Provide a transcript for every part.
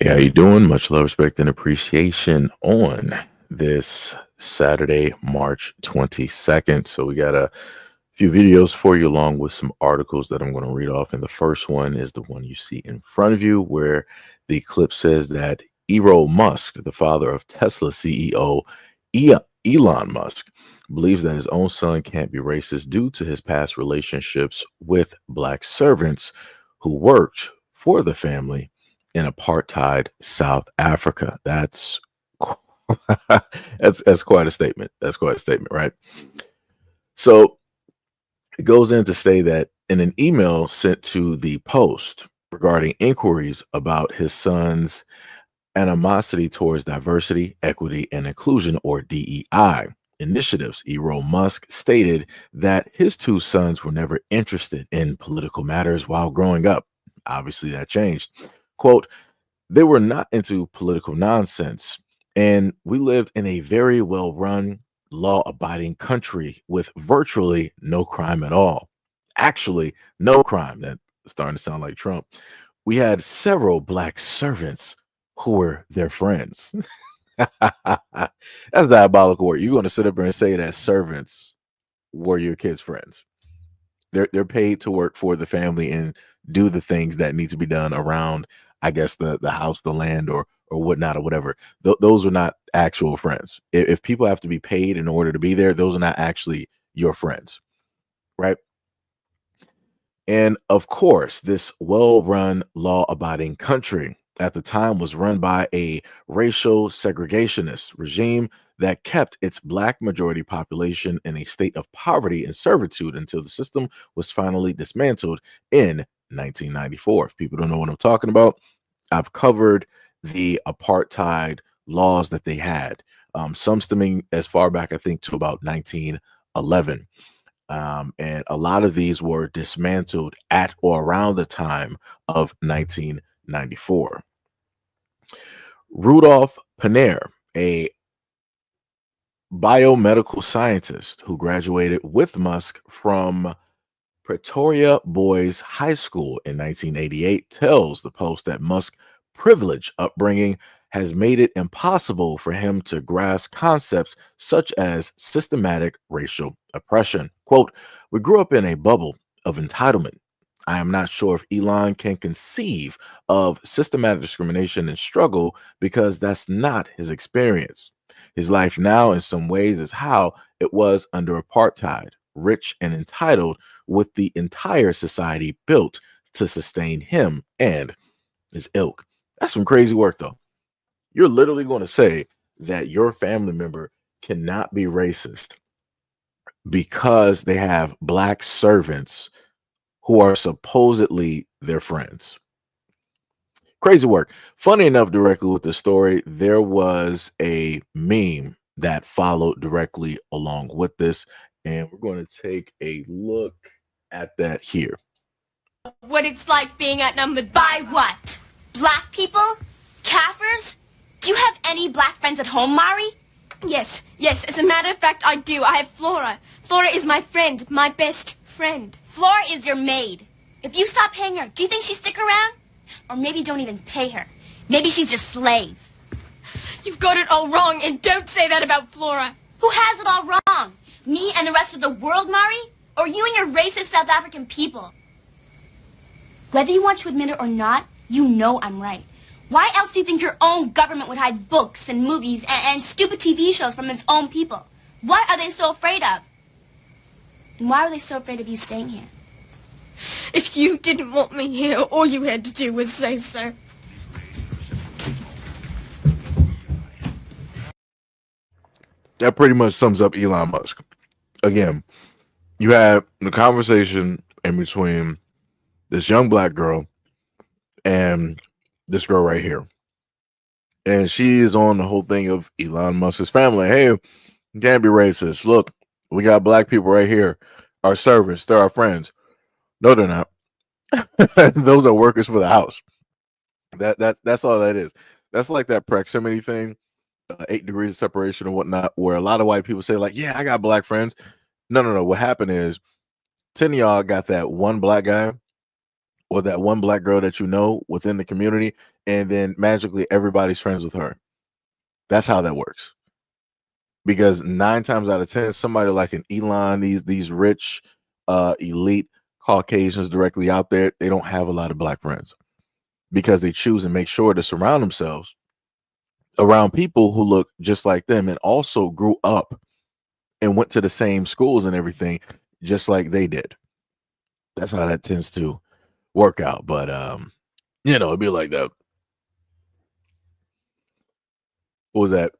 Hey, how you doing? Much love, respect, and appreciation on this Saturday, March 22nd. So we got a few videos for you along with some articles that I'm going to read off. And the first one is the one you see in front of you, where the clip says that Elon Musk, the father of Tesla CEO Elon Musk, believes that his own son can't be racist due to his past relationships with black servants who worked for the family in apartheid South Africa. That's that's quite a statement. That's quite a statement, right? So it goes in to say that in an email sent to the Post regarding inquiries about his son's animosity towards diversity, equity, and inclusion, or DEI initiatives, Elon Musk stated that his two sons were never interested in political matters while growing up. Obviously, that changed. Quote, they were not into political nonsense, and we lived in a very well run, law abiding country with virtually no crime at all. Actually, no crime. That's starting to sound like Trump. We had several black servants who were their friends. That's diabolical work. You're going to sit up there and say that servants were your kids' friends. They're paid to work for the family and do the things that need to be done around, I guess, the house, the land, or whatnot, or whatever. Those are not actual friends. If people have to be paid in order to be there, those are not actually your friends, right? And of course, this well-run, law-abiding country at the time was run by a racial segregationist regime that kept its black majority population in a state of poverty and servitude until the system was finally dismantled in 1994. If people don't know what I'm talking about, I've covered the apartheid laws that they had, some stemming as far back, I think, to about 1911. And a lot of these were dismantled at or around the time of 1994. Rudolph Panner, a biomedical scientist who graduated with Musk from Pretoria Boys High School in 1988, tells the Post that Musk's privileged upbringing has made it impossible for him to grasp concepts such as systematic racial oppression. Quote, we grew up in a bubble of entitlement. I am not sure if Elon can conceive of systematic discrimination and struggle because that's not his experience. His life now, in some ways, is how it was under apartheid, rich and entitled, with the entire society built to sustain him and his ilk. That's some crazy work, though. You're literally going to say that your family member cannot be racist because they have black servants who are supposedly their friends. Crazy work. Funny enough, directly with the story, there was a meme that followed directly along with this, and we're going to take a look at that here. What it's like being outnumbered by what? Black people? Kafirs? Do you have any black friends at home, Mari? Yes, as a matter of fact, I do. I have Flora. Flora is my friend, my best friend. Flora is your maid. If you stop paying her, do you think she'd stick around? Or maybe don't even pay her. Maybe she's your slave. You've got it all wrong, and don't say that about Flora. Who has it all wrong? Me and the rest of the world, Mari? Or you and your racist South African people? Whether you want to admit it or not, you know I'm right. Why else do you think your own government would hide books and movies and stupid TV shows from its own people? What are they so afraid of? And why are they so afraid of you staying here? If you didn't want me here, all you had to do was say so. That pretty much sums up Elon Musk. Again, you have the conversation in between this young black girl and this girl right here. And she is on the whole thing of Elon Musk's family. Hey, you can't be racist. Look, we got black people right here. Our servants, they're our friends. No, they're not. Those are workers for the house. That's all that is. That's like that proximity thing, 8 degrees of separation or whatnot, where a lot of white people say, like, yeah, I got black friends. No. What happened is 10 of y'all got that one black guy or that one black girl that you know within the community, and then magically everybody's friends with her. That's how that works. Because 9 times out of 10, somebody like an Elon, these rich, elite Caucasians directly out there, they don't have a lot of black friends because they choose and make sure to surround themselves around people who look just like them and also grew up and went to the same schools and everything, just like they did. That's how that tends to work out. But it'd be like that. What was that?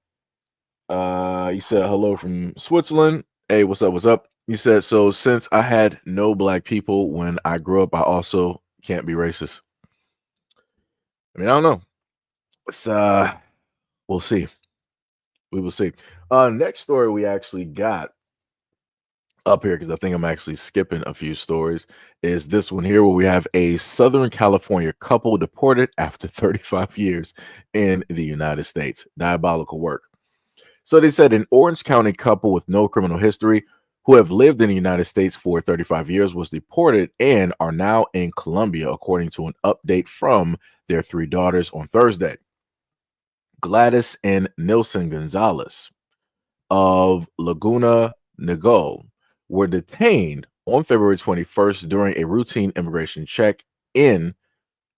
You said hello from Switzerland. Hey, what's up? What's up? You said, so since I had no black people when I grew up, I also can't be racist. I mean, I don't know. It's we'll see. We will see. Next story we actually got up here, because I think I'm actually skipping a few stories, is this one here, where we have a Southern California couple deported after 35 years in the United States. Diabolical work. So they said an Orange County couple with no criminal history who have lived in the United States for 35 years was deported and are now in Colombia, according to an update from their 3 daughters on Thursday. Gladys and Nilson Gonzalez of Laguna Niguel were detained on February 21st during a routine immigration check in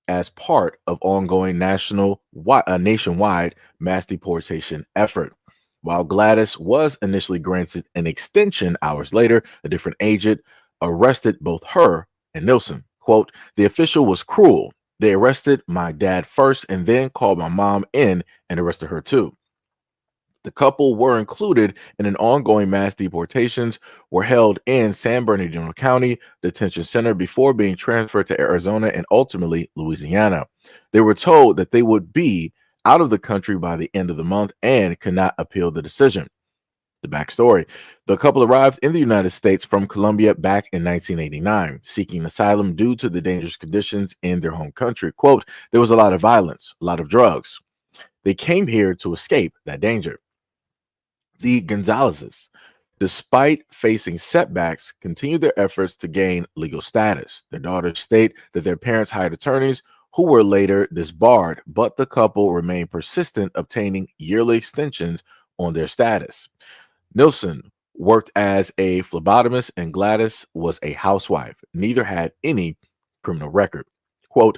as part of ongoing nationwide mass deportation effort. While Gladys was initially granted an extension hours later, a different agent arrested both her and Nilson. Quote, the official was cruel. They arrested my dad first and then called my mom in and arrested her too. The couple were included in an ongoing mass deportations, were held in San Bernardino County Detention Center before being transferred to Arizona and ultimately Louisiana. They were told that they would be out of the country by the end of the month and could not appeal the decision. The backstory: the couple arrived in the United States from Colombia back in 1989, seeking asylum due to the dangerous conditions in their home country. Quote, there was a lot of violence, a lot of drugs. They came here to escape that danger. The Gonzalezes, despite facing setbacks, continued their efforts to gain legal status. Their daughters state that their parents hired attorneys who were later disbarred, but the couple remained persistent, obtaining yearly extensions on their status. Nilsson worked as a phlebotomist and Gladys was a housewife. Neither had any criminal record. Quote,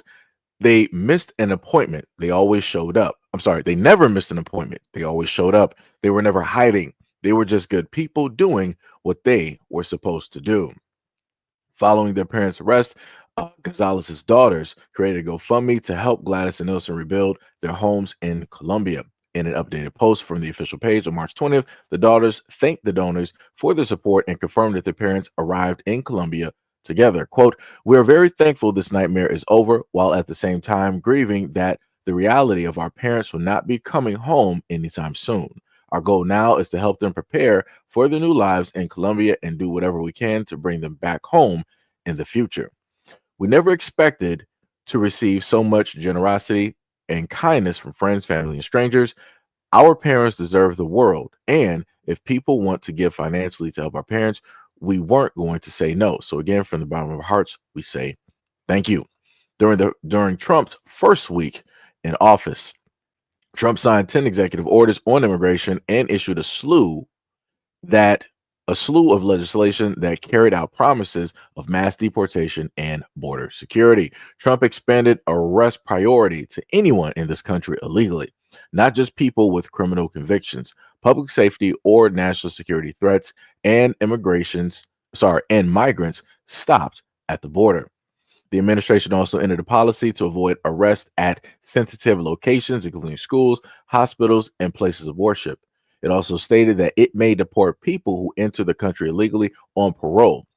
they missed an appointment. They always showed up. I'm sorry, they never missed an appointment. They always showed up. They were never hiding. They were just good people doing what they were supposed to do. Following their parents' arrest, Gonzalez's daughters created a GoFundMe to help Gladys and Nelson rebuild their homes in Colombia. In an updated post from the official page on March 20th, the daughters thanked the donors for their support and confirmed that their parents arrived in Colombia together. Quote, we are very thankful this nightmare is over, while at the same time grieving that the reality of our parents will not be coming home anytime soon. Our goal now is to help them prepare for their new lives in Colombia and do whatever we can to bring them back home in the future. We never expected to receive so much generosity and kindness from friends, family, and strangers. Our parents deserve the world. And if people want to give financially to help our parents, we weren't going to say no. So again, from the bottom of our hearts, we say thank you. During Trump's first week in office, Trump signed 10 executive orders on immigration and issued a slew of legislation that carried out promises of mass deportation and border security. Trump expanded arrest priority to anyone in this country illegally, not just people with criminal convictions, public safety, or national security threats, and migrants stopped at the border. The administration also entered a policy to avoid arrest at sensitive locations, including schools, hospitals, and places of worship. It also stated that it may deport people who enter the country illegally on parole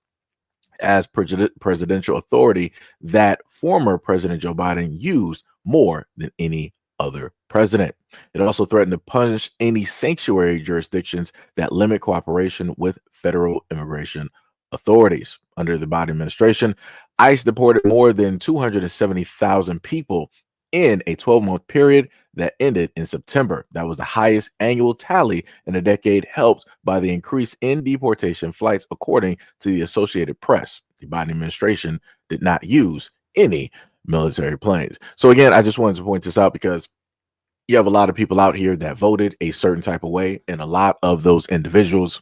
as presidential authority that former President Joe Biden used more than any other president. It also threatened to punish any sanctuary jurisdictions that limit cooperation with federal immigration authorities. Under the Biden administration, ICE deported more than 270,000 people in a 12-month period that ended in September. That was the highest annual tally in a decade, helped by the increase in deportation flights, according to the Associated Press. The Biden administration did not use any military planes. So again, I just wanted to point this out because you have a lot of people out here that voted a certain type of way, and a lot of those individuals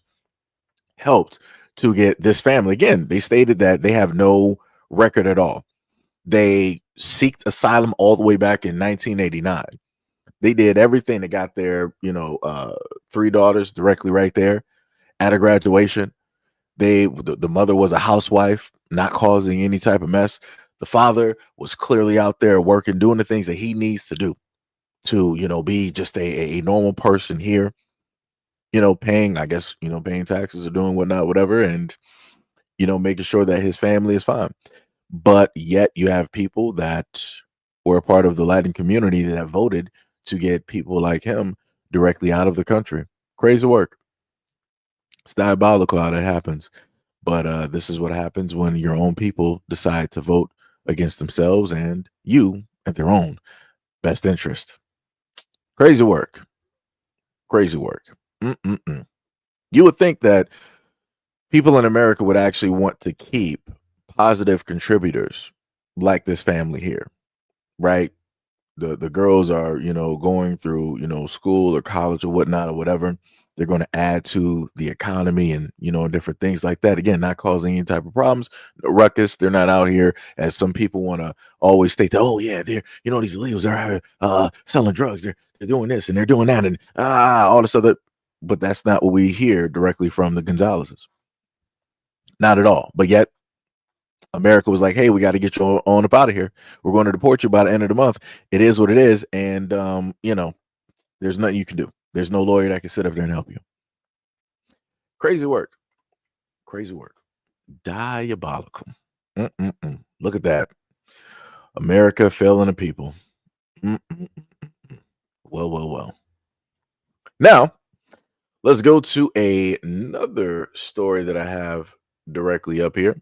helped to get this family. Again, they stated that they have no record at all. They seeked asylum all the way back in 1989. They did everything. They got their, three daughters directly right there at a graduation. The mother was a housewife, not causing any type of mess. The father was clearly out there working, doing the things that he needs to do to, be just a normal person here, paying, I guess, paying taxes or doing whatnot, whatever, and, making sure that his family is fine. But yet you have people that were a part of the Latin community that voted to get people like him directly out of the country. Crazy work. It's diabolical how that happens. But this is what happens when your own people decide to vote against themselves and you at their own best interest. Crazy work. Crazy work. Mm-mm-mm. You would think that people in America would actually want to keep positive contributors like this family here, right? The girls are, going through, school or college or whatnot or whatever. They're going to add to the economy and, different things like that. Again, not causing any type of problems, no ruckus. They're not out here as some people want to always state that, oh yeah, they're, these illegals are selling drugs. They're doing this and they're doing that and all this other. But that's not what we hear directly from the Gonzaleses. Not at all. But yet America was like, hey, we got to get you on up out of here. We're going to deport you by the end of the month. It is what it is. And, there's nothing you can do. There's no lawyer that can sit up there and help you. Crazy work. Crazy work. Diabolical. Look at that. America failing the people. Well. Now, let's go to another story that I have directly up here,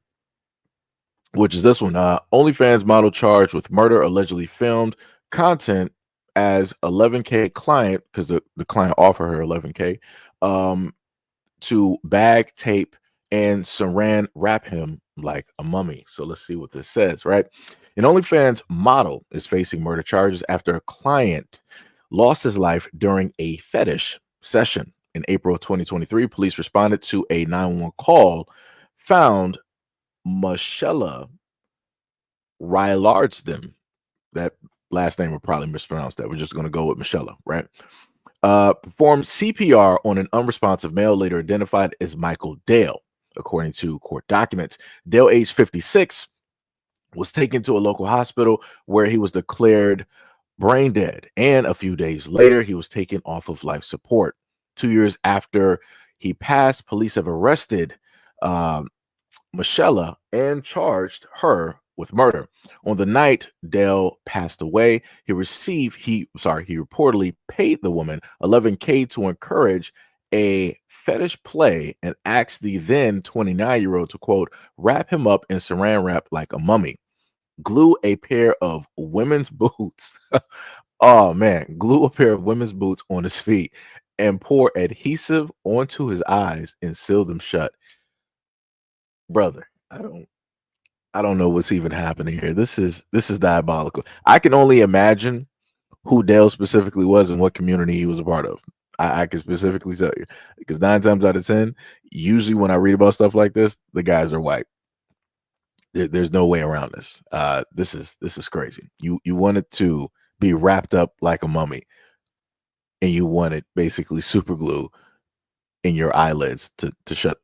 which is this one. OnlyFans model charged with murder, allegedly filmed content as 11K client, because the client offered her 11K, to bag, tape, and saran wrap him like a mummy. So let's see what this says, right? An OnlyFans model is facing murder charges after a client lost his life during a fetish session. In April of 2023, police responded to a 911 call, found Michelle Rylardsden. That last name will probably mispronounce that. We're just going to go with Michelle, right? Performed CPR on an unresponsive male, later identified as Michael Dale, according to court documents. Dale, age 56, was taken to a local hospital where he was declared brain dead, and a few days later, he was taken off of life support. 2 years after he passed, police have arrested Michelle and charged her with murder. On the night Dale passed away, he reportedly paid the woman 11K to encourage a fetish play and asked the then 29-year-old to, quote, wrap him up in saran wrap like a mummy, glue a pair of women's boots. Oh man, glue a pair of women's boots on his feet and pour adhesive onto his eyes and seal them shut. Brother, I don't know what's even happening here. This is diabolical. I can only imagine who Dale specifically was and what community he was a part of. I can specifically tell you, because 9 times out of 10, usually when I read about stuff like this, the guys are white. There's no way around this. This is crazy. You wanted to be wrapped up like a mummy, and you wanted basically super glue in your eyelids to shut.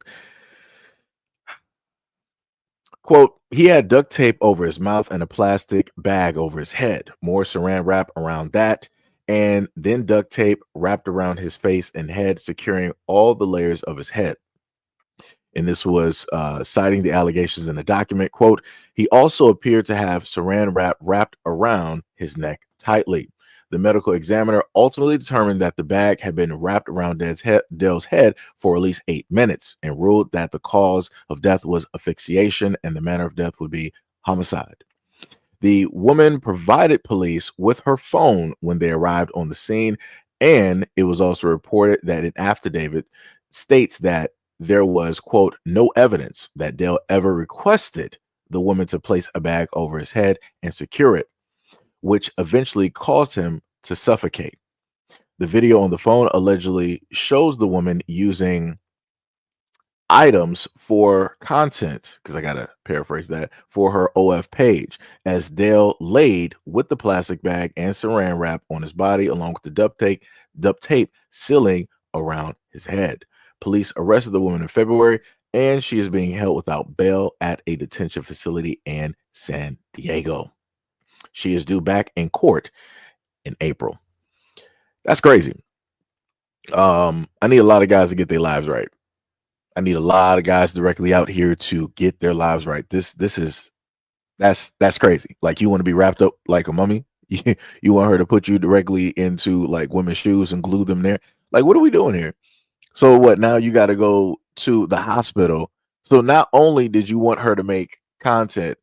Quote, he had duct tape over his mouth and a plastic bag over his head, more saran wrap around that, and then duct tape wrapped around his face and head, securing all the layers of his head. And this was citing the allegations in the document. Quote, he also appeared to have saran wrap wrapped around his neck tightly. The medical examiner ultimately determined that the bag had been wrapped around Dale's head for at least 8 minutes and ruled that the cause of death was asphyxiation and the manner of death would be homicide. The woman provided police with her phone when they arrived on the scene, and it was also reported that an affidavit states that there was, quote, no evidence that Dale ever requested the woman to place a bag over his head and secure it, which eventually caused him to suffocate. The video on the phone allegedly shows the woman using items for content, because I gotta paraphrase that, for her OF page, as Dale laid with the plastic bag and saran wrap on his body along with the duct tape sealing around his head. Police arrested the woman in February, and she is being held without bail at a detention facility in San Diego. She is due back in court in April. That's crazy. I need a lot of guys to get their lives right. I need a lot of guys directly out here to get their lives right. That's crazy. Like, you want to be wrapped up like a mummy? You want her to put you directly into like women's shoes and glue them there? Like, what are we doing here? So what? Now you got to go to the hospital. So not only did you want her to make content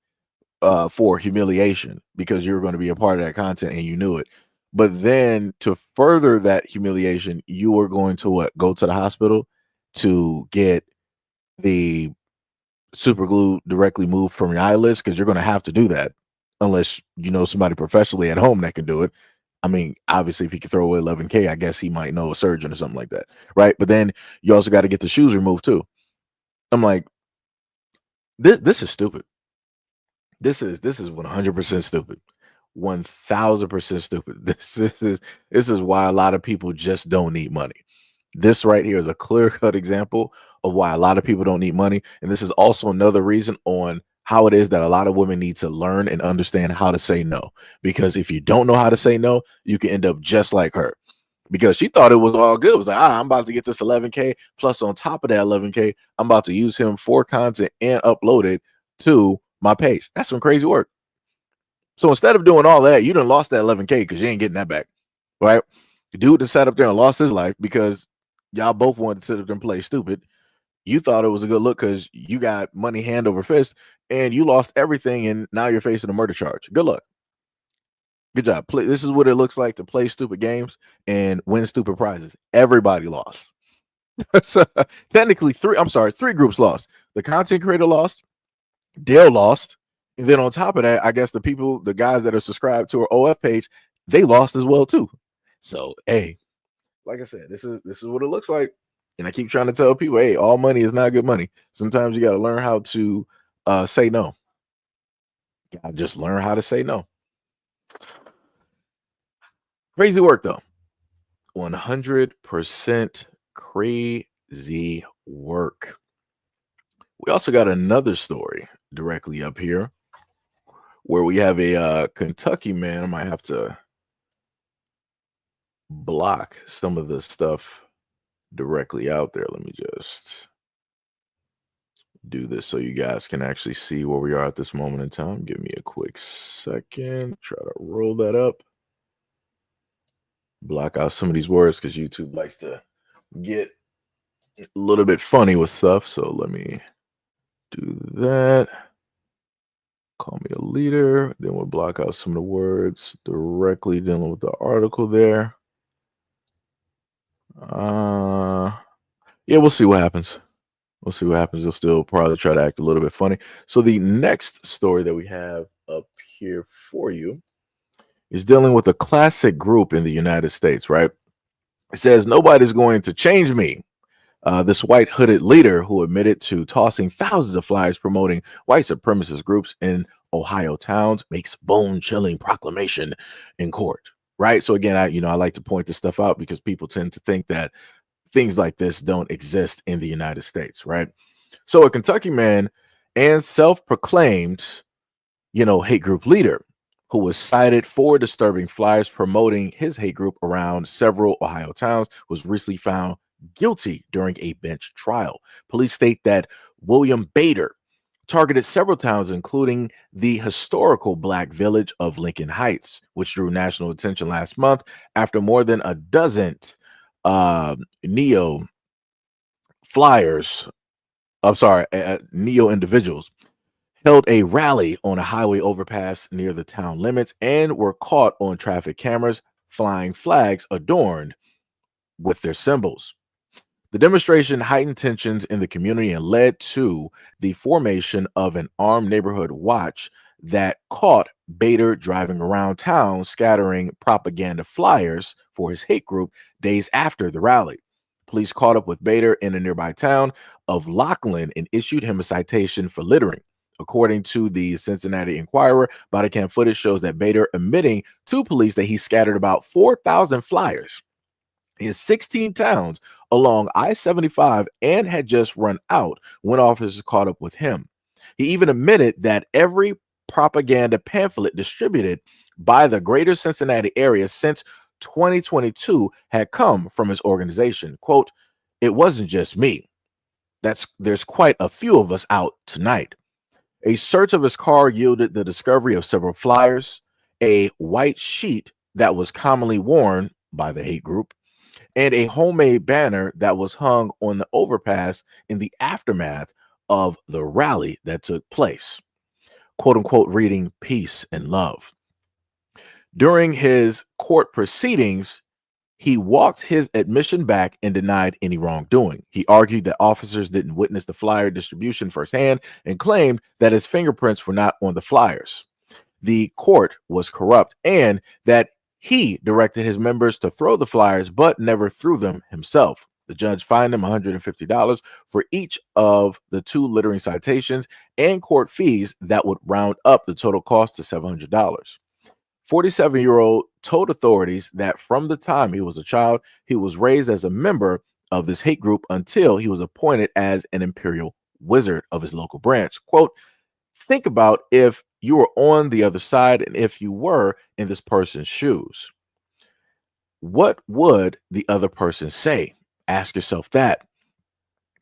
for humiliation because you're going to be a part of that content and you knew it, but then to further that humiliation, you were going to what? Go to the hospital to get the super glue directly moved from your eyelids, because you're going to have to do that unless you know somebody professionally at home that can do it. I mean, obviously, if he could throw away 11K, I guess he might know a surgeon or something like that, right? But then you also got to get the shoes removed too. I'm like, this is stupid. This is 100% stupid. 1000% stupid. This is why a lot of people just don't need money. This right here is a clear-cut example of why a lot of people don't need money. And this is also another reason on how it is that a lot of women need to learn and understand how to say no. Because if you don't know how to say no, you can end up just like her. Because she thought it was all good. It was like, I'm about to get this 11K. Plus, on top of that 11K, I'm about to use him for content and upload it to my page. That's some crazy work. So instead of doing all that, you done lost that 11K because you ain't getting that back, right? The dude that sat up there and lost his life because y'all both wanted to sit up there and play stupid. You thought it was a good look because you got money hand over fist, and you lost everything, and now you're facing a murder charge. Good luck. Good job. This is what it looks like to play stupid games and win stupid prizes. Everybody lost. So technically, three groups lost. The content creator lost, Dale lost, and then on top of that, I guess the guys that are subscribed to our OF page, they lost as well too. So hey, like I said, this is what it looks like. And I keep trying to tell people, hey, all money is not good money. Sometimes you got to learn how to say no. You gotta just learn how to say no. Crazy work though. 100% crazy work. We also got another story directly up here where we have a Kentucky man. I might have to block some of the stuff directly out there. Let me just do this so you guys can actually see where we are at this moment in time. Give me a quick second. Try to roll that up. Block out some of these words because YouTube likes to get a little bit funny with stuff. So let me do that. Call me a leader. Then we'll block out some of the words directly dealing with the article there. Yeah, we'll see what happens. We'll see what happens. They'll still probably try to act a little bit funny. So the next story that we have up here for you is dealing with a classic group in the United States, right? It says, nobody's going to change me. This white hooded leader who admitted to tossing thousands of flyers promoting white supremacist groups in Ohio towns makes bone-chilling proclamation in court, right? So again, I like to point this stuff out because people tend to think that things like this don't exist in the United States, right? So a Kentucky man and self-proclaimed, hate group leader who was cited for disturbing flyers promoting his hate group around several Ohio towns was recently found guilty during a bench trial. Police state that William Bader targeted several towns, including the historical Black village of Lincoln Heights, which drew national attention last month after more than a dozen neo individuals held a rally on a highway overpass near the town limits and were caught on traffic cameras flying flags adorned with their symbols. The demonstration heightened tensions in the community and led to the formation of an armed neighborhood watch that caught Bader driving around town scattering propaganda flyers for his hate group days after the rally. Police caught up with Bader in a nearby town of Laughlin and issued him a citation for littering. According to the Cincinnati Enquirer, body cam footage shows that Bader admitting to police that he scattered about 4,000 flyers in 16 towns along I-75 and had just run out when officers caught up with him. He even admitted that every propaganda pamphlet distributed by the greater Cincinnati area since 2022 had come from his organization. Quote, "It wasn't just me. There's quite a few of us out tonight." A search of his car yielded the discovery of several flyers, a white sheet that was commonly worn by the hate group, and a homemade banner that was hung on the overpass in the aftermath of the rally that took place, quote unquote, reading peace and love. During his court proceedings, he walked his admission back and denied any wrongdoing. He argued that officers didn't witness the flyer distribution firsthand and claimed that his fingerprints were not on the flyers. The court was corrupt and that he directed his members to throw the flyers but never threw them himself. The judge fined him $150 for each of the 2 littering citations and court fees that would round up the total cost to $700. 47-year-old told authorities that from the time he was a child, he was raised as a member of this hate group until he was appointed as an imperial wizard of his local branch. Quote, "Think about if you were on the other side and if you were in this person's shoes. What would the other person say? Ask yourself that.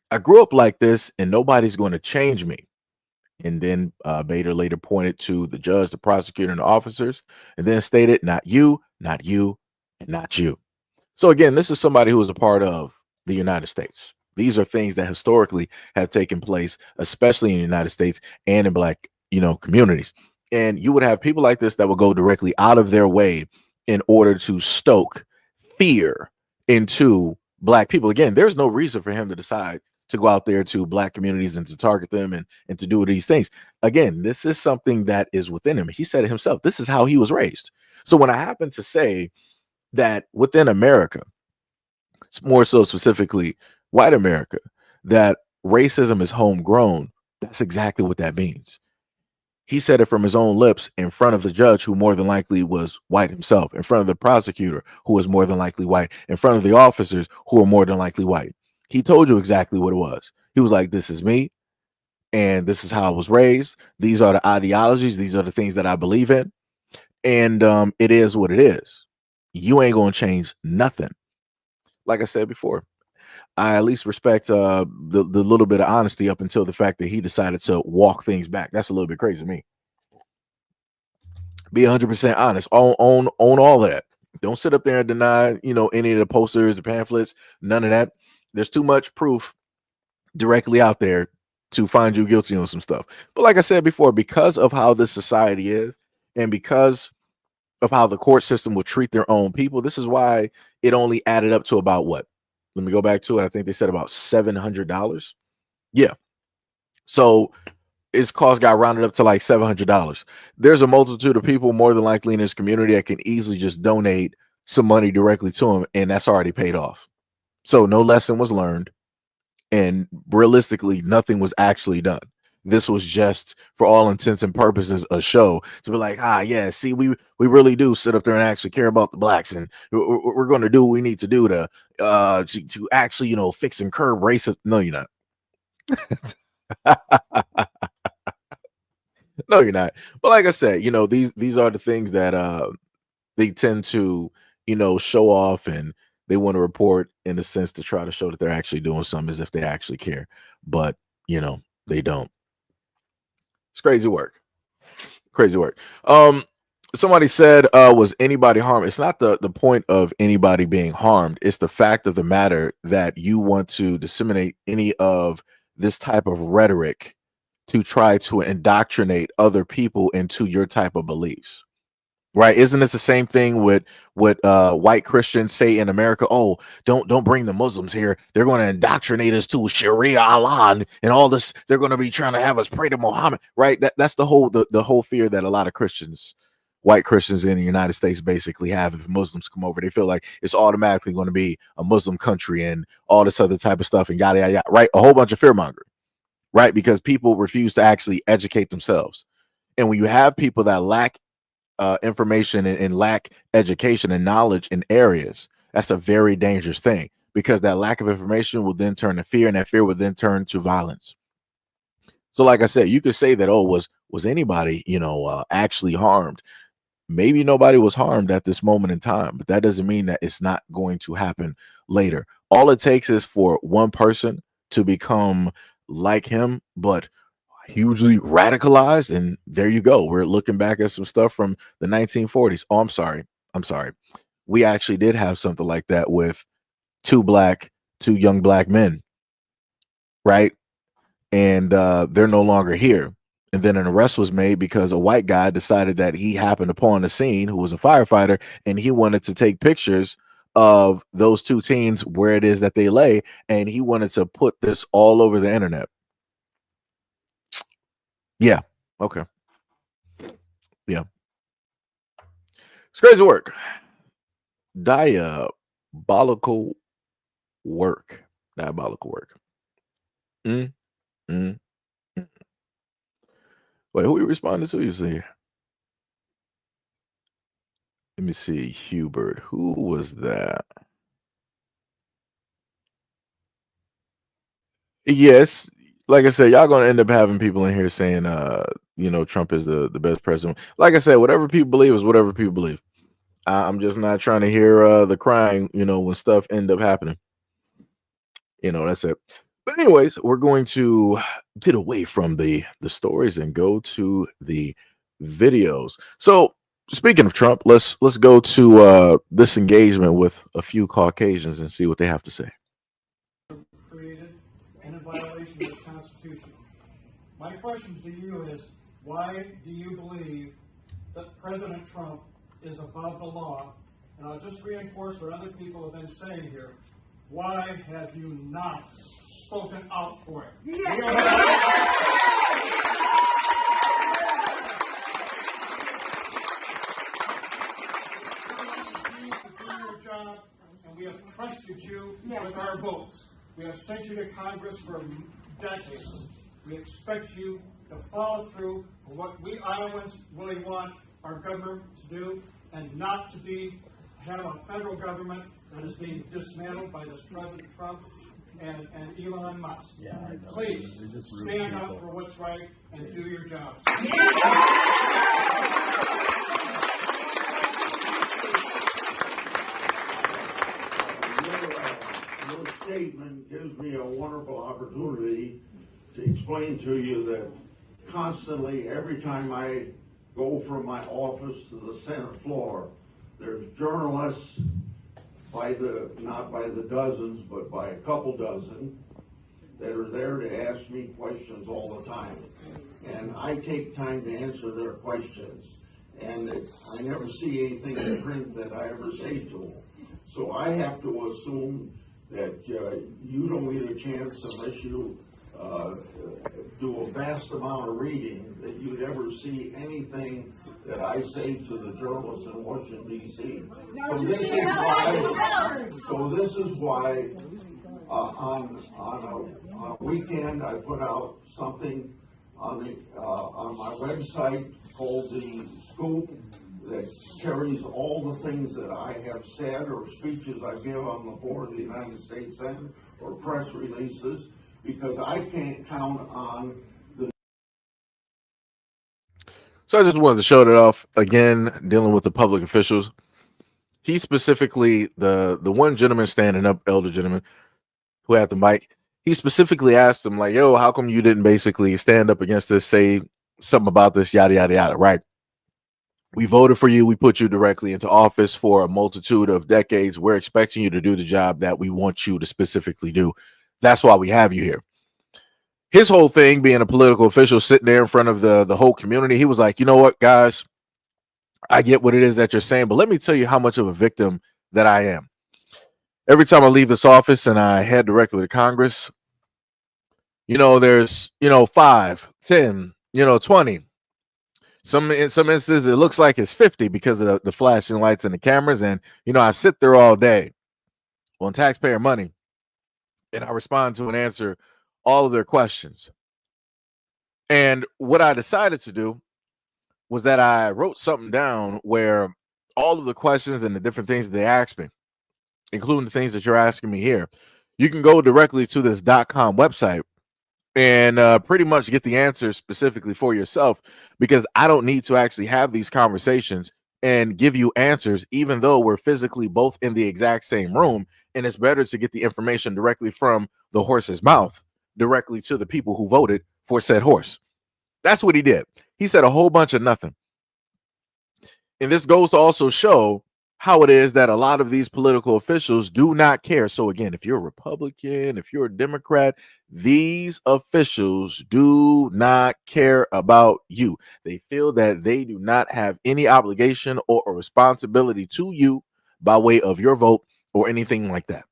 I grew up like this and nobody's going to change me." And then Bader later pointed to the judge, the prosecutor, and the officers, and then stated, "Not you, not you, and not you." So again, this is somebody who was a part of the United States. These are things that historically have taken place, especially in the United States and in Black, communities. And you would have people like this that would go directly out of their way in order to stoke fear into Black people. Again, there's no reason for him to decide to go out there to Black communities and to target them and to do these things. Again, this is something that is within him. He said it himself. This is how he was raised. So when I happen to say that within America, more so specifically white America, that racism is homegrown, that's exactly what that means. He said it from his own lips in front of the judge, who more than likely was white himself, in front of the prosecutor, who was more than likely white, in front of the officers, who were more than likely white. He told you exactly what it was. He was like, "This is me, and this is how I was raised. These are the ideologies. These are the things that I believe in. And it is what it is. You ain't going to change nothing." Like I said before, I at least respect the little bit of honesty up until the fact that he decided to walk things back. That's a little bit crazy to me. Be 100% honest. Own all of that. Don't sit up there and deny, any of the posters, the pamphlets, none of that. There's too much proof directly out there to find you guilty on some stuff. But like I said before, because of how this society is and because of how the court system will treat their own people, this is why it only added up to about what? Let me go back to it. I think they said about $700. Yeah. So his cost got rounded up to like $700. There's a multitude of people more than likely in this community that can easily just donate some money directly to him, and that's already paid off. So no lesson was learned, and realistically, nothing was actually done. This was just, for all intents and purposes, a show to be like, yeah, see, we really do sit up there and actually care about the Blacks, and we're going to do what we need to do to actually, fix and curb racism. No, you're not. No, you're not. But like I said, these are the things that they tend to, show off, and they want to report in a sense to try to show that they're actually doing something as if they actually care. But, they don't. It's crazy work. Crazy work. Somebody said, was anybody harmed? It's not the point of anybody being harmed. It's the fact of the matter that you want to disseminate any of this type of rhetoric to try to indoctrinate other people into your type of beliefs. Right? Isn't this the same thing with what white Christians say in America? Oh, don't bring the Muslims here. They're going to indoctrinate us to Sharia Allah and all this. They're going to be trying to have us pray to Muhammad. Right? That's the whole fear that a lot of Christians, white Christians in the United States, basically have. If Muslims come over, they feel like it's automatically going to be a Muslim country and all this other type of stuff and yada yada yada. Right? A whole bunch of fear mongering. Right? Because people refuse to actually educate themselves. And when you have people that lack information and lack education and knowledge in areas, that's a very dangerous thing, because that lack of information will then turn to fear, and that fear will then turn to violence. So like I said, you could say that, oh, was anybody actually harmed? Maybe nobody was harmed at this moment in time, but that doesn't mean that it's not going to happen later. All it takes is for one person to become like him, but hugely radicalized, and there you go. We're looking back at some stuff from the 1940s. Oh, I'm sorry. We actually did have something like that with two young black men, right? And they're no longer here. And then an arrest was made because a white guy decided that he happened upon the scene, who was a firefighter, and he wanted to take pictures of those two teens where it is that they lay, and he wanted to put this all over the internet. Yeah. Okay. Yeah. It's crazy work. Diabolical work. Diabolical work. Mm, mm, mm. Wait, who are you responding to? You see? Let me see. Hubert. Who was that? Yes. Like I said, y'all gonna end up having people in here saying Trump is the best president. Like I said, whatever people believe is whatever people believe. I'm just not trying to hear the crying, when stuff end up happening. That's it. But anyways, we're going to get away from the stories and go to the videos. So speaking of Trump, let's go to this engagement with a few Caucasians and see what they have to say. Created and in violation of the Constitution. My question to you is, why do you believe that President Trump is above the law? And I'll just reinforce what other people have been saying here. Why have you not spoken out for it? Yes. Do your job, and we have trusted you with our votes. We have sent you to Congress for decades. We expect you to follow through for what we Iowans really want our government to do, and not to have a federal government that is being dismantled by this President Trump and Elon Musk. Yeah, please stand up for what's right and do your jobs. Your statement gives me a wonderful opportunity to explain to you that constantly, every time I go from my office to the Senate floor, there's journalists not by the dozens, but by a couple dozen, that are there to ask me questions all the time. And I take time to answer their questions. And I never see anything in print that I ever say to them. So I have to assume that you don't get a chance, unless you do a vast amount of reading, that you'd ever see anything that I say to the journalists in Washington, D.C. So this is why on a weekend I put out something on my website called The Scoop, that carries all the things that I have said or speeches I give on the floor of the United States Senate or press releases, because I can't count on the. So I just wanted to show that off again, dealing with the public officials. He specifically, the one gentleman standing up, elder gentleman who had the mic, he specifically asked him, like, yo, how come you didn't basically stand up against this, say something about this, yada, yada, yada, right? We voted for you. We put you directly into office for a multitude of decades. We're expecting you to do the job that we want you to specifically do. That's why we have you here. His whole thing, being a political official sitting there in front of the whole community, he was like, you know what, guys, I get what it is that you're saying, but let me tell you how much of a victim that I am. Every time I leave this office and I head directly to Congress, there's 5, 10, 20. In some instances, it looks like it's 50 because of the flashing lights and the cameras. And, I sit there all day on taxpayer money and I respond to and answer all of their questions. And what I decided to do was that I wrote something down where all of the questions and the different things they asked me, including the things that you're asking me here, you can go directly to this .com website and pretty much get the answers specifically for yourself, because I don't need to actually have these conversations and give you answers, even though we're physically both in the exact same room. And it's better to get the information directly from the horse's mouth, directly to the people who voted for said horse. That's what he did. He said a whole bunch of nothing. And this goes to also show how it is that a lot of these political officials do not care. So again, if you're a Republican, if you're a Democrat, these officials do not care about you. They feel that they do not have any obligation or a responsibility to you by way of your vote or anything like that.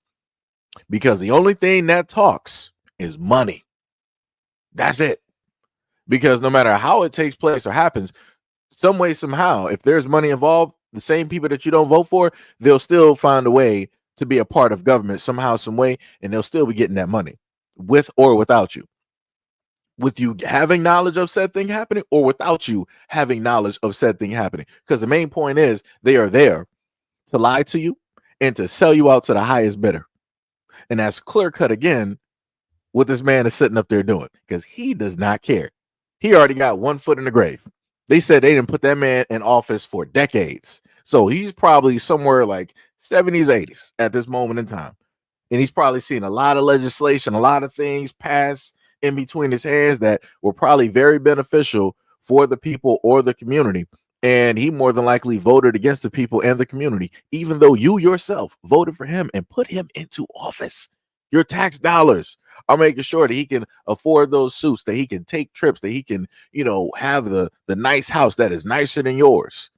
Because the only thing that talks is money. That's it. Because no matter how it takes place or happens, some way, somehow, if there's money involved, the same people that you don't vote for, they'll still find a way to be a part of government somehow, some way, and they'll still be getting that money, with or without you. With you having knowledge of said thing happening, or without you having knowledge of said thing happening. Because the main point is they are there to lie to you and to sell you out to the highest bidder. And that's clear cut again what this man is sitting up there doing, because he does not care. He already got one foot in the grave. They said they didn't put that man in office for decades. So he's probably somewhere like 70s, 80s at this moment in time. And he's probably seen a lot of legislation, a lot of things pass in between his hands that were probably very beneficial for the people or the community. And he more than likely voted against the people and the community, even though you yourself voted for him and put him into office. Your tax dollars are making sure that he can afford those suits, that he can take trips, that he can, have the nice house that is nicer than yours.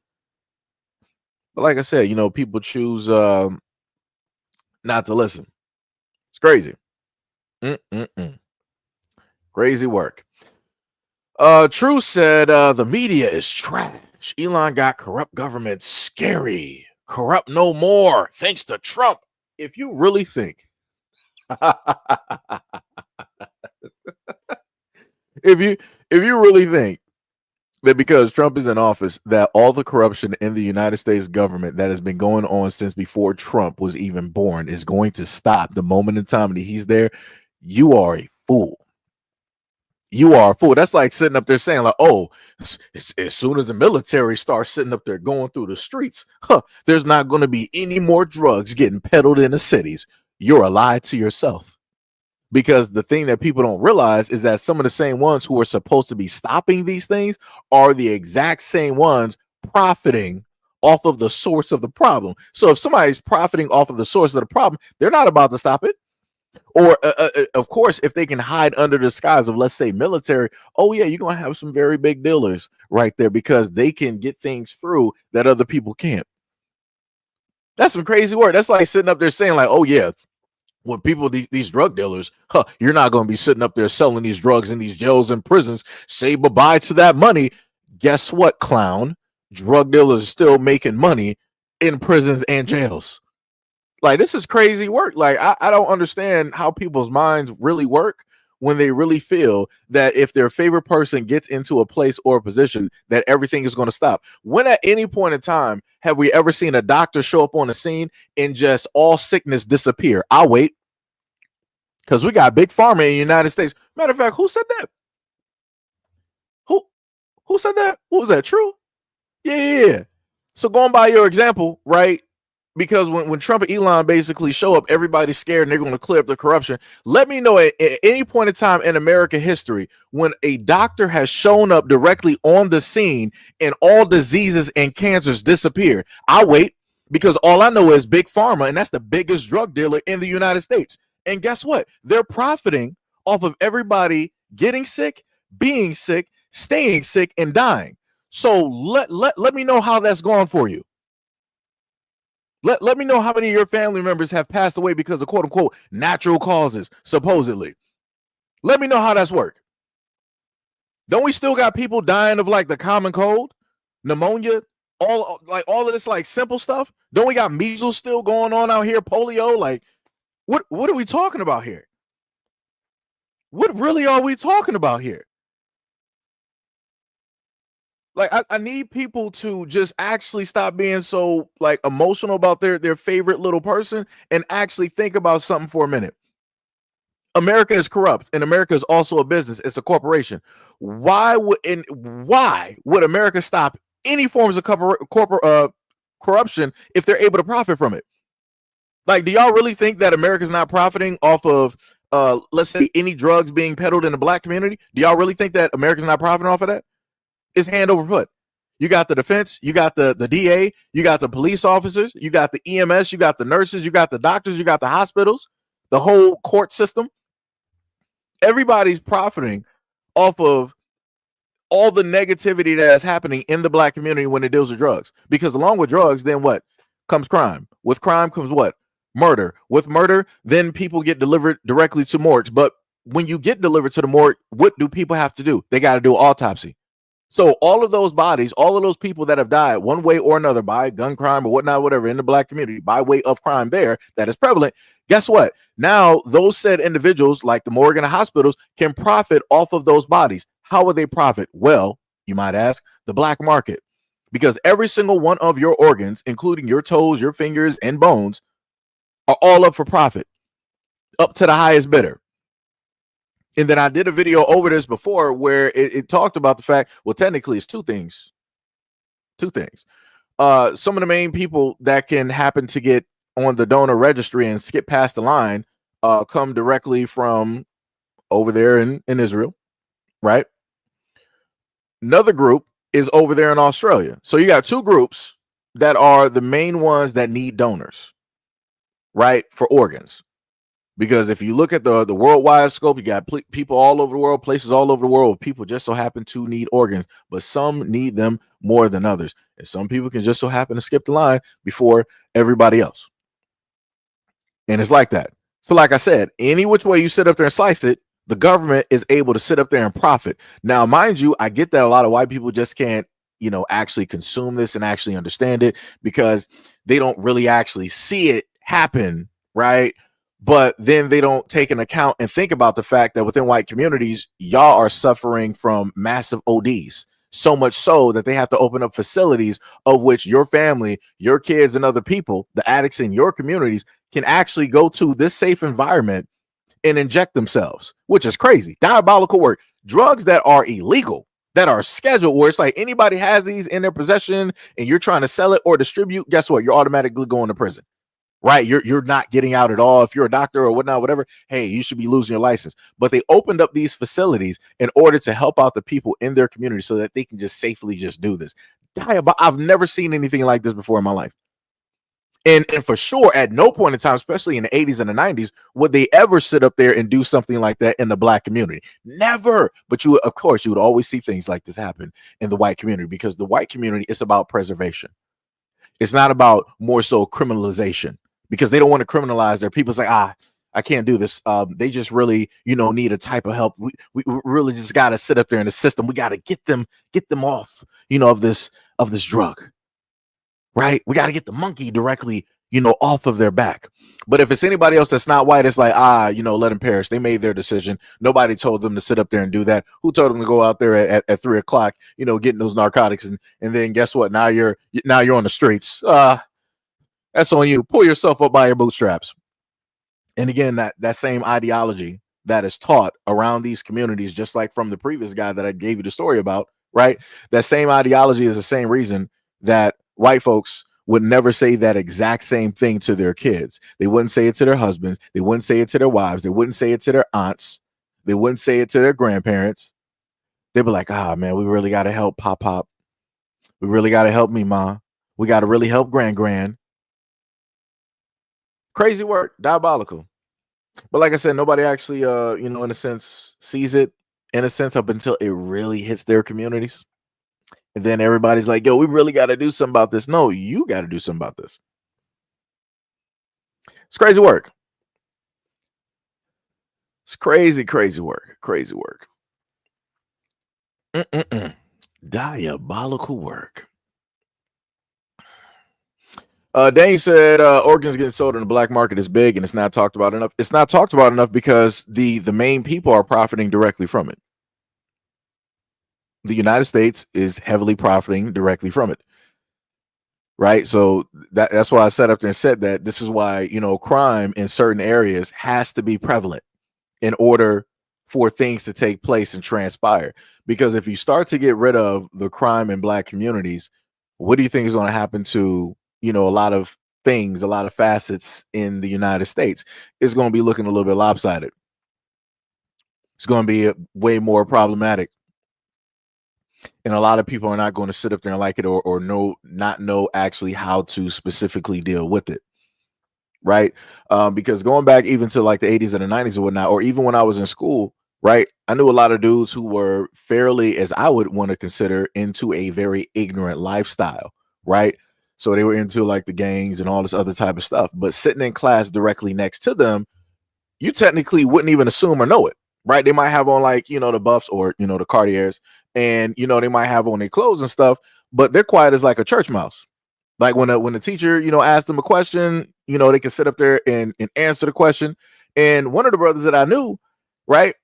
But like I said, people choose not to listen. It's crazy. Crazy work. True said the media is trash. Elon got corrupt government scary. Corrupt no more, thanks to Trump. If you really think if you really think that because Trump is in office, that all the corruption in the United States government that has been going on since before Trump was even born is going to stop the moment in time that he's there, you are a fool. You are a fool. That's like sitting up there saying, like, oh, as soon as the military starts sitting up there going through the streets, there's not going to be any more drugs getting peddled in the cities. You're a lie to yourself. Because the thing that people don't realize is that some of the same ones who are supposed to be stopping these things are the exact same ones profiting off of the source of the problem. So if somebody's profiting off of the source of the problem, they're not about to stop it. Or, of course, if they can hide under the skies of, let's say, military, oh, yeah, you're going to have some very big dealers right there because they can get things through that other people can't. That's some crazy work. That's like sitting up there saying, like, oh, yeah, when people, these drug dealers, you're not going to be sitting up there selling these drugs in these jails and prisons. Say bye-bye to that money. Guess what, clown? Drug dealers are still making money in prisons and jails. Like, this is crazy work. Like, I don't understand how people's minds really work when they really feel that if their favorite person gets into a place or a position, that everything is going to stop. When at any point in time have we ever seen a doctor show up on the scene and just all sickness disappear? I'll wait. Because we got big pharma in the United States. Matter of fact, who said that? Who said that? What was that? True? Yeah. So going by your example, right? Because when Trump and Elon basically show up, everybody's scared and they're going to clear up the corruption. Let me know at any point in time in American history when a doctor has shown up directly on the scene and all diseases and cancers disappear. I'll wait, because all I know is Big Pharma, and that's the biggest drug dealer in the United States. And guess what? They're profiting off of everybody getting sick, being sick, staying sick, and dying. So let me know how that's gone for you. Let me know how many of your family members have passed away because of quote unquote natural causes, supposedly. Let me know how that's worked. Don't we still got people dying of like the common cold, pneumonia, all of this like simple stuff? Don't we got measles still going on out here, polio? Like, what are we talking about here? What really are we talking about here? Like, I need people to just actually stop being so like emotional about their favorite little person and actually think about something for a minute. America is corrupt, and America is also a business. It's a corporation. Why would America stop any forms of corruption if they're able to profit from it? Like, do y'all really think that America's not profiting off of let's say any drugs being peddled in the black community? Do y'all really think that America's not profiting off of that? It's hand over foot. You got the defense, you got the DA, you got the police officers, you got the EMS, you got the nurses, you got the doctors, you got the hospitals, the whole court system. Everybody's profiting off of all the negativity that is happening in the black community when it deals with drugs. Because along with drugs, then what comes crime? With crime comes what? Murder. With murder, then people get delivered directly to morgues. But when you get delivered to the morgue, what do people have to do? They got to do autopsy. So all of those bodies, all of those people that have died one way or another by gun crime or whatnot, whatever, in the black community, by way of crime there that is prevalent, guess what? Now those said individuals like the morgue and the hospitals can profit off of those bodies. How would they profit? Well, you might ask, the black market. Because every single one of your organs, including your toes, your fingers, and bones, are all up for profit, up to the highest bidder. And then I did a video over this before where it talked about the fact, well, technically it's two things. Some of the main people that can happen to get on the donor registry and skip past the line come directly from over there in Israel, right? Another group is over there in Australia. So you got two groups that are the main ones that need donors, right, for organs. Because if you look at the worldwide scope, you got people all over the world, places all over the world. People just so happen to need organs, but some need them more than others. And some people can just so happen to skip the line before everybody else. And it's like that. So like I said, any which way you sit up there and slice it, the government is able to sit up there and profit. Now, mind you, I get that a lot of white people just can't, actually consume this and actually understand it because they don't really actually see it happen, right? But then they don't take an account and think about the fact that within white communities, y'all are suffering from massive ODs. So much so that they have to open up facilities of which your family, your kids, and other people, the addicts in your communities, can actually go to this safe environment and inject themselves, which is crazy. Diabolical work. Drugs that are illegal, that are scheduled, where it's like anybody has these in their possession and you're trying to sell it or distribute, guess what? You're automatically going to prison. Right, you're not getting out at all. If you're a doctor or whatnot, whatever, hey, you should be losing your license. But they opened up these facilities in order to help out the people in their community so that they can just safely just do this. I've never seen anything like this before in my life. And for sure, at no point in time, especially in the 80s and the 90s, would they ever sit up there and do something like that in the black community. Never. But of course, you would always see things like this happen in the white community because the white community is about preservation. It's not about more so criminalization. Because they don't want to criminalize their people. It's like, I can't do this. They just really, need a type of help. We really just got to sit up there in the system. We got to get them off, of this drug, right? We got to get the monkey directly, off of their back. But if it's anybody else that's not white, it's like, let them perish. They made their decision. Nobody told them to sit up there and do that. Who told them to go out there at 3 o'clock, getting those narcotics? And then guess what? Now you're on the streets. That's on you. Pull yourself up by your bootstraps. And again, that same ideology that is taught around these communities, just like from the previous guy that I gave you the story about, right? That same ideology is the same reason that white folks would never say that exact same thing to their kids. They wouldn't say it to their husbands. They wouldn't say it to their wives. They wouldn't say it to their aunts. They wouldn't say it to their grandparents. They'd be like, man, we really got to help Pop. We really got to help me, Ma. We got to really help Grand. Crazy work, diabolical. But like I said, nobody actually, in a sense, sees it in a sense up until it really hits their communities. And then everybody's like, yo, we really got to do something about this. No, you got to do something about this. It's crazy work. It's crazy, crazy work. Crazy work. Diabolical work. Dane said organs getting sold in the black market is big and it's not talked about enough. It's not talked about enough because the main people are profiting directly from it. The United States is heavily profiting directly from it. Right. So that's why I sat up there and said that this is why, crime in certain areas has to be prevalent in order for things to take place and transpire. Because if you start to get rid of the crime in black communities, what do you think is going to happen to, a lot of things, a lot of facets in the United States? It's going to be looking a little bit lopsided. It's going to be way more problematic. And a lot of people are not going to sit up there and like it or not know actually how to specifically deal with it. Right. Because going back even to like the 80s and the 90s and whatnot, or even when I was in school, right, I knew a lot of dudes who were fairly, as I would want to consider, into a very ignorant lifestyle. Right. So they were into like the gangs and all this other type of stuff. But sitting in class directly next to them, you technically wouldn't even assume or know it. Right. They might have on like, the buffs or, the Cartiers, and, they might have on their clothes and stuff, but they're quiet as like a church mouse. Like when the teacher, asked them a question, they can sit up there and answer the question. And one of the brothers that I knew, right,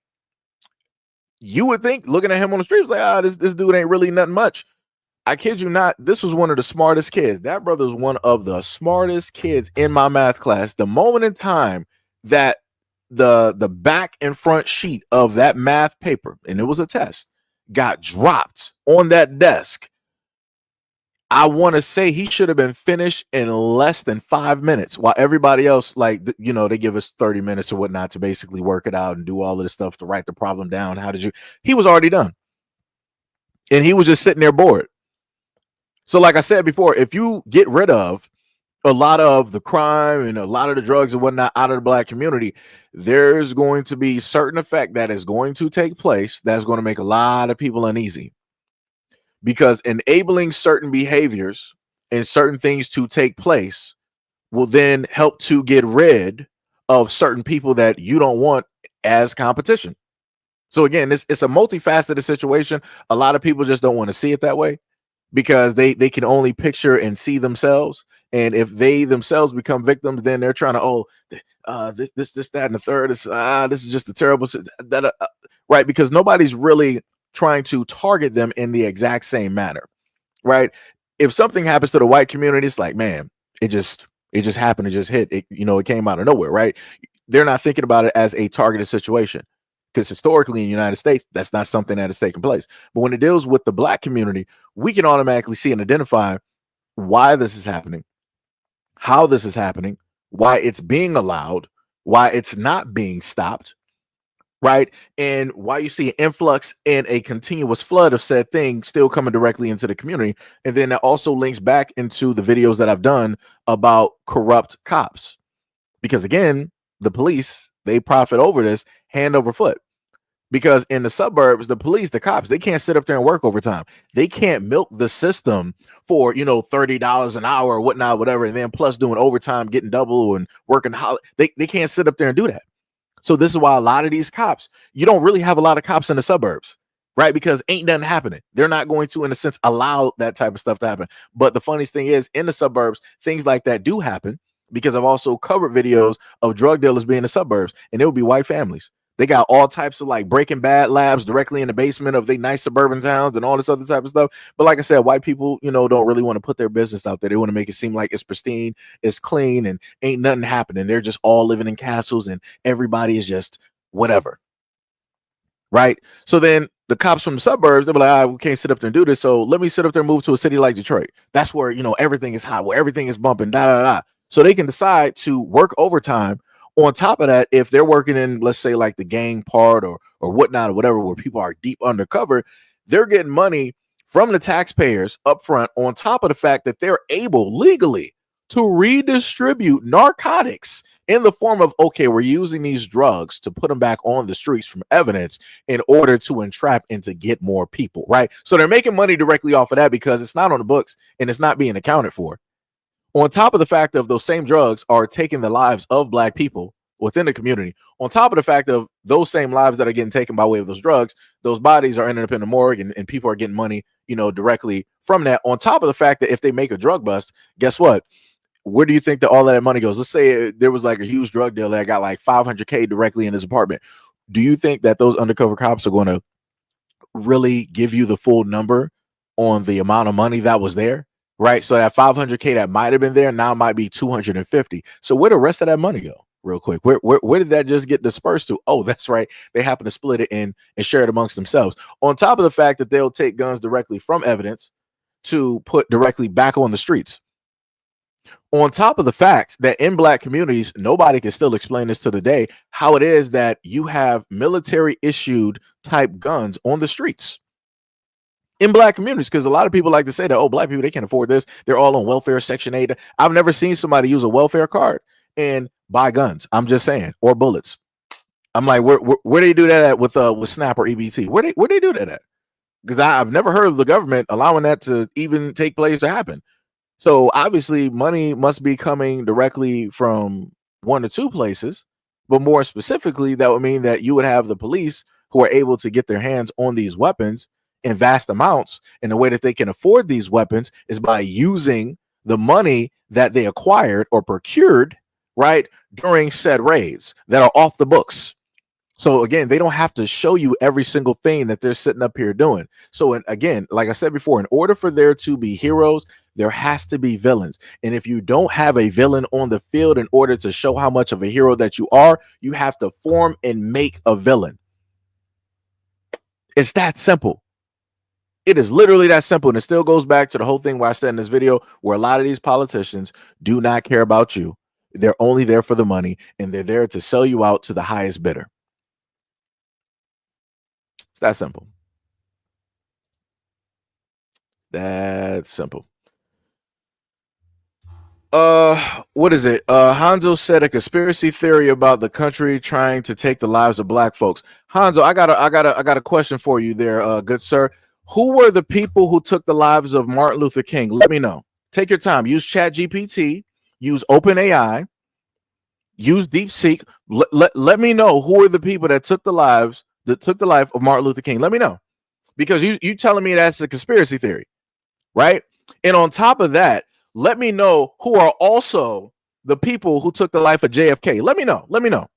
you would think looking at him on the street was like, this dude ain't really nothing much. I kid you not, this was one of the smartest kids. That brother was one of the smartest kids in my math class. The moment in time that the back and front sheet of that math paper, and it was a test, got dropped on that desk, I want to say he should have been finished in less than 5 minutes, while everybody else, like, they give us 30 minutes or whatnot to basically work it out and do all of this stuff to write the problem down. He was already done. And he was just sitting there bored. So like I said before, if you get rid of a lot of the crime and a lot of the drugs and whatnot out of the black community, there's going to be certain effect that is going to take place that's going to make a lot of people uneasy. Because enabling certain behaviors and certain things to take place will then help to get rid of certain people that you don't want as competition. So again, it's a multifaceted situation. A lot of people just don't want to see it that way because they can only picture and see themselves. And if they themselves become victims, then they're trying to, this, that, and the third. This is just a terrible, right? Because nobody's really trying to target them in the exact same manner, right? If something happens to the white community, it's like, man, it just happened. It just hit. It came out of nowhere, right? They're not thinking about it as a targeted situation because historically in the United States, that's not something that has taken place. But when it deals with the black community, we can automatically see and identify why this is happening, how this is happening, why it's being allowed, why it's not being stopped, right? And why you see an influx and a continuous flood of said thing still coming directly into the community. And then that also links back into the videos that I've done about corrupt cops. Because again, the police, they profit over this hand over foot. Because in the suburbs, the police, the cops, they can't sit up there and work overtime. They can't milk the system for, $30 an hour or whatnot, whatever. And then plus doing overtime, getting double and working. They can't sit up there and do that. So this is why a lot of these cops, you don't really have a lot of cops in the suburbs, right? Because ain't nothing happening. They're not going to, in a sense, allow that type of stuff to happen. But the funniest thing is in the suburbs, things like that do happen because I've also covered videos of drug dealers being in the suburbs, and it would be white families. They got all types of like Breaking Bad labs directly in the basement of they nice suburban towns and all this other type of stuff. But like I said, white people, don't really want to put their business out there. They want to make it seem like it's pristine, it's clean, and ain't nothing happening. They're just all living in castles and everybody is just whatever. Right. So then the cops from the suburbs, they're like, we can't sit up there and do this. So let me sit up there and move to a city like Detroit. That's where, everything is hot, where everything is bumping, So they can decide to work overtime. On top of that, if they're working in, let's say, like the gang part or whatnot or whatever, where people are deep undercover, they're getting money from the taxpayers up front, on top of the fact that they're able legally to redistribute narcotics in the form of, okay, we're using these drugs to put them back on the streets from evidence in order to entrap and to get more people, right? So they're making money directly off of that because it's not on the books and it's not being accounted for. On top of the fact of those same drugs are taking the lives of black people within the community, on top of the fact of those same lives that are getting taken by way of those drugs, those bodies are ending up in the morgue and people are getting money, directly from that. On top of the fact that if they make a drug bust, guess what? Where do you think that all of that money goes? Let's say there was like a huge drug dealer that got like $500K directly in his apartment. Do you think that those undercover cops are going to really give you the full number on the amount of money that was there? Right. So that 500K that might have been there now might be 250. So where the rest of that money go? Real quick, where did that just get dispersed to? Oh, that's right. They happen to split it in and share it amongst themselves. On top of the fact that they'll take guns directly from evidence to put directly back on the streets. On top of the fact that in black communities, nobody can still explain this to the day, how it is that you have military issued type guns on the streets in black communities, because a lot of people like to say that, oh, black people, they can't afford this. They're all on welfare, Section 8. I've never seen somebody use a welfare card and buy guns. I'm just saying, or bullets. I'm like, where do you do that at with SNAP or EBT? Where they do that at? Because I've never heard of the government allowing that to even take place or happen. So obviously money must be coming directly from one or two places, but more specifically, that would mean that you would have the police who are able to get their hands on these weapons in vast amounts. And the way that they can afford these weapons is by using the money that they acquired or procured, right, during said raids that are off the books. So again, they don't have to show you every single thing that they're sitting up here doing. So again, like I said before, in order for there to be heroes, there has to be villains. And if you don't have a villain on the field in order to show how much of a hero that you are, you have to form and make a villain. It's that simple. It is literally that simple. And it still goes back to the whole thing where I said in this video, where a lot of these politicians do not care about you. They're only there for the money, and they're there to sell you out to the highest bidder. It's that simple. That's simple. What is it? Hanzo said a conspiracy theory about the country trying to take the lives of black folks. Hanzo, I got a question for you there, good sir. Who were the people who took the lives of Martin Luther King? Let me know. Take your time. Use ChatGPT. Use OpenAI. Use DeepSeek. Let me know who are the people that took the life of Martin Luther King. Let me know, because you telling me that's a conspiracy theory, right? And on top of that, let me know who are also the people who took the life of JFK. Let me know,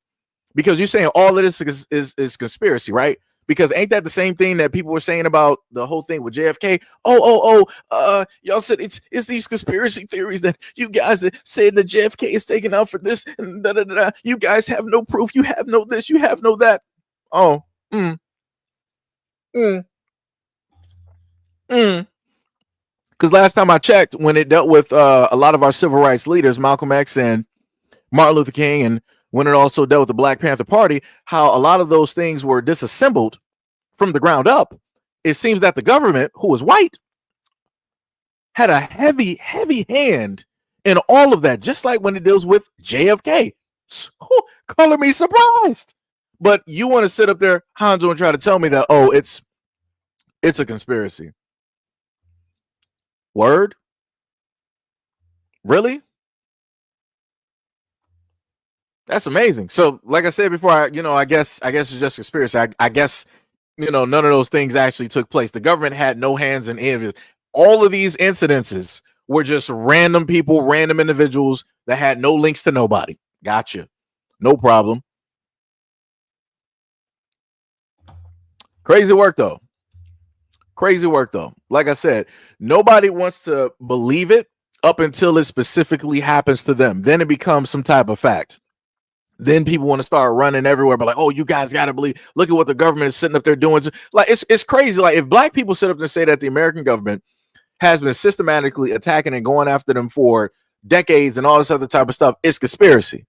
because you're saying all of this is conspiracy, right? Because ain't that the same thing that people were saying about the whole thing with JFK? Y'all said it's these conspiracy theories that you guys said that JFK is taken out for this and da da da. You guys have no proof. You have no this. You have no that. Oh. Because last time I checked, when it dealt with a lot of our civil rights leaders, Malcolm X and Martin Luther King, and when it also dealt with the Black Panther Party, how a lot of those things were disassembled from the ground up, it seems that the government, who was white, had a heavy hand in all of that, just like when it deals with JFK. So, color me surprised. But you want to sit up there, Hanzo, and try to tell me that, oh, it's a conspiracy. Word? Really? That's amazing. So, like I said before, I guess it's just conspiracy. I guess, none of those things actually took place. The government had no hands in any of it. All of these incidences were just random people, random individuals that had no links to nobody. Gotcha. No problem. Crazy work, though. Like I said, nobody wants to believe it up until it specifically happens to them. Then it becomes some type of fact. Then people want to start running everywhere, but like, oh, you guys got to believe. Look at what the government is sitting up there doing. Like, it's crazy. Like, if black people sit up and say that the American government has been systematically attacking and going after them for decades and all this other type of stuff, it's conspiracy.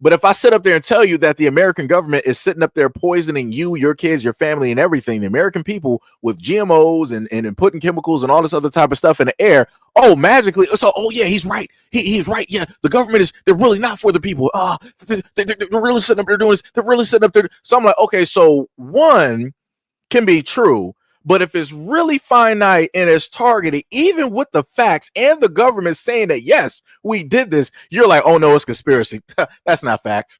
But if I sit up there and tell you that the American government is sitting up there poisoning you, your kids, your family, and everything, the American people with GMOs and putting chemicals and all this other type of stuff in the air, oh, magically, so, oh, yeah, he's right. He's right. Yeah, the government they're really not for the people. They're really sitting up there doing this. They're really sitting up there. So I'm like, okay, so one can be true. But if it's really finite and it's targeted, even with the facts and the government saying that, yes, we did this, you're like, oh, no, it's conspiracy. That's not facts.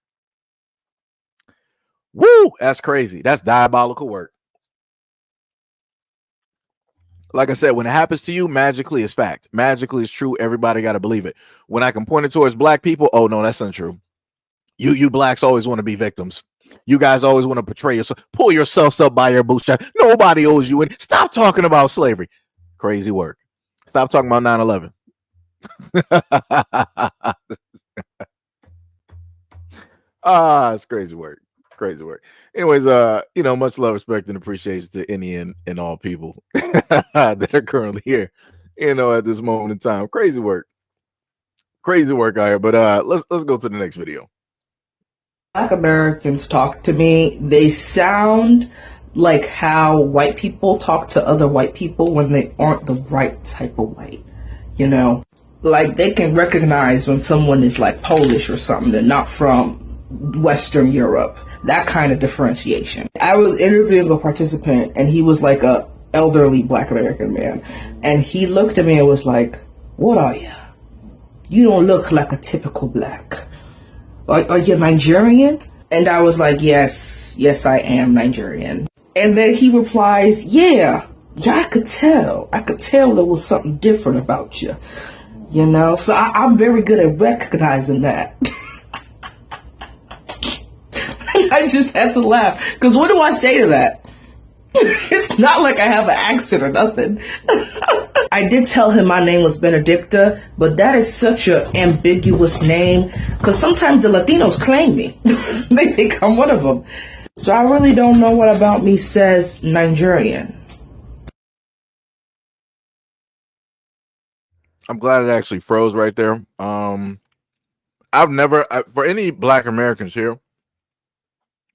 Woo, that's crazy. That's diabolical work. Like I said, when it happens to you, magically it's fact. Magically it's true. Everybody got to believe it. When I can point it towards black people, oh, no, that's untrue. You blacks always want to be victims. You guys always want to portray yourself, pull yourselves up by your bootstraps. Nobody owes you any. Stop talking about slavery. Crazy work. Stop talking about 9/11. It's crazy work. Crazy work. Anyways, much love, respect, and appreciation to any and all people that are currently here, at this moment in time. Crazy work. Crazy work out here. But let's go to the next video. Black Americans talk to me, they sound like how white people talk to other white people when they aren't the right type of white, Like, they can recognize when someone is like Polish or something, they're not from Western Europe. That kind of differentiation. I was interviewing a participant, and he was like a elderly Black American man, and he looked at me and was like, "What are you? You don't look like a typical black. Are you Nigerian?" And I was like, yes, I am Nigerian. And then he replies, yeah, I could tell. I could tell there was something different about you. So I'm very good at recognizing that. I just had to laugh. Because what do I say to that? It's not like I have an accent or nothing. I did tell him my name was Benedicta, but that is such an ambiguous name, because sometimes the Latinos claim me. They think I'm one of them. So I really don't know what about me says Nigerian. I'm glad it actually froze right there. I've never, for any Black Americans here,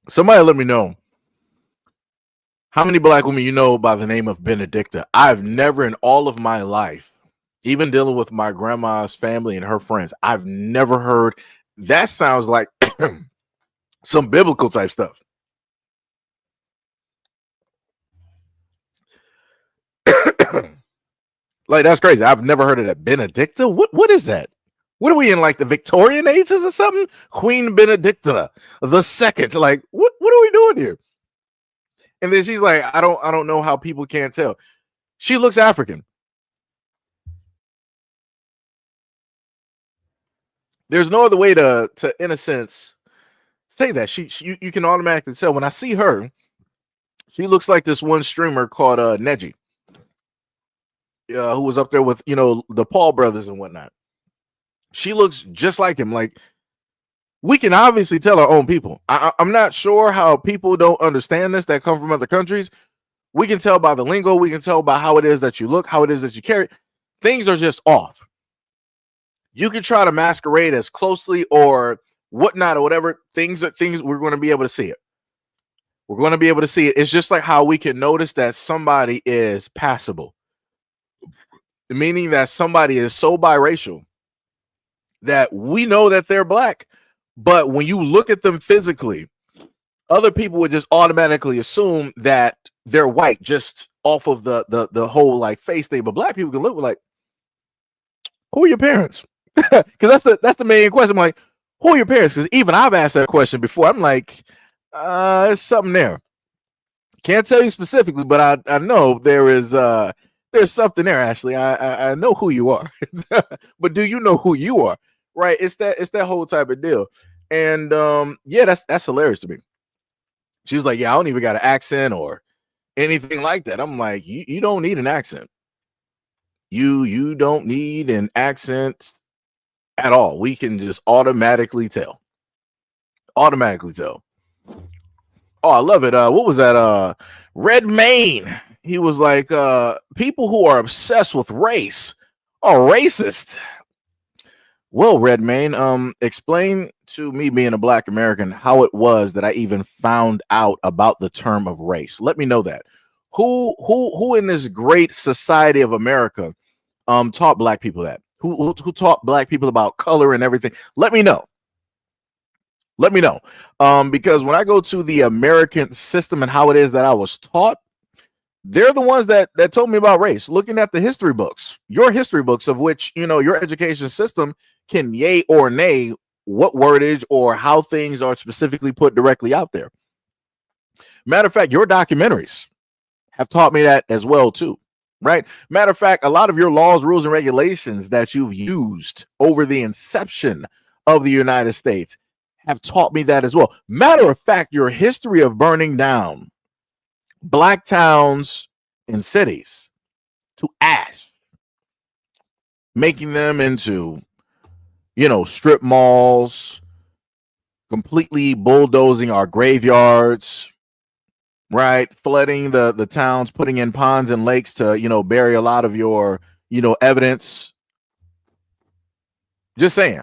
somebody let me know how many Black women you know by the name of Benedicta. I've never in all of my life, even dealing with my grandma's family and her friends, I've never heard. That sounds like some biblical type stuff. Like, that's crazy. I've never heard of that. Benedicta? What is that? What are we in, like the Victorian ages or something? Queen Benedicta the Second. Like, what are we doing here? And then she's like, I don't know how people can't tell. She looks African. There's no other way to in a sense say that. You can automatically tell. When I see her, she looks like this one streamer called Neji, who was up there with the Paul brothers and whatnot. She looks just like him. Like, we can obviously tell our own people. I'm not sure how people don't understand this that come from other countries. We can tell by the lingo. We can tell by how it is that you look, how it is that you carry. Things are just off. You can try to masquerade as closely or whatnot or whatever. Things we're going to be able to see it. We're going to be able to see it. It's just like how we can notice that somebody is passable, meaning that somebody is so biracial that we know that they're Black. But when you look at them physically, other people would just automatically assume that they're white just off of the whole like face thing. But Black people can look like, who are your parents? Because that's the main question. I'm like, who are your parents? Because even I've asked that question before. I'm like, there's something there. Can't tell you specifically, but I know there's something there, Ashley. I know who you are. But do you know who you are? Right? It's that whole type of deal. And yeah, that's hilarious to me. She was like, yeah, I don't even got an accent or anything like that. I'm like, you don't need an accent. You don't need an accent at all. We can just automatically tell. Automatically tell. Oh, I love it. What was that? Red Mane. He was like, people who are obsessed with race are racist. Well, Red Mane, explain to me being a Black American how it was that I even found out about the term of race. Let me know that. Who in this great society of America taught Black people that? Who taught Black people about color and everything? Let me know. Let me know. Because when I go to the American system and how it is that I was taught, they're the ones that told me about race. Looking at the history books, your history books, of which, you know, your education system can yay or nay what wordage or how things are specifically put directly out there. Matter of fact, your documentaries have taught me that as well too, right? Matter of fact, a lot of your laws, rules, and regulations that you've used over the inception of the United States have taught me that as well. Matter of fact, your history of burning down Black towns and cities to ash, making them into, you know, strip malls, completely bulldozing our graveyards, right? Flooding the towns, putting in ponds and lakes to, you know, bury a lot of your, you know, evidence. Just saying.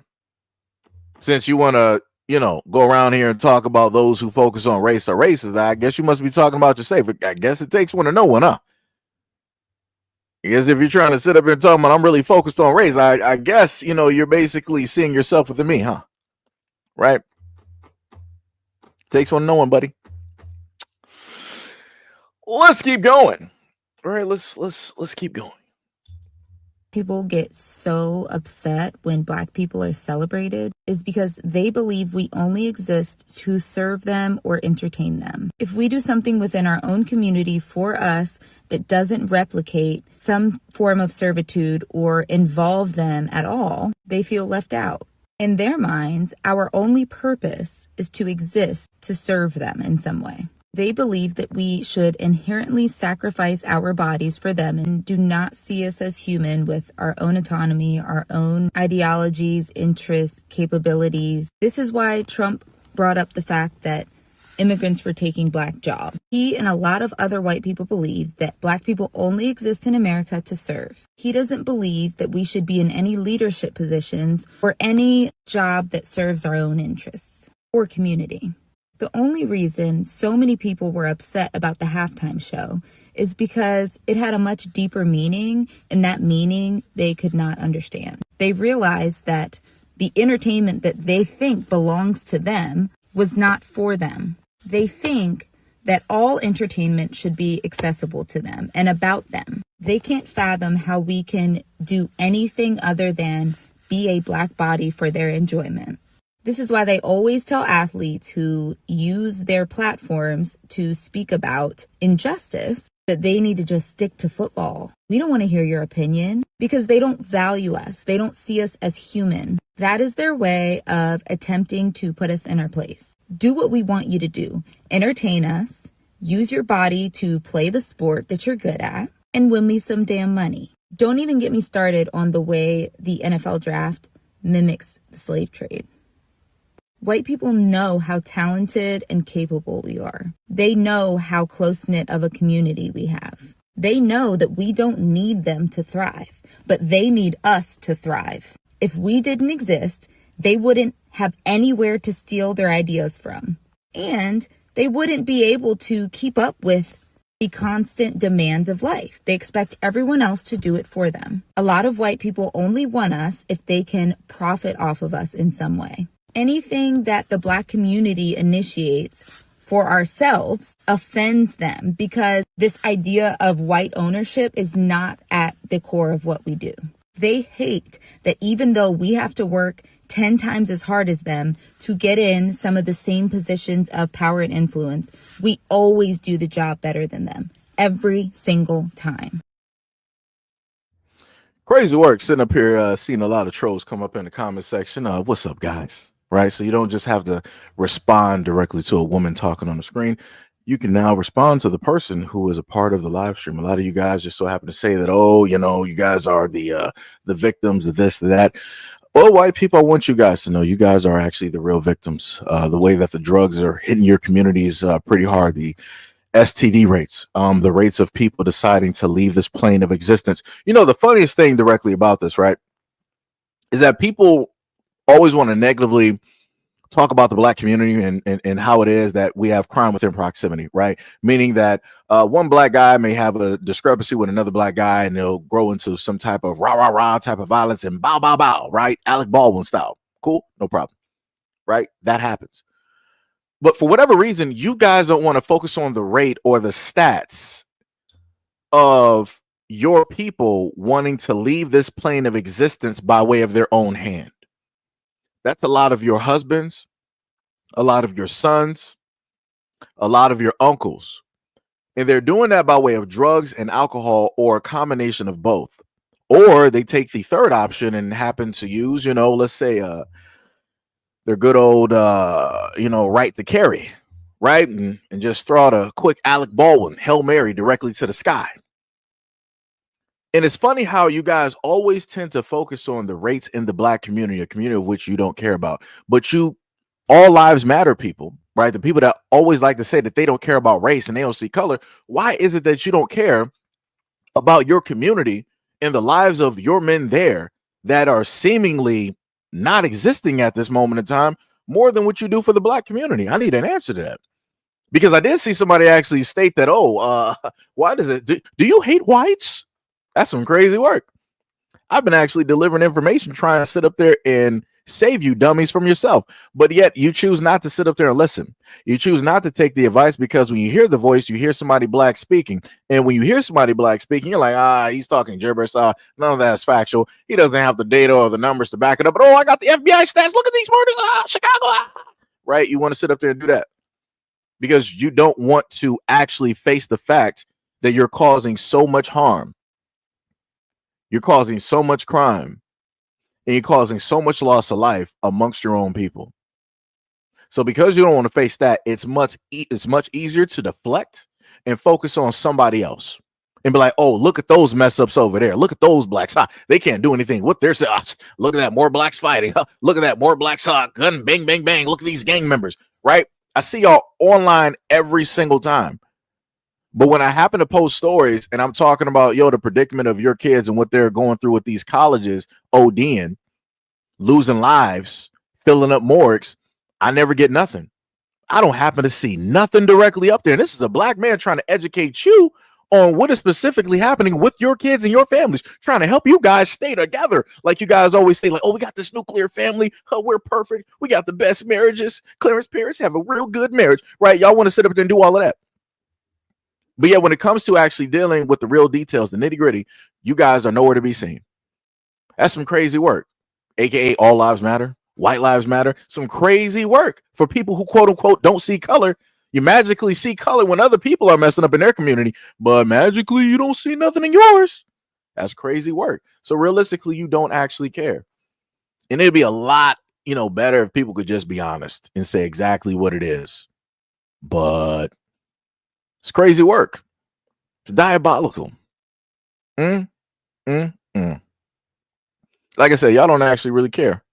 Since you want to, you know, go around here and talk about those who focus on race or races, I guess you must be talking about yourself. I guess it takes one to know one, huh? I guess if you're trying to sit up here and talk about I'm really focused on race, I guess, you know, you're basically seeing yourself within me, huh? Right? Takes one to know one, buddy. Let's keep going. All right, let's keep going. People get so upset when Black people are celebrated is because they believe we only exist to serve them or entertain them. If we do something within our own community for us that doesn't replicate some form of servitude or involve them at all, they feel left out. In their minds, our only purpose is to exist to serve them in some way. They believe that we should inherently sacrifice our bodies for them and do not see us as human with our own autonomy, our own ideologies, interests, capabilities. This is why Trump brought up the fact that immigrants were taking Black jobs. He and a lot of other white people believe that Black people only exist in America to serve. He doesn't believe that we should be in any leadership positions or any job that serves our own interests or community. The only reason so many people were upset about the halftime show is because it had a much deeper meaning, and that meaning they could not understand. They realized that the entertainment that they think belongs to them was not for them. They think that all entertainment should be accessible to them and about them. They can't fathom how we can do anything other than be a Black body for their enjoyment. This is why they always tell athletes who use their platforms to speak about injustice that they need to just stick to football. We don't want to hear your opinion because they don't value us. They don't see us as human. That is their way of attempting to put us in our place. Do what we want you to do. Entertain us. Use your body to play the sport that you're good at and win me some damn money. Don't even get me started on the way the NFL draft mimics the slave trade. White people know how talented and capable we are. They know how close-knit of a community we have. They know that we don't need them to thrive, but they need us to thrive. If we didn't exist, they wouldn't have anywhere to steal their ideas from. And they wouldn't be able to keep up with the constant demands of life. They expect everyone else to do it for them. A lot of white people only want us if they can profit off of us in some way. Anything that the Black community initiates for ourselves offends them because this idea of white ownership is not at the core of what we do. They hate that even though we have to work 10 times as hard as them to get in some of the same positions of power and influence, we always do the job better than them every single time. Crazy work sitting up here seeing a lot of trolls come up in the comment section. What's up, guys? Right, so you don't just have to respond directly to a woman talking on the screen. You can now respond to the person who is a part of the live stream. A lot of you guys just so happen to say that, oh, you know, you guys are the victims of this, that. Well, white people, I want you guys to know you guys are actually the real victims. The way that the drugs are hitting your communities pretty hard. The STD rates, the rates of people deciding to leave this plane of existence. You know, the funniest thing directly about this, right, is that people always want to negatively talk about the black community and how it is that we have crime within proximity, right? Meaning that one black guy may have a discrepancy with another black guy and they'll grow into some type of rah, rah, rah type of violence and bow, bow, bow, right? Alec Baldwin style. Cool. No problem. Right? That happens. But for whatever reason, you guys don't want to focus on the rate or the stats of your people wanting to leave this plane of existence by way of their own hand. That's a lot of your husbands, a lot of your sons, a lot of your uncles. And they're doing that by way of drugs and alcohol or a combination of both. Or they take the third option and happen to use, let's say their good old, right to carry, right? And just throw out a quick Alec Baldwin, Hail Mary directly to the sky. And it's funny how you guys always tend to focus on the rates in the black community, a community of which you don't care about. But all lives matter people, right? The people that always like to say that they don't care about race and they don't see color. Why is it that you don't care about your community and the lives of your men there that are seemingly not existing at this moment in time more than what you do for the black community? I need an answer to that. Because I did see somebody actually state that, why does it, do you hate whites? That's some crazy work. I've been actually delivering information trying to sit up there and save you dummies from yourself. But yet you choose not to sit up there and listen. You choose not to take the advice because when you hear the voice, you hear somebody black speaking. And when you hear somebody black speaking, you're like, he's talking gibberish. None of that's factual. He doesn't have the data or the numbers to back it up. But, I got the FBI stats. Look at these murders. Chicago. Right? You want to sit up there and do that because you don't want to actually face the fact that you're causing so much harm. You're causing so much crime and you're causing so much loss of life amongst your own people. So because you don't want to face that, it's much easier to deflect and focus on somebody else and be like, look at those mess ups over there. Look at those blacks. They can't do anything with their look at that, more blacks fighting. Look at that, more blacks gun, bang, bang, bang. Look at these gang members, right? I see y'all online every single time. But when I happen to post stories and I'm talking about, the predicament of your kids and what they're going through with these colleges, ODing, losing lives, filling up morgues, I never get nothing. I don't happen to see nothing directly up there. And this is a black man trying to educate you on what is specifically happening with your kids and your families, trying to help you guys stay together. Like you guys always say, like, we got this nuclear family. We're perfect. We got the best marriages. Clarence parents have a real good marriage, right? Y'all want to sit up there and do all of that. But yeah, when it comes to actually dealing with the real details, the nitty gritty, you guys are nowhere to be seen. That's some crazy work, aka all lives matter, white lives matter. Some crazy work for people who quote unquote don't see color. You magically see color when other people are messing up in their community, but magically you don't see nothing in yours. That's crazy work. So realistically, you don't actually care. And it'd be a lot, better if people could just be honest and say exactly what it is. But it's crazy work. It's diabolical. Like I said, y'all don't actually really care.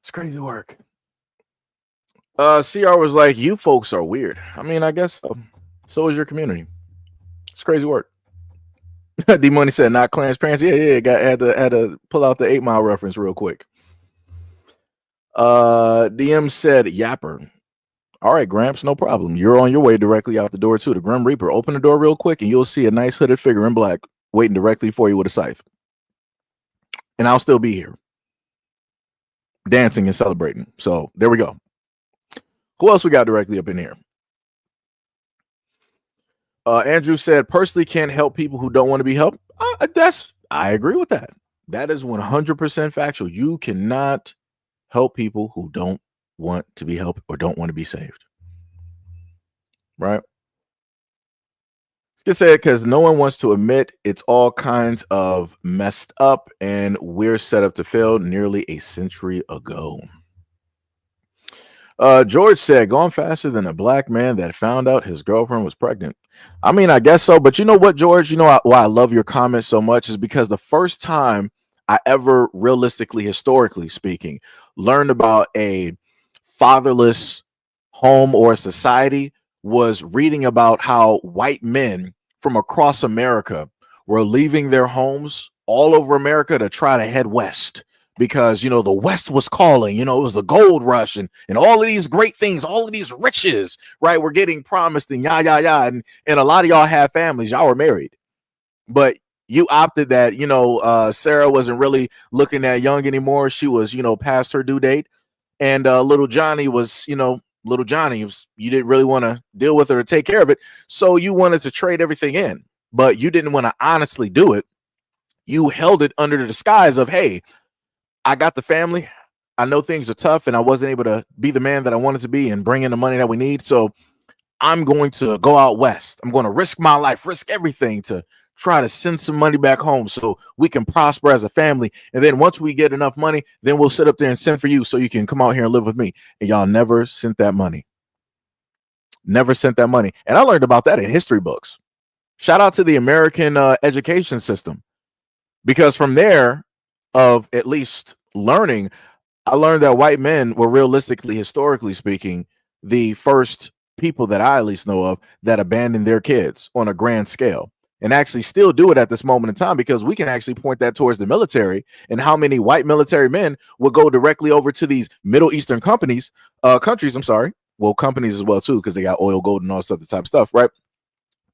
It's crazy work. CR was like, you folks are weird. I mean, I guess so. So is your community. It's crazy work. D Money said, not Clarence parents. Yeah. Had to pull out the 8 Mile reference real quick. DM said, yapper. All right, Gramps, no problem. You're on your way directly out the door too. The Grim Reaper. Open the door real quick, and you'll see a nice hooded figure in black waiting directly for you with a scythe. And I'll still be here, dancing and celebrating. So there we go. Who else we got directly up in here? Andrew said, personally can't help people who don't want to be helped. I agree with that. That is 100% factual. You cannot help people who don't want to be helped or don't want to be saved. Right? It's said because no one wants to admit it's all kinds of messed up and we're set up to fail nearly a century ago. George said, gone faster than a black man that found out his girlfriend was pregnant. I mean, I guess so. But you know what, George? Why I love your comments so much is because the first time I ever realistically, historically speaking, learned about a fatherless home or society was reading about how white men from across America were leaving their homes all over America to try to head west because, you know, the West was calling, you know, it was the gold rush and all of these great things, all of these riches, right? We're getting promised and yeah. And a lot of y'all have families, y'all were married, but you opted that, you know, Sarah wasn't really looking that young anymore. She was, you know, past her due date. And little Johnny was, you know, little Johnny was, you didn't really want to deal with her or take care of it. So you wanted to trade everything in, but you didn't want to honestly do it. You held it under the disguise of, hey, I got the family. I know things are tough and I wasn't able to be the man that I wanted to be and bring in the money that we need. So I'm going to go out west. I'm going to risk my life, risk everything to try to send some money back home so we can prosper as a family. And then once we get enough money, then we'll sit up there and send for you so you can come out here and live with me. And y'all never sent that money. Never sent that money. And I learned about that in history books. Shout out to the American education system. Because from there, of at least learning, I learned that white men were realistically, historically speaking, the first people that I at least know of that abandoned their kids on a grand scale and actually still do it at this moment in time, because we can actually point that towards the military and how many white military men would go directly over to these Middle Eastern countries, well, companies as well too, because they got oil, gold, and all this other type of stuff, right?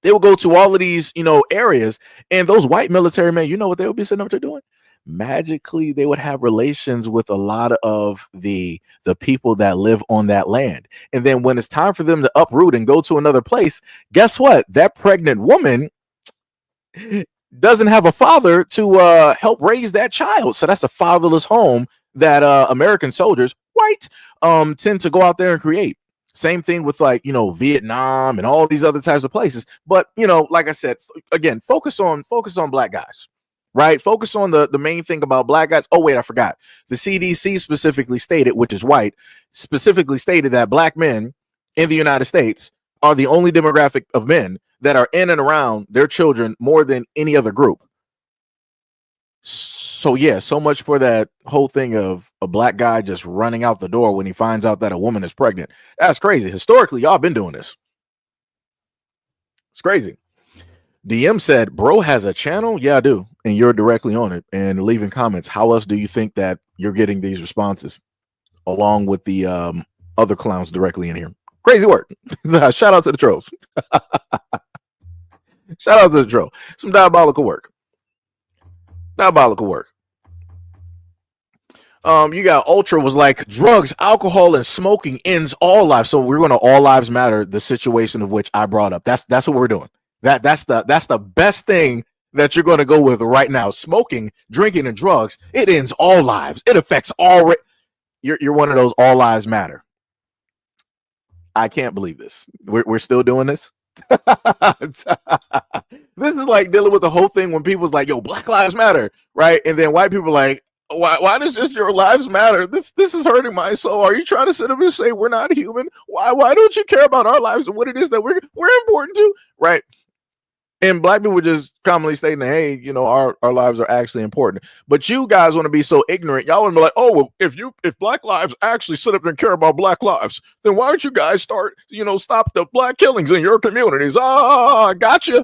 They would go to all of these, you know, areas, and those white military men, you know what they would be sitting up there doing? Magically, they would have relations with a lot of the people that live on that land. And then when it's time for them to uproot and go to another place, guess what? That pregnant woman doesn't have a father to help raise that child. So that's a fatherless home that American soldiers, white, tend to go out there and create. Same thing with, like, you know, Vietnam and all these other types of places. But, you know, like I said, again, focus on black guys, right? Focus on the main thing about black guys. Oh, wait, I forgot. The CDC specifically stated, which is white, specifically stated that black men in the United States are the only demographic of men that are in and around their children more than any other group. So yeah, so much for that whole thing of a black guy just running out the door when he finds out that a woman is pregnant. That's crazy. Historically, y'all been doing this. It's crazy. DM said, bro has a channel? Yeah, I do. And you're directly on it and leaving comments. How else do you think that you're getting these responses along with the other clowns directly in here? Crazy work. Shout out to the trolls. Shout out to the troll. Some diabolical work. Diabolical work. You got Ultra was like, drugs, alcohol, and smoking ends all lives. So we're going to all lives matter the situation of which I brought up. That's what we're doing. That's the best thing that you're going to go with right now. Smoking, drinking, and drugs, it ends all lives. It affects all. You're one of those all lives matter. I can't believe this. We're still doing this. This is like dealing with the whole thing when people's like, yo, Black Lives Matter, right? And then white people are like, why does just your lives matter? This is hurting my soul. Are you trying to sit up and say we're not human? Why don't you care about our lives and what it is that we're important to, right? And black people just commonly stating, hey, you know, our lives are actually important. But you guys want to be so ignorant. Y'all want to be like, oh, well, if black lives actually sit up and care about black lives, then why don't you guys start, you know, stop the black killings in your communities? Gotcha.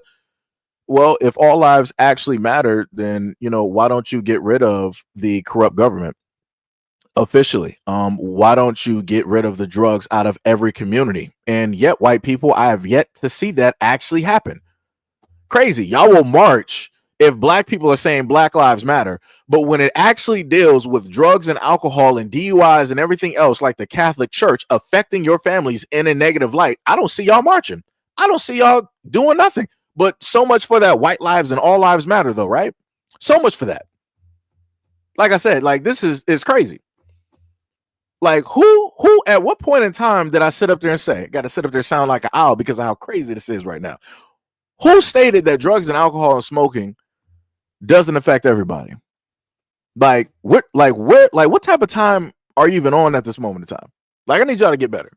Well, if all lives actually matter, then, you know, why don't you get rid of the corrupt government officially? Why don't you get rid of the drugs out of every community? And yet, white people, I have yet to see that actually happen. Crazy. Y'all will march if black people are saying Black Lives Matter, but when it actually deals with drugs and alcohol and DUIs and everything else, like the Catholic Church affecting your families in a negative light, I don't see y'all marching. I don't see y'all doing nothing. But so much for that white lives and all lives matter, though, right? So much for that. Like I said, like, this is crazy. Like, who at what point in time did I sit up there and say, got to sit up there sound like an owl because of how crazy this is right now? Who stated that drugs and alcohol and smoking doesn't affect everybody? Like, what type of time are you even on at this moment in time? Like, I need y'all to get better.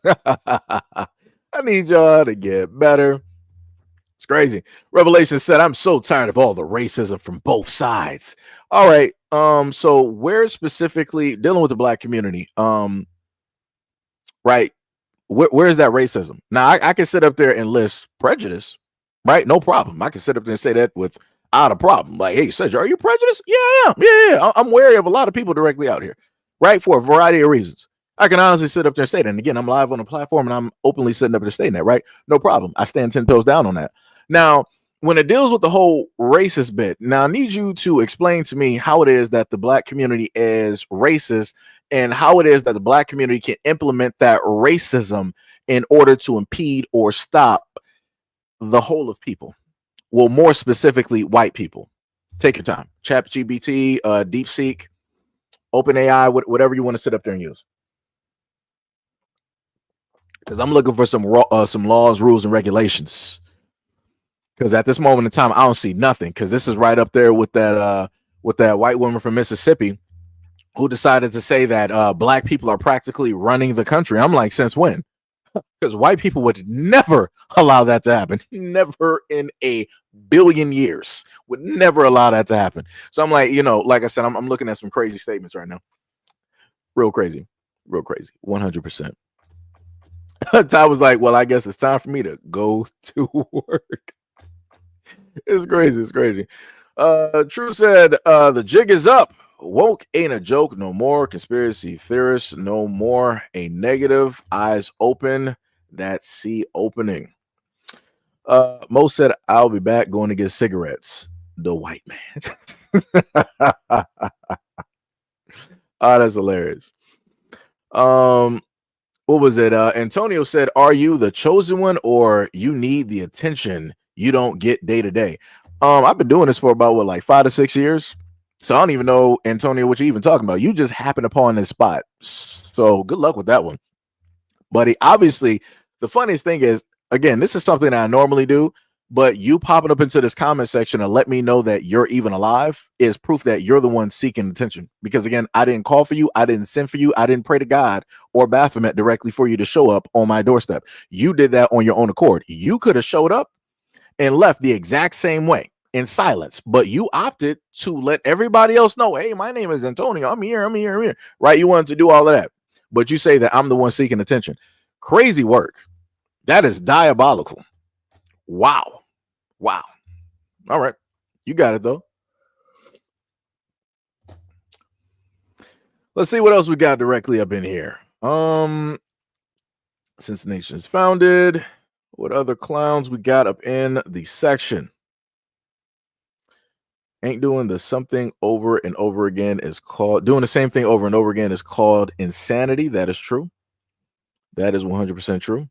I need y'all to get better. It's crazy. Revelation said, I'm so tired of all the racism from both sides. All right. So where specifically dealing with the black community? Right. Where is that racism? Now, I can sit up there and list prejudice. right? No problem. I can sit up there and say that without a problem. Like, hey, Cedric, are you prejudiced? Yeah. I'm wary of a lot of people directly out here, right? For a variety of reasons. I can honestly sit up there and say that. And again, I'm live on a platform and I'm openly sitting up there saying that, right? No problem. I stand 10 toes down on that. Now, when it deals with the whole racist bit, now I need you to explain to me how it is that the black community is racist and how it is that the black community can implement that racism in order to impede or stop the whole of people. Well, more specifically, white people. Take your time. ChatGPT, DeepSeek, OpenAI, whatever you want to sit up there and use. Because I'm looking for some laws, rules, and regulations. Because at this moment in time, I don't see nothing. Because this is right up there with that white woman from Mississippi who decided to say that black people are practically running the country. I'm like, since when? Because white people would never allow that to happen. Never in a billion years would never allow that to happen. So I'm like, like I said, I'm looking at some crazy statements right now. Real crazy. 100%. Ty was like, well, I guess it's time for me to go to work. It's crazy. True said, the jig is up. Woke ain't a joke no more. Conspiracy theorists no more. A negative. Eyes open. That sea opening. Mo said, I'll be back going to get cigarettes. The white man. That's hilarious. What was it? Antonio said, are you the chosen one or you need the attention you don't get day to day? I've been doing this for about 5 to 6 years. So I don't even know, Antonio, what you're even talking about. You just happened upon this spot. So good luck with that one. Buddy, obviously, the funniest thing is, again, this is something that I normally do, but you popping up into this comment section and let me know that you're even alive is proof that you're the one seeking attention. Because again, I didn't call for you. I didn't send for you. I didn't pray to God or Baphomet directly for you to show up on my doorstep. You did that on your own accord. You could have showed up and left the exact same way in silence, but you opted to let everybody else know, hey, my name is Antonio. I'm here. Right? You wanted to do all of that, but you say that I'm the one seeking attention. Crazy work. That is diabolical. Wow. All right. You got it, though. Let's see what else we got directly up in here. Since the nation is founded, what other clowns we got up in the section? Ain't doing the something over and over again is called doing the same thing over and over again is called insanity. That is true. That is 100% true.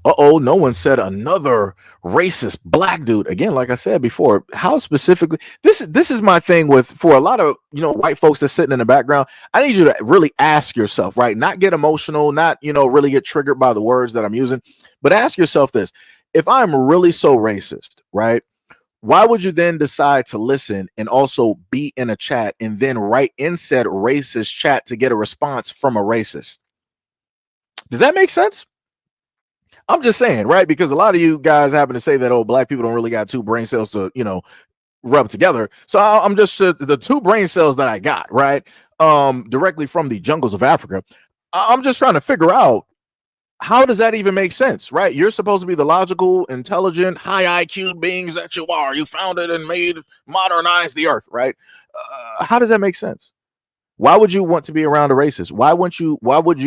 No one said another racist black dude. Again, like I said before, how specifically this is my thing for a lot of white folks that's sitting in the background. I need you to really ask yourself, right? Not get emotional, not really get triggered by the words that I'm using, but ask yourself this: if I'm really so racist, right? Why would you then decide to listen and also be in a chat and then write in said racist chat to get a response from a racist? Does that make sense? I'm just saying, right? Because a lot of you guys happen to say that, black people don't really got two brain cells to, rub together. So I'm just the two brain cells that I got, right? Directly from the jungles of Africa. I'm just trying to figure out, how does that even make sense, right? You're supposed to be the logical, intelligent, high IQ beings that you are. You founded and modernized the earth, right? How does that make sense? Why would you want to be around a racist? Why would you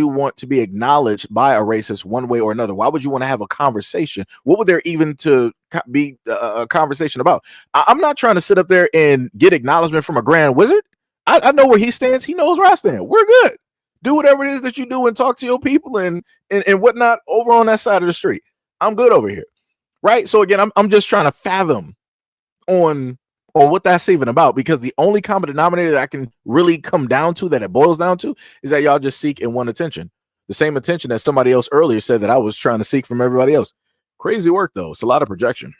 want to be acknowledged by a racist one way or another? Why would you want to have a conversation? What would there even to be a conversation about? I'm not trying to sit up there and get acknowledgement from a grand wizard. I know where he stands. He knows where I stand. We're good. Do whatever it is that you do and talk to your people and whatnot over on that side of the street. I'm good over here, right? So again, I'm just trying to fathom on what that's even about, because the only common denominator that I can really come down to, that it boils down to, is that y'all just seek and want attention. The same attention that somebody else earlier said that I was trying to seek from everybody else. Crazy work, though. It's a lot of projection.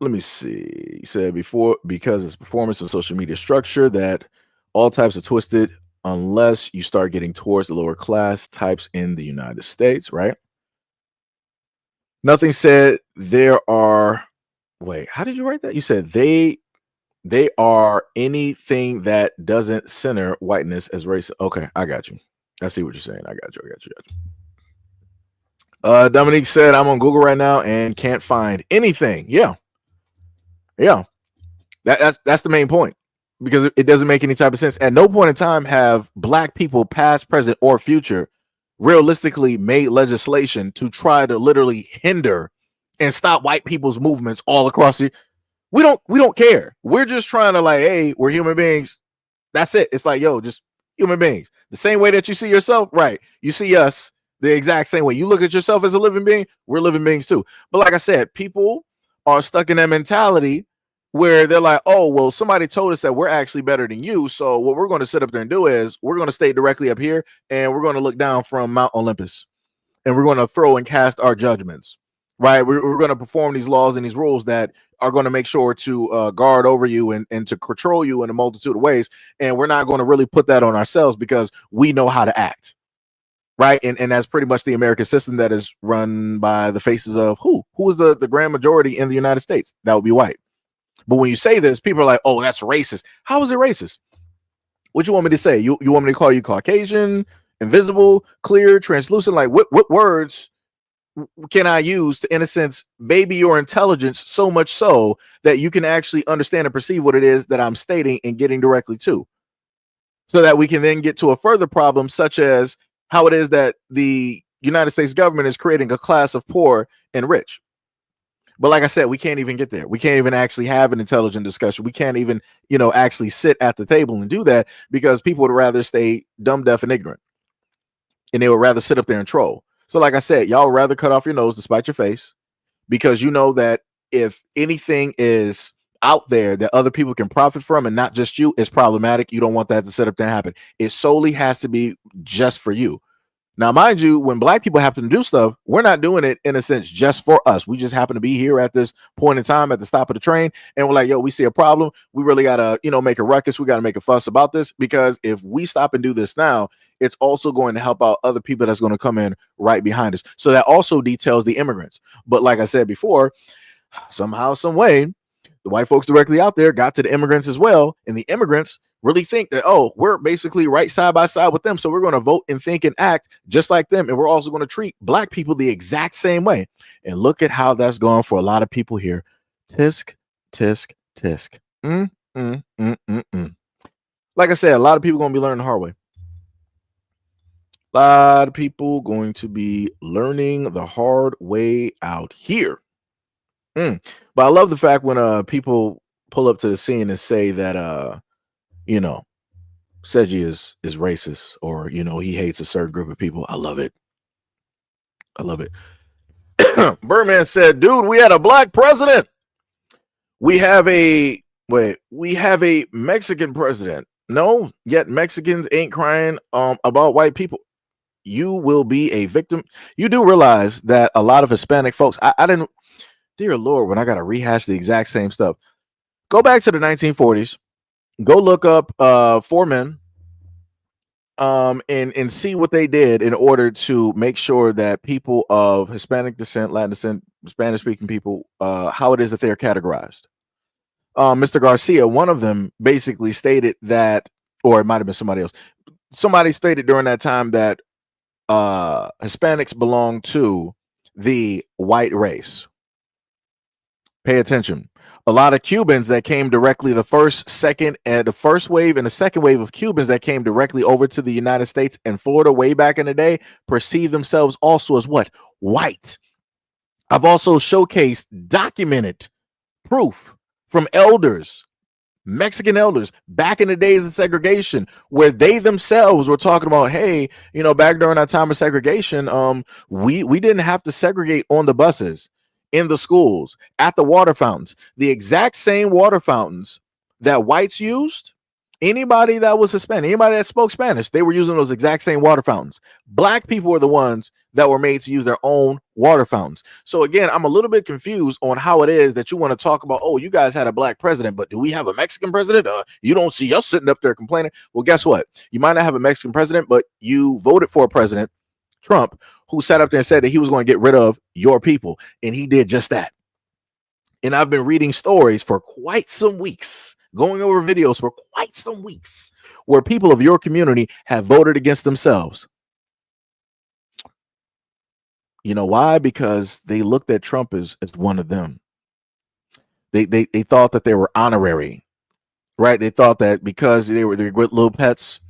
Let me see. You said before, because it's performance and social media structure, that all types are twisted unless you start getting towards the lower class types in the United States, right? Nothing said there are. Wait, how did you write that? You said they are anything that doesn't center whiteness as race. Okay, I got you. I see what you're saying. I got you. Dominique said, I'm on Google right now and can't find anything. Yeah. That's the main point, because it doesn't make any type of sense. At no point in time have black people, past, present, or future, realistically made legislation to try to literally hinder and stop white people's movements all across the. We don't care. We're just trying to, like, hey, we're human beings. That's it. It's like, yo, just human beings. The same way that you see yourself, right? You see us the exact same way. You look at yourself as a living being, we're living beings too. But like I said, people are stuck in that mentality where they're like, oh, well, somebody told us that we're actually better than you. So what we're going to sit up there and do is we're going to stay directly up here and we're going to look down from Mount Olympus and we're going to throw and cast our judgments, right? We're going to perform these laws and these rules that are going to make sure to guard over you and to control you in a multitude of ways. And we're not going to really put that on ourselves because we know how to act, right? And that's pretty much the American system that is run by the faces of who is the grand majority in the United States. That would be white. But when you say this, people are like, oh, that's racist. How is it racist? What you want me to say? You want me to call you Caucasian, invisible, clear, translucent? Like what words can I use to, in a sense, baby your intelligence so much so that you can actually understand and perceive what it is that I'm stating and getting directly to, so that we can then get to a further problem, such as how it is that the United States government is creating a class of poor and rich. But like I said, we can't even get there. We can't even actually have an intelligent discussion. We can't even, actually sit at the table and do that because people would rather stay dumb, deaf, and ignorant. And they would rather sit up there and troll. So like I said, y'all would rather cut off your nose to spite your face because you know that if anything is out there that other people can profit from and not just you, it's problematic. You don't want that to sit up there and happen. It solely has to be just for you. Now, mind you, when black people happen to do stuff, we're not doing it in a sense just for us. We just happen to be here at this point in time at the stop of the train. And we're like, yo, we see a problem. We really got to, make a ruckus. We got to make a fuss about this, because if we stop and do this now, it's also going to help out other people that's going to come in right behind us. So that also details the immigrants. But like I said before, somehow, some way, the white folks directly out there got to the immigrants as well. And the immigrants really think that, oh, we're basically right side by side with them. So we're going to vote and think and act just like them. And we're also going to treat black people the exact same way. And look at how that's going for a lot of people here. Tisk, tisk, tisk. Like I said, a lot of people going to be learning the hard way. A lot of people going to be learning the hard way out here. But I love the fact when people pull up to the scene and say that Seji is racist, or he hates a certain group of people. I love it. Birdman said, dude, we had a black president. We have a Mexican president. No, yet Mexicans ain't crying about white people. You will be a victim. You do realize that a lot of Hispanic folks, I didn't. Dear Lord, when I got to rehash the exact same stuff, go back to the 1940s, go look up 4 men and see what they did in order to make sure that people of Hispanic descent, Latin descent, Spanish speaking people, how it is that they're categorized. Mr. Garcia, one of them basically stated that, or it might have been somebody else. Somebody stated during that time that Hispanics belong to the white race. Pay attention. A lot of Cubans that came directly, the first wave and the second wave of Cubans that came directly over to the United States and Florida way back in the day, perceived themselves also as what? White. I've also showcased documented proof from elders, Mexican elders back in the days of segregation, where they themselves were talking about, hey, back during our time of segregation, we didn't have to segregate on the buses, in the schools, at the water fountains, the exact same water fountains that whites used. Anybody that was Hispanic, anybody that spoke Spanish, they were using those exact same water fountains. Black people were the ones that were made to use their own water fountains. So again, I'm a little bit confused on how it is that you want to talk about, oh, you guys had a black president, but do we have a Mexican president? You don't see us sitting up there complaining. Well, guess what? You might not have a Mexican president, but you voted for a president, Trump, who sat up there and said that he was going to get rid of your people. And he did just that. And I've been reading stories for quite some weeks, going over videos for quite some weeks, where people of your community have voted against themselves. You know why? Because they looked at Trump as one of them. They thought that they were honorary, right? They thought that because they were their good little pets,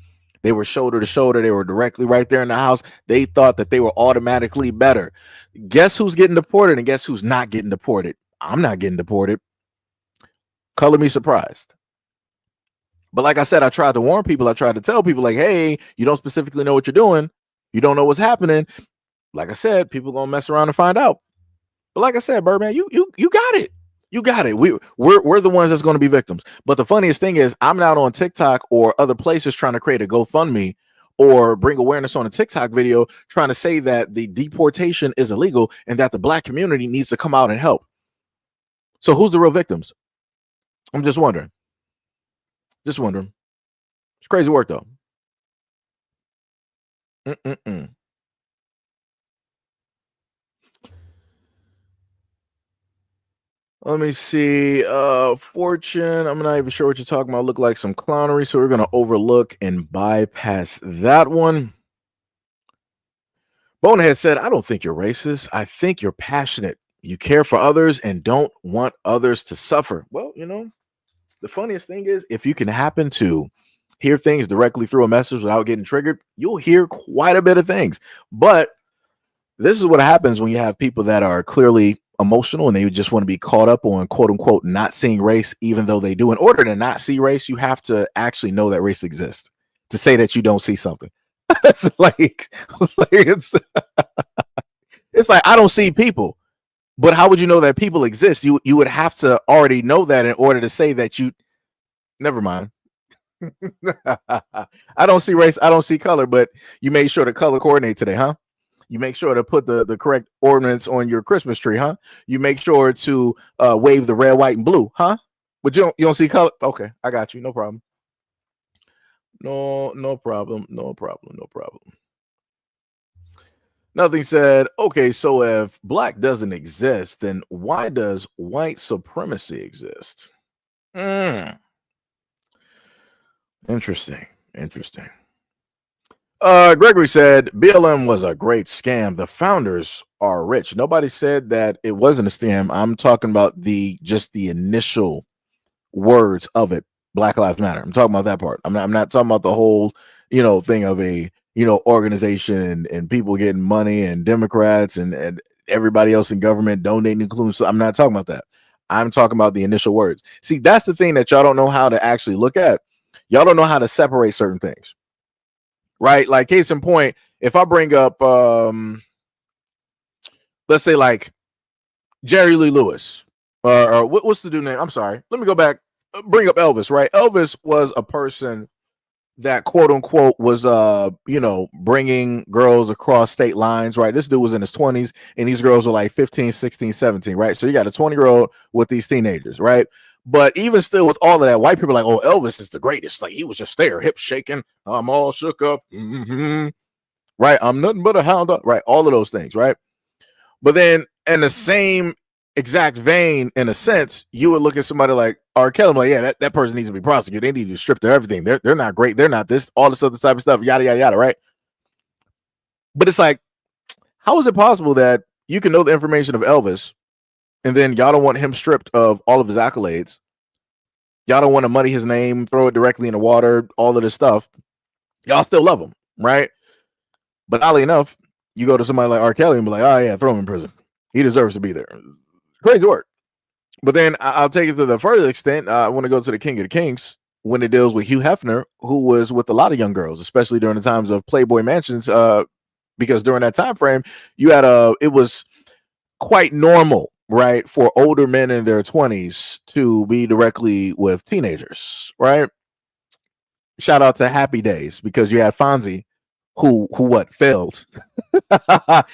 they were shoulder to shoulder, they were directly right there in the house. They thought that they were automatically better. Guess who's getting deported and guess who's not getting deported? I'm not getting deported. Color me surprised. But like I said, I tried to warn people. I tried to tell people, like, hey, you don't specifically know what you're doing. You don't know what's happening. Like I said, people gonna mess around and find out. But like I said, Birdman, you got it. You got it. We're the ones that's going to be victims. But the funniest thing is, I'm not on TikTok or other places trying to create a GoFundMe or bring awareness on a TikTok video trying to say that the deportation is illegal and that the black community needs to come out and help. So who's the real victims? I'm just wondering. Just wondering. It's crazy work though. Mm-mm-mm. Let me see. Fortune. I'm not even sure what you're talking about. Look like some clownery, so we're gonna overlook and bypass that one. Bonehead said, I don't think you're racist. I think you're passionate. You care for others and don't want others to suffer. Well, you know, the funniest thing is if you can happen to hear things directly through a message without getting triggered, you'll hear quite a bit of things. But this is what happens when you have people that are clearly emotional and they just want to be caught up on quote unquote not seeing race, even though they do. In order to not see race, you have to actually know that race exists to say that you don't see something. It's like it's like I don't see people, but how would you know that people exist? You would have to already know that in order to say that you. Never mind. I don't see race. I don't see color, but you made sure to color coordinate today, huh? You make sure to put the correct ornaments on your Christmas tree, huh? You make sure to wave the red, white, and blue, huh? But you don't see color. Okay, I got you. No problem. No problem. No problem. No problem. Nothing said. Okay, so if black doesn't exist, then why does white supremacy exist? Interesting. Interesting. Gregory said BLM was a great scam. The founders are rich. Nobody said that it wasn't a scam. I'm talking about just the initial words of it. Black Lives Matter. I'm talking about that part. I'm not talking about the whole, thing of a, organization and people getting money and Democrats and everybody else in government donating, including. So I'm not talking about that. I'm talking about the initial words. See, that's the thing that y'all don't know how to actually look at. Y'all don't know how to separate certain things. Right? Like case in point, if I bring up let's say like Jerry Lee Lewis, or what's the dude name? I'm sorry. Let me go back. Bring up Elvis, right? Elvis was a person that quote unquote was bringing girls across state lines, right? This dude was in his 20s and these girls were like 15, 16, 17, right? So you got a 20-year-old with these teenagers, right? But even still, with all of that, white people are like, oh, Elvis is the greatest. Like he was just there, hip shaking. I'm all shook up. Mm-hmm. Right? I'm nothing but a hound dog. Right? All of those things, right? But then in the same exact vein, in a sense, you would look at somebody like R. Kelly, like, yeah, that person needs to be prosecuted. They need to strip their everything. They're not great. They're not this, all this other type of stuff, yada, yada, yada, right? But it's like, how is it possible that you can know the information of Elvis and then y'all don't want him stripped of all of his accolades? Y'all don't want to muddy his name, throw it directly in the water, all of this stuff. Y'all still love him, right? But oddly enough, you go to somebody like R. Kelly and be like, oh, yeah, throw him in prison. He deserves to be there. Crazy work. But then I'll take it to the further extent. I want to go to the King of the Kings when it deals with Hugh Hefner, who was with a lot of young girls, especially during the times of Playboy Mansions, because during that time frame, you had it was quite normal, right, for older men in their 20s to be directly with teenagers, right? Shout out to Happy Days because you had Fonzie, who what failed.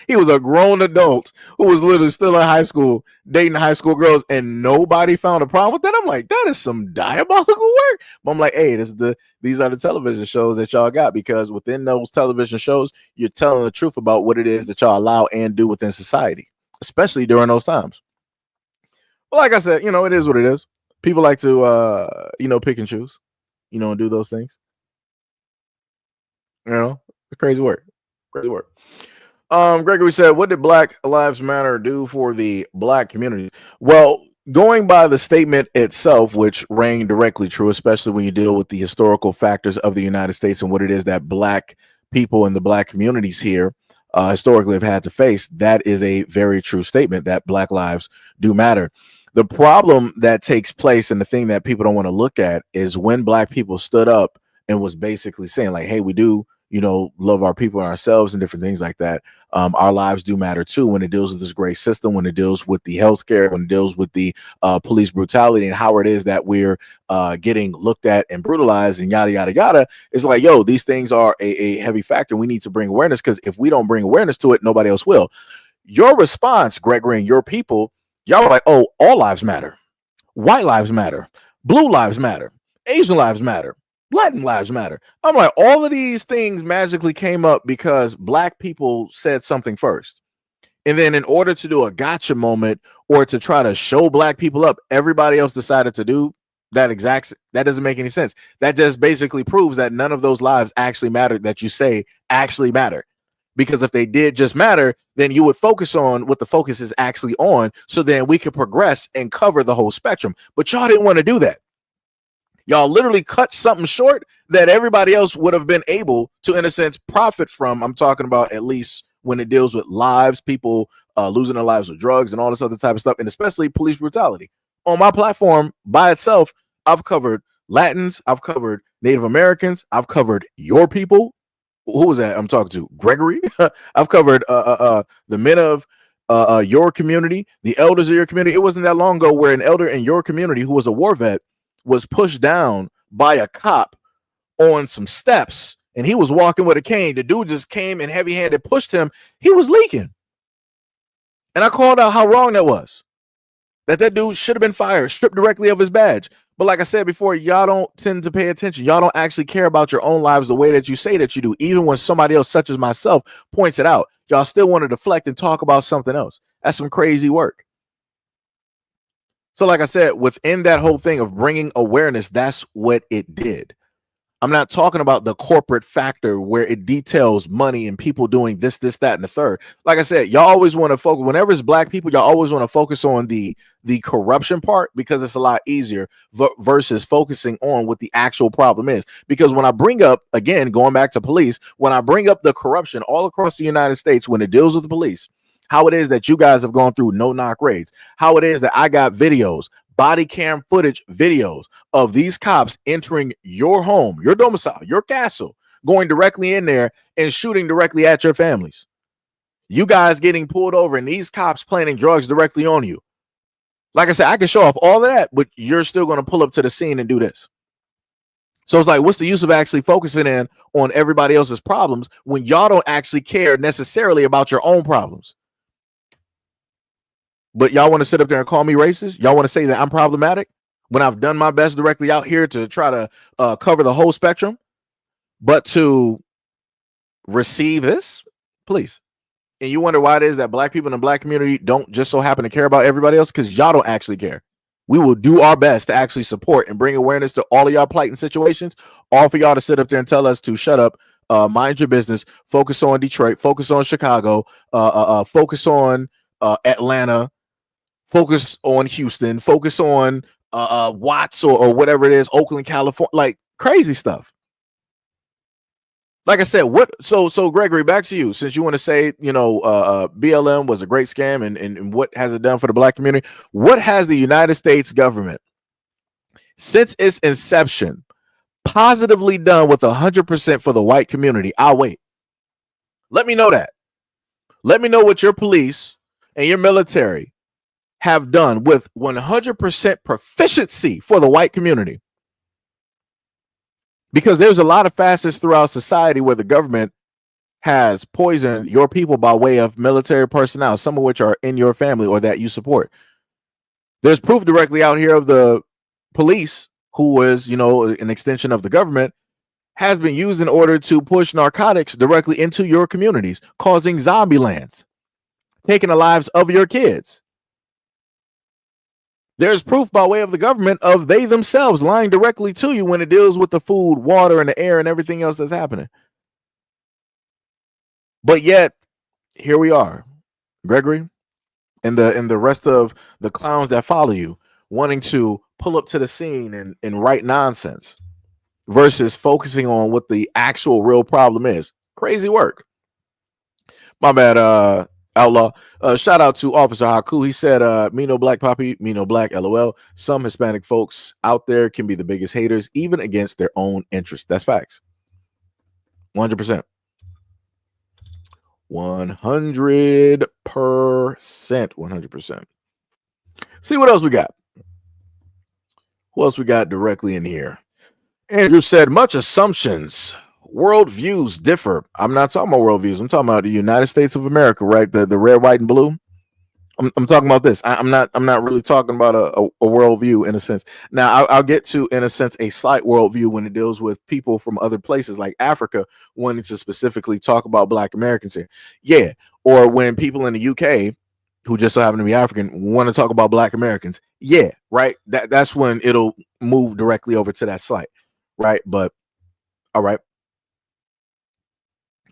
He was a grown adult who was literally still in high school dating high school girls and nobody found a problem with that. I'm like, that is some diabolical work. But I'm like, hey, these are the television shows that y'all got, because within those television shows you're telling the truth about what it is that y'all allow and do within society, especially during those times. Well, like I said, it is what it is. People like to pick and choose, and do those things. Crazy work. Crazy work. Gregory said, what did Black Lives Matter do for the black community? Well, going by the statement itself, which rang directly true, especially when you deal with the historical factors of the United States and what it is that black people in the black communities here historically have had to face, that is a very true statement that black lives do matter. The problem that takes place and the thing that people don't want to look at is when black people stood up and was basically saying like, hey, we do, love our people and ourselves and different things like that. Our lives do matter too when it deals with this great system, when it deals with the healthcare, when it deals with the police brutality and how it is that we're getting looked at and brutalized and yada, yada, yada. It's like, yo, these things are a heavy factor. We need to bring awareness because if we don't bring awareness to it, nobody else will. Your response, Gregory, and your people, y'all are like, oh, all lives matter. White lives matter. Blue lives matter. Asian lives matter. Latin lives matter. I'm like, all of these things magically came up because black people said something first. And then in order to do a gotcha moment or to try to show black people up, everybody else decided to do that that doesn't make any sense. That just basically proves that none of those lives actually matter that you say actually matter. Because if they did just matter, then you would focus on what the focus is actually on. So then we could progress and cover the whole spectrum. But y'all didn't want to do that. Y'all literally cut something short that everybody else would have been able to, in a sense, profit from. I'm talking about at least when it deals with lives, people losing their lives with drugs and all this other type of stuff, and especially police brutality. On my platform by itself, I've covered Latins, I've covered Native Americans, I've covered your people. Who was that I'm talking to? Gregory. I've covered the men of your community, the elders of your community. It wasn't that long ago where an elder in your community who was a war vet was pushed down by a cop on some steps, and he was walking with a cane. The dude just came and heavy-handed pushed him. He was leaking. And I called out how wrong that was. That dude should have been fired, stripped directly of his badge. But like I said before, y'all don't tend to pay attention. Y'all don't actually care about your own lives the way that you say that you do. Even when somebody else, such as myself, points it out, y'all still want to deflect and talk about something else. That's some crazy work. So like I said, within that whole thing of bringing awareness, that's what it did. I'm not talking about the corporate factor where it details money and people doing this, that, and the third. Like I said, y'all always want to focus, whenever it's black people, y'all always want to focus on the corruption part because it's a lot easier versus focusing on what the actual problem is. Because when I bring up, again, going back to police, when I bring up the corruption all across the United States, when it deals with the police, how it is that you guys have gone through no-knock raids, how it is that I got videos, body cam footage videos of these cops entering your home, your domicile, your castle, going directly in there and shooting directly at your families. You guys getting pulled over and these cops planting drugs directly on you. Like I said, I can show off all of that, but you're still going to pull up to the scene and do this. So it's like, what's the use of actually focusing in on everybody else's problems when y'all don't actually care necessarily about your own problems? But y'all want to sit up there and call me racist? Y'all want to say that I'm problematic when I've done my best directly out here to try to cover the whole spectrum? But to receive this, please. And you wonder why it is that black people in the black community don't just so happen to care about everybody else? Because y'all don't actually care. We will do our best to actually support and bring awareness to all of y'all plight and situations. All for y'all to sit up there and tell us to shut up, mind your business, focus on Detroit, focus on Chicago, focus on Atlanta, focus on Houston, focus on Watts or whatever it is, Oakland, California, like crazy stuff. Like I said, so Gregory, back to you, since you want to say, BLM was a great scam and what has it done for the black community? What has the United States government, since its inception, positively done with 100% for the white community? I'll wait. Let me know that. Let me know what your police and your military have done with 100% proficiency for the white community. Because there's a lot of facets throughout society where the government has poisoned your people by way of military personnel, some of which are in your family or that you support. There's proof directly out here of the police, who was, an extension of the government, has been used in order to push narcotics directly into your communities, causing zombie lands, taking the lives of your kids. There's proof by way of the government of they themselves lying directly to you when it deals with the food, water, and the air and everything else that's happening. But yet, here we are, Gregory, and the rest of the clowns that follow you, wanting to pull up to the scene and write nonsense versus focusing on what the actual real problem is. Crazy work. My bad, Outlaw. Shout out to Officer Haku. He said, me no black poppy, me no black, LOL. Some Hispanic folks out there can be the biggest haters, even against their own interests. That's facts. 100%. 100%. 100%. See what else we got. Who else we got directly in here? Andrew said, much assumptions. Worldviews differ. I'm not talking about worldviews. I'm talking about the United States of America, right? The red, white, and blue. I'm talking about this. I'm not really talking about a worldview in a sense. Now I'll get to, in a sense, a slight worldview when it deals with people from other places like Africa wanting to specifically talk about Black Americans here. Yeah. Or when people in the UK who just so happen to be African want to talk about Black Americans. Yeah. Right. That's when it'll move directly over to that slight. Right. But all right.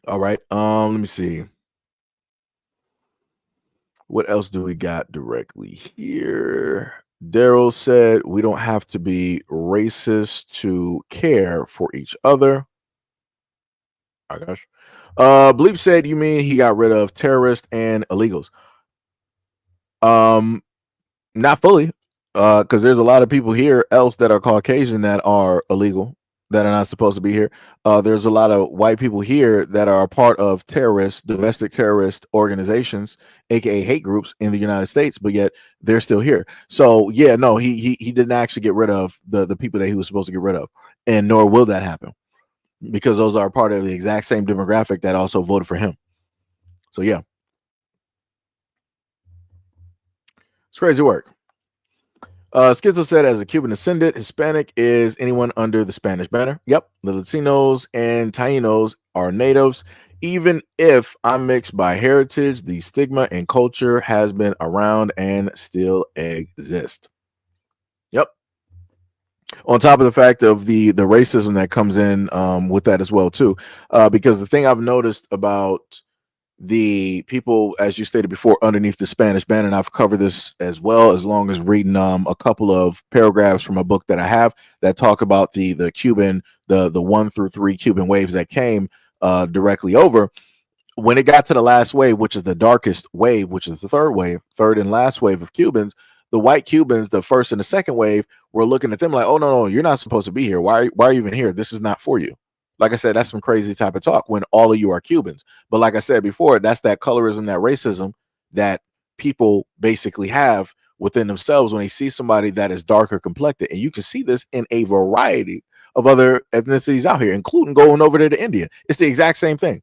All right. Let me see. What else do we got directly here? Daryl said we don't have to be racist to care for each other. Oh gosh. Bleep said, you mean he got rid of terrorists and illegals? Not fully. Because there's a lot of people here else that are Caucasian that are illegal, that are not supposed to be here. There's a lot of white people here that are a part of domestic terrorist organizations, aka hate groups in the United States, but yet they're still here. So yeah, no, he didn't actually get rid of the people that he was supposed to get rid of, and nor will that happen, because those are part of the exact same demographic that also voted for him. So yeah, it's crazy work. Schizo said, as a Cuban descendant, Hispanic is anyone under the Spanish banner. Yep. The Latinos and Tainos are natives. Even if I'm mixed by heritage, the stigma and culture has been around and still exist. Yep. On top of the fact of the racism that comes in with that as well, too. Because the thing I've noticed about the people, as you stated before, underneath the Spanish banner, and I've covered this as well, as long as reading a couple of paragraphs from a book that I have that talk about the Cuban, the 1 through 3 Cuban waves that came directly over. When it got to the last wave, which is the darkest wave, which is the third and last wave of Cubans, the white Cubans, the first and the second wave, were looking at them like, oh no, you're not supposed to be here. Why are you even here? This is not for you. Like I said, that's some crazy type of talk when all of you are Cubans. But like I said before, that's that colorism, that racism that people basically have within themselves when they see somebody that is darker complected. And you can see this in a variety of other ethnicities out here, including going over there to India. It's the exact same thing,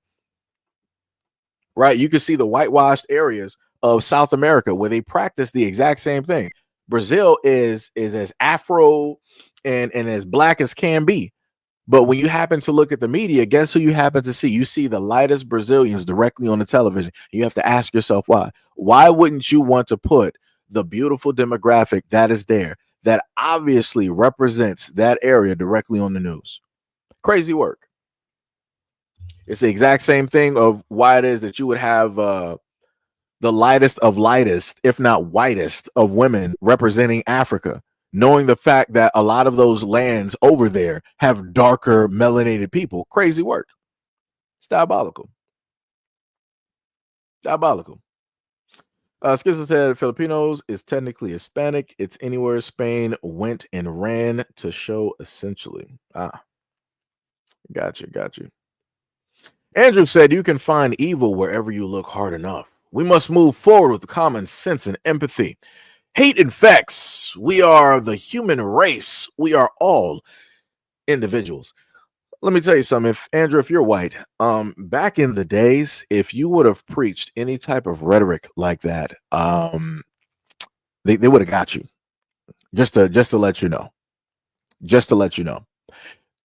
right? You can see the whitewashed areas of South America where they practice the exact same thing. Brazil is as Afro and as black as can be. But when you happen to look at the media, guess who you happen to see? You see the lightest Brazilians directly on the television. You have to ask yourself why. Why wouldn't you want to put the beautiful demographic that is there, that obviously represents that area, directly on the news? Crazy work. It's the exact same thing of why it is that you would have the lightest of lightest, if not whitest, of women representing Africa, knowing the fact that a lot of those lands over there have darker melanated people. Crazy work. It's diabolical. Diabolical. Schizo said Filipinos is technically Hispanic. It's anywhere Spain went and ran to show, essentially. Gotcha. Andrew said you can find evil wherever you look hard enough. We must move forward with common sense and empathy. Hate infects. We are the human race. We are all individuals. Let me tell you something. If you're white, back in the days, if you would have preached any type of rhetoric like that, they would have got you. Just to let you know. Just to let you know.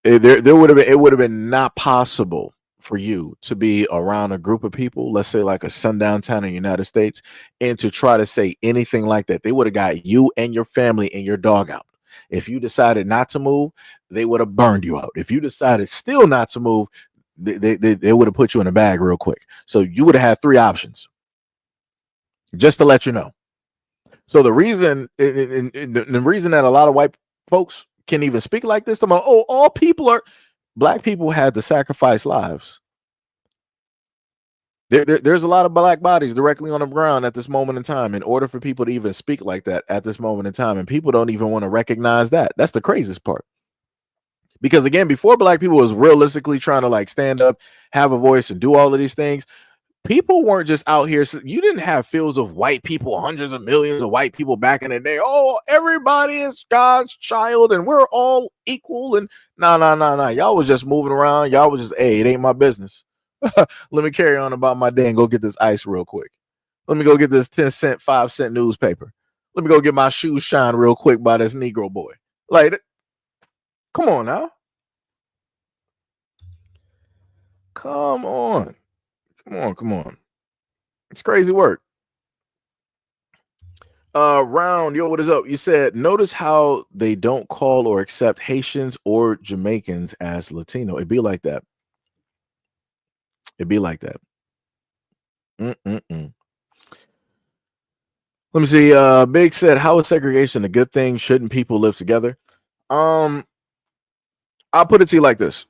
There would have been, it would have been not possible for you to be around a group of people, let's say like a sundown town in the United States, and to try to say anything like that. They would have got you and your family and your dog out. If you decided not to move, they would have burned you out. If you decided still not to move, they would have put you in a bag real quick. So you would have had three options, just to let you know. So the reason the reason that a lot of white folks can even speak like this about, oh, all people are black people had to sacrifice lives. There's a lot of black bodies directly on the ground at this moment in time in order for people to even speak like that at this moment in time. And people don't even want to recognize that. That's the craziest part. Because again, before black people was realistically trying to like stand up, have a voice, and do all of these things, people weren't just out here. You didn't have fields of white people, hundreds of millions of white people back in the day. Oh, everybody is God's child and we're all equal. And no. Y'all was just moving around. Y'all was just, hey, it ain't my business. Let me carry on about my day and go get this ice real quick. Let me go get this 10-cent, 5-cent newspaper. Let me go get my shoes shined real quick by this Negro boy. Like, come on now. Come on. It's crazy work. Round, yo, what is up? You said, notice how they don't call or accept Haitians or Jamaicans as Latino. It'd be like that. Mm-mm-mm. Let me see. Big said, how is segregation a good thing? Shouldn't people live together? I'll put it to you like this.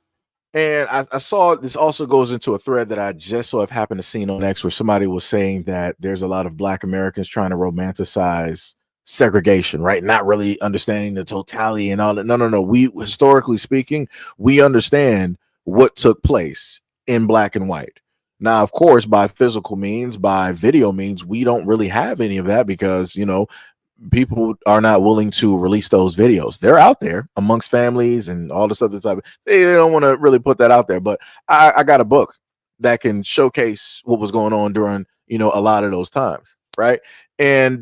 And I saw this also goes into a thread that I just so have happened to see on X, where somebody was saying that there's a lot of Black Americans trying to romanticize segregation, right? Not really understanding the totality and all that. No. We, historically speaking, we understand what took place in black and white. Now, of course, by physical means, by video means, we don't really have any of that because, you know, people are not willing to release those videos. They're out there amongst families and all this other stuff. They don't want to really put that out there. But I got a book that can showcase what was going on during, you know, a lot of those times, right? And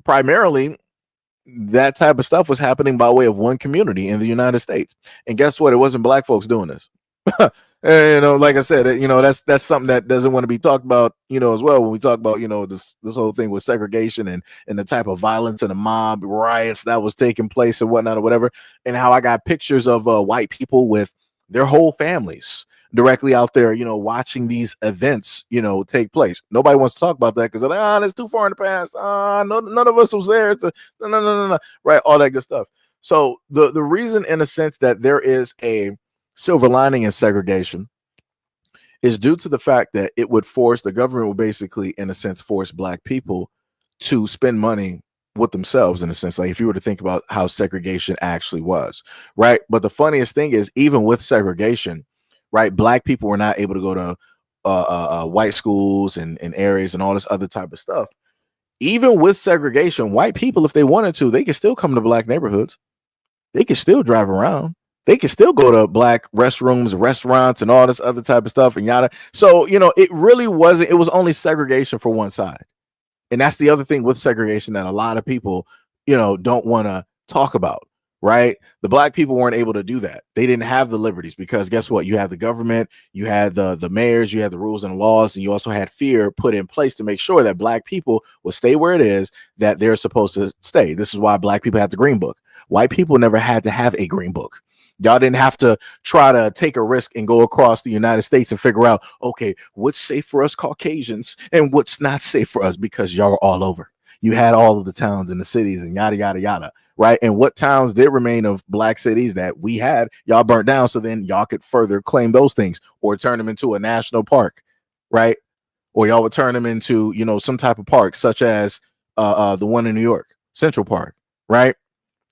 primarily, that type of stuff was happening by way of one community in the United States. And guess what? It wasn't black folks doing this. And, you know, like I said, you know, that's something that doesn't want to be talked about, you know, as well when we talk about, you know, this whole thing with segregation and the type of violence and the mob riots that was taking place and whatnot or whatever, and how I got pictures of white people with their whole families directly out there, you know, watching these events, you know, take place. Nobody wants to talk about that because they're like, that's too far in the past. No, none of us was there. It's no, right? All that good stuff. So the reason, in a sense, that there is a silver lining in segregation is due to the fact that it would force the government will basically, in a sense, force black people to spend money with themselves, in a sense, like if you were to think about how segregation actually was, right? But the funniest thing is, even with segregation, right, black people were not able to go to white schools and areas and all this other type of stuff. Even with segregation, white people, if they wanted to, they could still come to black neighborhoods. They could still drive around. They can still go to black restrooms, restaurants, and all this other type of stuff and yada. So, you know, it really wasn't, it was only segregation for one side. And that's the other thing with segregation that a lot of people, you know, don't want to talk about, right? The black people weren't able to do that. They didn't have the liberties because guess what? You had the government, you had the mayors, you had the rules and laws, and you also had fear put in place to make sure that black people will stay where it is that they're supposed to stay. This is why black people had the Green Book. White people never had to have a Green Book. Y'all didn't have to try to take a risk and go across the United States and figure out, okay, what's safe for us Caucasians and what's not safe for us, because y'all are all over. You had all of the towns and the cities and yada, yada, yada, right? And what towns did remain of black cities that we had, y'all burnt down, so then y'all could further claim those things or turn them into a national park, right? Or y'all would turn them into, you know, some type of park, such as the one in New York, Central Park, right?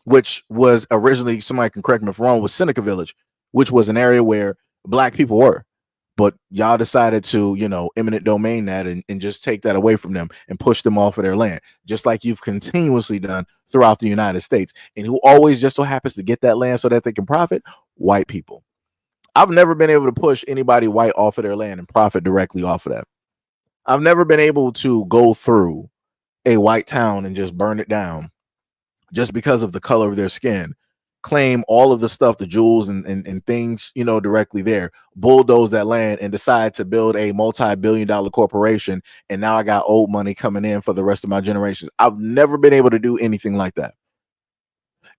Which was originally, somebody can correct me if I'm wrong, was Seneca Village, which was an area where black people were. But y'all decided to, you know, eminent domain that and just take that away from them and push them off of their land, just like you've continuously done throughout the United States. And who always just so happens to get that land so that they can profit? White people. I've never been able to push anybody white off of their land and profit directly off of that. I've never been able to go through a white town and just burn it down just because of the color of their skin, claim all of the stuff, the jewels and things, you know, directly there, bulldoze that land and decide to build a multi-billion-dollar corporation. And now I got old money coming in for the rest of my generations. I've never been able to do anything like that.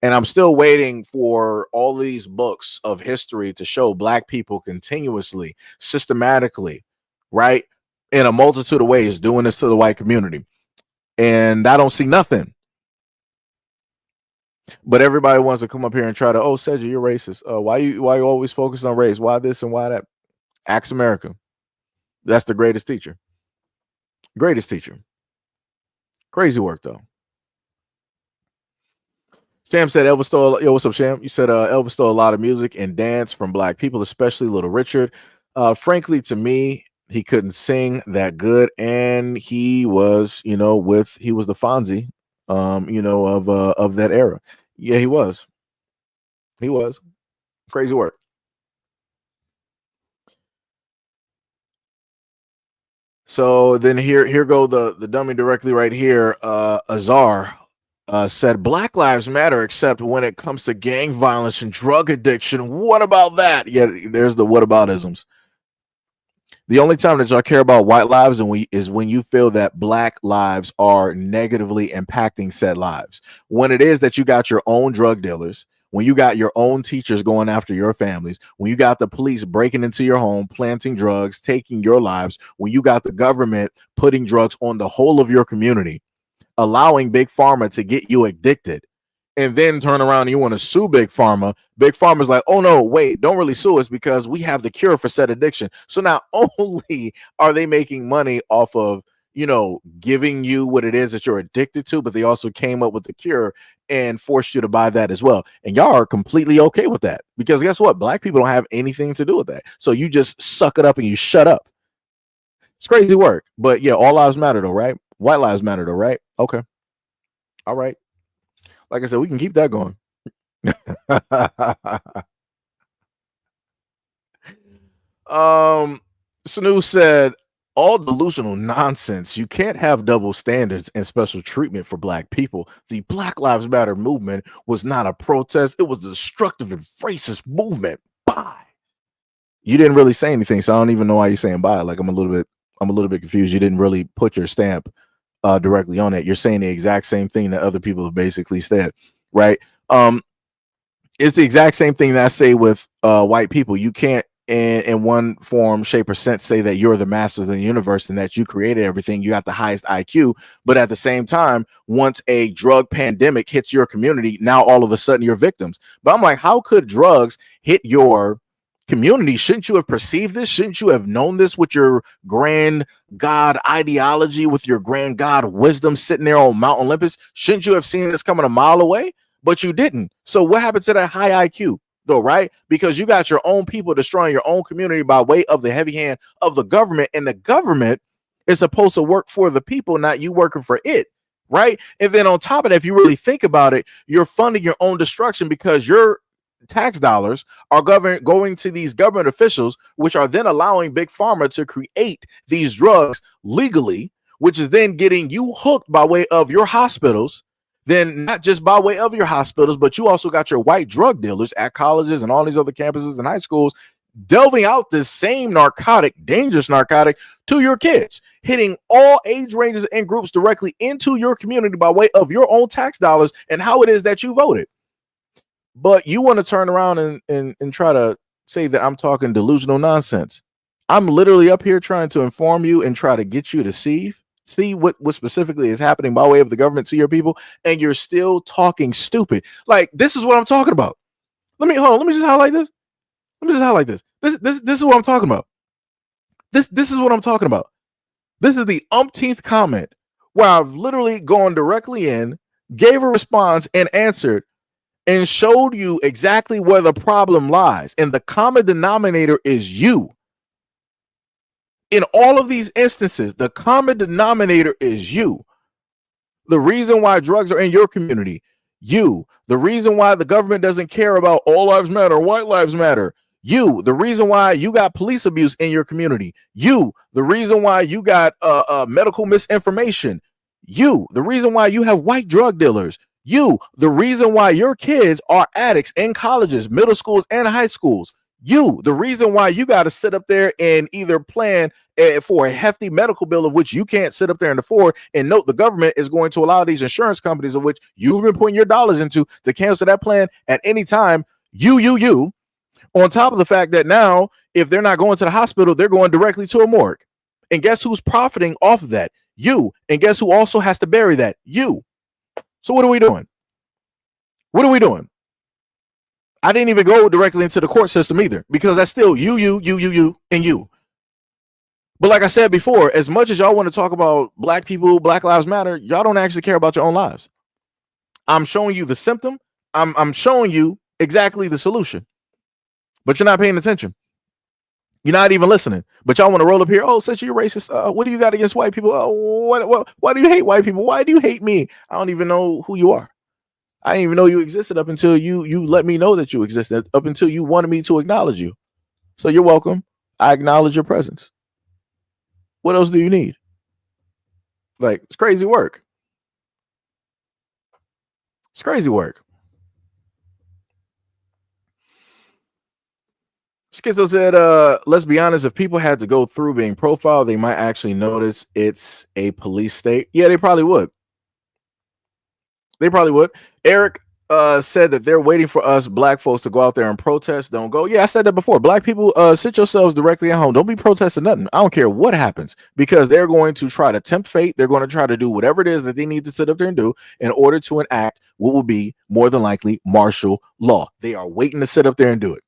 And I'm still waiting for all these books of history to show black people continuously, systematically, right, in a multitude of ways doing this to the white community. And I don't see nothing. But everybody wants to come up here and try to, oh, Seji, you're racist. Why you always focus on race? Why this and why that? Ask America. That's the greatest teacher. Greatest teacher. Crazy work though. Sham said Elvis stole. Yo, what's up, Sham? You said Elvis stole a lot of music and dance from black people, especially Little Richard. Frankly, to me, he couldn't sing that good, and he was, he was the Fonzie, of that era. Yeah, he was. He was. Crazy work. So then here go the dummy directly right here. Azar said Black Lives Matter, except when it comes to gang violence and drug addiction. What about that? Yeah, there's the whataboutisms. The only time that y'all care about white lives is when you feel that black lives are negatively impacting said lives. When it is that you got your own drug dealers, when you got your own teachers going after your families, when you got the police breaking into your home, planting drugs, taking your lives, when you got the government putting drugs on the whole of your community, allowing Big Pharma to get you addicted, and then turn around and you want to sue Big Pharma. Big Pharma's like, oh no, wait, don't really sue us because we have the cure for said addiction. So not only are they making money off of, giving you what it is that you're addicted to, but they also came up with the cure and forced you to buy that as well. And y'all are completely okay with that because guess what? Black people don't have anything to do with that. So you just suck it up and you shut up. It's crazy work. But yeah, all lives matter though, right? White lives matter though, right? Okay. All right. Like I said, we can keep that going. Sanu said, all delusional nonsense. You can't have double standards and special treatment for black people. The Black Lives Matter movement was not a protest. It was a destructive and racist movement. Bye. You didn't really say anything, so I don't even know why you're saying bye. Like I'm a little bit confused. You didn't really put your stamp directly on it. You're saying the exact same thing that other people have basically said, right? It's the exact same thing that I say with white people. You can't in one form, shape, or sense say that you're the masters of the universe and that you created everything. You got the highest IQ, but at the same time, once a drug pandemic hits your community, now all of a sudden you're victims. But I'm like, how could drugs hit your community? Shouldn't you have perceived this? Shouldn't you have known this with your grand God ideology, with your grand God wisdom sitting there on Mount Olympus? Shouldn't you have seen this coming a mile away? But you didn't. So what happened to that high IQ though, right? Because you got your own people destroying your own community by way of the heavy hand of the government, and the government is supposed to work for the people, not you working for it, right? And then on top of that, if you really think about it, you're funding your own destruction because your tax dollars are going to these government officials, which are then allowing Big Pharma to create these drugs legally, which is then getting you hooked by way of your hospitals. Then not just by way of your hospitals, but you also got your white drug dealers at colleges and all these other campuses and high schools delving out this same narcotic, dangerous narcotic to your kids, hitting all age ranges and groups directly into your community by way of your own tax dollars and how it is that you voted. But you want to turn around and try to say that I'm talking delusional nonsense. I'm literally up here trying to inform you and try to get you to see what specifically is happening by way of the government to your people, and you're still talking stupid. Like, this is what I'm talking about. Let me just highlight this. This is what I'm talking about. This is what I'm talking about. This is the umpteenth comment where I've literally gone directly in, gave a response and answered and showed you exactly where the problem lies. And the common denominator is you. In all of these instances, the common denominator is you. The reason why drugs are in your community, you. The reason why the government doesn't care about all lives matter, white lives matter, you. The reason why you got police abuse in your community, you. The reason why you got medical misinformation, you. The reason why you have white drug dealers, you. The reason why your kids are addicts in colleges, middle schools, and high schools, you. The reason why you got to sit up there and either plan for a hefty medical bill of which you can't sit up there and afford. And note, the government is going to allow these insurance companies of which you've been putting your dollars into to cancel that plan at any time. On top of the fact that now, if they're not going to the hospital, they're going directly to a morgue. And guess who's profiting off of that? You. And guess who also has to bury that? You. So what are we doing? What are we doing? I didn't even go directly into the court system either, because that's still you, and you. But like I said before, as much as y'all want to talk about black people, Black Lives Matter, y'all don't actually care about your own lives. I'm showing you the symptom. I'm showing you exactly the solution. But you're not paying attention. You're not even listening. But y'all want to roll up here. Oh, since you're racist, what do you got against white people? Oh, why do you hate white people? Why do you hate me? I don't even know who you are. I didn't even know you existed up until you let me know that you existed, up until you wanted me to acknowledge you. So you're welcome. I acknowledge your presence. What else do you need? Like, it's crazy work. It's crazy work. Schizo said, let's be honest, if people had to go through being profiled, they might actually notice it's a police state. Yeah, they probably would. They probably would. Eric said that they're waiting for us black folks to go out there and protest. Don't go. Yeah, I said that before. Black people, sit yourselves directly at home. Don't be protesting nothing. I don't care what happens, because they're going to try to tempt fate. They're going to try to do whatever it is that they need to sit up there and do in order to enact what will be more than likely martial law. They are waiting to sit up there and do it.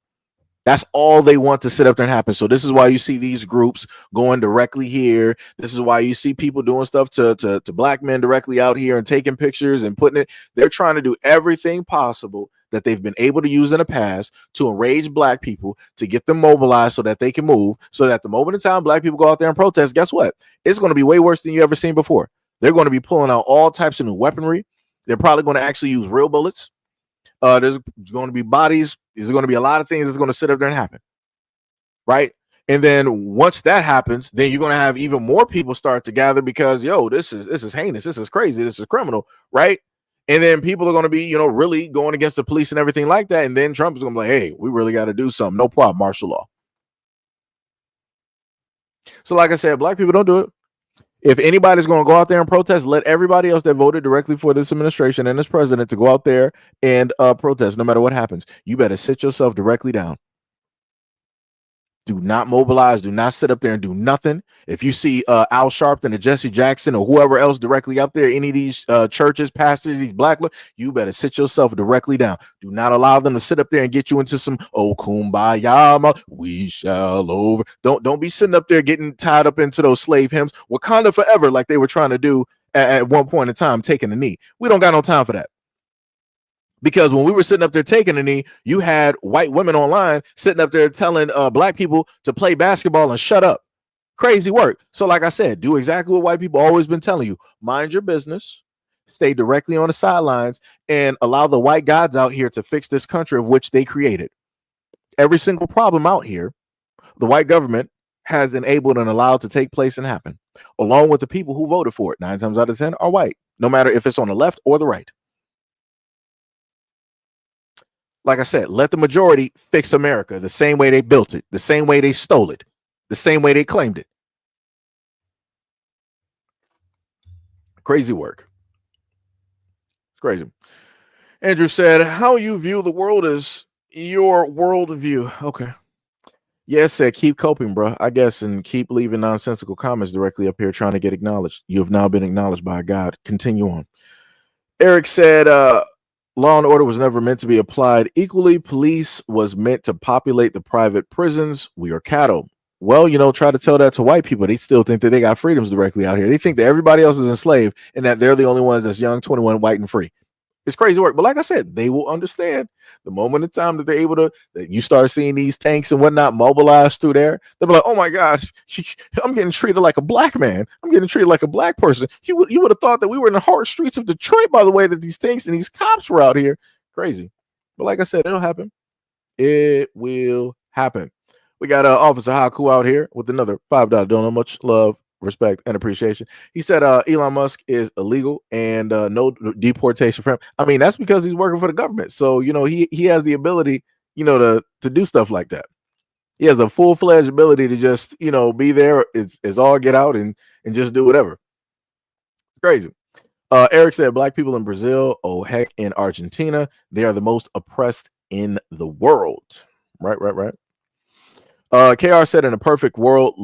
That's all they want to sit up there and happen. So this is why you see these groups going directly here. This is why you see people doing stuff to black men directly out here and taking pictures and putting it. They're trying to do everything possible that they've been able to use in the past to enrage black people, to get them mobilized so that they can move, so that the moment in time black people go out there and protest, guess what? It's going to be way worse than you ever seen before. They're going to be pulling out all types of new weaponry. They're probably going to actually use real bullets. There's going to be bodies. There's going to be a lot of things that's going to sit up there and happen, right? And then once that happens, then you're going to have even more people start to gather because, yo, this is heinous, this is crazy, this is criminal, right? And then people are going to be, really going against the police and everything like that. And then Trump is going to be like, hey, we really got to do something. No problem, martial law. So like I said, black people don't do it. If anybody's going to go out there and protest, let everybody else that voted directly for this administration and this president to go out there and protest, no matter what happens. You better sit yourself directly down. Do not mobilize. Do not sit up there and do nothing. If you see Al Sharpton or Jesse Jackson or whoever else directly up there, any of these churches, pastors, these black, you better sit yourself directly down. Do not allow them to sit up there and get you into some kumbaya, we shall over. Don't be sitting up there getting tied up into those slave hymns. Wakanda forever, like they were trying to do at one point in time, taking a knee. We don't got no time for that. Because when we were sitting up there taking a knee, you had white women online sitting up there telling black people to play basketball and shut up. Crazy work. So like I said, do exactly what white people always been telling you. Mind your business. Stay directly on the sidelines and allow the white gods out here to fix this country of which they created. Every single problem out here, the white government has enabled and allowed to take place and happen, along with the people who voted for it. 9 times out of 10 are white, no matter if it's on the left or the right. Like I said, let the majority fix America the same way they built it, the same way they stole it, the same way they claimed it. Crazy work. It's crazy. Andrew said, how you view the world is your worldview. Okay. Yes, said keep coping, bro, I guess, and keep leaving nonsensical comments directly up here trying to get acknowledged. You have now been acknowledged by God. Continue on. Eric said, law and order was never meant to be applied equally. Police was meant to populate the private prisons. We are cattle. Well, try to tell that to white people. They still think that they got freedoms directly out here. They think that everybody else is enslaved and that they're the only ones that's young, 21, white, and free. It's crazy work. But like I said, they will understand the moment in time that they're able to, that you start seeing these tanks and whatnot mobilized through there. They'll be like, oh my gosh, I'm getting treated like a black man. I'm getting treated like a black person. You would have thought that we were in the hard streets of Detroit by the way that these tanks and these cops were out here. Crazy. But like I said, it'll happen. It will happen. We got Officer Haku out here with another $5 donor. Much love, respect, and appreciation. He said Elon Musk is illegal and no deportation for him. I mean, that's because he's working for the government. So, he has the ability, to do stuff like that. He has a full-fledged ability to just, be there. It's all get out and just do whatever. Crazy. Eric said black people in Brazil, oh heck, in Argentina, they are the most oppressed in the world. Right, right, right. KR said in a perfect world,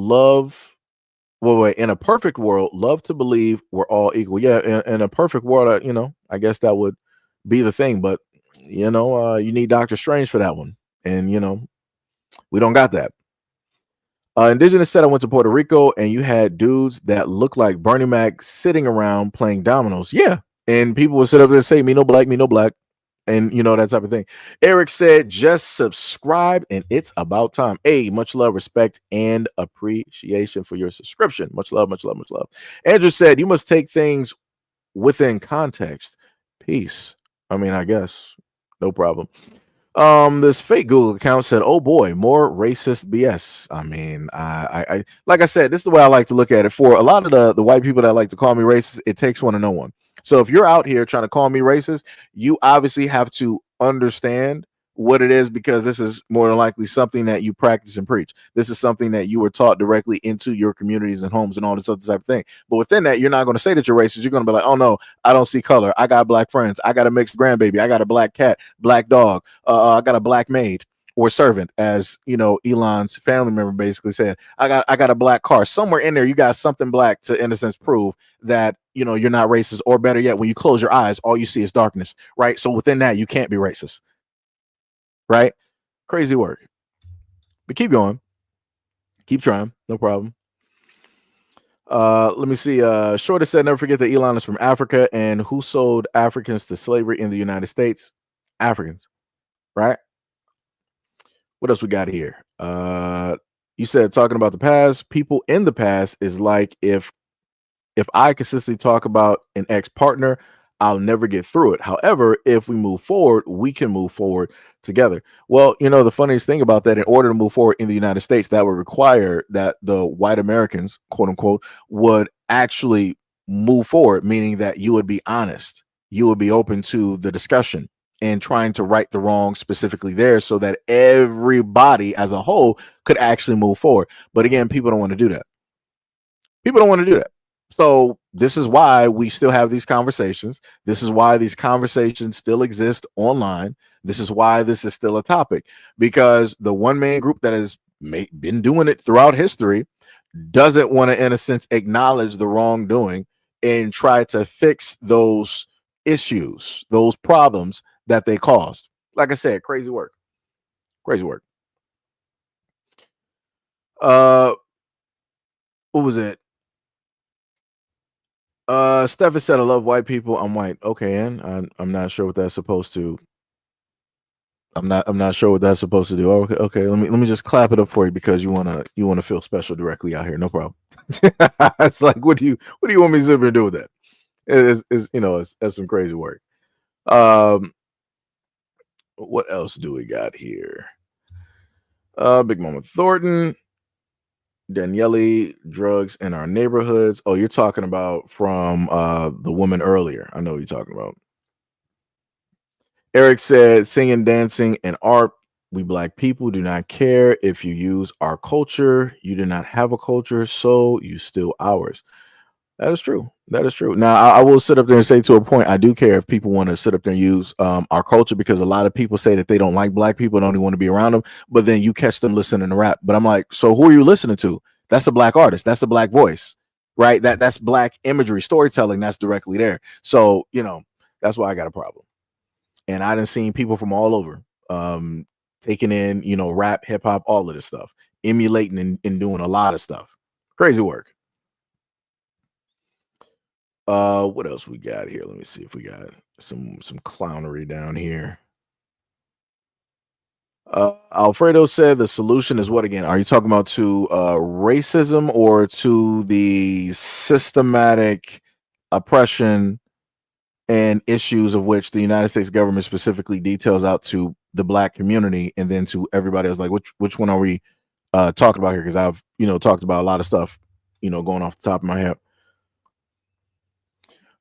wait, in a perfect world, love to believe we're all equal. Yeah, in a perfect world, I guess that would be the thing, but you need Doctor Strange for that one. And we don't got that. Indigenous said I went to Puerto Rico and you had dudes that looked like Bernie Mac sitting around playing dominoes. Yeah. And people would sit up there and say, me no black, me no black. And that type of thing. Eric said, just subscribe and it's about time. Hey, much love, respect, and appreciation for your subscription. Much love, much love, much love. Andrew said, you must take things within context. Peace. I mean, I guess. No problem. This fake Google account said, "Oh boy, more racist BS." I mean, I like I said, this is the way I like to look at it. For a lot of the white people that like to call me racist, it takes one to know one. So if you're out here trying to call me racist, you obviously have to understand what it is, because this is more than likely something that you practice and preach. This is something that you were taught directly into your communities and homes and all this other type of thing. But within that, you're not going to say that you're racist. You're going to be like, "Oh no, I don't see color. I got black friends. I got a mixed grandbaby. I got a black cat, black dog. I got a black maid or servant," as Elon's family member basically said. I got a black car. Somewhere in there, you got something black to, in a sense, prove that you're not racist. Or better yet, when you close your eyes, all you see is darkness, right? So within that, you can't be racist, right? Crazy work. But keep going, keep trying, no problem. Let me see. Shorter said, never forget that Elon is from Africa, and who sold Africans to slavery in the United States? Africans, right? What else we got here? You said talking about the past. People in the past is like if I consistently talk about an ex-partner, I'll never get through it. However, if we move forward, we can move forward together. Well, the funniest thing about that, in order to move forward in the United States, that would require that the white Americans, quote unquote, would actually move forward, meaning that you would be honest, you would be open to the discussion and trying to right the wrong specifically there, so that everybody as a whole could actually move forward. But again, people don't want to do that. People don't want to do that. So this is why we still have these conversations. This is why these conversations still exist online. This is why this is still a topic, because the one man group that has been doing it throughout history doesn't want to, in a sense, acknowledge the wrongdoing and try to fix those issues, those problems that they caused. Like I said, crazy work. Crazy work. What was it? Stefan said, "I love white people. I'm white." Okay, and I'm not sure what that's supposed to. I'm not sure what that's supposed to do. Oh, okay. Let me just clap it up for you, because you wanna feel special directly out here. No problem. It's like, what do you want me to sit here and do with that? It's some crazy work. What else do we got here? Big Mama Thornton. Daniele, drugs in our neighborhoods. Oh, you're talking about from the woman earlier. I know what you're talking about. Eric said, singing, dancing, and art. We black people do not care if you use our culture. You do not have a culture, so you steal ours. That is true. That is true. Now, I will sit up there and say, to a point, I do care if people want to sit up there and use our culture, because a lot of people say that they don't like black people, don't even want to be around them. But then you catch them listening to rap. But I'm like, so who are you listening to? That's a black artist. That's a black voice, right? That's black imagery, storytelling. That's directly there. So that's why I got a problem. And I done seen people from all over taking in rap, hip hop, all of this stuff, emulating and doing a lot of stuff. Crazy work. What else we got here? Let me see if we got some clownery down here. Alfredo said the solution is what again? Are you talking about to racism or to the systematic oppression and issues of which the United States government specifically details out to the black community, and then to everybody else? Like, which one are we talking about here? Because I've talked about a lot of stuff, going off the top of my head.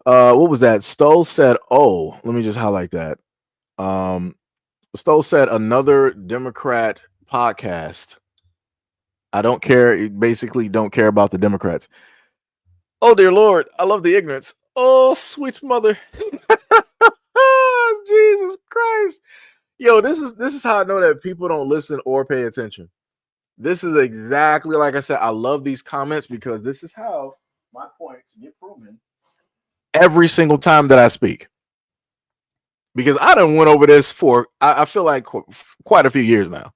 What was that? Stoll said, "Oh, let me just highlight that." Stoll said another Democrat podcast I don't care. Basically, don't care about the Democrats. Oh dear Lord, I love the ignorance. Oh sweet mother, Jesus Christ, yo, this is how I know that people don't listen or pay attention. This is exactly like I said. I love these comments because this is how my points get proven every single time that I speak. Because I done went over this for I feel like quite a few years now.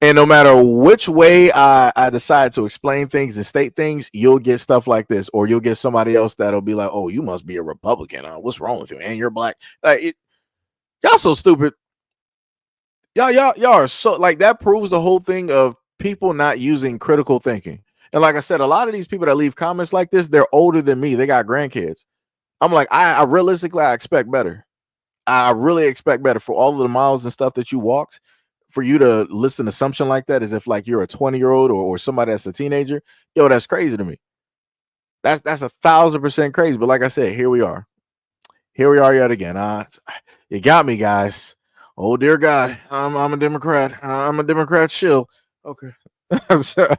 And no matter which way I decide to explain things and state things, you'll get stuff like this, or you'll get somebody else that'll be like, "Oh, you must be a Republican. What's wrong with you? And you're black." Y'all so stupid. Y'all are so like that proves the whole thing of people not using critical thinking. And like I said, a lot of these people that leave comments like this, they're older than me. They got grandkids. I'm like, I realistically, I expect better. I really expect better for all of the miles and stuff that you walked. For you to list an assumption like that as if like you're a 20-year-old or somebody that's a teenager, yo, that's crazy to me. That's 1,000% crazy. But like I said, here we are. Here we are yet again. You got me, guys. Oh dear God, I'm a Democrat. I'm a Democrat shill. Okay. I'm sorry.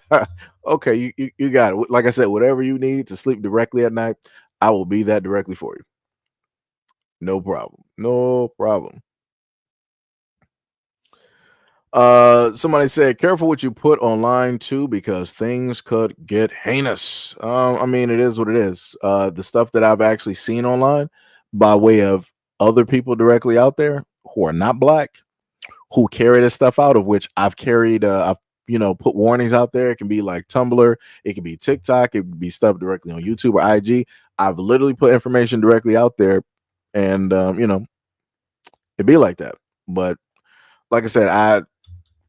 Okay, you got it. Like I said, whatever you need to sleep directly at night, I will be that directly for you. No problem. No problem. Somebody said, careful what you put online too, because things could get heinous. I mean, it is what it is. The stuff that I've actually seen online by way of other people directly out there who are not black, who carry this stuff out, of which I've carried, I've put warnings out there. It can be like Tumblr, it can be TikTok, it could be stuff directly on YouTube or IG. I've literally put information directly out there, and it'd be like that. But like I said,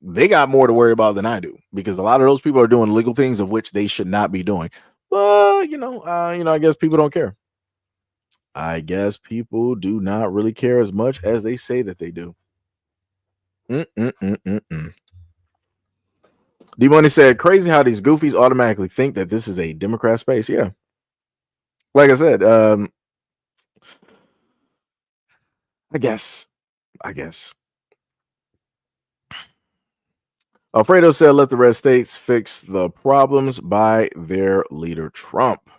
they got more to worry about than I do, because a lot of those people are doing illegal things of which they should not be doing. But I guess people don't care. I guess people do not really care as much as they say that they do. D-Money said, crazy how these goofies automatically think that this is a Democrat space. Yeah. Like I said, I guess. Alfredo said, let the red states fix the problems by their leader, Trump.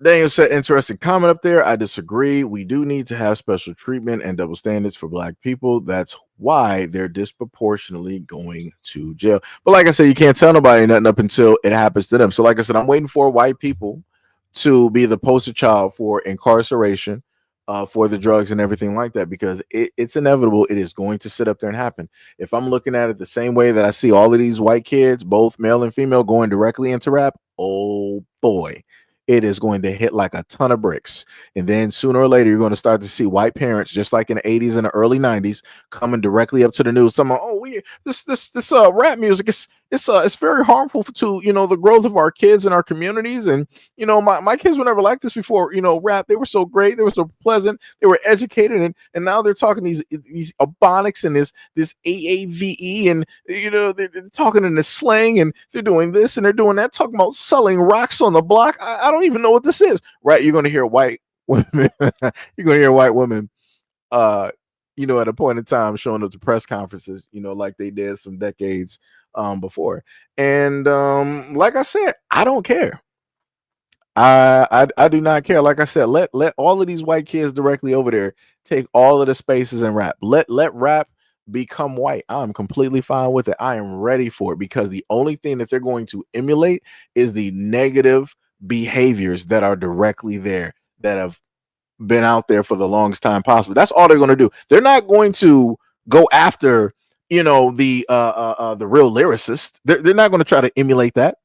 Daniel said, interesting comment up there. I disagree. We do need to have special treatment and double standards for black people. That's why they're disproportionately going to jail. But like I said, you can't tell nobody nothing up until it happens to them. So like I said, I'm waiting for white people to be the poster child for incarceration, for the drugs and everything like that, because it's inevitable. It is going to sit up there and happen. If I'm looking at it the same way that I see all of these white kids, both male and female, going directly into rap, oh boy, it is going to hit like a ton of bricks. And then sooner or later, you're going to start to see white parents, just like in the 80s and the early 90s, coming directly up to the news. Someone, this rap music it's very harmful to the growth of our kids and our communities. And my kids were never like this before. Rap, they were so great, they were so pleasant, they were educated, and now they're talking these ebonics and this AAVE, and they're talking in this slang, and they're doing this and they're doing that, talking about selling rocks on the block. I don't even know what this is, right? You're going to hear white women at a point in time showing up to press conferences, like they did some decades before. And like I said, I don't care. I do not care. Like I said, let all of these white kids directly over there take all of the spaces and rap. Let rap become white. I'm completely fine with it. I am ready for it, because the only thing that they're going to emulate is the negative behaviors that are directly there, that have been out there for the longest time possible. That's all they're going to do. They're not going to go after the real lyricist. They're not going to try to emulate that.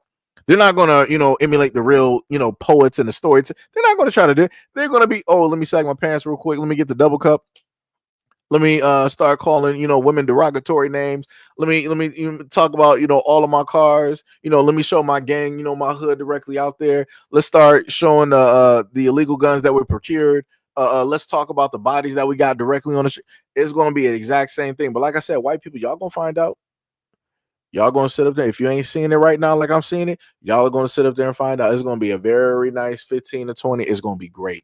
They're not going to emulate the real poets and the stories. They're not going to try to do it. They're going to be, oh, let me sag my pants real quick, let me get the double cup, let me start calling women derogatory names, let me talk about all of my cars, let me show my gang, my hood directly out there, let's start showing the illegal guns that were procured, let's talk about the bodies that we got directly on the street. It's going to be an exact same thing. But like I said, white people, y'all gonna find out. Y'all gonna sit up there. If you ain't seeing it right now like I'm seeing it, y'all are gonna sit up there and find out. It's gonna be a very nice 15 to 20. It's gonna be great.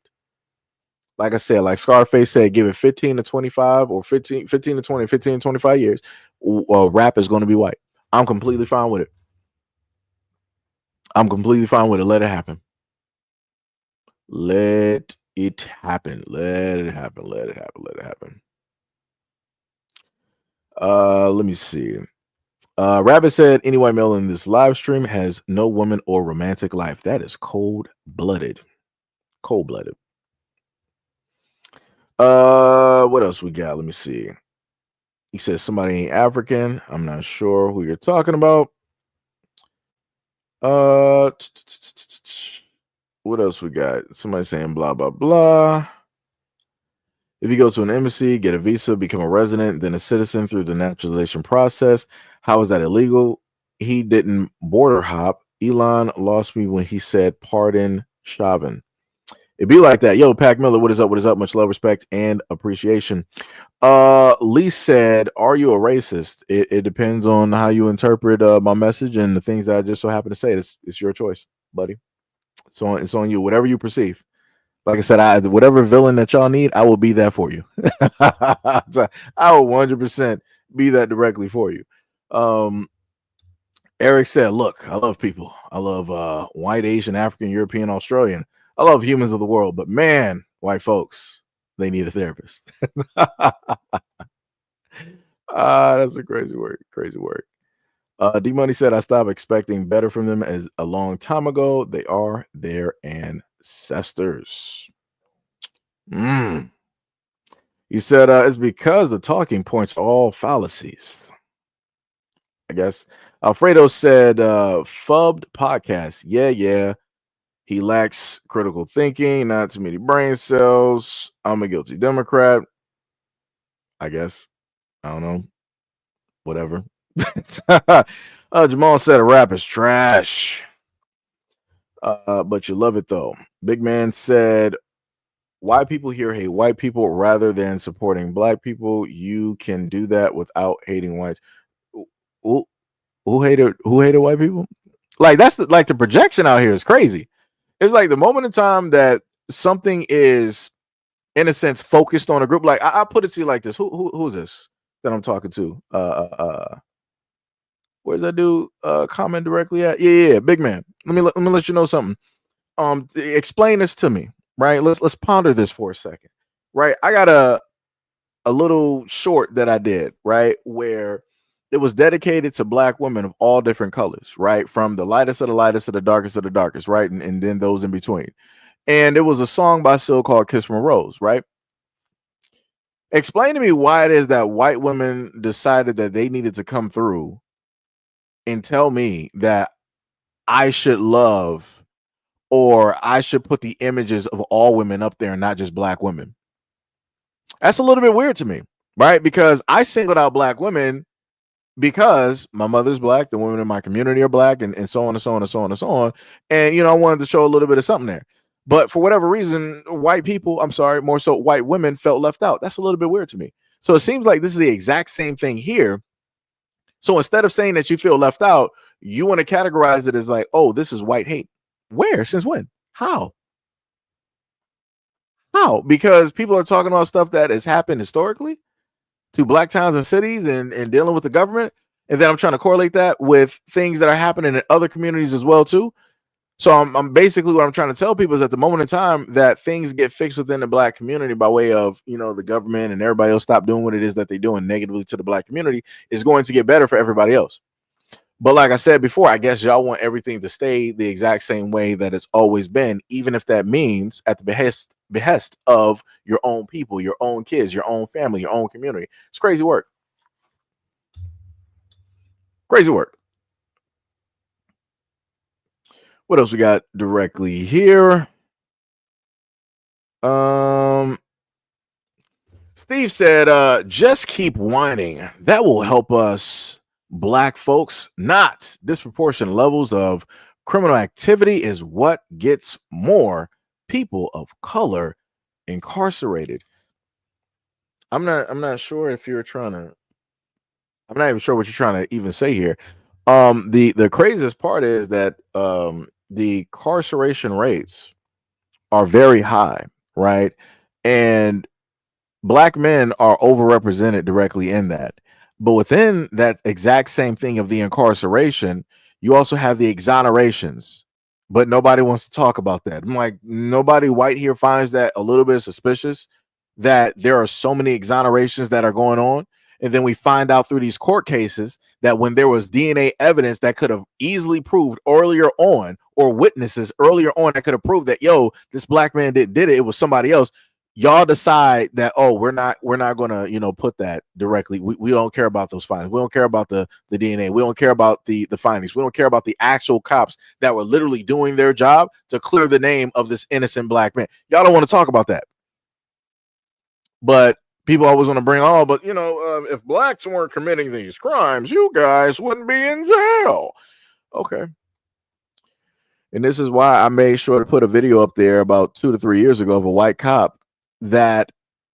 Like I said, like Scarface said, give it 15 to 25 or 15 to 20, 15 to 25 years. Rap is going to be white. I'm completely fine with it. I'm completely fine with it. Let it happen. Let it happen. Let it happen. Let it happen. Let it happen. Let me see. Rabbit said any white male in this live stream has no woman or romantic life. That is cold blooded. Cold blooded. What else we got? Let me see. He says somebody ain't African. I'm not sure who you're talking about. What else we got? Somebody saying blah blah blah. If you go to an embassy, get a visa, become a resident, then a citizen through the naturalization process, how is that illegal? He didn't border hop. Elon lost me when he said pardon Chauvin. It be like that. Yo, Pac Miller, what is up? What is up? Much love, respect, and appreciation. Lee said, are you a racist? It depends on how you interpret my message and the things that I just so happen to say. It's your choice, buddy. It's on you. Whatever you perceive. Like I said, whatever villain that y'all need, I will be that for you. So I will 100% be that directly for you. Eric said, look, I love people. I love white, Asian, African, European, Australian. I love humans of the world, but man, white folks, they need a therapist. That's a crazy word. Crazy word. D Money said, I stopped expecting better from them as a long time ago. They are their ancestors. He said, it's because the talking points are all fallacies. I guess. Alfredo said, fubbed podcast. Yeah. He lacks critical thinking, not too many brain cells. I'm a guilty Democrat. I guess. I don't know. Whatever. Jamal said a rap is trash. But you love it though. Big Man said, white people here hate white people rather than supporting black people. You can do that without hating whites. Who hated white people? Like that's like the projection out here is crazy. It's like the moment in time that something is, in a sense, focused on a group. Like I put it to you like this: who's this that I'm talking to? Where's that dude? Comment directly at? Yeah, Big Man. Let me let you know something. Explain this to me, right? Let's ponder this for a second, right? I got a little short that I did, right, where it was dedicated to black women of all different colors, right, from the lightest of the lightest to the darkest, right, and then those in between. And it was a song by Sil called Kiss from a Rose, right? Explain to me why it is that white women decided that they needed to come through and tell me that I should love or I should put the images of all women up there and not just black women. That's a little bit weird to me, right? Because I singled out black women because my mother's black, the women in my community are black, and so on and so on and so on and so on. And, I wanted to show a little bit of something there. But for whatever reason, white people, I'm sorry, more so white women felt left out. That's a little bit weird to me. So it seems like this is the exact same thing here. So instead of saying that you feel left out, you want to categorize it as like, oh, this is white hate. Where? Since when? How? How? Because people are talking about stuff that has happened historically to black towns and cities and dealing with the government. And then I'm trying to correlate that with things that are happening in other communities as well, too. So I'm basically what I'm trying to tell people is at the moment in time that things get fixed within the black community by way of, the government and everybody else stop doing what it is that they're doing negatively to the black community is going to get better for everybody else. But like I said before, I guess y'all want everything to stay the exact same way that it's always been, even if that means at the behest of your own people, your own kids, your own family, your own community. It's crazy work. Crazy work. What else we got directly here? Steve said, just keep whining. That will help us black folks. Not disproportionate levels of criminal activity is what gets more people of color incarcerated. I'm not sure if you're trying to, I'm not even sure what you're trying to even say here. The craziest part is that the incarceration rates are very high, right? And black men are overrepresented directly in that. But within that exact same thing of the incarceration, you also have the exonerations. But nobody wants to talk about that. I'm like, nobody white here finds that a little bit suspicious that there are so many exonerations that are going on. And then we find out through these court cases that when there was DNA evidence that could have easily proved earlier on, or witnesses earlier on that could have proved that, yo, this black man did it, it was somebody else. Y'all decide that, oh, we're not gonna, put that directly. We don't care about those findings. We don't care about the DNA. We don't care about the findings. We don't care about the actual cops that were literally doing their job to clear the name of this innocent black man. Y'all don't want to talk about that. But people always want to bring all, but if blacks weren't committing these crimes, you guys wouldn't be in jail. Okay. And this is why I made sure to put a video up there about 2 to 3 years ago of a white cop that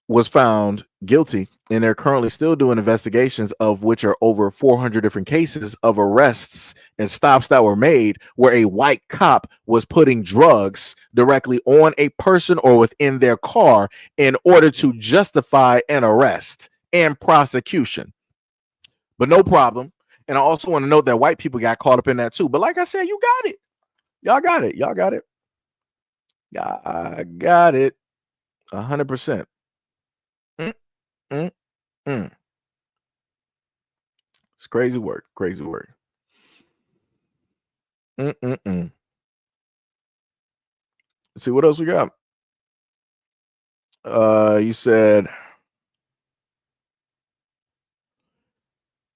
was found guilty, and they're currently still doing investigations, of which are over 400 different cases of arrests and stops that were made where a white cop was putting drugs directly on a person or within their car in order to justify an arrest and prosecution. But no problem. And I also want to note that white people got caught up in that too. But like I said, you got it. Y'all got it. Y'all got it. Yeah, I got it. 100%. It's crazy work. Crazy work. Let's see what else we got. You said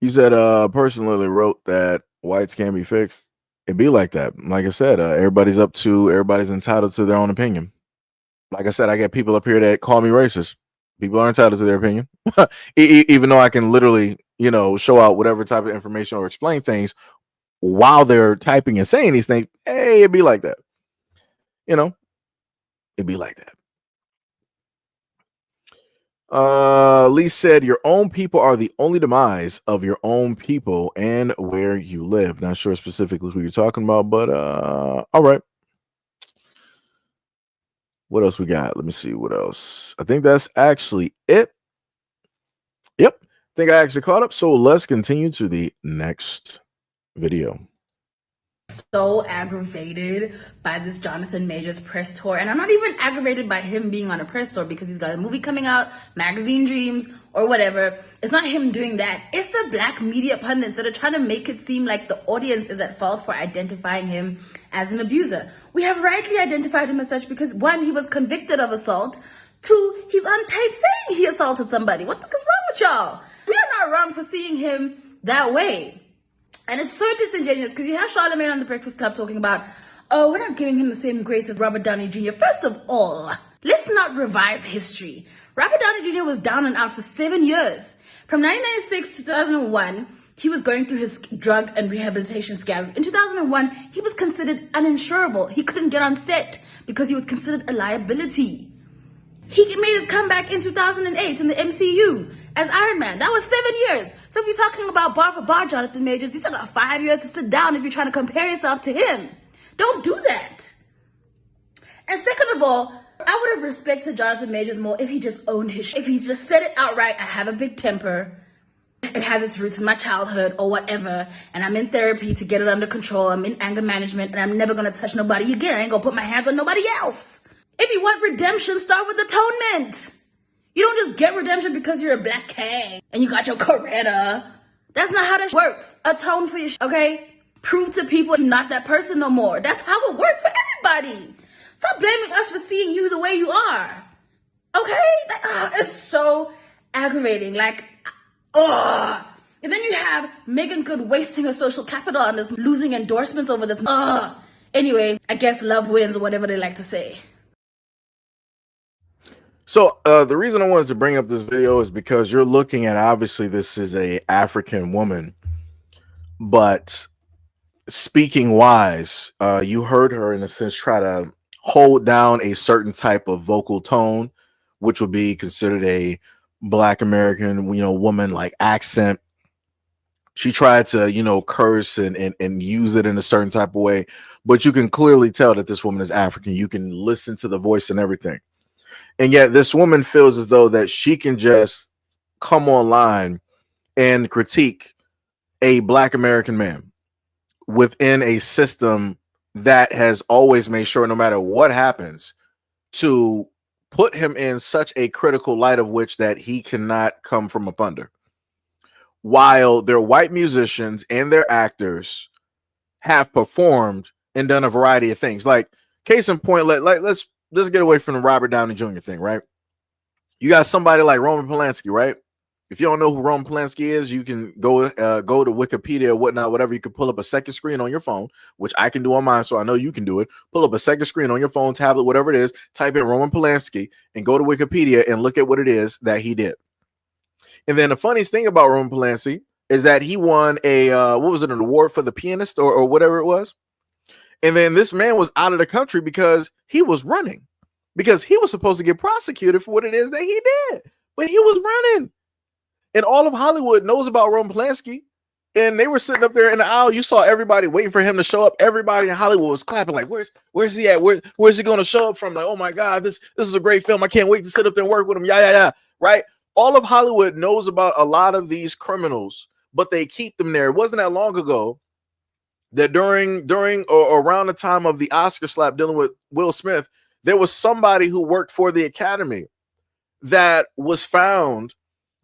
a person literally wrote that whites can't be fixed. It'd be like that. Like I said, everybody's entitled to their own opinion. Like I said, I get people up here that call me racist. People are entitled to their opinion, even though I can literally, show out whatever type of information or explain things while they're typing and saying these things. Hey, it'd be like that. It'd be like that. Lee said, your own people are the only demise of your own people and where you live. Not sure specifically who you're talking about, but all right. What else we got? Let me see what else. I think that's actually it. Yep. I think I actually caught up. So let's continue to the next video. So aggravated by this Jonathan Majors press tour, and I'm not even aggravated by him being on a press tour because he's got a movie coming out, Magazine Dreams or whatever. It's not him doing that. It's the black media pundits that are trying to make it seem like the audience is at fault for identifying him as an abuser. We have rightly identified him as such because 1, he was convicted of assault. 2, he's on tape saying he assaulted somebody. What the fuck is wrong with y'all? We are not wrong for seeing him that way. And it's so disingenuous because you have Charlamagne on the Breakfast Club talking about, oh, we're not giving him the same grace as Robert Downey Jr. First of all, let's not revive history. Robert Downey Jr. was down and out for 7 years. From 1996 to 2001, he was going through his drug and rehabilitation scams. In 2001, he was considered uninsurable. He couldn't get on set because he was considered a liability. He made his comeback in 2008 in the MCU as Iron Man. That was 7 years. So if you're talking about bar for bar Jonathan Majors, you still got 5 years to sit down if you're trying to compare yourself to him. Don't do that. And second of all, I would have respected Jonathan Majors more if he just owned his shit. If he just said it outright, I have a big temper. It has its roots in my childhood or whatever. And I'm in therapy to get it under control. I'm in anger management and I'm never going to touch nobody again. I ain't going to put my hands on nobody else. If you want redemption, start with atonement. You don't just get redemption because you're a black king and you got your Coretta. That's not how that works. Atone for your okay? Prove to people you're not that person no more. That's how it works for everybody. Stop blaming us for seeing you the way you are. Okay? It's so aggravating. And then you have Megan Good wasting her social capital on this, losing endorsements over this. Anyway, I guess love wins or whatever they like to say. So the reason I wanted to bring up this video is because you're looking at, obviously this is a African woman, but speaking wise, you heard her in a sense try to hold down a certain type of vocal tone, which would be considered a Black American, woman like accent. She tried to, curse and use it in a certain type of way, but you can clearly tell that this woman is African. You can listen to the voice and everything. And yet this woman feels as though that she can just come online and critique a Black American man within a system that has always made sure, no matter what happens, to put him in such a critical light of which that he cannot come from up under. While their white musicians and their actors have performed and done a variety of things. Like, case in point, let's get away from the Robert Downey Jr. thing, right? You got somebody like Roman Polanski, right? If you don't know who Roman Polanski is, you can go to Wikipedia or whatnot, whatever. You can pull up a second screen on your phone, which I can do on mine, so I know you can do it. Pull up a second screen on your phone, tablet, whatever it is, type in Roman Polanski and go to Wikipedia and look at what it is that he did. And then the funniest thing about Roman Polanski is that he won a what was it, an award for the pianist or whatever it was. And then this man was out of the country because he was running, because he was supposed to get prosecuted for what it is that he did, but he was running. And all of Hollywood knows about Roman Polanski. And they were sitting up there in the aisle. You saw everybody waiting for him to show up. Everybody in Hollywood was clapping, like, where's he at? Where's he going to show up from? Like, oh my God, this is a great film. I can't wait to sit up there and work with him. Yeah. Right? All of Hollywood knows about a lot of these criminals, but they keep them there. It wasn't that long ago that during or around the time of the Oscar slap dealing with Will Smith, there was somebody who worked for the Academy that was found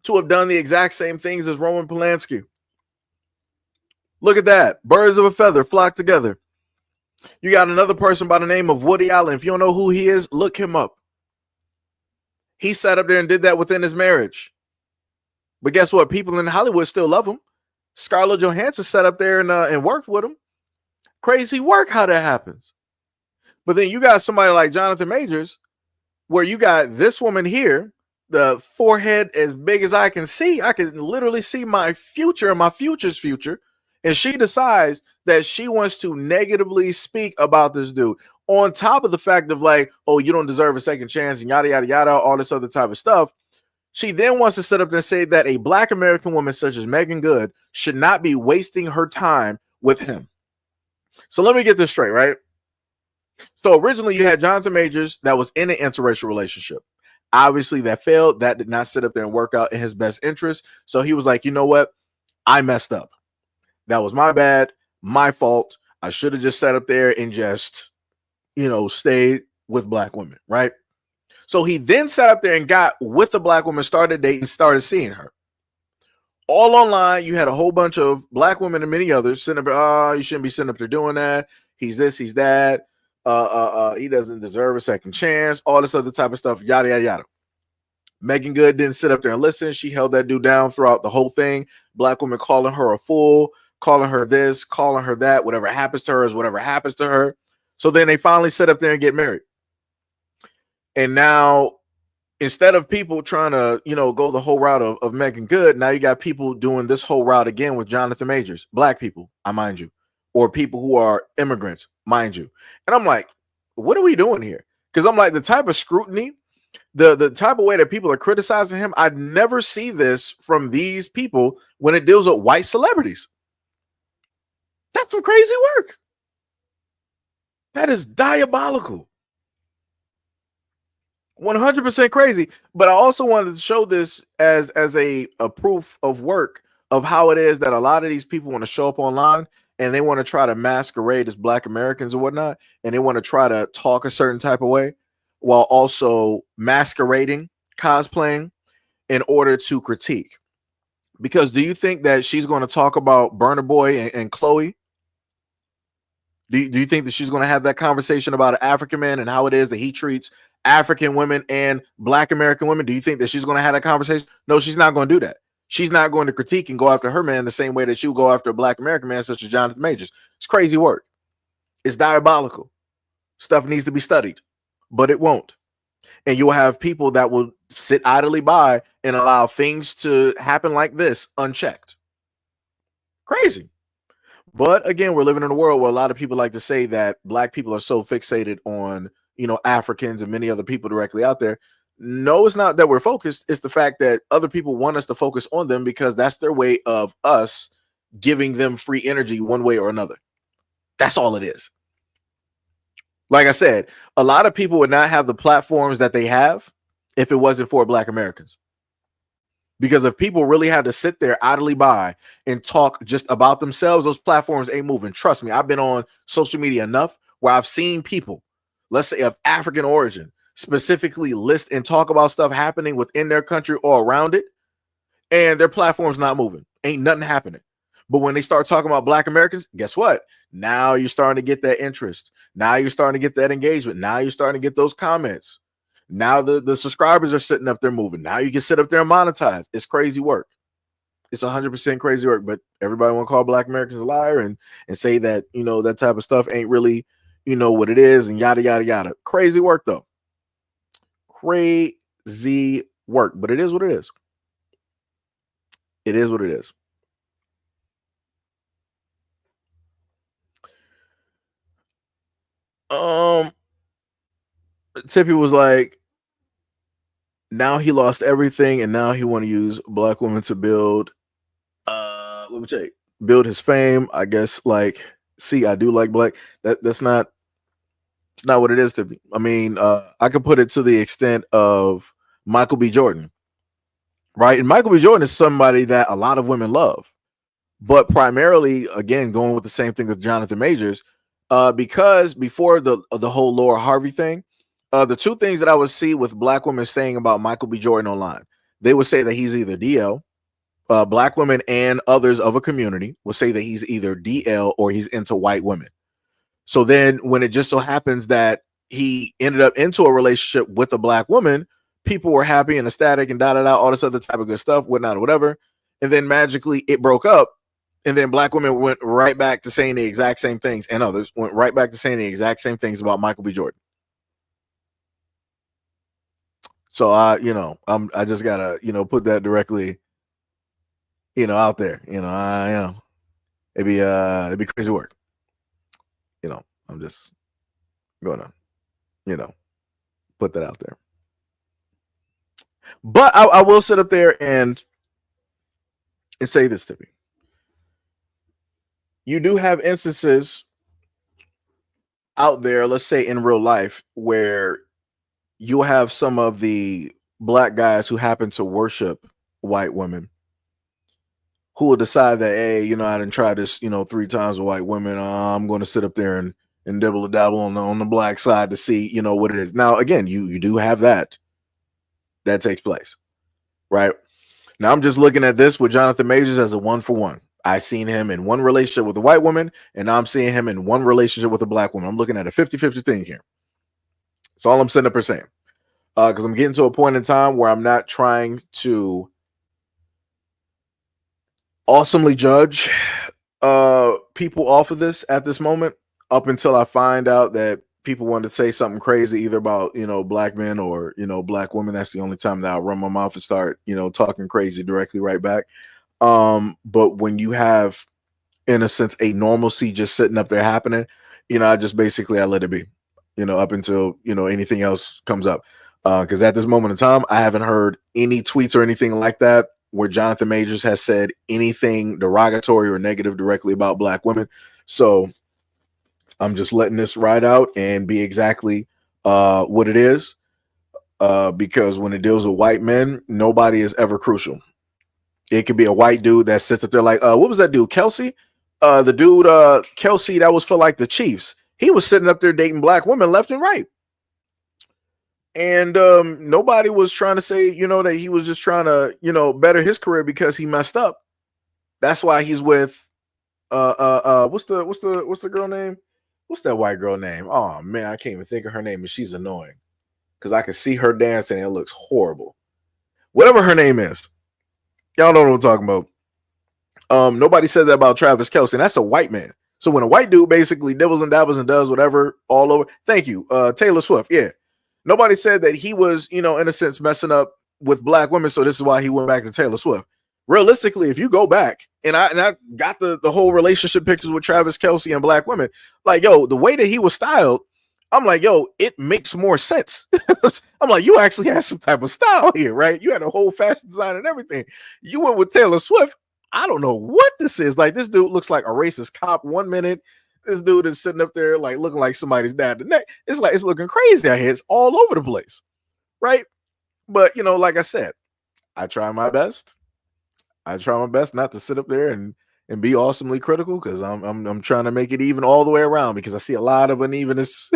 to have done the exact same things as Roman Polanski. Look at that. Birds of a feather flock together. You got another person by the name of Woody Allen. If you don't know who he is, look him up. He sat up there and did that within his marriage. But guess what? People in Hollywood still love him. Scarlett Johansson sat up there and worked with him. Crazy work how that happens. But then you got somebody like Jonathan Majors, where you got this woman here, the forehead as big as I can see. I can literally see my future and my future's future. And she decides that she wants to negatively speak about this dude, on top of the fact of like, oh, you don't deserve a second chance and yada, yada, yada, all this other type of stuff. She then wants to sit up there and say that a Black American woman such as Megan Good should not be wasting her time with him. So let me get this straight, right? So originally you had Jonathan Majors that was in an interracial relationship. Obviously that failed. That did not sit up there and work out in his best interest. So he was like, you know what? I messed up. That was my bad, my fault. I should have just sat up there and just, stayed with Black women, right? So he then sat up there and got with the Black woman, started dating, started seeing her. All online, you had a whole bunch of Black women and many others sitting up there, you shouldn't be sitting up there doing that. He's this, he's that. He doesn't deserve a second chance, all this other type of stuff, yada, yada, yada. Megan Good didn't sit up there and listen. She held that dude down throughout the whole thing. Black women calling her a fool, calling her this, calling her that. Whatever happens to her is whatever happens to her. So then they finally sit up there and get married. And now, instead of people trying to, go the whole route of Megan Good, now you got people doing this whole route again with Jonathan Majors. Black people, I mind you, or people who are immigrants, mind you. And I'm like, what are we doing here? Because I'm like, the type of scrutiny, the type of way that people are criticizing him, I never see this from these people when it deals with white celebrities. That's some crazy work. That is diabolical. 100% crazy. But I also wanted to show this as a proof of work of how it is that a lot of these people want to show up online and they want to try to masquerade as Black Americans or whatnot, and they want to try to talk a certain type of way while also masquerading, cosplaying in order to critique. Because do you think that she's going to talk about Burna Boy and Chloe? Do you think that she's going to have that conversation about an African man and how it is that he treats African women and Black American women? Do you think that she's going to have that conversation? No, she's not going to do that. She's not going to critique and go after her man the same way that she would go after a Black American man such as Jonathan Majors. It's crazy work. It's diabolical. Stuff needs to be studied, but it won't. And you'll have people that will sit idly by and allow things to happen like this unchecked. Crazy. But again, we're living in a world where a lot of people like to say that Black people are so fixated on, Africans and many other people directly out there. No, it's not that we're focused. It's the fact that other people want us to focus on them because that's their way of us giving them free energy one way or another. That's all it is. Like I said, a lot of people would not have the platforms that they have if it wasn't for Black Americans. Because if people really had to sit there idly by and talk just about themselves, those platforms ain't moving. Trust me, I've been on social media enough where I've seen people, let's say of African origin, specifically list and talk about stuff happening within their country or around it, and their platform's not moving. Ain't nothing happening. But when they start talking about Black Americans, guess what? Now you're starting to get that interest. Now you're starting to get that engagement. Now you're starting to get those comments. Now the subscribers are sitting up there moving. Now you can sit up there and monetize. It's crazy work. It's 100% crazy work. But everybody want to call Black Americans a liar and say that, you know, that type of stuff ain't really, you know, what it is and yada, yada, yada. Crazy work, though. Crazy work. But it is what it is. It is what it is. Tippy was like, now he lost everything and now he want to use Black women to build let me tell you, build his fame. I guess, like, see, I do like black. That's not, it's not what it is to me. I mean, I could put it to the extent of Michael B. Jordan, right? And Michael B. Jordan is somebody that a lot of women love, but primarily, again, going with the same thing with Jonathan Majors, because before the whole Laura Harvey thing, the two things that I would see with Black women saying about Michael B. Jordan online, they would say that he's either DL. Black women and others of a community will say that he's either DL or he's into white women. So then when it just so happens that he ended up into a relationship with a Black woman, people were happy and ecstatic and da-da-da, all this other type of good stuff, whatnot, or whatever. And then magically it broke up. And then Black women went right back to saying the exact same things, and others went right back to saying the exact same things about Michael B. Jordan. So I just gotta, put that directly, out there. It'd be crazy work. I'm just gonna, put that out there. But I will sit up there and say this to me. You do have instances out there, let's say in real life, where you have some of the Black guys who happen to worship white women who will decide that, hey, I didn't try this, 3 times with white women. I'm going to sit up there and dibble a dabble on the Black side to see, what it is. Now, again, you do have that takes place, right? Now, I'm just looking at this with Jonathan Majors as a 1-for-1. I seen him in one relationship with a white woman, and now I'm seeing him in one relationship with a Black woman. I'm looking at a 50-50 thing here. That's all I'm sitting up here saying. Because I'm getting to a point in time where I'm not trying to awesomely judge people off of this at this moment, up until I find out that people want to say something crazy either about Black men or Black women. That's the only time that I'll run my mouth and start talking crazy directly right back. But when you have, in a sense, a normalcy just sitting up there happening, I just basically I let it be, up until anything else comes up. Because at this moment in time, I haven't heard any tweets or anything like that where Jonathan Majors has said anything derogatory or negative directly about Black women. So I'm just letting this ride out and be exactly what it is. Because when it deals with white men, nobody is ever crucial. It could be a white dude that sits up there like, what was that dude, Kelsey? The dude, Kelsey, that was for like the Chiefs. He was sitting up there dating Black women left and right. And nobody was trying to say, that he was just trying to, better his career because he messed up. That's why he's with what's the girl name? What's that white girl name? Oh man, I can't even think of her name, and she's annoying because I can see her dancing and it looks horrible. Whatever her name is, y'all know what I'm talking about. Nobody said that about Travis Kelce, and that's a white man. So when a white dude basically dibbles and dabbles and does whatever all over, thank you, Taylor Swift, yeah. Nobody said that he was, in a sense, messing up with Black women. So this is why he went back to Taylor Swift. Realistically, if you go back and I got the whole relationship pictures with Travis Kelce and Black women, like, yo, the way that he was styled, I'm like, yo, it makes more sense. I'm like, you actually had some type of style here, right? You had a whole fashion design and everything. You went with Taylor Swift. I don't know what this is. Like, this dude looks like a racist cop 1 minute. This dude is sitting up there like looking like somebody's dad the next. It's like it's looking crazy out here. It's all over the place, right? But like I said, I try my best. I try my best not to sit up there and be awesomely critical, because I'm trying to make it even all the way around, because I see a lot of unevenness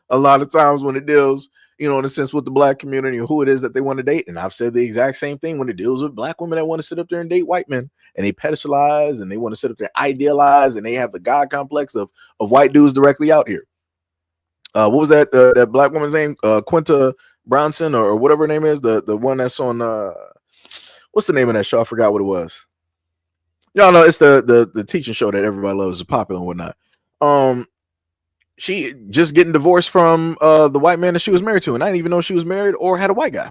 a lot of times when it deals, in a sense, with the black community and who it is that they want to date. And I've said the exact same thing when it deals with black women that want to sit up there and date white men, and they pedestalize and they want to sit up there, idealize, and they have the God complex of white dudes directly out here. What was that that black woman's name? Quinta Brownson, or whatever her name is, the one that's on what's the name of that show? I forgot what it was. Y'all know it's the teaching show that everybody loves, is popular and whatnot. She just getting divorced from the white man that she was married to, and I didn't even know she was married or had a white guy.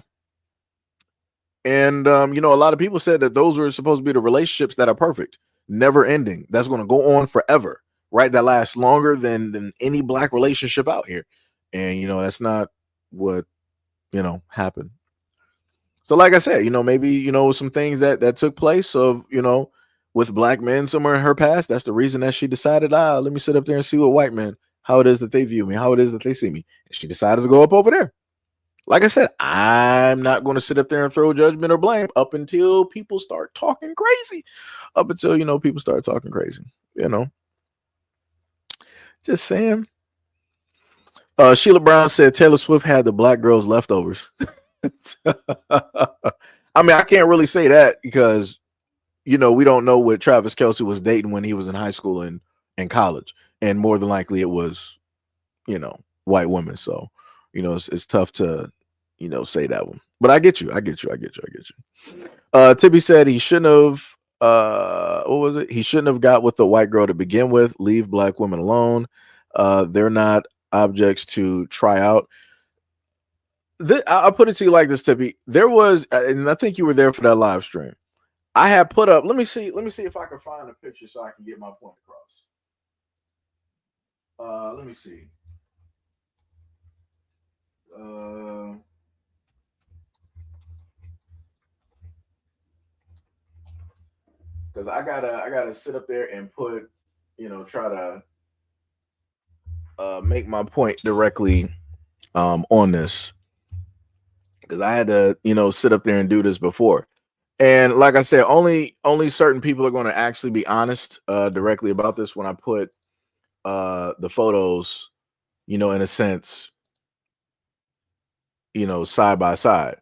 And a lot of people said that those were supposed to be the relationships that are perfect, never ending, that's going to go on forever, right? That lasts longer than any black relationship out here. And that's not what happened. So like I said, maybe some things that took place of with black men somewhere in her past. That's the reason that she decided, let me sit up there and see what white men, how it is that they view me, how it is that they see me. And she decided to go up over there. Like I said, I'm not going to sit up there and throw judgment or blame up until people start talking crazy. Up until people start talking crazy. Just saying. Sheila Brown said Taylor Swift had the black girls leftovers. I mean, I can't really say that because we don't know what Travis Kelce was dating when he was in high school and college, and more than likely it was white women. So it's tough to say that one, but I get you. Tibby said he shouldn't have what was it? He shouldn't have got with the white girl to begin with. Leave black women alone. They're not objects to try out. I'll put it to you like this, Tippy. There was, and I think you were there for that live stream. I had put up. Let me see if I can find a picture so I can get my point across. Let me see. Because I gotta sit up there and put, try to make my point directly on this, because I had to sit up there and do this before. And like I said, only certain people are going to actually be honest directly about this when I put the photos, in a sense, side by side.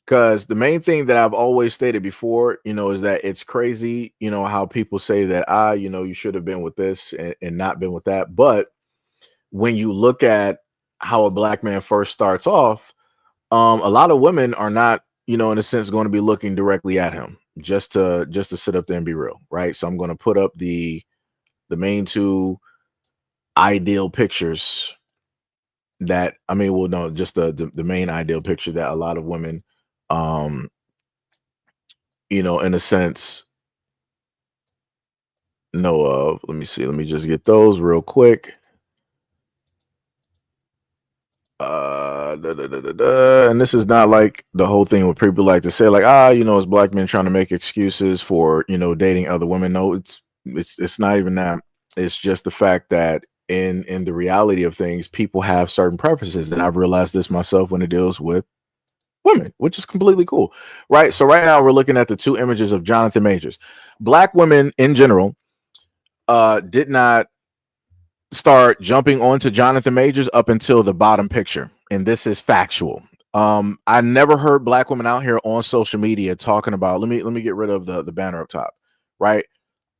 Because the main thing that I've always stated before, is that it's crazy, how people say that, you should have been with this and not been with that. But when you look at how a black man first starts off, a lot of women are not, in a sense, going to be looking directly at him just to sit up there and be real, right? So I'm going to put up the main two ideal pictures that, just the main ideal picture that a lot of women, in a sense, know of. Let me see. Let me just get those real quick. And this is not like the whole thing where people like to say like, it's black men trying to make excuses for dating other women. No, it's not even that. It's just the fact that in the reality of things, people have certain preferences, and I've realized this myself when it deals with women, which is completely cool, right? So right now we're looking at the two images of Jonathan Majors. Black women in general did not start jumping onto Jonathan Majors up until the bottom picture, and this is factual. I never heard black women out here on social media talking about, let me get rid of the banner up top, right?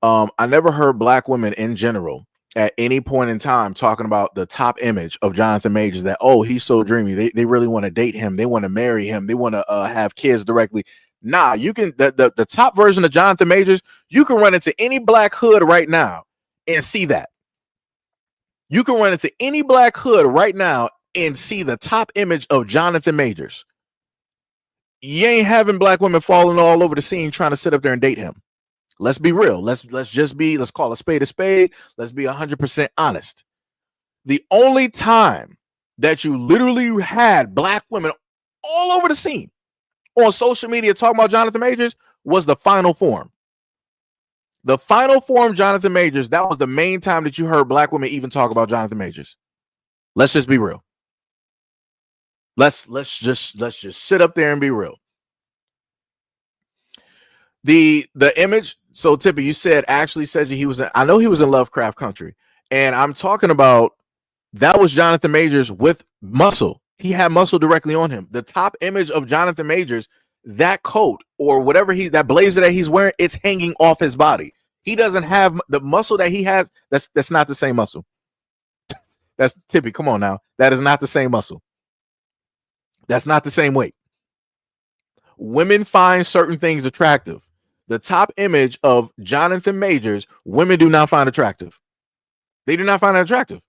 I never heard black women in general at any point in time talking about the top image of Jonathan Majors, that, oh, he's so dreamy, they really want to date him, they want to marry him, they want to have kids directly. Nah, you can, the top version of Jonathan Majors, you can run into any black hood right now and see that. You can run into any black hood right now and see the top image of Jonathan Majors. You ain't having black women falling all over the scene trying to sit up there and date him. Let's be real. Let's call a spade a spade. Let's be 100% honest. The only time that you literally had black women all over the scene on social media talking about Jonathan Majors was the Final Form. The Final Form Jonathan Majors, that was the main time that you heard black women even talk about Jonathan Majors. Let's just be real. Let's just sit up there and be real. The image. So Tippy, you said actually said he was. I know he was in Lovecraft Country, and I'm talking about that was Jonathan Majors with muscle. He had muscle directly on him. The top image of Jonathan Majors, that coat or whatever that blazer that he's wearing, it's hanging off his body. He doesn't have the muscle that he has. That's not the same muscle. That's Tippy. Come on now. That is not the same muscle. That's not the same weight. Women find certain things attractive. The top image of Jonathan Majors, women do not find attractive. They do not find it attractive.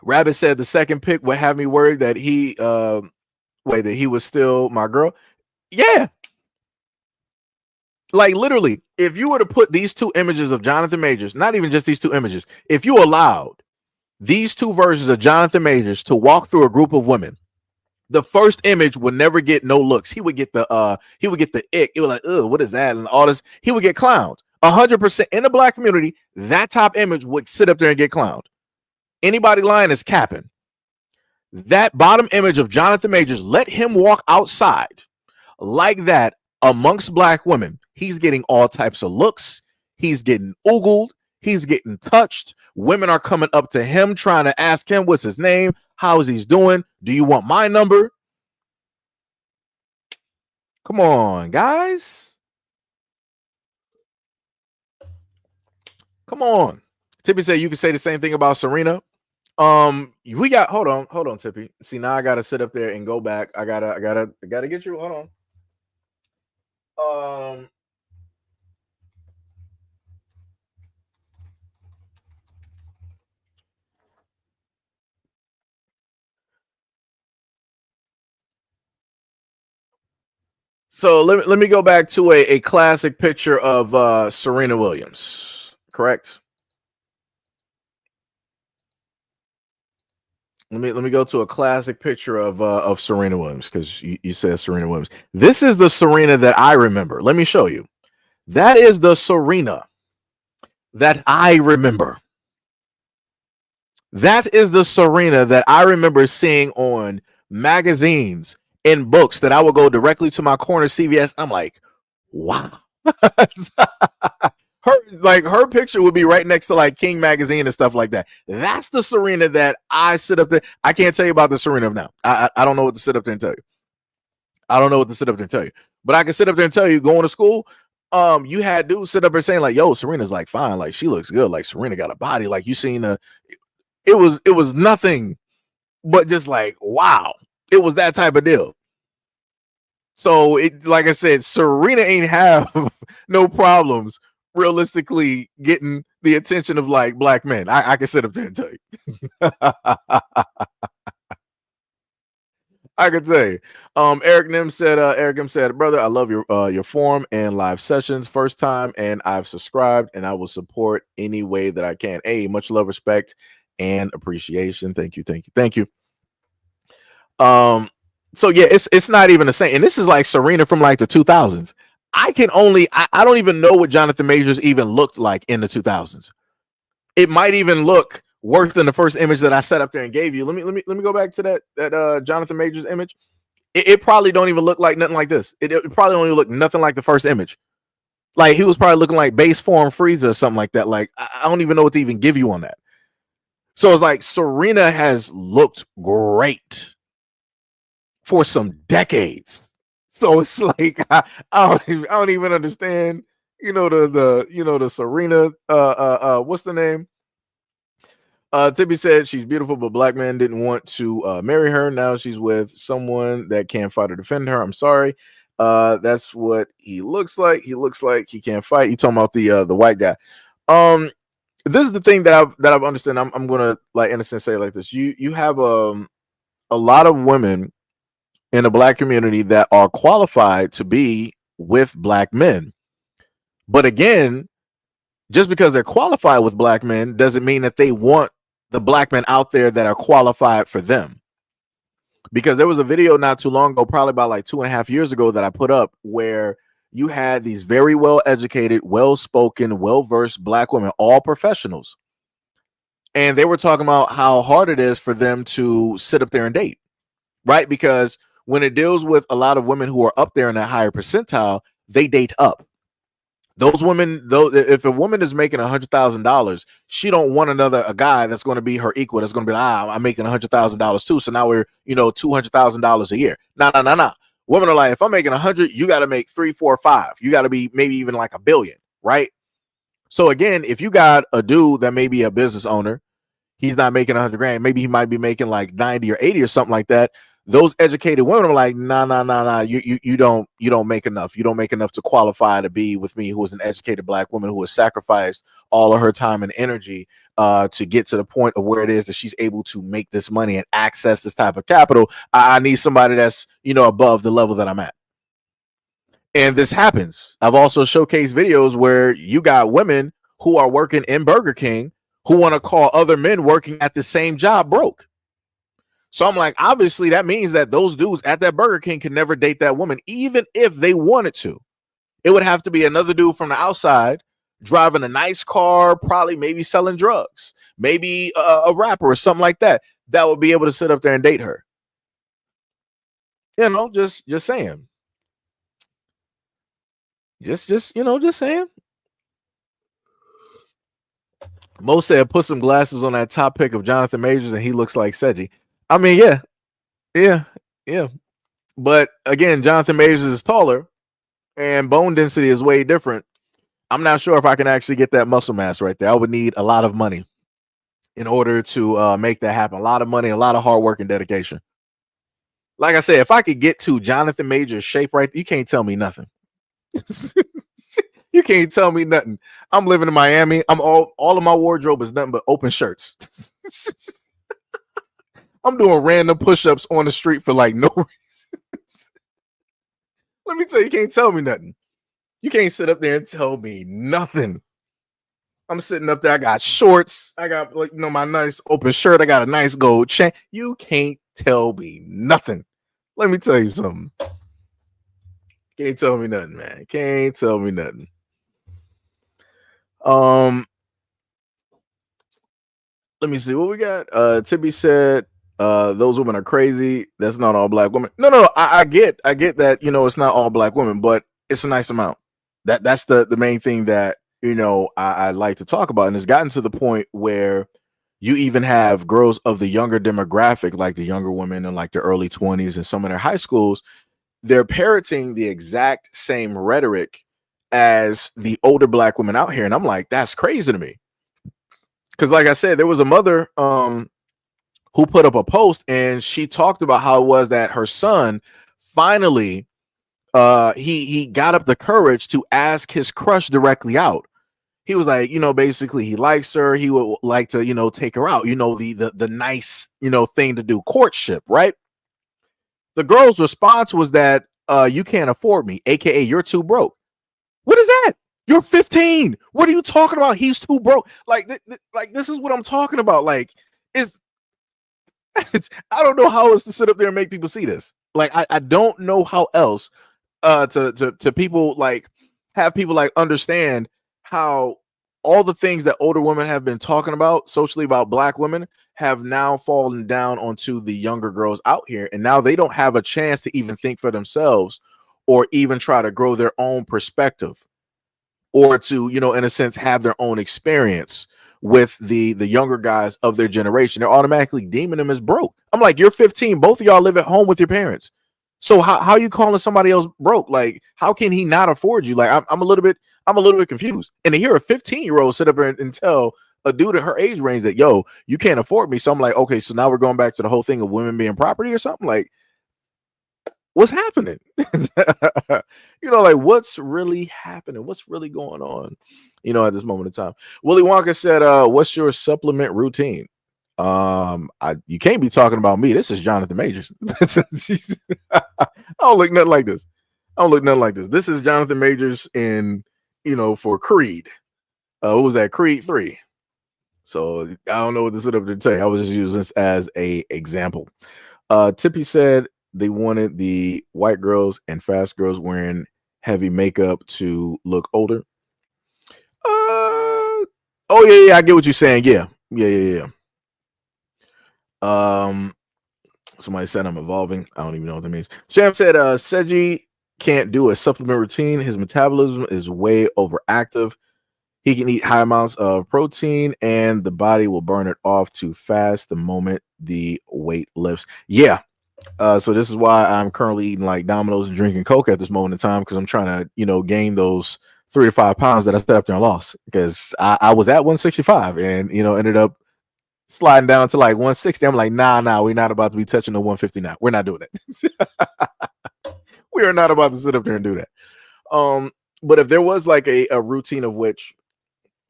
Rabbit said the second pick would have me worried that he that he was still my girl. Yeah. Like literally, if you were to put these two images of Jonathan Majors, not even just these two images, if you allowed these two versions of Jonathan Majors to walk through a group of women, the first image would never get no looks. He would get the ick. It was like, ugh, what is that? And all this. He would get clowned. 100% in the black community, that top image would sit up there and get clowned. Anybody lying is capping. That bottom image of Jonathan Majors, let him walk outside like that amongst black women. He's getting all types of looks. He's getting oogled. He's getting touched. Women are coming up to him trying to ask him what's his name, how is he doing? Do you want my number? Come on, guys. Come on. Tippy said you can say the same thing about Serena. We got hold on, Tippy. See, now I gotta sit up there and go back. I gotta get you. Hold on. So let me go back to a classic picture of Serena Williams. Correct. Let me go to a classic picture of Serena Williams because you said Serena Williams. This is the Serena that I remember. Let me show you. That is the Serena that I remember. That is the Serena that I remember seeing on magazines and books that I would go directly to my corner CVS. I'm like, wow. her picture would be right next to like King magazine and stuff like that. That's the Serena that I sit up there. I can't tell you about the Serena of now. I don't know what to sit up there and tell you. I don't know what to sit up there and tell you. But I can sit up there and tell you going to school. You had dudes sit up there saying like, yo, Serena's like fine, like she looks good, like Serena got a body, like you seen it was nothing but just like wow. It was that type of deal. So it, like I said, Serena ain't have no problems realistically getting the attention of like black men. I can sit up there and tell you. I can tell you. Eric Nim said, brother, I love your forum and live sessions. First time, and I've subscribed, and I will support any way that I can. Hey, much love, respect, and appreciation. Thank you. So yeah, it's not even the same. And this is like Serena from like the 2000s. I don't even know what Jonathan Majors even looked like in the 2000s. It might even look worse than the first image that I set up there and gave you. Let me go back to that Jonathan Majors image. It probably don't even look like nothing like this. It probably don't even look nothing like the first image. Like he was probably looking like base form Frieza or something like that. Like I don't even know what to even give you on that. So it's like Serena has looked great for some decades. So it's like I don't even understand. The Serena. What's the name? Tippy said she's beautiful, but black men didn't want to marry her. Now she's with someone that can't fight or defend her. I'm sorry. That's what he looks like. He looks like he can't fight. You talking about the white guy? This is the thing that I've understood. I'm gonna like in a sense say it like this. You have a lot of women in the black community that are qualified to be with black men, but again, just because they're qualified with black men doesn't mean that they want the black men out there that are qualified for them. Because there was a video not too long ago, probably about like 2.5 years ago, that I put up where you had these very well-educated, well-spoken, well-versed black women, all professionals. And they were talking about how hard it is for them to sit up there and date, right? Because when it deals with a lot of women who are up there in that higher percentile, they date up. Those women, though, if a woman is making $100,000, she don't want a guy that's going to be her equal. That's going to be like, I'm making $100,000 too. So now we're, $200,000 a year. No. Women are like, if I'm making 100, you got to make 3, 4, 5. You got to be maybe even like $1 billion, right? So again, if you got a dude that may be a business owner, he's not making 100 grand. Maybe he might be making like 90 or 80 or something like that. Those educated women are like, nah. You don't make enough. You don't make enough to qualify to be with me, who is an educated black woman who has sacrificed all of her time and energy to get to the point of where it is that she's able to make this money and access this type of capital. I need somebody that's, above the level that I'm at. And this happens. I've also showcased videos where you got women who are working in Burger King who want to call other men working at the same job broke. So I'm like, obviously that means that those dudes at that Burger King can never date that woman, even if they wanted to. It would have to be another dude from the outside driving a nice car, probably maybe selling drugs, maybe a rapper or something like that would be able to sit up there and date her. Just saying. Just saying. Mo said, put some glasses on that top pic of Jonathan Majors and he looks like Seji. I mean, yeah. But again, Jonathan Majors is taller and bone density is way different. I'm not sure if I can actually get that muscle mass right there. I would need a lot of money in order to make that happen. A lot of money, a lot of hard work and dedication. Like I said, if I could get to Jonathan Majors' shape right, you can't tell me nothing. You can't tell me nothing. I'm living in Miami. I'm all of my wardrobe is nothing but open shirts. I'm doing random push-ups on the street for like no reason. Let me tell you, you can't tell me nothing. You can't sit up there and tell me nothing. I'm sitting up there. I got shorts. I got my nice open shirt. I got a nice gold chain. You can't tell me nothing. Let me tell you something. Can't tell me nothing, man. Can't tell me nothing. Let me see what we got. Tibby said, those women are crazy. That's not all black women. No. I get that, it's not all black women, but it's a nice amount. That's the main thing that, I like to talk about. And it's gotten to the point where you even have girls of the younger demographic, like the younger women in like the early 20s and some of their high schools, they're parroting the exact same rhetoric as the older black women out here. And I'm like, that's crazy to me. Because like I said, there was a mother who put up a post and she talked about how it was that her son finally he got up the courage to ask his crush directly out. He was like, basically he likes her. He would like to, take her out, the nice, thing to do, courtship, right? The girl's response was that you can't afford me, aka you're too broke. What is that? You're 15. What are you talking about? He's too broke. Like this is what I'm talking about. Like, I don't know how else to sit up there and make people see this. Like, I don't know how else to people, like, have people like understand how all the things that older women have been talking about socially about black women have now fallen down onto the younger girls out here. And now they don't have a chance to even think for themselves or even try to grow their own perspective or to, in a sense, have their own experience with the younger guys of their generation. They're automatically deeming them as broke. I'm like, you're 15. Both of y'all live at home with your parents. So how are you calling somebody else broke? Like, how can he not afford you? Like, I'm a little bit confused. And to hear a 15-year-old sit up and tell a dude at her age range that, yo, you can't afford me. So I'm like, okay, so now we're going back to the whole thing of women being property or something. Like, what's happening? Like, what's really happening? What's really going on, at this moment in time? Willie Wonka said, what's your supplement routine? You can't be talking about me. This is Jonathan Majors. I don't look nothing like this. This is Jonathan Majors in, for Creed. What was that? Creed 3. So I don't know what to sit up to tell you. I was just using this as a example. Tippy said they wanted the white girls and fast girls wearing heavy makeup to look older. Oh yeah, I get what you're saying. Yeah. Somebody said I'm evolving. I don't even know what that means. Sham said Seji can't do a supplement routine. His metabolism is way overactive. He can eat high amounts of protein and the body will burn it off too fast the moment the weight lifts. Yeah. So this is why I'm currently eating like Domino's and drinking Coke at this moment in time, because I'm trying to, gain those 3 to 5 pounds that I set up there and lost. Because I was at 165 and, ended up sliding down to like 160. I'm like, nah, we're not about to be touching the 150 now. We're not doing it. We are not about to sit up there and do that. But if there was like a routine of which,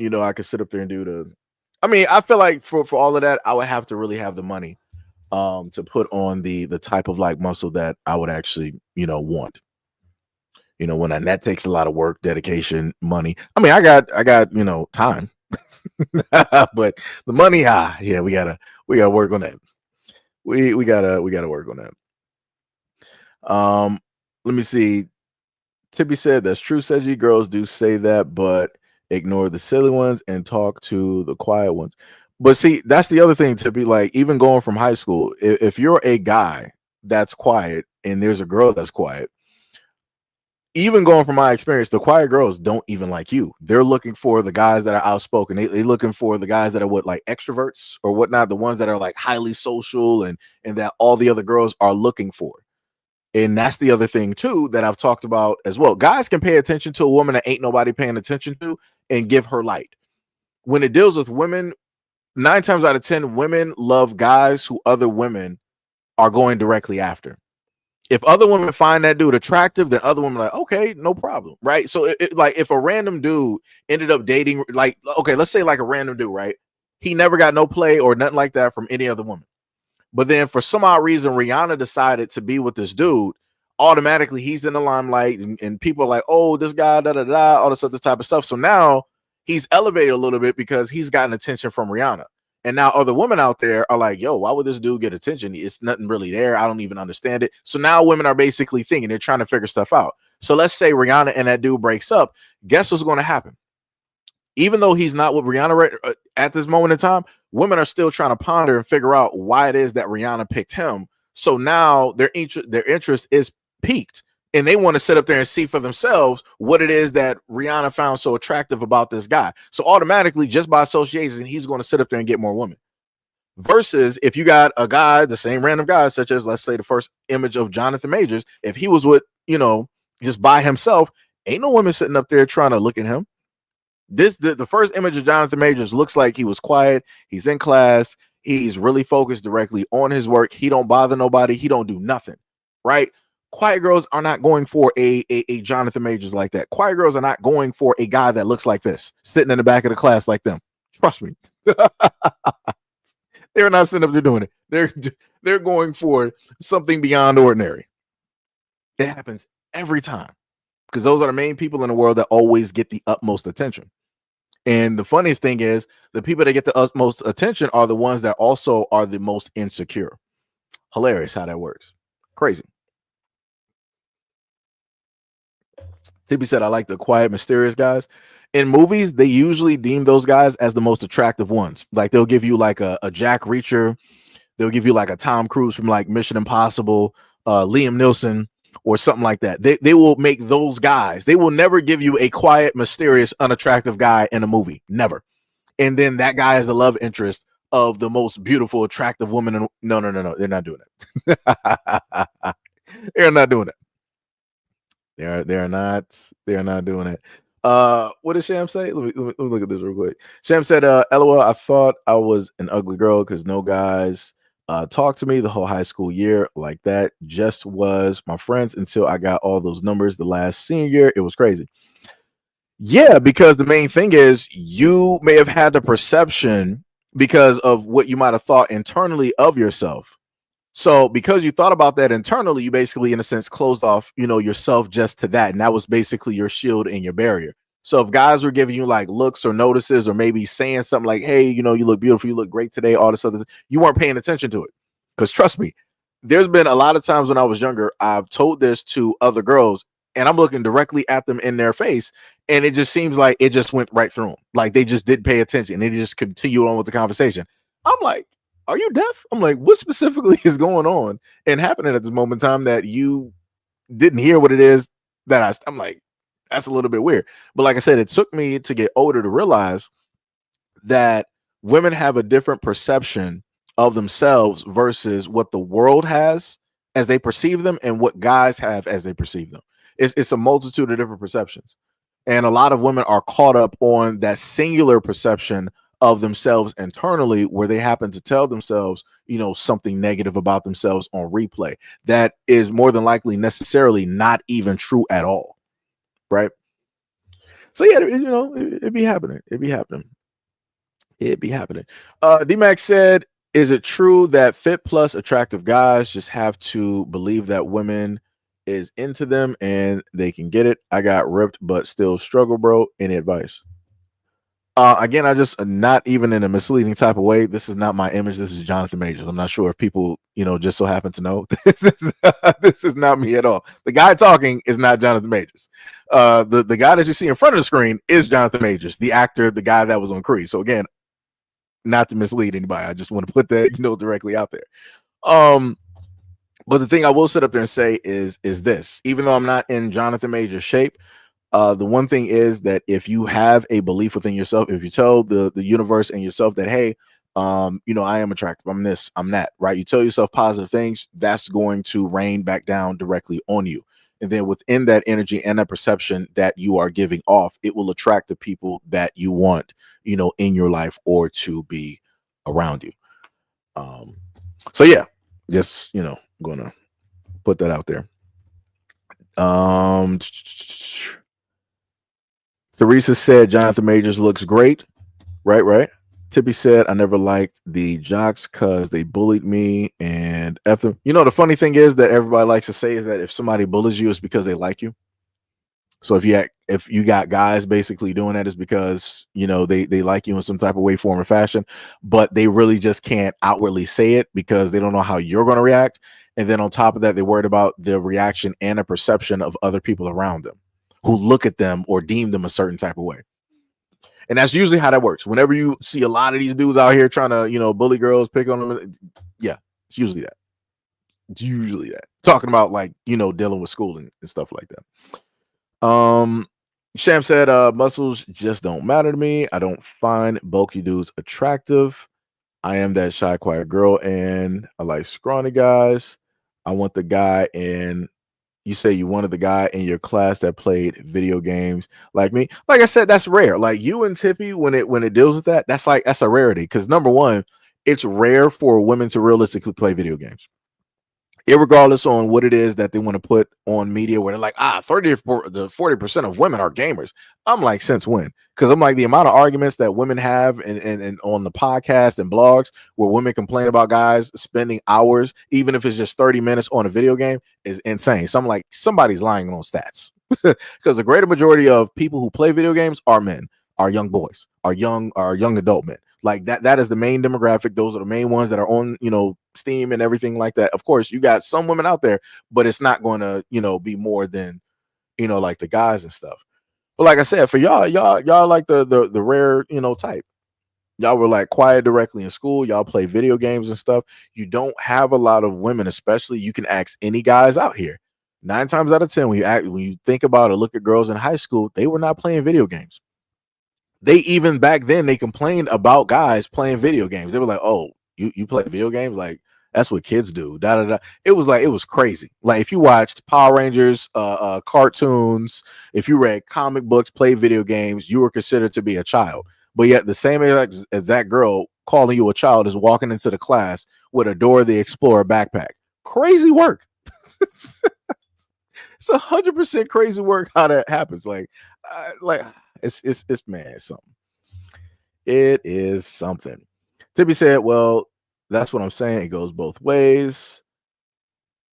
I could sit up there and do I feel like for all of that, I would have to really have the money to put on the type of like muscle that I would actually, want. And that takes a lot of work, dedication, money. I got time. But the money, yeah, we gotta work on that. We gotta work on that. Let me see. Tippy said that's true, Seji. Girls do say that, but ignore the silly ones and talk to the quiet ones. But see, that's the other thing, Tippy. Like, even going from high school, if you're a guy that's quiet and there's a girl that's quiet, even going from my experience, the quiet girls don't even like you. They're looking for the guys that are outspoken. They're looking for the guys that are like extroverts or whatnot, the ones that are like highly social and that all the other girls are looking for. And that's the other thing too that I've talked about as well. Guys can pay attention to a woman that ain't nobody paying attention to and give her light. When it deals with women, 9 times out of 10, women love guys who other women are going directly after. If other women find that dude attractive, then other women are like, okay, no problem, right? So like if a random dude ended up dating, like, okay, let's say like a random dude, right? He never got no play or nothing like that from any other woman. But then for some odd reason, Rihanna decided to be with this dude. Automatically, he's in the limelight, and people are like, oh, this guy, all this other type of stuff. So now he's elevated a little bit because he's gotten attention from Rihanna. And now other women out there are like, yo, why would this dude get attention? It's nothing really there. I don't even understand it. So now women are basically thinking, they're trying to figure stuff out. So let's say Rihanna and that dude breaks up. Guess what's going to happen? Even though he's not with Rihanna at this moment in time, women are still trying to ponder and figure out why it is that Rihanna picked him. So now their interest is peaked. And they want to sit up there and see for themselves what it is that Rihanna found so attractive about this guy. So automatically, just by association, he's going to sit up there and get more women. Versus if you got a guy, the same random guy, such as, let's say, the first image of Jonathan Majors, if he was with, just by himself, ain't no women sitting up there trying to look at him. The first image of Jonathan Majors looks like he was quiet. He's in class. He's really focused directly on his work. He don't bother nobody. He don't do nothing, right? Quiet girls are not going for a Jonathan Majors like that. Quiet girls are not going for a guy that looks like this, sitting in the back of the class like them. Trust me. They're not sitting up there doing it. They're going for something beyond ordinary. It happens every time because those are the main people in the world that always get the utmost attention. And the funniest thing is the people that get the utmost attention are the ones that also are the most insecure. Hilarious how that works. Crazy. Tippy said, I like the quiet, mysterious guys. In movies, they usually deem those guys as the most attractive ones. Like they'll give you like a Jack Reacher. They'll give you like a Tom Cruise from like Mission Impossible, Liam Neeson, or something like that. They will make those guys. They will never give you a quiet, mysterious, unattractive guy in a movie. Never. And then that guy is a love interest of the most beautiful, attractive woman. No. They're not doing it. They're not doing it. They're not doing it. What did Sham say? Let me look at this real quick. Sham said, LOL, I thought I was an ugly girl because no guys talked to me the whole high school year like that. Just was my friends until I got all those numbers the last senior year. It was crazy. Yeah, because the main thing is you may have had the perception because of what you might have thought internally of yourself. So because you thought about that internally, you basically, in a sense, closed off, yourself just to that. And that was basically your shield and your barrier. So if guys were giving you like looks or notices or maybe saying something like, hey, you look beautiful, you look great today, all this other, you weren't paying attention to it. Because trust me, there's been a lot of times when I was younger, I've told this to other girls and I'm looking directly at them in their face. And it just seems like it just went right through them. Like they just didn't pay attention. They just continued on with the conversation. I'm like, are you deaf? I'm like, what specifically is going on and happening at this moment in time that you didn't hear what it is that I'm like, that's a little bit weird. But like I said, it took me to get older to realize that women have a different perception of themselves versus what the world has as they perceive them and what guys have as they perceive them. It's a multitude of different perceptions. And a lot of women are caught up on that singular perception of themselves internally, where they happen to tell themselves, something negative about themselves on replay that is more than likely necessarily not even true at all. Right. So yeah, it'd be happening. It'd be happening. It'd be happening. D-Max said, is it true that fit plus attractive guys just have to believe that women is into them and they can get it? I got ripped, but still struggle, bro. Any advice? Again, I just not even in a misleading type of way. This is not my image. This is Jonathan Majors. I'm not sure if people, just so happen to know. This is not me at all. The guy talking is not Jonathan Majors. The guy that you see in front of the screen is Jonathan Majors, the actor, the guy that was on Creed. So again, not to mislead anybody. I just want to put that, directly out there. But the thing I will sit up there and say is this: even though I'm not in Jonathan Major's shape, the one thing is that if you have a belief within yourself, if you tell the universe and yourself that, hey, I am attractive, I'm this, I'm that, right? You tell yourself positive things, that's going to rain back down directly on you. And then within that energy and that perception that you are giving off, it will attract the people that you want, in your life or to be around you. So yeah, just, gonna put that out there. Teresa said Jonathan Majors looks great. Right. Tippy said, I never liked the jocks because they bullied me and F them. The funny thing is that everybody likes to say is that if somebody bullies you, it's because they like you. So if you got guys basically doing that, is because they like you in some type of way, form, or fashion, but they really just can't outwardly say it because they don't know how you're going to react. And then on top of that, they're worried about the reaction and the perception of other people around them who look at them or deem them a certain type of way. And that's usually how that works. Whenever you see a lot of these dudes out here trying to, bully girls, pick on them, yeah, it's usually that. It's usually that. Talking about dealing with school and stuff like that. Sham said, muscles just don't matter to me. I don't find bulky dudes attractive. I am that shy, quiet girl, and I like scrawny guys. I want the guy in. You say you wanted the guy in your class that played video games like me. Like I said, that's rare. Like you and Tippy, when it deals with that, that's a rarity. Because number one, it's rare for women to realistically play video games. Irregardless on what it is that they want to put on media, where they're like, 30 to 40% of women are gamers. I'm like, since when? Because I'm like, the amount of arguments that women have and on the podcast and blogs where women complain about guys spending hours, even if it's just 30 minutes on a video game, is insane. So I'm like, somebody's lying on stats. Because the greater majority of people who play video games are men, are young boys, are young adult men. Like that is the main demographic. Those are the main ones that are on, Steam and everything like that. Of course, you got some women out there, but it's not going to, be more than, like the guys and stuff. But like I said, for y'all like the rare, type. Y'all were like quiet directly in school. Y'all play video games and stuff. You don't have a lot of women, especially. You can ask any guys out here. 9 times out of 10, when you think about or look at girls in high school, they were not playing video games. They even back then they complained about guys playing video games. They were like, "Oh, you play video games? Like that's what kids do." Da da da. It was crazy. Like if you watched Power Rangers, cartoons, if you read comic books, played video games, you were considered to be a child. But yet the same as that girl calling you a child is walking into the class with a Dora the Explorer backpack. Crazy work. It's 100% crazy work how that happens. It's man, it's something. It is something. Tippy said, well, that's what I'm saying. It goes both ways.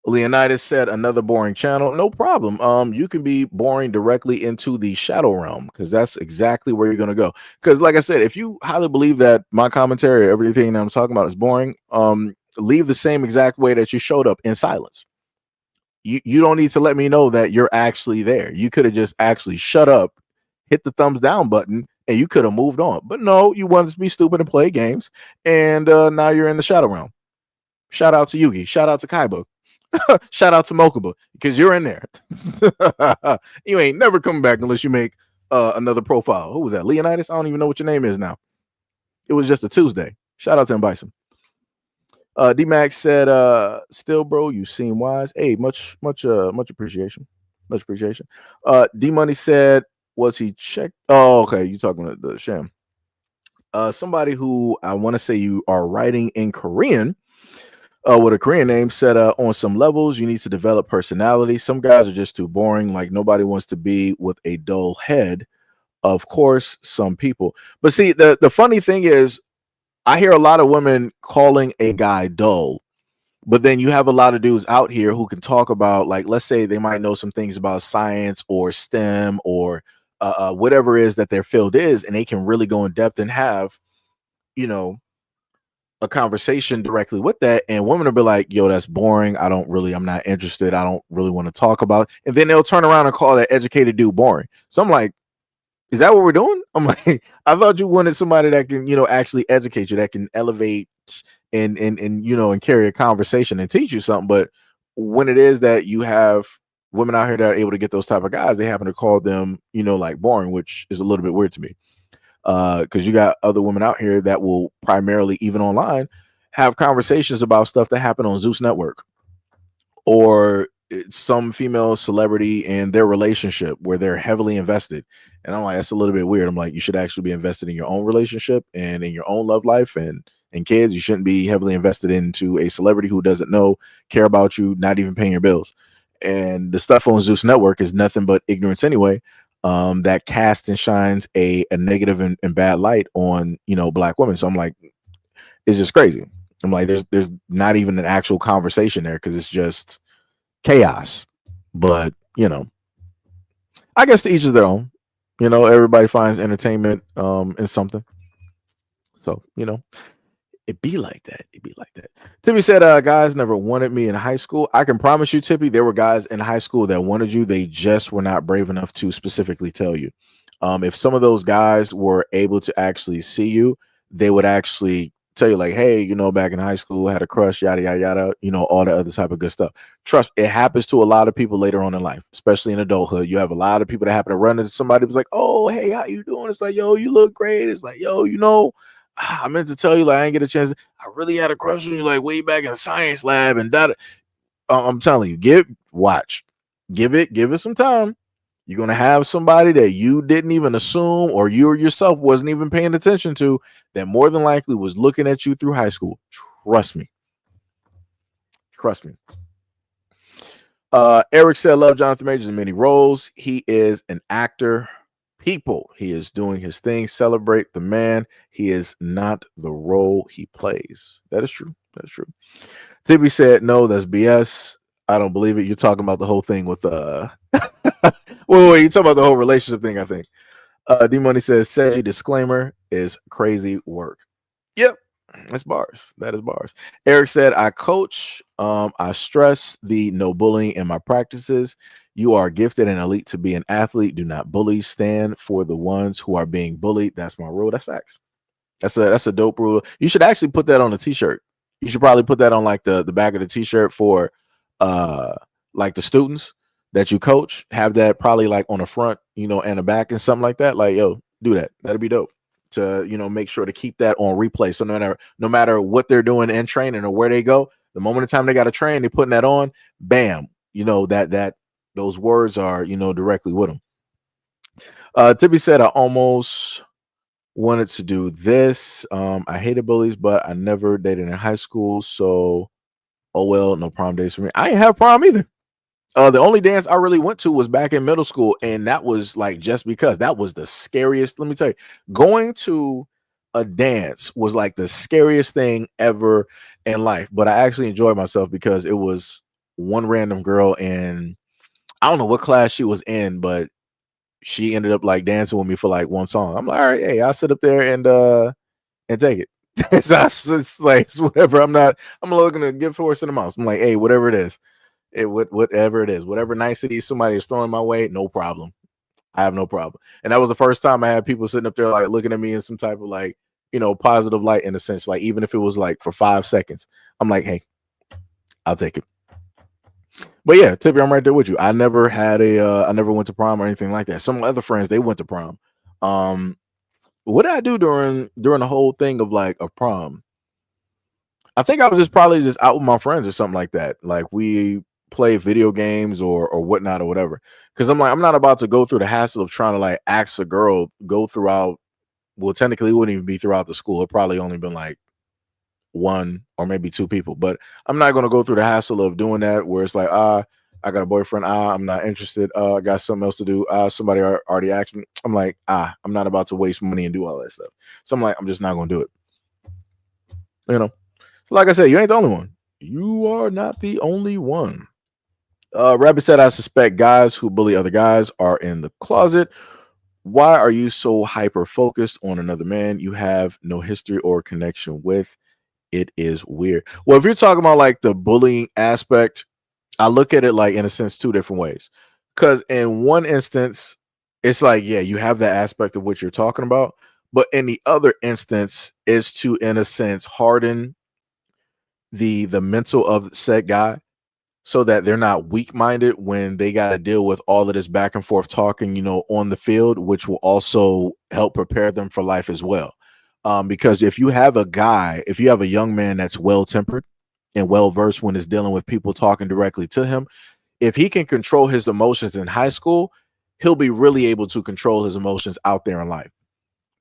Leonidas said, another boring channel. No problem. You can be boring directly into the shadow realm because that's exactly where you're going to go. Because like I said, if you highly believe that my commentary, everything that I'm talking about is boring, leave the same exact way that you showed up in silence. You don't need to let me know that you're actually there. You could have just actually shut up, hit the thumbs down button, and you could have moved on. But no, you wanted to be stupid and play games, and now you're in the shadow realm. Shout out to Yugi. Shout out to Kaiba. Shout out to Mokuba because you're in there. You ain't never coming back unless you make another profile. Who was that? Leonidas? I don't even know what your name is now. It was just a Tuesday. Shout out to M. Bison. D Max said, still, bro, you seem wise. Hey, much appreciation. Much appreciation. D Money said, was he checked? Oh, okay. You talking about the sham. Somebody who I want to say you are writing in Korean. With a Korean name said, on some levels, you need to develop personality. Some guys are just too boring. Like nobody wants to be with a dull head. Of course, some people. But see, the funny thing is, I hear a lot of women calling a guy dull, but then you have a lot of dudes out here who can talk about, like, let's say they might know some things about science or STEM or whatever it is that their field is, and they can really go in depth and have, you know, a conversation directly with that, and women will be like, yo, that's boring. I'm not interested. I don't really want to talk about it. And then they'll turn around and call that educated dude boring. So I'm like, is that what we're doing? I'm like, I thought you wanted somebody that can, actually educate you, that can elevate and carry a conversation and teach you something. But when it is that you have women out here that are able to get those type of guys, they happen to call them, like boring, which is a little bit weird to me. Because you got other women out here that will primarily, even online, have conversations about stuff that happened on Zeus Network or some female celebrity and their relationship where they're heavily invested. And I'm like, that's a little bit weird. I'm like, you should actually be invested in your own relationship and in your own love life and kids. You shouldn't be heavily invested into a celebrity who doesn't care about you, not even paying your bills. And the stuff on Zeus Network is nothing but ignorance anyway. That casts and shines a negative and bad light on black women. So I'm like, it's just crazy. I'm like, there's not even an actual conversation there because it's just chaos. But I guess to each is their own. Everybody finds entertainment in something. So it be like that. It be like that. Tippy said, guys never wanted me in high school. I can promise you, Tippy, there were guys in high school that wanted you. They just were not brave enough to specifically tell you. If some of those guys were able to actually see you, they would actually tell you, like, hey, back in high school, I had a crush, yada, yada, yada, all the other type of good stuff. Trust, it happens to a lot of people later on in life, especially in adulthood. You have a lot of people that happen to run into somebody who's like, oh, hey, how you doing? It's like, yo, you look great. It's like, yo, I meant to tell you, like, I didn't get a chance. I really had a crush on you, like, way back in the science lab and that. I'm telling you, give it some time. You're going to have somebody that you didn't even assume or you yourself wasn't even paying attention to that more than likely was looking at you through high school. Trust me. Eric said, love Jonathan Majors in many roles. He is an actor. People, he is doing his thing. Celebrate the man. He is not the role he plays. That is true. Tibby said, no, that's BS. I don't believe it. You're talking about the whole thing with wait, you're talking about the whole relationship thing, I think. D Money says, Seiji disclaimer is crazy work. Yep, that's bars. That is bars. Eric said, I coach. I stress the no bullying in my practices. You are gifted and elite to be an athlete. Do not bully. Stand for the ones who are being bullied. That's my rule. That's facts. That's a dope rule. You should actually put that on a t-shirt. You should probably put that on like the back of the t-shirt for like the students that you coach. Have that probably like on the front, and the back and something like that. Like, yo, do that. That'd be dope to, make sure to keep that on replay. So no matter what they're doing in training or where they go, the moment in time they got to train, they're putting that on, bam, that those words are, directly with them. Tippy said, I almost wanted to do this. I hated bullies, but I never dated in high school. So, oh well, no prom days for me. I ain't have prom either. The only dance I really went to was back in middle school. And that was like, just because that was the scariest. Let me tell you, going to a dance was like the scariest thing ever in life. But I actually enjoyed myself because it was one random girl and I don't know what class she was in, but she ended up like dancing with me for like one song. I'm like, all right, hey, I'll sit up there and take it. it's like it's whatever. I'm not looking to give horse in the mouth. I'm like, hey, whatever it is, whatever niceties somebody is throwing my way, no problem. I have no problem. And that was the first time I had people sitting up there like looking at me in some type of like, positive light in a sense. Like even if it was like for 5 seconds, I'm like, hey, I'll take it. But yeah, Tippy, I'm right there with you. I never had I never went to prom or anything like that. Some other friends, they went to prom. What did I do during the whole thing of like a prom? I think I was just probably just out with my friends or something like that. Like we play video games or whatnot or whatever. Because I'm like, I'm not about to go through the hassle of trying to like ask a girl go throughout. Well, technically, it wouldn't even be throughout the school. It probably only been like one or maybe two people. But I'm not going to go through the hassle of doing that where it's like, I got a boyfriend. I'm not interested. I got something else to do. Somebody already asked me. I'm like, I'm not about to waste money and do all that stuff. So I'm like, I'm just not going to do it. So like I said, you ain't the only one. You are not the only one. Rabbit said, I suspect guys who bully other guys are in the closet. Why are you so hyper focused on another man you have no history or connection with? It is weird. Well, if you're talking about like the bullying aspect, I look at it like in a sense two different ways. Because in one instance, it's like, yeah, you have that aspect of what you're talking about. But in the other instance, is to, in a sense, harden the mental of said guy so that they're not weak-minded when they got to deal with all of this back and forth talking, on the field, which will also help prepare them for life as well. Because if you have a young man that's well-tempered and well-versed when it's dealing with people talking directly to him, if he can control his emotions in high school, he'll be really able to control his emotions out there in life.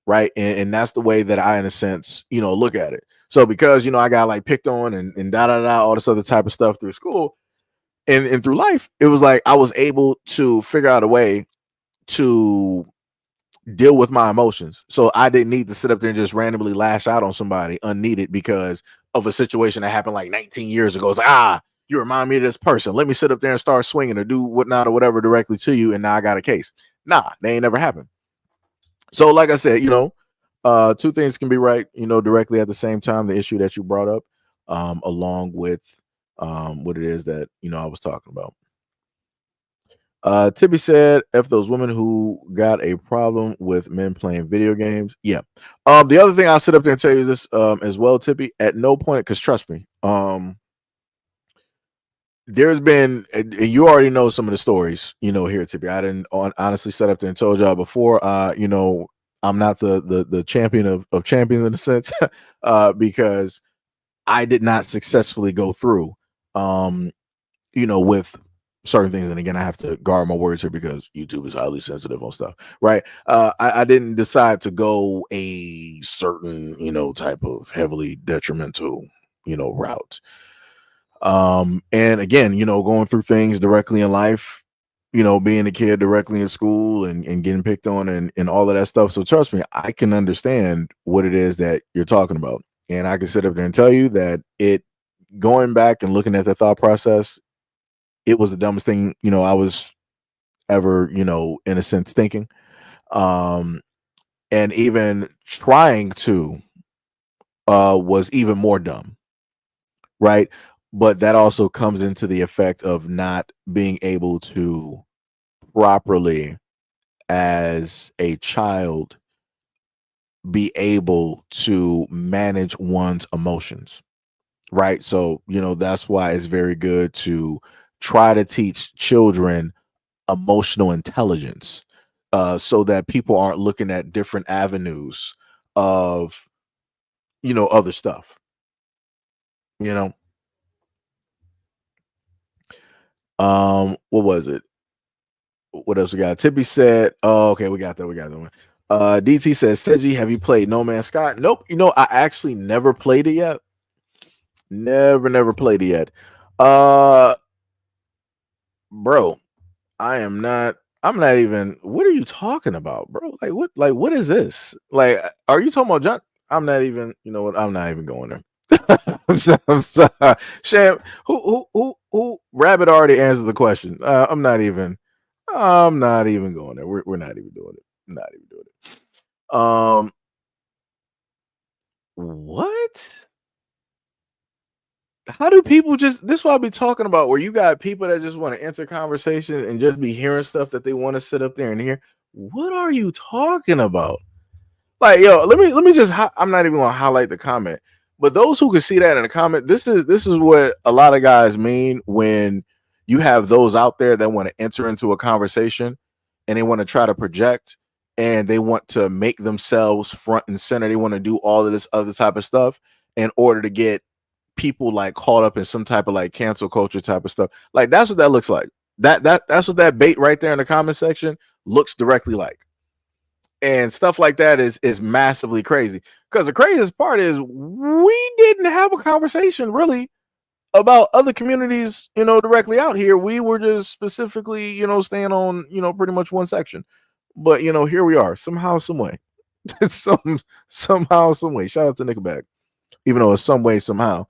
Right. And that's the way that I, in a sense, look at it. So because, I got like picked on and all this other type of stuff through school and through life, it was like I was able to figure out a way to deal with my emotions. So I didn't need to sit up there and just randomly lash out on somebody unneeded because of a situation that happened like 19 years ago. It's like, you remind me of this person. Let me sit up there and start swinging or do whatnot or whatever directly to you. And now I got a case. Nah, they ain't never happened. So like I said, two things can be right, directly at the same time. The issue that you brought up, along with what it is that, I was talking about. Tibby said, F those women who got a problem with men playing video games. Yeah. The other thing I'll sit up there and tell you is this as well, Tibby, at no point, because trust me, there's been, and you already know some of the stories, here, Tibby. I didn't honestly sit up there and told y'all before, I'm not the champion of champions in a sense, because I did not successfully go through, with certain things. And again, I have to guard my words here because YouTube is highly sensitive on stuff, right? I didn't decide to go a certain, type of heavily detrimental, route. And again, going through things directly in life, being a kid directly in school and getting picked on and all of that stuff. So trust me, I can understand what it is that you're talking about. And I can sit up there and tell you that going back and looking at the thought process, it was the dumbest thing, I was ever, in a sense thinking. And even trying to was even more dumb. Right. But that also comes into the effect of not being able to properly, as a child, be able to manage one's emotions. Right. So, that's why it's very good to try to teach children emotional intelligence, so that people aren't looking at different avenues of, other stuff, you know. What was it? What else we got? Tippy said, oh, okay, we got that. We got that one. DT says, Seji, have you played No Man's Sky? Nope. I actually never played it yet. Never played it yet. Bro, I'm not even, what are you talking about, bro? What is this? Like, are you talking about John? I'm not even, you know what? I'm not even going there. I'm sorry. Sham, who Rabbit already answered the question. I'm not even going there. We're not even doing it. Not even doing it. What? How do people this is what I'll be talking about, where you got people that just want to enter conversation and just be hearing stuff that they want to sit up there and hear. What are you talking about? Like, yo, let me just. I'm not even gonna highlight the comment, but those who can see that in the comment, this is what a lot of guys mean when you have those out there that want to enter into a conversation and they want to try to project and they want to make themselves front and center. They want to do all of this other type of stuff in order to get people like caught up in some type of like cancel culture type of stuff. Like that's what that looks like. That's what that bait right there in the comment section looks directly like. And stuff like that is massively crazy. Because the craziest part is we didn't have a conversation really about other communities, directly out here. We were just specifically, staying on, pretty much one section. But here we are, somehow, some way. Somehow, some way. Shout out to Nickelback. Even though it's some way, somehow.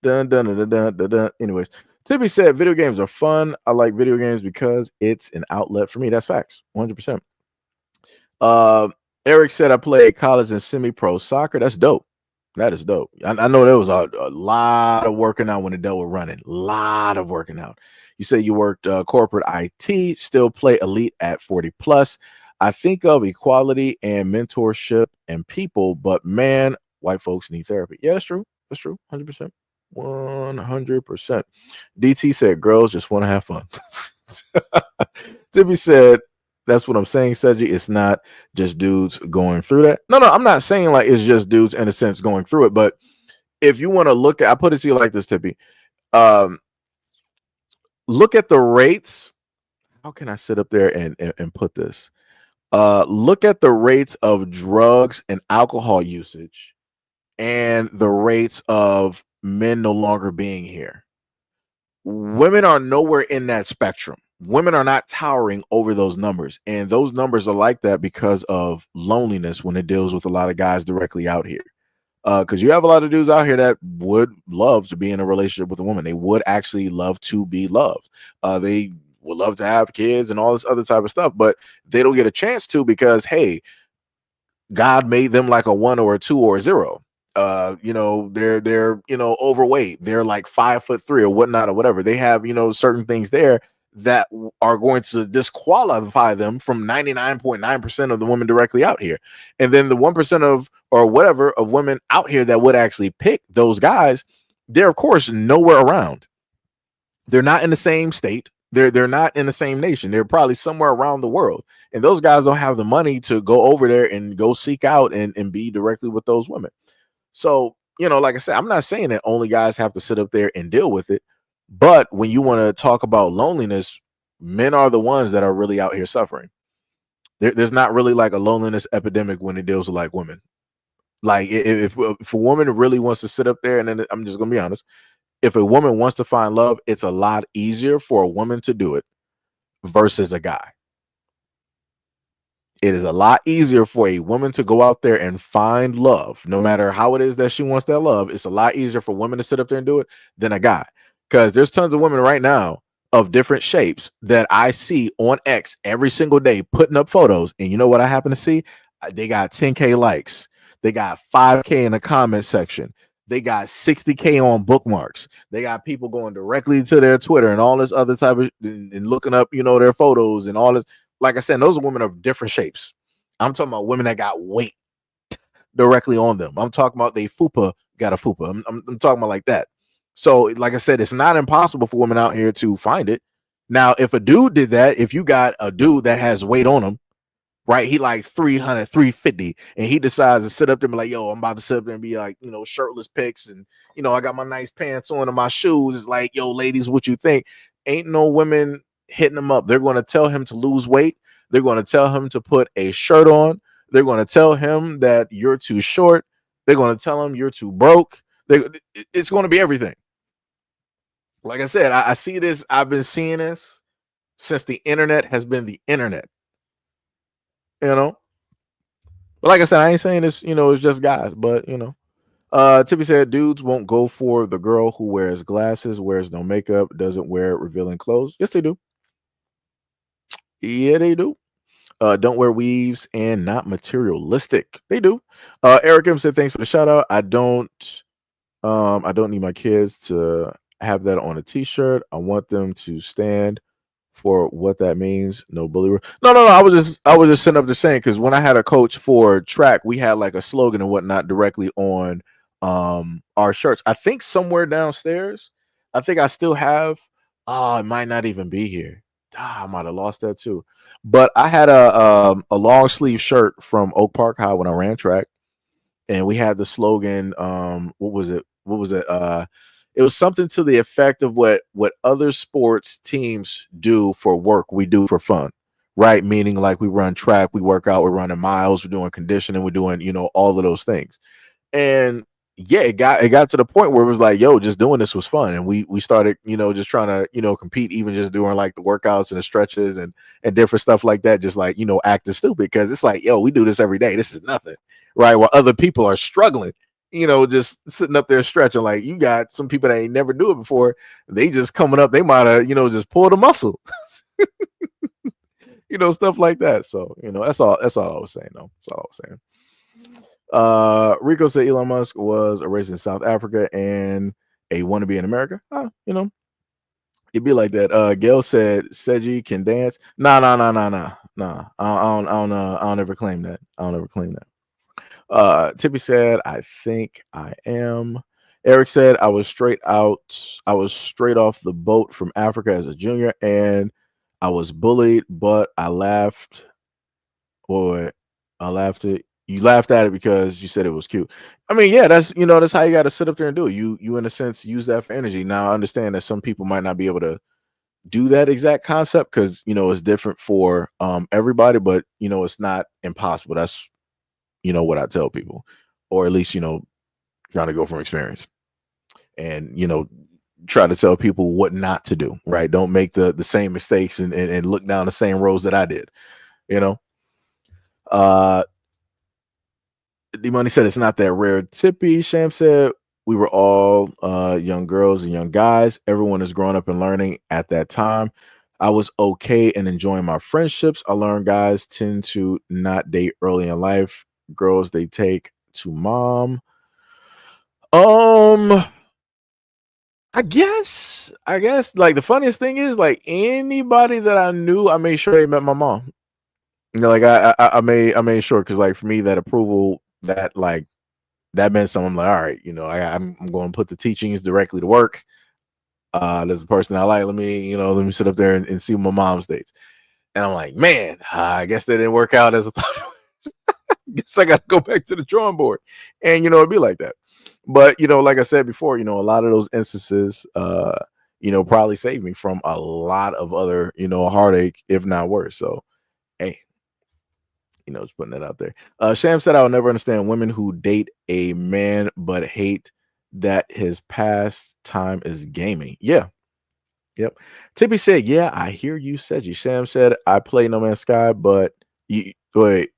Dun, dun, dun, dun, dun, dun. Anyways, Tippy said video games are fun. I like video games because it's an outlet for me. That's facts. 100%. Eric said I played college and semi-pro soccer. That's dope. That is dope. I know there was a lot of working out when the Dell were running. A lot of working out. You said you worked corporate IT, still play elite at 40 plus. I think of equality and mentorship and people, but man, white folks need therapy. Yeah, that's true. That's true. 100%. 100%. DT said girls just want to have fun. Tibby said, that's what I'm saying, Seji. It's not just dudes going through that. No, I'm not saying like it's just dudes in a sense going through it. But if you want to look at, I put it to you like this, Tippy. Look at the rates. How can I sit up there and put this? Look at the rates of drugs and alcohol usage and the rates of men no longer being here. Women are nowhere in that spectrum. Women are not towering over those numbers. And those numbers are like that because of loneliness when it deals with a lot of guys directly out here. Because you have a lot of dudes out here that would love to be in a relationship with a woman. They would actually love to be loved. They would love to have kids and all this other type of stuff, but they don't get a chance to because, hey, God made them like a 1 or a 2 or a 0. They're overweight. They're like 5'3" or whatnot or whatever. They have certain things there that are going to disqualify them from 99.9% of the women directly out here. And then the 1% of or whatever of women out here that would actually pick those guys, they're of course nowhere around. They're not in the same state. They're not in the same nation. They're probably somewhere around the world. And those guys don't have the money to go over there and go seek out and be directly with those women. So, like I said, I'm not saying that only guys have to sit up there and deal with it. But when you want to talk about loneliness, men are the ones that are really out here suffering. There's not really like a loneliness epidemic when it deals with like women. Like if a woman really wants to sit up there, and then I'm just going to be honest, if a woman wants to find love, it's a lot easier for a woman to do it versus a guy. It is a lot easier for a woman to go out there and find love, no matter how it is that she wants that love. It's a lot easier for women to sit up there and do it than a guy. Because there's tons of women right now of different shapes that I see on X every single day putting up photos. And you know what I happen to see? They got 10K likes. They got 5K in the comment section. They got 60K on bookmarks. They got people going directly to their Twitter and all this other type of and looking up, their photos and all this. Like I said, those are women of different shapes. I'm talking about women that got weight directly on them. I'm talking about they fupa got a fupa. I'm talking about like that. So, like I said, it's not impossible for women out here to find it. Now, if a dude did that, if you got a dude that has weight on him, right? He like 300, 350, and he decides to sit up there and be like, yo, I'm about to sit up there and be like, shirtless pics. And, I got my nice pants on and my shoes. It's like, yo, ladies, what you think? Ain't no women hitting him up. They're going to tell him to lose weight. They're going to tell him to put a shirt on. They're going to tell him that you're too short. They're going to tell him you're too broke. It's going to be everything. Like I said, I see this. I've been seeing this since the internet has been the internet. But like I said, I ain't saying this, it's just guys, but Tippy said dudes won't go for the girl who wears glasses, wears no makeup, doesn't wear revealing clothes. Yes, they do. Yeah, they do. Don't wear weaves and not materialistic. They do. Eric M said thanks for the shout out. I don't need my kids to have that on a t-shirt. I want them to stand for what that means. No bully. No. I was just sitting up there saying because when I had a coach for track, we had like a slogan and whatnot directly on our shirts. I think somewhere downstairs. I think I still have. Oh, it might not even be here. I might have lost that too. But I had a long sleeve shirt from Oak Park High when I ran track, and we had the slogan. What was it? What was it? It was something to the effect of what other sports teams do for work, we do for fun, right? Meaning like we run track, we work out, we're running miles, we're doing conditioning, we're doing all of those things. And yeah, it got to the point where it was like, yo, just doing this was fun, and we started just trying to compete, even just doing like the workouts and the stretches and different stuff like that, just like acting stupid because it's like, yo, we do this every day, this is nothing, right? While other people are struggling, just sitting up there stretching. Like you got some people that ain't never do it before. They just coming up. They might have, just pulled a muscle, stuff like that. So, that's all. That's all I was saying. Though. That's all I was saying. Rico said Elon Musk was raised in South Africa and a wannabe in America. It'd be like that. Gail said Seji can dance. Nah. I don't ever claim that. I don't ever claim that. Tippy said, I think I am. Eric said, I was straight off the boat from Africa as a junior and I was bullied, but I laughed. Or I laughed at you laughed at it because you said it was cute. I mean, yeah, that's how you got to sit up there and do it. You in a sense use that for energy. Now I understand that some people might not be able to do that exact concept because it's different for everybody, but it's not impossible. That's what I tell people, or at least trying to go from experience, and try to tell people what not to do. Right? Don't make the same mistakes and look down the same roads that I did. D Money said it's not that rare. Tippy Sham said we were all young girls and young guys. Everyone is growing up and learning at that time. I was okay and enjoying my friendships. I learned guys tend to not date early in life. Girls they take to mom. I guess like the funniest thing is like anybody that I knew, I made sure they met my mom. Like I made sure because like for me that approval that like that meant something. I'm like, all right, I'm going to put the teachings directly to work. There's a person I like. Let me sit up there and see what my mom states. And I'm like, man, I guess that didn't work out as I thought. Guess I got to go back to the drawing board, and it'd be like that. But like I said before, a lot of those instances, probably saved me from a lot of other, heartache, if not worse. So, hey, just putting that out there. Sham said, "I will never understand women who date a man but hate that his pastime is gaming." Yeah. Yep. Tippy said, "Yeah, I hear you, Seji." Sham said, "I play No Man's Sky, but you play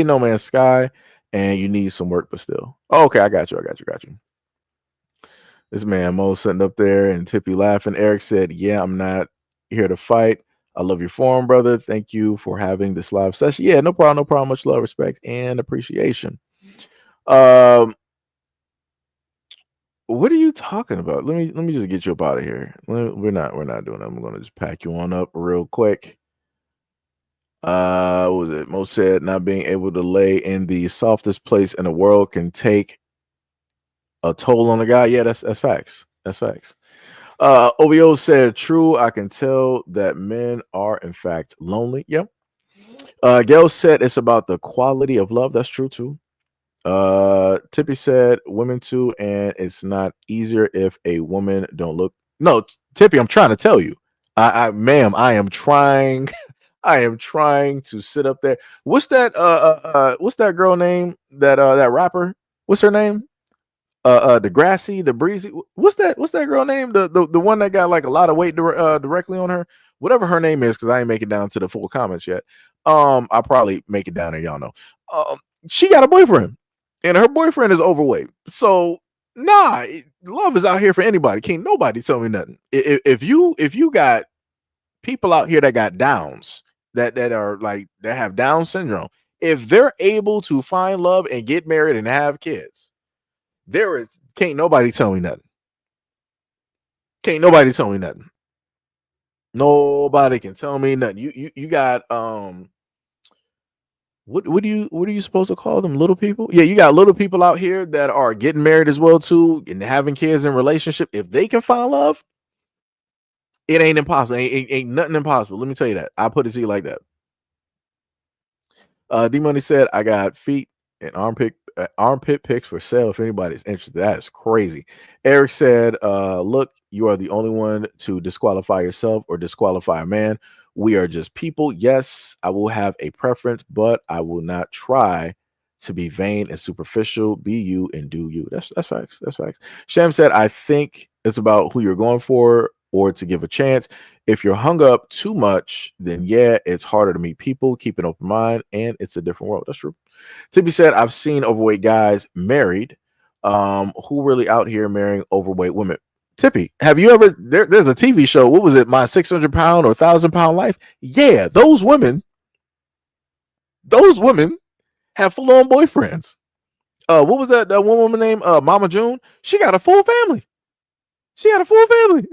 No Man's Sky and you need some work, but still." Oh, okay, I got you. This man Mo sitting up there and Tippy laughing. Eric said, "Yeah, I'm not here to fight. I love your forum, brother. Thank you for having this live session." Yeah, no problem, no problem. Much love, respect, and appreciation. What are you talking about? Let me just get you up out of here. We're not doing that. I'm gonna just pack you on up real quick. What was it? Mo said not being able to lay in the softest place in the world can take a toll on a guy. Yeah, that's facts. That's facts. OVO said, "True, I can tell that men are in fact lonely." Yep. Gail said it's about the quality of love. That's true too. Tippy said women too, and it's not easier if a woman don't look. No, Tippy, I'm trying to tell you. Ma'am, I am trying. I am trying to sit up there. What's that girl name? That rapper? What's her name? Degrassi, the Breezy. What's that girl name? The one that got like a lot of weight directly on her. Whatever her name is, because I ain't make it down to the full comments yet. I'll probably make it down there, y'all know. She got a boyfriend, and her boyfriend is overweight. So nah, love is out here for anybody. Can't nobody tell me nothing. If you got people out here that got downs, that are like that have Down syndrome, if they're able to find love and get married and have kids, can't nobody tell me nothing. Can't nobody tell me nothing. Nobody can tell me nothing. You got what are you supposed to call them? Little people? Yeah, you got little people out here that are getting married as well too and having kids in relationship. If they can find love, it ain't impossible. Ain't nothing impossible. Let me tell you that. I put it to you like that. D Money said, I got feet and armpit pics for sale if anybody's interested. That's crazy. Eric said, look, you are the only one to disqualify yourself or disqualify a man. We are just people. Yes, I will have a preference, but I will not try to be vain and superficial. Be you and do you. That's facts. That's facts. Sham said, I think it's about who you're going for or to give a chance. If you're hung up too much, then yeah, it's harder to meet people. Keep an open mind, and it's a different world. That's true. To be said, I've seen overweight guys married, who really out here marrying overweight women. Tippy, have you ever? There's a TV show. What was it? My 600-pound or 1,000-pound life. Yeah, those women have full-on boyfriends. What was that one woman named Mama June? She got a full family. She had a full family.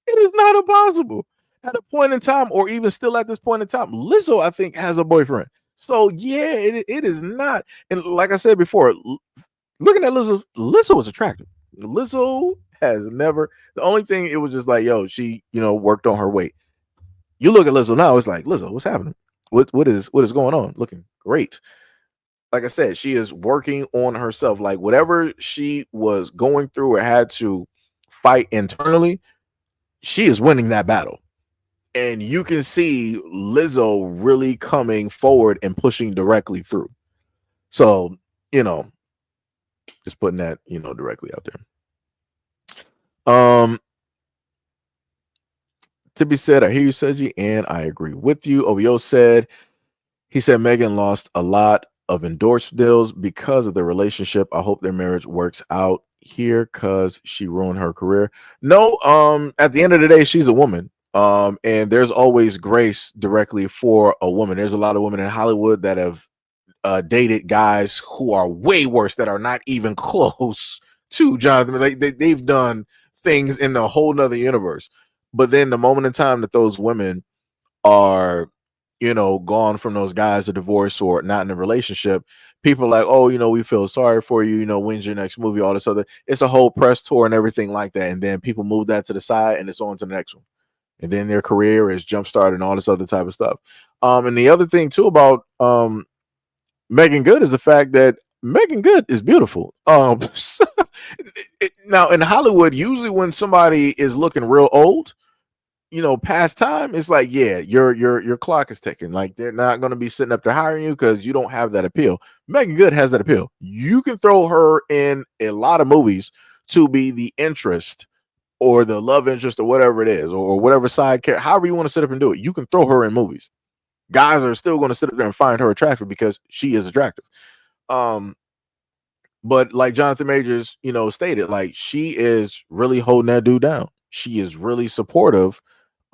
It is not impossible at a point in time, or even still at this point in time. Lizzo, I think, has a boyfriend. So yeah, it is not. And like I said before, looking at Lizzo was attractive. Lizzo has never. The only thing it was just like, yo, she worked on her weight. You look at Lizzo now, it's like, Lizzo, what's happening? What is going on? Looking great. Like I said, she is working on herself. Like whatever she was going through or had to fight internally, she is winning that battle. And you can see Lizzo really coming forward and pushing directly through. So, just putting that, directly out there. To be said, I hear you, Seiji, and I agree with you. OVO said, he said Megan lost a lot of endorsed deals because of their relationship. I hope their marriage works out here because she ruined her career. No, at the end of the day, she's a woman. And there's always grace directly for a woman. There's a lot of women in Hollywood that have dated guys who are way worse, that are not even close to Jonathan. They've done things in a whole nother universe. But then the moment in time that those women are, gone from those guys, a divorce or not in a relationship, people are like, oh, we feel sorry for you. When's your next movie? All this other. It's a whole press tour and everything like that. And then people move that to the side and it's on to the next one. And then their career is jump started and all this other type of stuff. And the other thing too about Megan Good is the fact that Megan Good is beautiful. Now in Hollywood, usually when somebody is looking real old, past time, it's like, yeah, your clock is ticking. Like they're not going to be sitting up there hiring you because you don't have that appeal. Megan Good has that appeal. You can throw her in a lot of movies to be the interest or the love interest or whatever it is, or whatever side character, however you want to sit up and do it. You can throw her in movies. Guys are still going to sit up there and find her attractive because she is attractive. But like Jonathan Majors, stated, like she is really holding that dude down. She is really supportive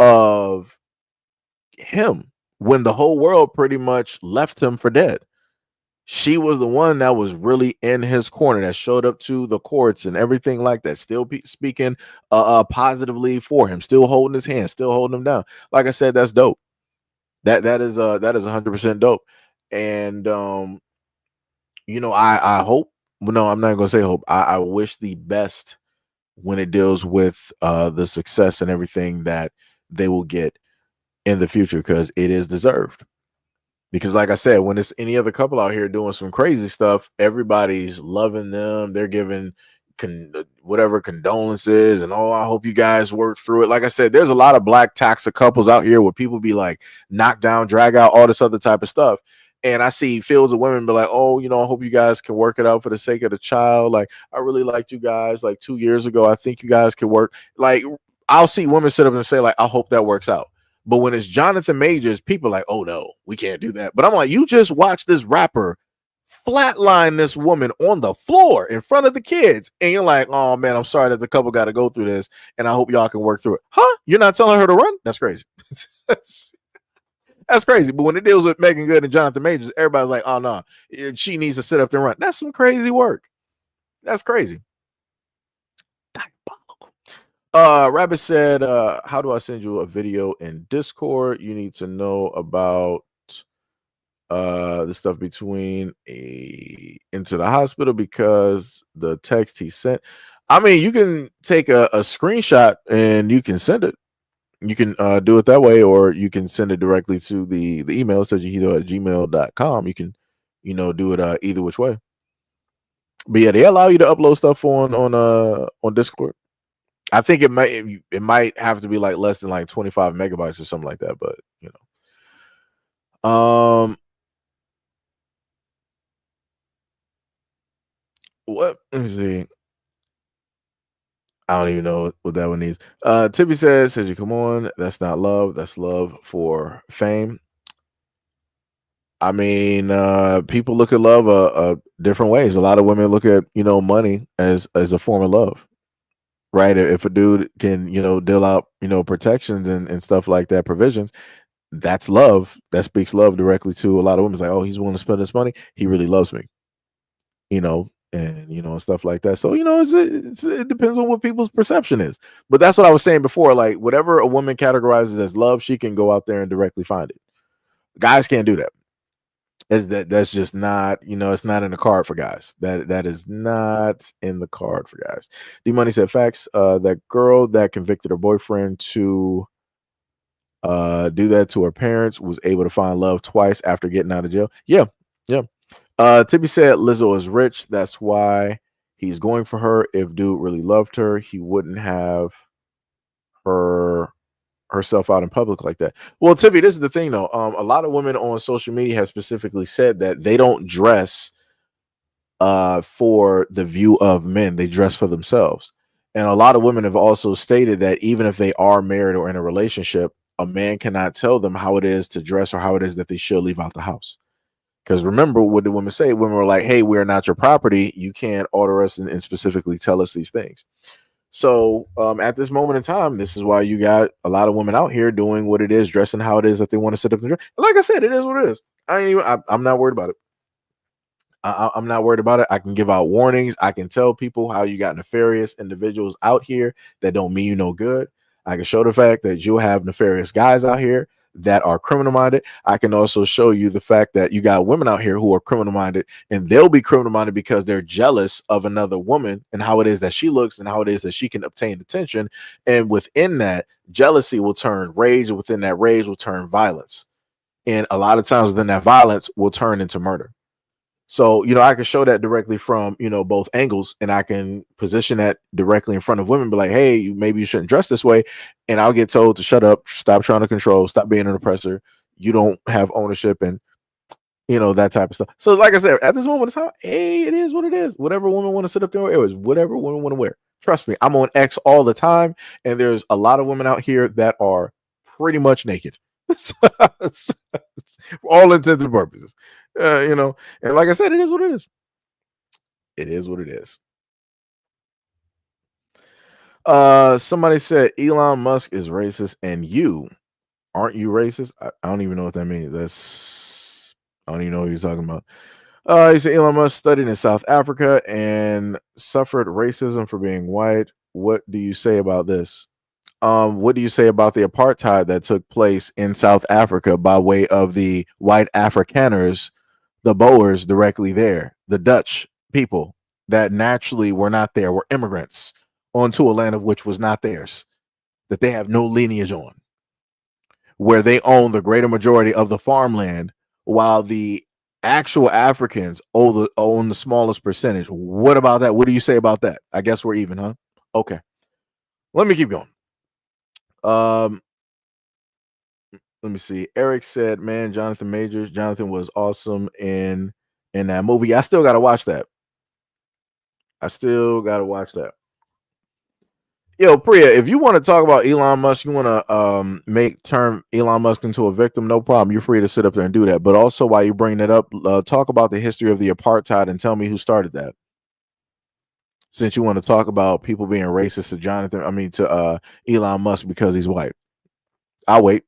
of him when the whole world pretty much left him for dead. She was the one that was really in his corner, that showed up to the courts and everything like that, still speaking positively for him, still holding his hand, still holding him down. Like I said, that's dope. That is 100% dope. And I hope. Well, no, I'm not gonna say hope. I wish the best when it deals with the success and everything that they will get in the future, because it is deserved. Because like I said, when it's any other couple out here doing some crazy stuff, everybody's loving them. They're giving whatever condolences and, oh, I hope you guys work through it. Like I said, there's a lot of black toxic couples out here where people be like knock down, drag out, all this other type of stuff. And I see fields of women be like, oh, I hope you guys can work it out for the sake of the child. Like, I really liked you guys like 2 years ago. I think you guys can work. Like, I'll see women sit up and say like, I hope that works out. But when it's Jonathan Majors, people are like, oh no, we can't do that. But I'm like, you just watch this rapper flatline this woman on the floor in front of the kids. And you're like, oh man, I'm sorry that the couple got to go through this. And I hope y'all can work through it. Huh? You're not telling her to run? That's crazy. That's crazy. But when it deals with Megan Good and Jonathan Majors, everybody's like, oh no, she needs to sit up and run. That's some crazy work. That's crazy. Diabolical. Rabbit said, how do I send you a video in Discord? You need to know about the stuff between into the hospital because the text he sent. I mean, you can take a screenshot and you can send it. You can do it that way, or you can send it directly to the email, SEIJIHITO@gmail.com. You can, do it either which way. But yeah, they allow you to upload stuff on Discord. I think it might have to be like less than like 25 megabytes or something like that, but what? Let me see. I don't even know what that one needs. Tippy says, you come on, that's not love, that's love for fame. I mean, people look at love different ways. A lot of women look at money as a form of love, right? If a dude can deal out protections and stuff like that, provisions, that's love. That speaks love directly to a lot of women. It's like, oh, he's willing to spend this money, he really loves me, and stuff like that. So it depends on what people's perception is. But that's what I was saying before. Like whatever a woman categorizes as love, she can go out there and directly find it. Guys can't do that. That's just not, it's not in the card for guys. That is not in the card for guys. D Money said facts. That girl that convicted her boyfriend to do that to her parents was able to find love twice after getting out of jail. Yeah. Tippy said Lizzo is rich. That's why he's going for her. If dude really loved her, he wouldn't have herself out in public like that. Well, Tippy, this is the thing though. A lot of women on social media have specifically said that they don't dress for the view of men. They dress for themselves. And a lot of women have also stated that even if they are married or in a relationship, a man cannot tell them how it is to dress or how it is that they should leave out the house. Because remember what the women say? Women were like, hey, we're not your property. You can't order us and specifically tell us these things. So at this moment in time, this is why you got a lot of women out here doing what it is, dressing how it is that they want to sit up and dress. Like I said, it is what it is. I'm not worried about it. I'm not worried about it. I can give out warnings. I can tell people how you got nefarious individuals out here that don't mean you no good. I can show the fact that you'll have nefarious guys out here that are criminal minded. I can also show you the fact that you got women out here who are criminal minded, and they'll be criminal minded because they're jealous of another woman and how it is that she looks and how it is that she can obtain attention. And within that, jealousy will turn rage, and within that rage will turn violence. And a lot of times then that violence will turn into murder. So, I can show that directly from, both angles, and I can position that directly in front of women, be like, hey, maybe you shouldn't dress this way. And I'll get told to shut up, stop trying to control, stop being an oppressor. You don't have ownership and, that type of stuff. So, like I said, at this moment in time, hey, it is what it is. Whatever women want to sit up there, it was whatever women want to wear. Trust me, I'm on X all the time. And there's a lot of women out here that are pretty much naked. All intents and purposes. And like I said, it is what it is. It is what it is. Somebody said Elon Musk is racist, and you aren't you racist? I don't even know what that means. I don't even know what you're talking about. He said Elon Musk studied in South Africa and suffered racism for being white. What do you say about this? What do you say about the apartheid that took place in South Africa by way of the white Afrikaners, the Boers directly there, the Dutch people that naturally were not there, were immigrants onto a land of which was not theirs, that they have no lineage on, where they own the greater majority of the farmland, while the actual Africans own the smallest percentage. What about that? What do you say about that? I guess we're even, huh? Okay. Let me keep going. Let me see. Eric said, man, Jonathan Majors. Jonathan was awesome in that movie. I still got to watch that. Yo, Priya, if you want to talk about Elon Musk, you want to turn Elon Musk into a victim, no problem. You're free to sit up there and do that. But also, while you bring that up, talk about the history of the apartheid and tell me who started that. Since you want to talk about people being racist to Elon Musk because he's white. I'll wait.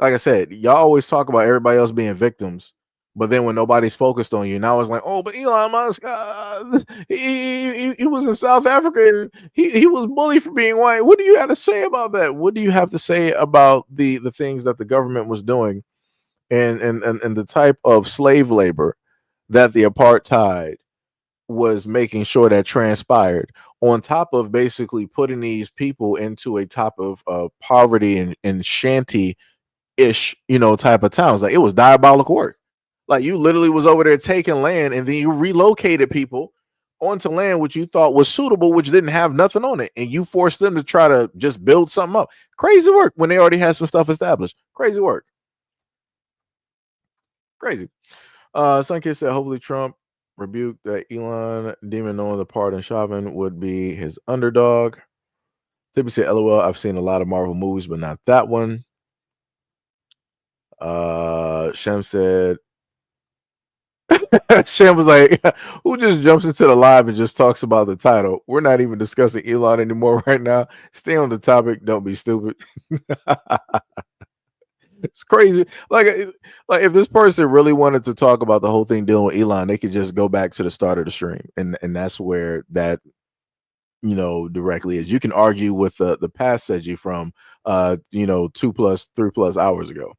Like I said, y'all always talk about everybody else being victims, But then when nobody's focused on you, now it's like, oh, but Elon Musk, he was in South Africa and he was bullied for being white. What do you have to say about that? What do you have to say about the things that the government was doing and the type of slave labor that the apartheid was making sure that transpired, on top of basically putting these people into a type of poverty and shanty ish, type of towns? Like, it was diabolical work. Like, you literally was over there taking land and then you relocated people onto land which you thought was suitable, which didn't have nothing on it, and you forced them to try to just build something up. Crazy work when they already had some stuff established. Crazy work. Crazy. Some kids said hopefully Trump rebuked that Elon demon, knowing the part in Chauvin would be his underdog. Tippy said, LOL, I've seen a lot of Marvel movies, but not that one. Shem said, Shem was like, who just jumps into the live and just talks about the title? We're not even discussing Elon anymore right now. Stay on the topic. Don't be stupid. It's crazy. Like if this person really wanted to talk about the whole thing dealing with Elon, they could just go back to the start of the stream, and that's where that directly is. You can argue with the past Seiji from 2+3+ hours ago,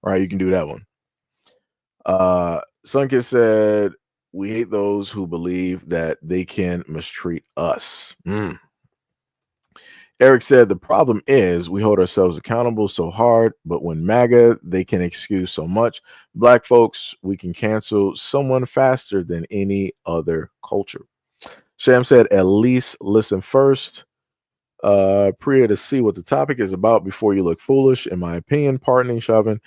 right? You can do that one. Sunkit said, we hate those who believe that they can mistreat us. Eric said, the problem is we hold ourselves accountable so hard, but when MAGA, they can excuse so much. Black folks, we can cancel someone faster than any other culture. Sham said, at least listen first. Priya, to see what the topic is about before you look foolish. In my opinion, pardoning Chauvin,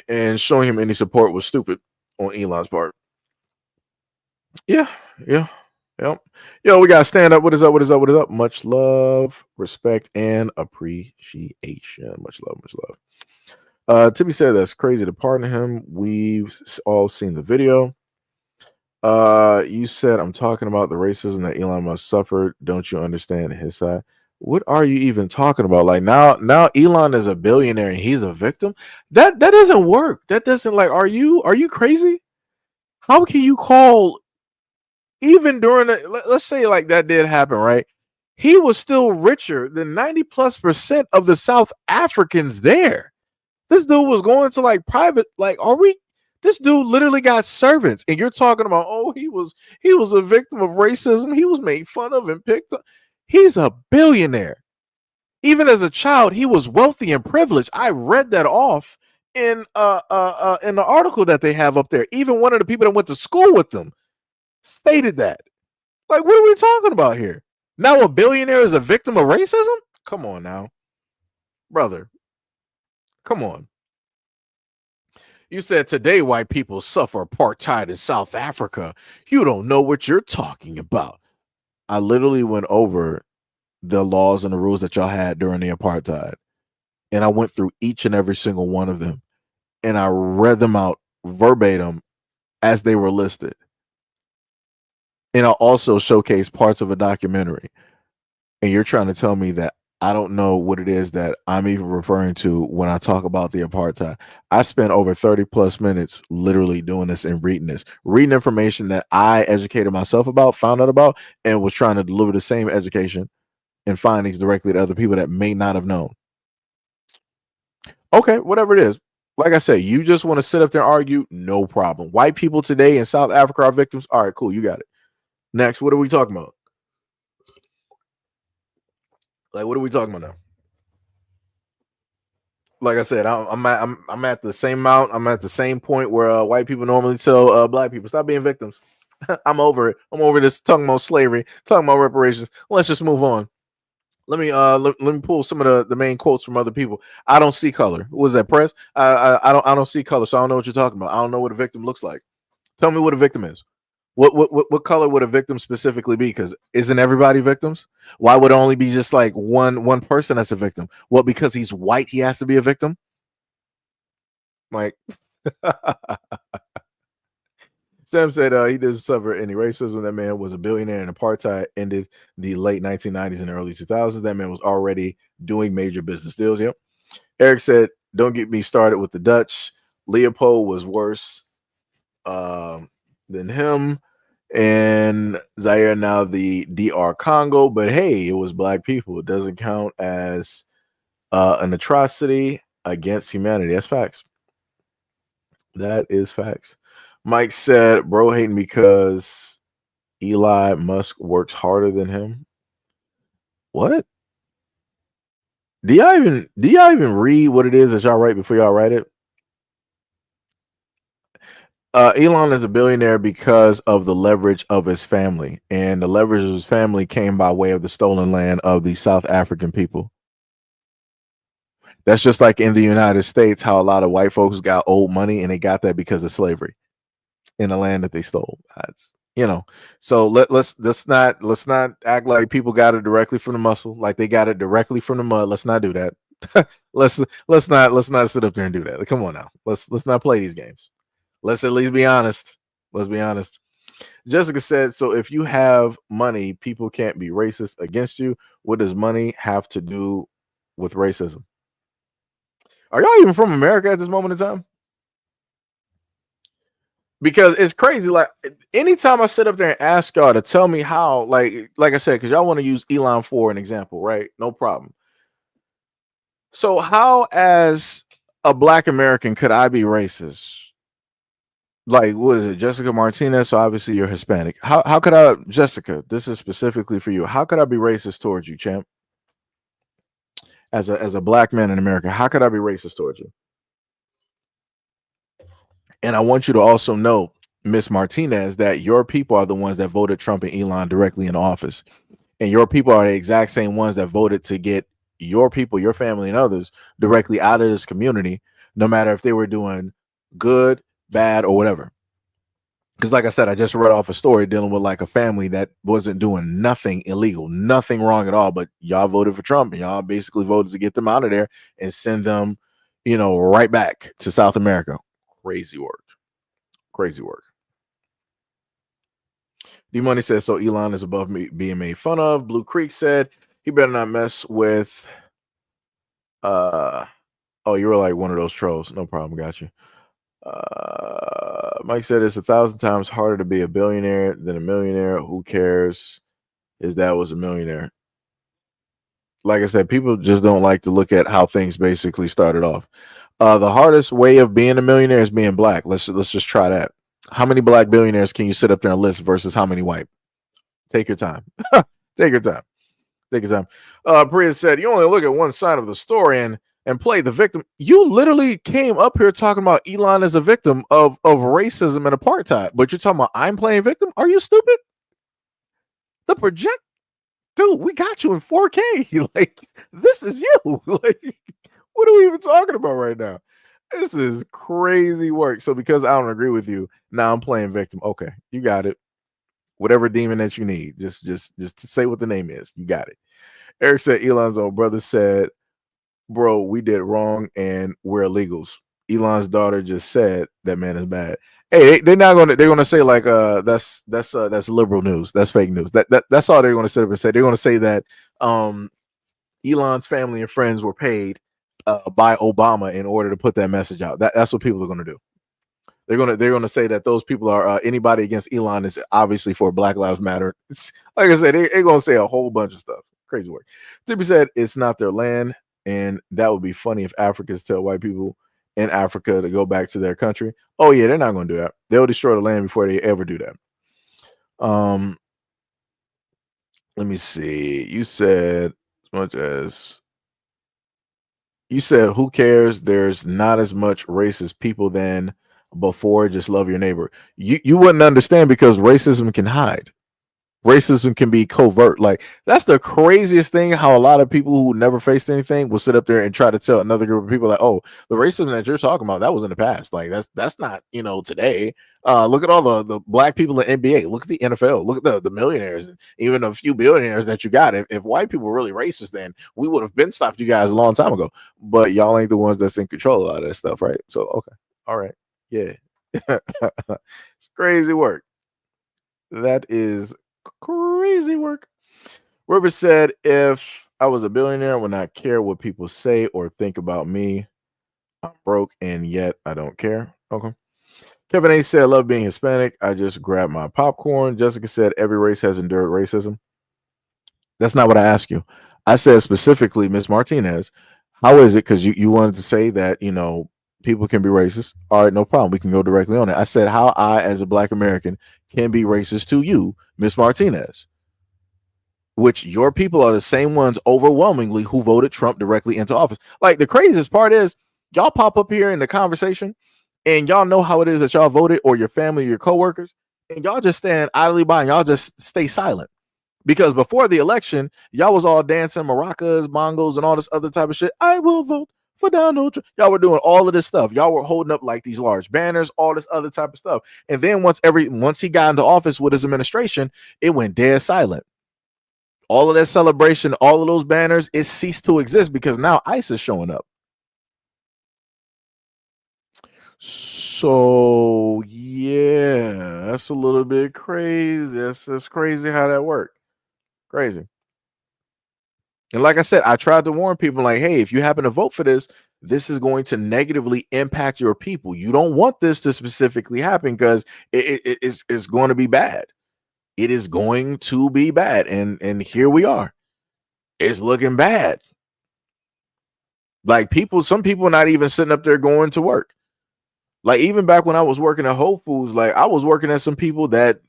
and showing him any support was stupid on Elon's part. Yeah. Yo, we gotta stand up. What is up? Much love, respect, and appreciation. Much love. Tippy said that's crazy to pardon him. We've all seen the video. You said I'm talking about the racism that Elon Musk suffered. Don't you understand his side? What are you even talking about? Like, now Elon is a billionaire and he's a victim. That doesn't work. That doesn't, like, are you crazy? How can you call, even during let's say like that did happen, right? He was still richer than 90+% of the South Africans there. This dude was going to like private, like, this dude literally got servants, and you're talking about, oh, he was a victim of racism. He was made fun of and picked up. He's a billionaire. Even as a child, he was wealthy and privileged. I read that off in the article that they have up there. Even one of the people that went to school with them stated that. Like, what are we talking about here? Now a billionaire is a victim of racism? Come on now, brother. Come on. You said today white people suffer apartheid in South Africa. You don't know what you're talking about. I literally went over the laws and the rules that y'all had during the apartheid, and I went through each and every single one of them, and I read them out verbatim as they were listed. And I also showcased parts of a documentary. And you're trying to tell me that I don't know what it is that I'm even referring to when I talk about the apartheid. I spent over 30+ minutes literally doing this and reading information that I educated myself about, found out about, and was trying to deliver the same education and findings directly to other people that may not have known. Okay, whatever it is. Like I said, you just want to sit up there and argue, no problem. White people today in South Africa are victims. All right, cool, you got it. Next, what are we talking about? Like, what are we talking about now? Like I said, I'm at the same amount. I'm at the same point where white people normally tell black people, stop being victims. I'm over it. I'm over this talking about slavery, talking about reparations. Let's just move on. Let me pull some of the main quotes from other people. I don't see color. What was that, press? I don't see color, so I don't know what you're talking about. I don't know what a victim looks like. Tell me what a victim is. What color would a victim specifically be? Because isn't everybody victims? Why would it only be just like one person that's a victim? Well, because he's white, he has to be a victim. Like, Sam said he didn't suffer any racism. That man was a billionaire, and apartheid ended the late 1990s and early 2000s. That man was already doing major business deals. Yep. Eric said, don't get me started with the Dutch. Leopold was worse than him. And Zaire now the DR Congo, but hey, it was black people. It doesn't count as an atrocity against humanity. That's facts. That is facts. Mike said, bro hating because Elon Musk works harder than him. What? Do y'all even read what it is that y'all write before y'all write it? Elon is a billionaire because of the leverage of his family, and the leverage of his family came by way of the stolen land of the South African people. That's just like in the United States, how a lot of white folks got old money, and they got that because of slavery in the land that they stole. That's, so let's not act like people got it directly from the muscle, like they got it directly from the mud. Let's not do that. let's not sit up there and do that. Like, come on now. Let's not play these games. Let's at least be honest. Let's be honest. Jessica said, so if you have money, people can't be racist against you. What does money have to do with racism? Are y'all even from America at this moment in time? Because it's crazy. Like, anytime I sit up there and ask y'all to tell me how, like I said, because y'all want to use Elon for an example, right? No problem. So how, as a black American, could I be racist? Like, what is it, Jessica Martinez? So obviously you're Hispanic. How could I, Jessica? This is specifically for you. How could I be racist towards you, champ? As a black man in America, how could I be racist towards you? And I want you to also know, Miss Martinez, that your people are the ones that voted Trump and Elon directly in office, and your people are the exact same ones that voted to get your people, your family, and others directly out of this community, no matter if they were doing good, bad, or whatever. Because like I said, I just read off a story dealing with like a family that wasn't doing nothing illegal, nothing wrong at all, but y'all voted for Trump, and y'all basically voted to get them out of there and send them, right back to South America. Crazy work. Crazy work. D-Money says, so Elon is above me being made fun of. Blue Creek said, he better not mess with oh, you were like one of those trolls. No problem, got you. Mike said it's 1,000 times harder to be a billionaire than a millionaire. Who cares? His dad was a millionaire. Like I said, people just don't like to look at how things basically started off. The hardest way of being a millionaire is being black. Let's just try that. How many black billionaires can you sit up there and list versus how many white? Take your time. Take your time. Take your time. Priya said, you only look at one side of the story and play the victim. You literally came up here talking about Elon as a victim of racism and apartheid, but you're talking about I'm playing victim? Are you stupid? The project, dude, we got you in 4K. Like, this is you. Like, what are we even talking about right now? This is crazy work. So because I don't agree with you, now I'm playing victim. Okay, you got it. Whatever demon that you need, just to say what the name is. You got it. Eric said Elon's old brother said, bro, we did wrong and we're illegals. Elon's daughter just said that man is bad. Hey, they're gonna say like that's liberal news. That's fake news. That's all they're gonna sit up and say. They're gonna say that Elon's family and friends were paid by Obama in order to put that message out. That's what people are gonna do. They're gonna say that those people are anybody against Elon is obviously for Black Lives Matter. Like I said, they're gonna say a whole bunch of stuff. Crazy work. Tippy said it's not their land, and that would be funny if Africans tell white people in Africa to go back to their country. Oh yeah, they're not gonna do that. They'll destroy the land before they ever do that. Let me see. You said as much as you said, who cares? There's not as much racist people than before. Just love your neighbor. You wouldn't understand because racism can hide. Racism can be covert. Like, that's the craziest thing, how a lot of people who never faced anything will sit up there and try to tell another group of people like, oh, the racism that you're talking about, that was in the past. Like, that's not, today. Look at all the black people in NBA. Look at the NFL. Look at the millionaires, and even a few billionaires that you got. If white people were really racist, then we would have been stopped you guys a long time ago. But y'all ain't the ones that's in control of all that stuff, right? So, okay. All right. Yeah. It's crazy work. That is crazy work. Robert said, if I was a billionaire, I would not care what people say or think about me. I'm broke and yet I don't care. Okay. Kevin A said, love being Hispanic. I just grabbed my popcorn. Jessica said, every race has endured racism. That's not what I asked you. I said specifically, Miss Martinez, how is it? Because you wanted to say that, people can be racist. All right, no problem. We can go directly on it. I said how I, as a Black American, can be racist to you, Miss Martinez, which your people are the same ones overwhelmingly who voted Trump directly into office. Like, the craziest part is y'all pop up here in the conversation and y'all know how it is that y'all voted, or your family or your coworkers, and y'all just stand idly by and y'all just stay silent. Because before the election, y'all was all dancing maracas, bongos, and all this other type of shit. I will vote for Donald Trump. Y'all were doing all of this stuff. Y'all were holding up like these large banners, all this other type of stuff. And then once he got into office with his administration, it went dead silent. All of that celebration, all of those banners, it ceased to exist because now ICE is showing up. So yeah, that's a little bit crazy. That's crazy how that worked. Crazy. And like I said, I tried to warn people like, hey, if you happen to vote for this, this is going to negatively impact your people. You don't want this to specifically happen because it's going to be bad. It is going to be bad. And here we are. It's looking bad. Like some people not even sitting up there going to work. Like, even back when I was working at Whole Foods, like, I was working with some people that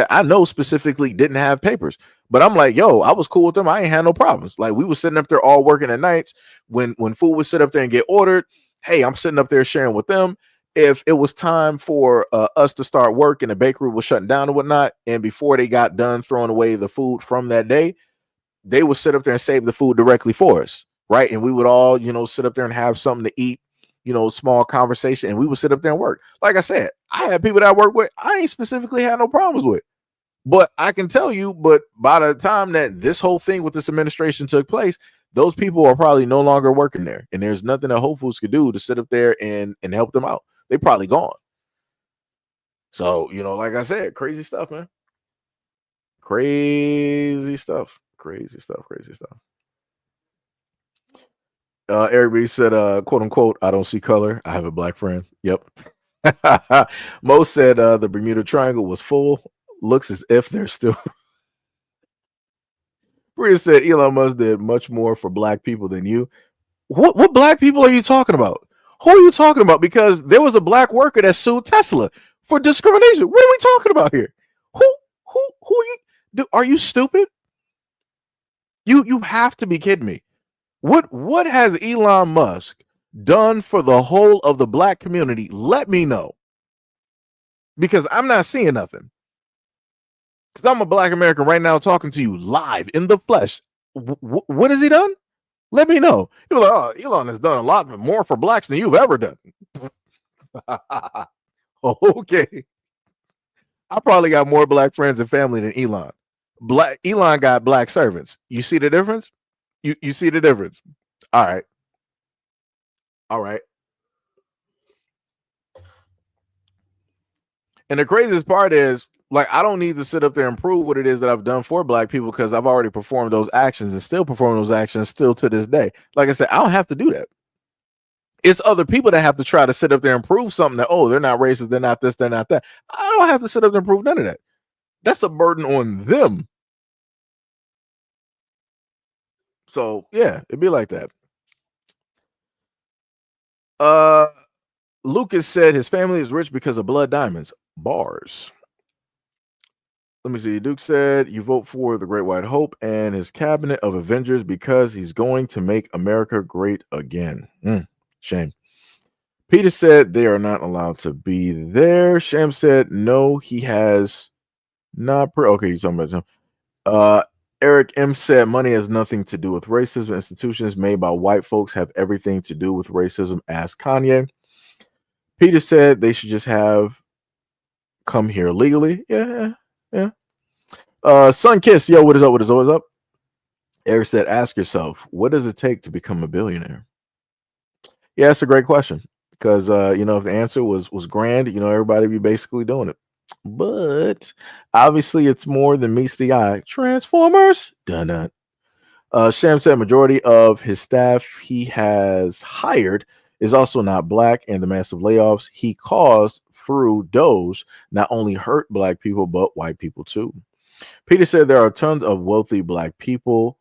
I know specifically didn't have papers. But I'm like, yo, I was cool with them. I ain't had no problems. Like, we were sitting up there all working at nights. When food would sit up there and get ordered, hey, I'm sitting up there sharing with them. If it was time for us to start work and the bakery was shutting down and whatnot, and before they got done throwing away the food from that day, they would sit up there and save the food directly for us, right? And we would all, sit up there and have something to eat, small conversation, and we would sit up there and work. Like I said, I had people that I work with, I ain't specifically had no problems with. But I can tell you, by the time that this whole thing with this administration took place, those people are probably no longer working there. And there's nothing that Whole Foods could do to sit up there and help them out. They probably gone. So, like I said, crazy stuff, man. Crazy stuff. Crazy stuff. Eric B said, quote unquote, I don't see color. I have a Black friend. Yep. Mo said the Bermuda Triangle was full. Looks as if they're still. Bria said Elon Musk did much more for Black people than you. What Black people are you talking about? Who are you talking about? Because there was a Black worker that sued Tesla for discrimination. What are we talking about here? Who are you? Are you stupid? You have to be kidding me. What has Elon Musk done for the whole of the Black community? Let me know. Because I'm not seeing nothing. Because I'm a Black American right now talking to you live in the flesh. What has he done? Let me know. You're like, oh, Elon has done a lot more for Blacks than you've ever done. Okay. I probably got more Black friends and family than Elon. Elon got Black servants. You see the difference? You see the difference? All right. And the craziest part is, like, I don't need to sit up there and prove what it is that I've done for Black people because I've already performed those actions and still perform those actions still to this day. Like I said, I don't have to do that. It's other people that have to try to sit up there and prove something that, oh, they're not racist, they're not this, they're not that. I don't have to sit up there and prove none of that. That's a burden on them. So yeah, it'd be like that. Lucas said his family is rich because of blood diamonds. Bars. Let me see. Duke said you vote for the Great White Hope and his cabinet of Avengers because he's going to make America great again. Shame. Peter said they are not allowed to be there. Sham said no, he has not. Okay, you're talking about him. Eric M said money has nothing to do with racism. Institutions made by white folks have everything to do with racism. Ask Kanye. Peter said they should just have come here legally. Yeah. Sun Kiss, yo, what is up? Eric said, ask yourself, what does it take to become a billionaire? Yeah, that's a great question. Because if the answer was grand, everybody be basically doing it. But obviously it's more than meets the eye. Transformers. Dun. Sham said majority of his staff he has hired is also not black, and the massive layoffs he caused through Doge not only hurt black people but white people too. Peter said there are tons of wealthy black people.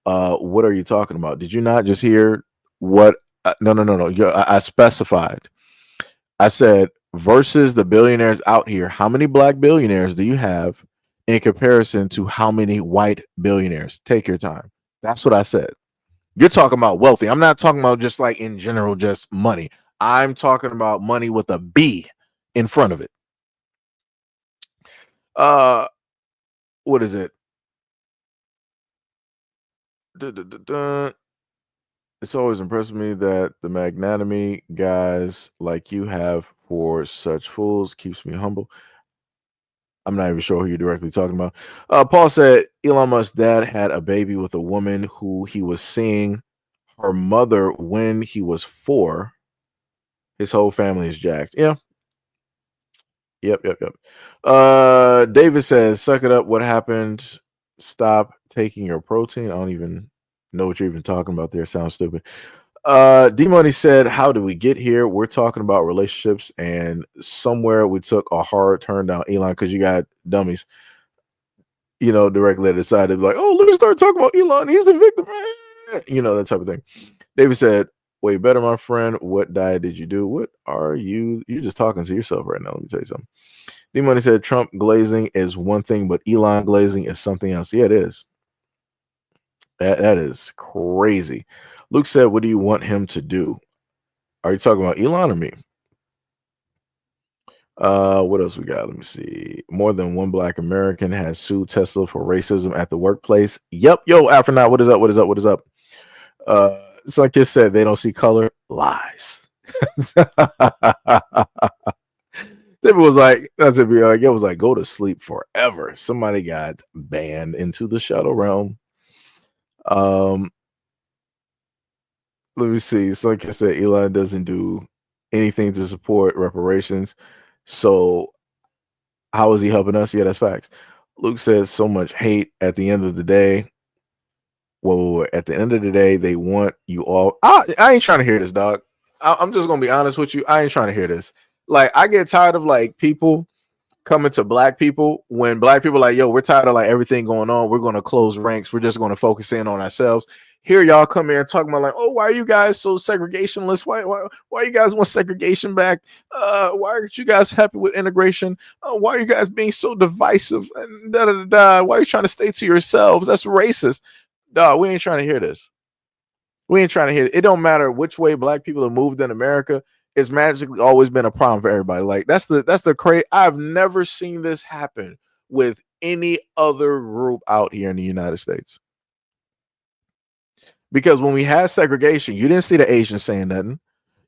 What are you talking about? Did you not just hear what? No. I specified. I said versus the billionaires out here. How many black billionaires do you have in comparison to how many white billionaires? Take your time. That's what I said. You're talking about wealthy. I'm not talking about just like in general, just money. I'm talking about money with a B in front of it. What is it? It's always impressed me that the magnanimity guys like you have for such fools keeps me humble. I'm not even sure who you're directly talking about. Paul said Elon Musk's dad had a baby with a woman who he was seeing her mother when he was 4. His whole family is jacked. Yeah. Yep. David says, suck it up. What happened? Stop taking your protein. I don't even know what you're even talking about there. Sounds stupid. D Money said, how do we get here? We're talking about relationships, and somewhere we took a hard turn down Elon because you got dummies, directly decided like, oh, let me start talking about Elon. He's the victim. That type of thing. David said, way better, my friend. What diet did you do? What are you? You're just talking to yourself right now. Let me tell you something. D Money said, Trump glazing is one thing, but Elon glazing is something else. Yeah, it is. That is crazy. Luke said, what do you want him to do? Are you talking about Elon or me? What else we got? Let me see. More than one black American has sued Tesla for racism at the workplace. Yep. Yo, Afronaut, what is up? Sunkist said they don't see color. Lies. It was like, it was like, go to sleep forever. Somebody got banned into the shadow realm. Let me see. So like I said, Elon doesn't do anything to support reparations. So how is he helping us? Yeah, that's facts. Luke says so much hate at the end of the day. Well, at the end of the day, they want you all. I ain't trying to hear this, dog. I'm just gonna be honest with you. I ain't trying to hear this. Like, I get tired of like people coming to black people when black people are like, yo, we're tired of like everything going on. We're going to close ranks. We're just going to focus in on ourselves. Here y'all come here and talking about like, oh, why are you guys so segregationist? Why you guys want segregation back? Why aren't you guys happy with integration? Why are you guys being so divisive? And Why are you trying to stay to yourselves? That's racist. Dog, we ain't trying to hear this. We ain't trying to hear it. It don't matter which way black people have moved in America. It's magically always been a problem for everybody. Like that's the crazy. I've never seen this happen with any other group out here in the United States. Because when we had segregation, you didn't see the Asians saying nothing.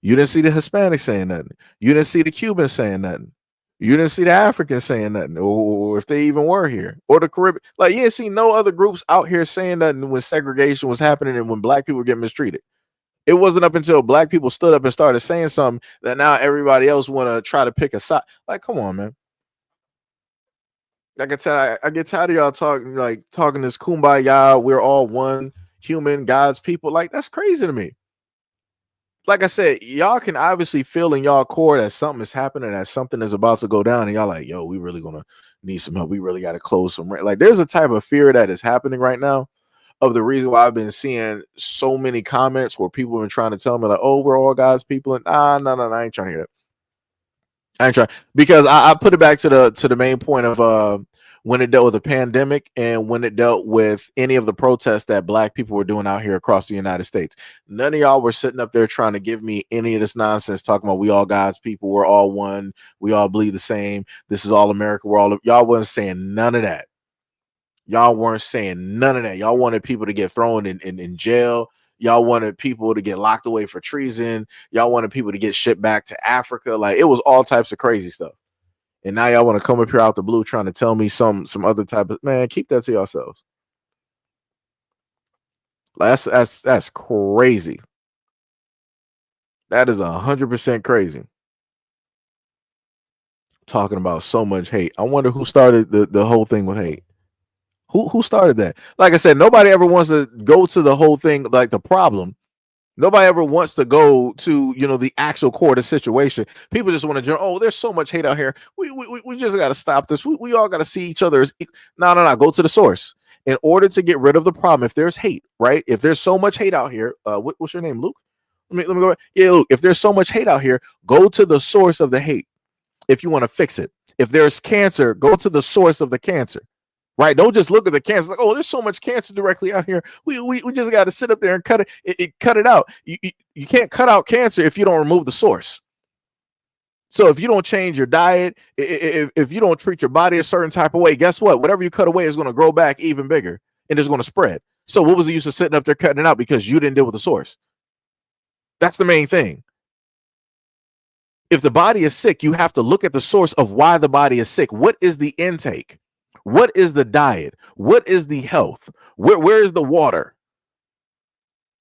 You didn't see the Hispanics saying nothing. You didn't see the Cubans saying nothing. You didn't see the Africans saying nothing, or if they even were here, or the Caribbean. Like, you didn't see no other groups out here saying nothing when segregation was happening and when black people were getting mistreated. It wasn't up until black people stood up and started saying something that now everybody else want to try to pick a side. Like, come on, man. I get tired of y'all talking this kumbaya. We're all one human, God's people. Like, that's crazy to me. Like I said, y'all can obviously feel in y'all core that something is happening, that something is about to go down, and y'all like, yo, we really gonna need some help. We really got to close some. Like, there's a type of fear that is happening right now. Of the reason why I've been seeing so many comments where people have been trying to tell me like, oh, we're all God's people, and no, I ain't trying to hear that. I ain't trying, because I put it back to the main point of when it dealt with the pandemic and when it dealt with any of the protests that black people were doing out here across the United States. None of y'all were sitting up there trying to give me any of this nonsense talking about we all God's people, we're all one, we all bleed the same, this is all America, we're all. Y'all wasn't saying none of that. Y'all weren't saying none of that. Y'all wanted people to get thrown in jail. Y'all wanted people to get locked away for treason. Y'all wanted people to get shipped back to Africa. Like, it was all types of crazy stuff. And now y'all want to come up here out the blue trying to tell me some other type of, man, keep that to yourselves. That's crazy. That is 100% crazy. Talking about so much hate. I wonder who started the whole thing with hate. Who started that? Like I said, nobody ever wants to go to the whole thing, like the problem, Nobody ever wants to go to, the actual core of the situation. People just want to, oh, there's so much hate out here. We just got to stop this. We all got to see each other as no. Go to the source. In order to get rid of the problem, if there's hate, right? If there's so much hate out here, what's your name, Luke? Let me go back. Yeah, Luke. If there's so much hate out here, go to the source of the hate. If you want to fix it, if there's cancer, go to the source of the cancer. Right? Don't just look at the cancer like, oh, there's so much cancer directly out here. We just got to sit up there and cut it out. You can't cut out cancer if you don't remove the source. So if you don't change your diet, if you don't treat your body a certain type of way, guess what? Whatever you cut away is going to grow back even bigger and it's going to spread. So what was the use of sitting up there cutting it out because you didn't deal with the source? That's the main thing. If the body is sick, you have to look at the source of why the body is sick. What is the intake? What is the diet? What is the health? Where is the water?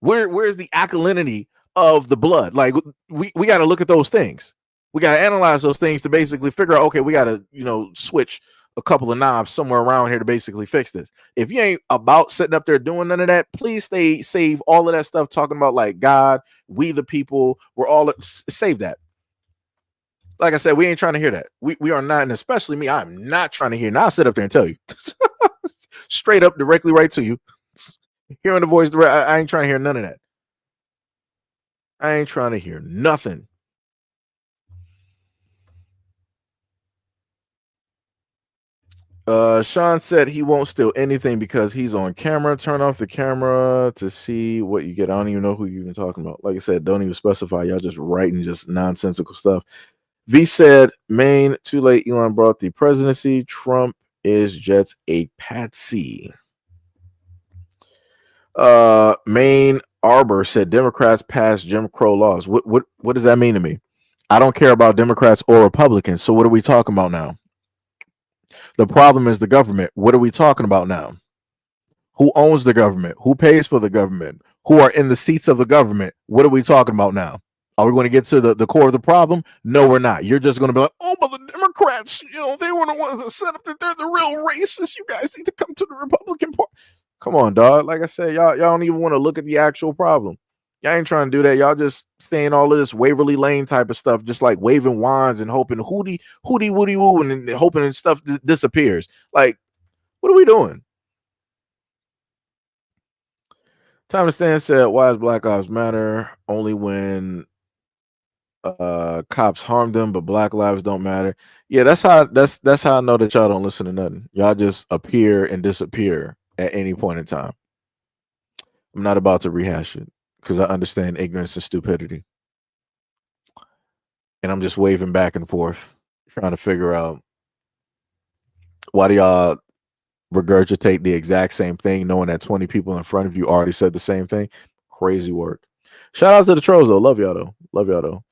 Where is the alkalinity of the blood? Like we got to look at those things. We got to analyze those things to basically figure out, okay, we got to, switch a couple of knobs somewhere around here to basically fix this. If you ain't about sitting up there doing none of that, please save all of that stuff talking about like God, we the people, we're all save that. Like I said, we ain't trying to hear that. We are not, and especially me, I'm not trying to hear. Now I'll sit up there and tell you straight up, directly right to you. Hearing the voice, I ain't trying to hear none of that. I ain't trying to hear nothing. Sean said he won't steal anything because he's on camera. Turn off the camera to see what you get. I don't even know who you're even talking about. Like I said, don't even specify. Y'all just writing just nonsensical stuff. V said, Maine, too late. Elon brought the presidency. Trump is just a patsy. Maine Arbor said, Democrats passed Jim Crow laws. What does that mean to me? I don't care about Democrats or Republicans. So what are we talking about now? The problem is the government. What are we talking about now? Who owns the government? Who pays for the government? Who are in the seats of the government? What are we talking about now? Are we going to get to the core of the problem? No, we're not. You're just going to be like, oh, but the Democrats, they were the ones that set up that they're the real racists. You guys need to come to the Republican Party. Come on, dog. Like I said, y'all don't even want to look at the actual problem. Y'all ain't trying to do that. Y'all just saying all of this Waverly Lane type of stuff, just like waving wands and hoping hootie woody woo and hoping and stuff disappears. Like, what are we doing? Time to Stand said, why does Black Lives Matter only when cops harm them, but Black lives don't matter? Yeah, that's how I know that y'all don't listen to nothing. Y'all just appear and disappear at any point in time. I'm not about to rehash it because I understand ignorance and stupidity. And I'm just waving back and forth, trying to figure out why do y'all regurgitate the exact same thing, knowing that 20 people in front of you already said the same thing. Crazy work. Shout out to the trolls though. Love y'all though.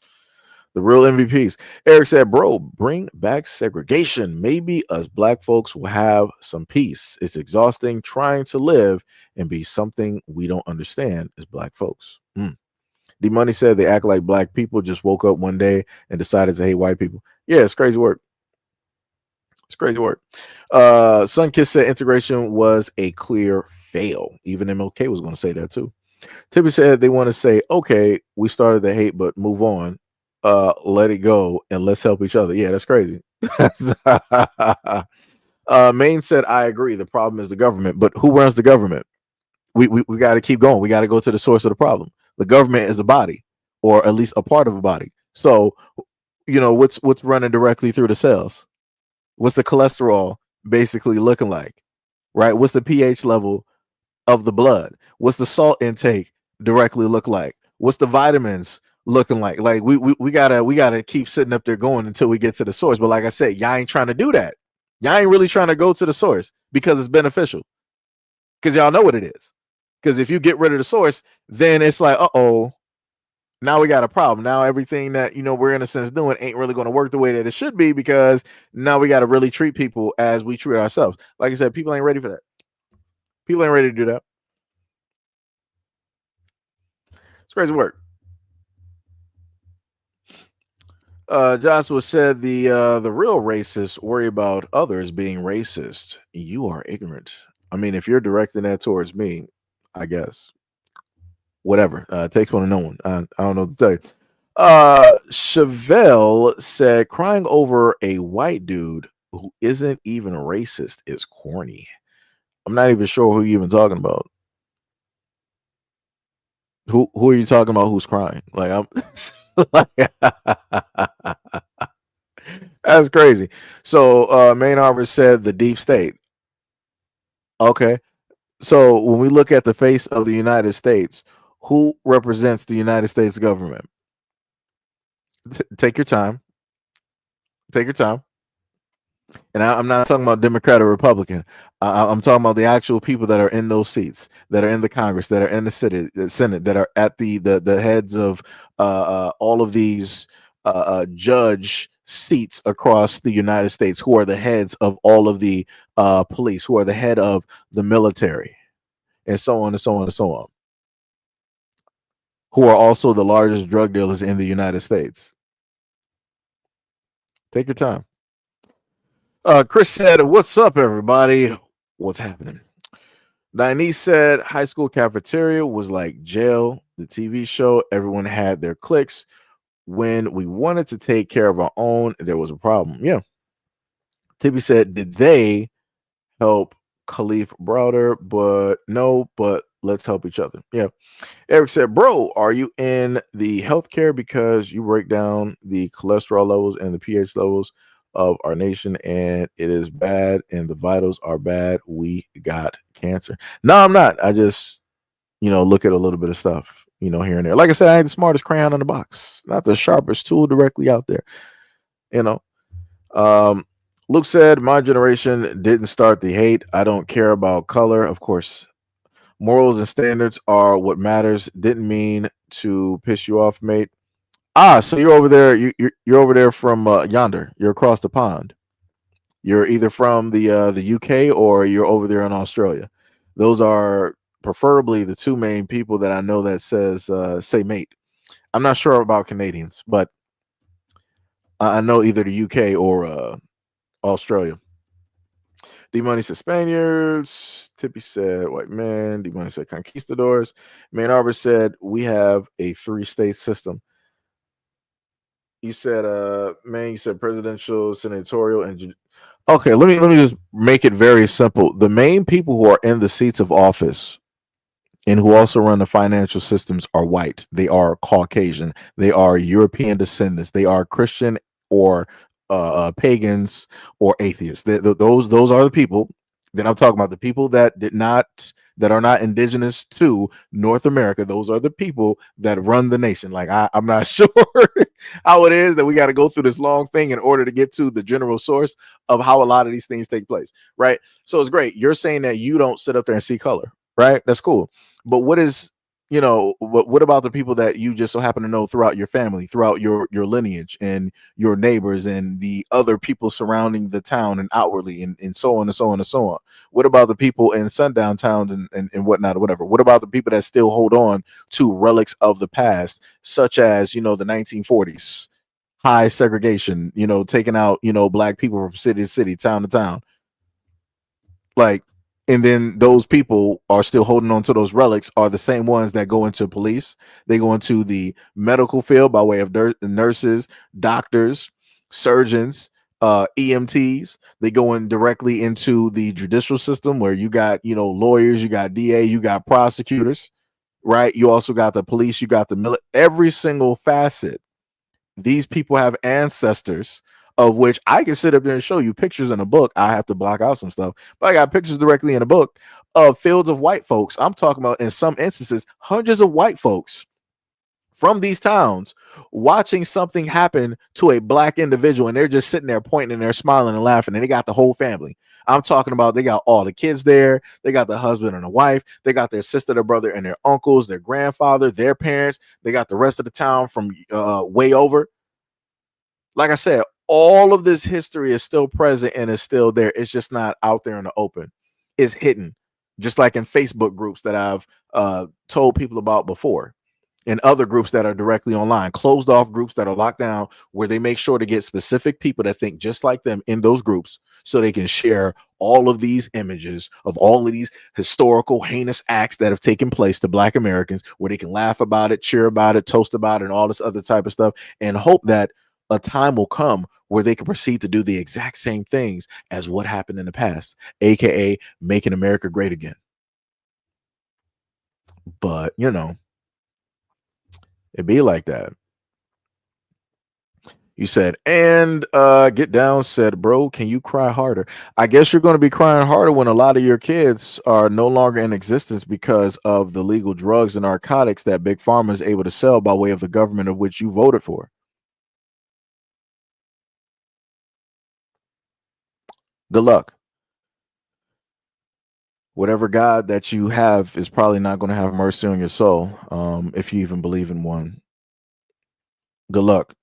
The real MVPs. Eric said, bro, bring back segregation. Maybe us Black folks will have some peace. It's exhausting trying to live and be something we don't understand as Black folks. D Money said they act like Black people just woke up one day and decided to hate white people. Yeah, it's crazy work. It's crazy work. Sunkiss said integration was a clear fail. Even MLK was going to say that too. Tippy said they want to say, okay, we started the hate, but move on. Let it go and let's help each other. Yeah, that's crazy. Maine said, I agree. The problem is the government, but who runs the government? We got to keep going. We got to go to the source of the problem. The government is a body, or at least a part of a body. So, what's running directly through the cells? What's the cholesterol basically looking like? Right? What's the pH level of the blood? What's the salt intake directly look like? What's the vitamins looking like? Like we gotta keep sitting up there going until we get to the source. But like I said, y'all ain't trying to do that. Y'all ain't really trying to go to the source because it's beneficial. Because y'all know what it is. Because if you get rid of the source, then it's like, uh-oh, now we got a problem. Now everything that we're in a sense doing ain't really going to work the way that it should be, because now we got to really treat people as we treat ourselves. Like I said, people ain't ready for that. People ain't ready to do that. It's crazy work. Joshua said the real racists worry about others being racist. You are ignorant. I mean, if you're directing that towards me, I guess. whatever. Takes one to know one. I don't know what to tell you. Chevelle said crying over a white dude who isn't even racist is corny. I'm not even sure who you even talking about. Who are you talking about? Who's crying? Like I'm. That's crazy. So Main Harbor said the deep state. Okay. So when we look at the face of the United States, who represents the United States government? Take your time. Take your time. And I'm not talking about Democrat or Republican. I'm talking about the actual people that are in those seats, that are in the Congress, that are in the Senate, that are at the heads of all of these judge seats across the United States, who are the heads of all of the police, who are the head of the military, and so on and so on and so on, who are also the largest drug dealers in the United States. Take your time. Chris said, "What's up, everybody? What's happening?" Dinese said, "High school cafeteria was like jail, the TV show. Everyone had their cliques. When we wanted to take care of our own, there was a problem." Yeah. Tippy said, "Did they help Khalif Browder? But no, but let's help each other." Yeah. Eric said, "Bro, are you in the healthcare because you break down the cholesterol levels and the pH levels of our nation, and it is bad, and the vitals are bad. We got cancer." No, I'm not. I just, look at a little bit of stuff, here and there. Like I said, I ain't the smartest crayon in the box, not the sharpest tool directly out there, you know. Luke said, "My generation didn't start the hate. I don't care about color. Of course, morals and standards are what matters. Didn't mean to piss you off, mate." So you're over there. You're over there from yonder. You're across the pond. You're either from the UK or you're over there in Australia. Those are preferably the two main people that I know that says say mate. I'm not sure about Canadians, but I know either the UK or Australia. D Money said Spaniards. Tippy said white man. D Money said conquistadors. Main Arbor said we have a 3-state system. You said you said presidential, senatorial, and okay, let me just make it very simple. The main people who are in the seats of office and who also run the financial systems are white. They are Caucasian. They are European descendants. They are Christian or pagans or atheists. Those are the people that I'm talking about. The people that are not indigenous to North America. Those are the people that run the nation. Like I'm not sure how it is that we got to go through this long thing in order to get to the general source of how a lot of these things take place, right? So it's great. You're saying that you don't sit up there and see color, right? That's cool. But what about the people that you just so happen to know throughout your family, throughout your lineage and your neighbors and the other people surrounding the town and outwardly and so on and so on and so on? What about the people in sundown towns and whatnot or whatever? What about the people that still hold on to relics of the past, such as, the 1940s, high segregation, taking out, black people from city to city, town to town? Like, and then those people are still holding on to those relics are the same ones that go into police. They go into the medical field by way of nurses, doctors, surgeons, EMTs. They go in directly into the judicial system where you got, lawyers, you got DA, you got prosecutors, right? You also got the police, you got the military, every single facet. These people have ancestors of which I can sit up there and show you pictures in a book. I have to block out some stuff, but I got pictures directly in a book of fields of white folks. I'm talking about, in some instances, hundreds of white folks from these towns watching something happen to a black individual, and they're just sitting there pointing and they're smiling and laughing, and they got the whole family. I'm talking about they got all the kids there. They got the husband and the wife. They got their sister, their brother, and their uncles, their grandfather, their parents. They got the rest of the town from way over. Like I said, all of this history is still present and is still there. It's just not out there in the open. It's hidden, just like in Facebook groups that I've told people about before, and other groups that are directly online, closed off groups that are locked down, where they make sure to get specific people that think just like them in those groups so they can share all of these images of all of these historical heinous acts that have taken place to Black Americans, where they can laugh about it, cheer about it, toast about it, and all this other type of stuff, and hope that a time will come where they can proceed to do the exact same things as what happened in the past, aka making America great again. But it be like that. You said, and Get Down said, bro, can you cry harder? I guess you're going to be crying harder when a lot of your kids are no longer in existence because of the legal drugs and narcotics that Big Pharma is able to sell by way of the government of which you voted for. Good luck. Whatever God that you have is probably not going to have mercy on your soul, if you even believe in one. Good luck.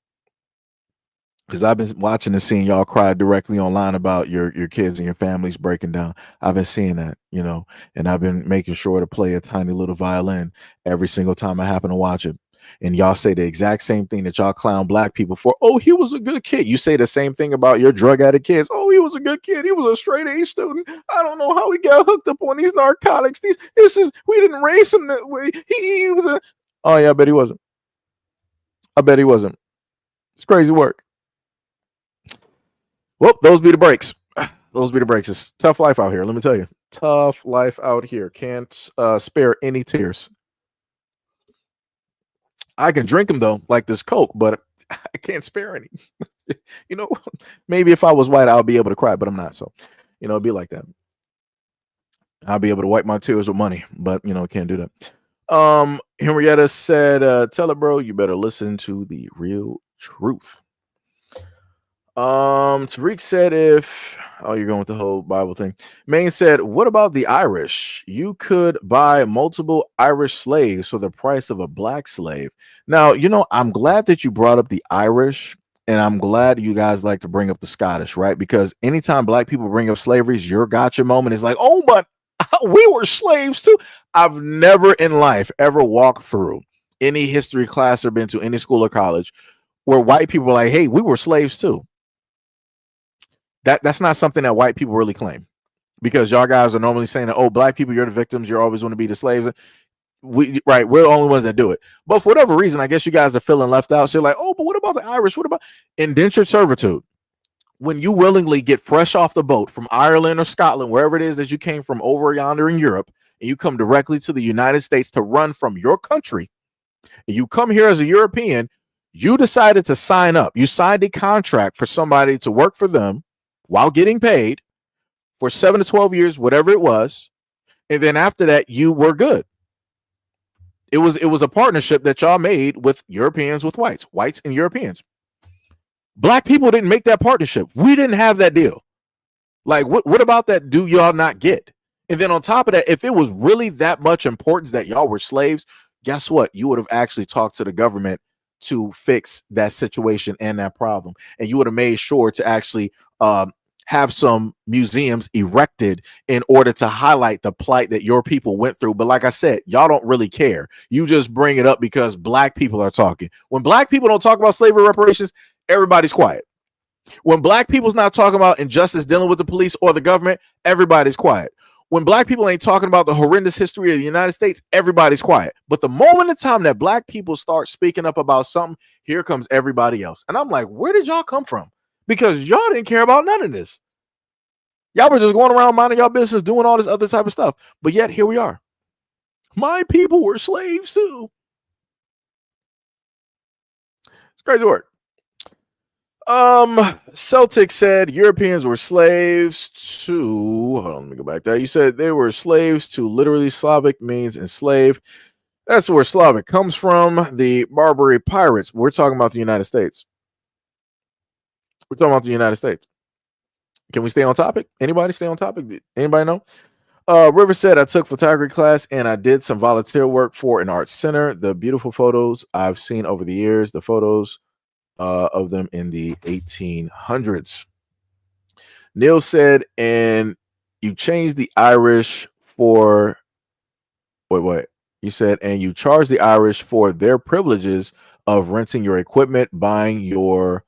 Because I've been watching and seeing y'all cry directly online about your kids and your families breaking down. I've been seeing that, and I've been making sure to play a tiny little violin every single time I happen to watch it. And y'all say the exact same thing that y'all clown Black people for. Oh, he was a good kid. You say the same thing about your drug addict kids. Oh, he was a good kid. He was a straight A student. I don't know how he got hooked up on these narcotics. We didn't raise him that way. He was a. Oh yeah, I bet he wasn't. I bet he wasn't. It's crazy work. Well, those be the breaks. Those be the breaks. It's tough life out here. Let me tell you, tough life out here. Can't spare any tears. I can drink them though, like this Coke, but I can't spare any. Maybe if I was white, I'll be able to cry, but I'm not. So, it'd be like that. I'll be able to wipe my tears with money, but can't do that. Henrietta said, "Tell it, bro. You better listen to the real truth." Tariq said, you're going with the whole Bible thing. Maine said, what about the Irish? You could buy multiple Irish slaves for the price of a Black slave. Now, I'm glad that you brought up the Irish, and I'm glad you guys like to bring up the Scottish, right? Because anytime Black people bring up slavery, your gotcha moment is like, oh, but we were slaves too. I've never in life ever walked through any history class or been to any school or college where white people were like, hey, we were slaves too. That's not something that white people really claim, because y'all guys are normally saying that, oh, Black people, you're the victims, you're always going to be the slaves. We're the only ones that do it. But for whatever reason, I guess you guys are feeling left out. So you're like, oh, but what about the Irish? What about indentured servitude? When you willingly get fresh off the boat from Ireland or Scotland, wherever it is that you came from over yonder in Europe, and you come directly to the United States to run from your country, and you come here as a European, you decided to sign up. You signed a contract for somebody to work for them while getting paid for 7 to 12 years, whatever it was. And then after that, you were good. It was a partnership that y'all made with Europeans, with whites and Europeans. Black people didn't make that partnership. We didn't have that deal. Like, what about that do y'all not get? And then on top of that, if it was really that much importance that y'all were slaves, guess what? You would have actually talked to the government to fix that situation and that problem. And you would have made sure to actually have some museums erected in order to highlight the plight that your people went through. But like I said, y'all don't really care. You just bring it up because Black people are talking. When Black people don't talk about slavery reparations, everybody's quiet. When Black people's not talking about injustice dealing with the police or the government, everybody's quiet. When Black people ain't talking about the horrendous history of the United States, everybody's quiet. But the moment in time that Black people start speaking up about something, here comes everybody else. And I'm like, where did y'all come from? Because y'all didn't care about none of this. Y'all were just going around minding y'all business, doing all this other type of stuff. But yet here we are. My people were slaves too. It's crazy work. Celtic said Europeans were slaves to, hold on, let me go back there. You said they were slaves to, literally Slavic means enslave. That's where Slavic comes from, the Barbary pirates. We're talking about the United States. We're talking about the United States. Can we stay on topic? Anybody stay on topic? Anybody know? River said, I took photography class and I did some volunteer work for an art center. The beautiful photos I've seen over the years, the photos of them in the 1800s. Neil said, and you changed the Irish for, wait. You said, and you charge the Irish for their privileges of renting your equipment, buying your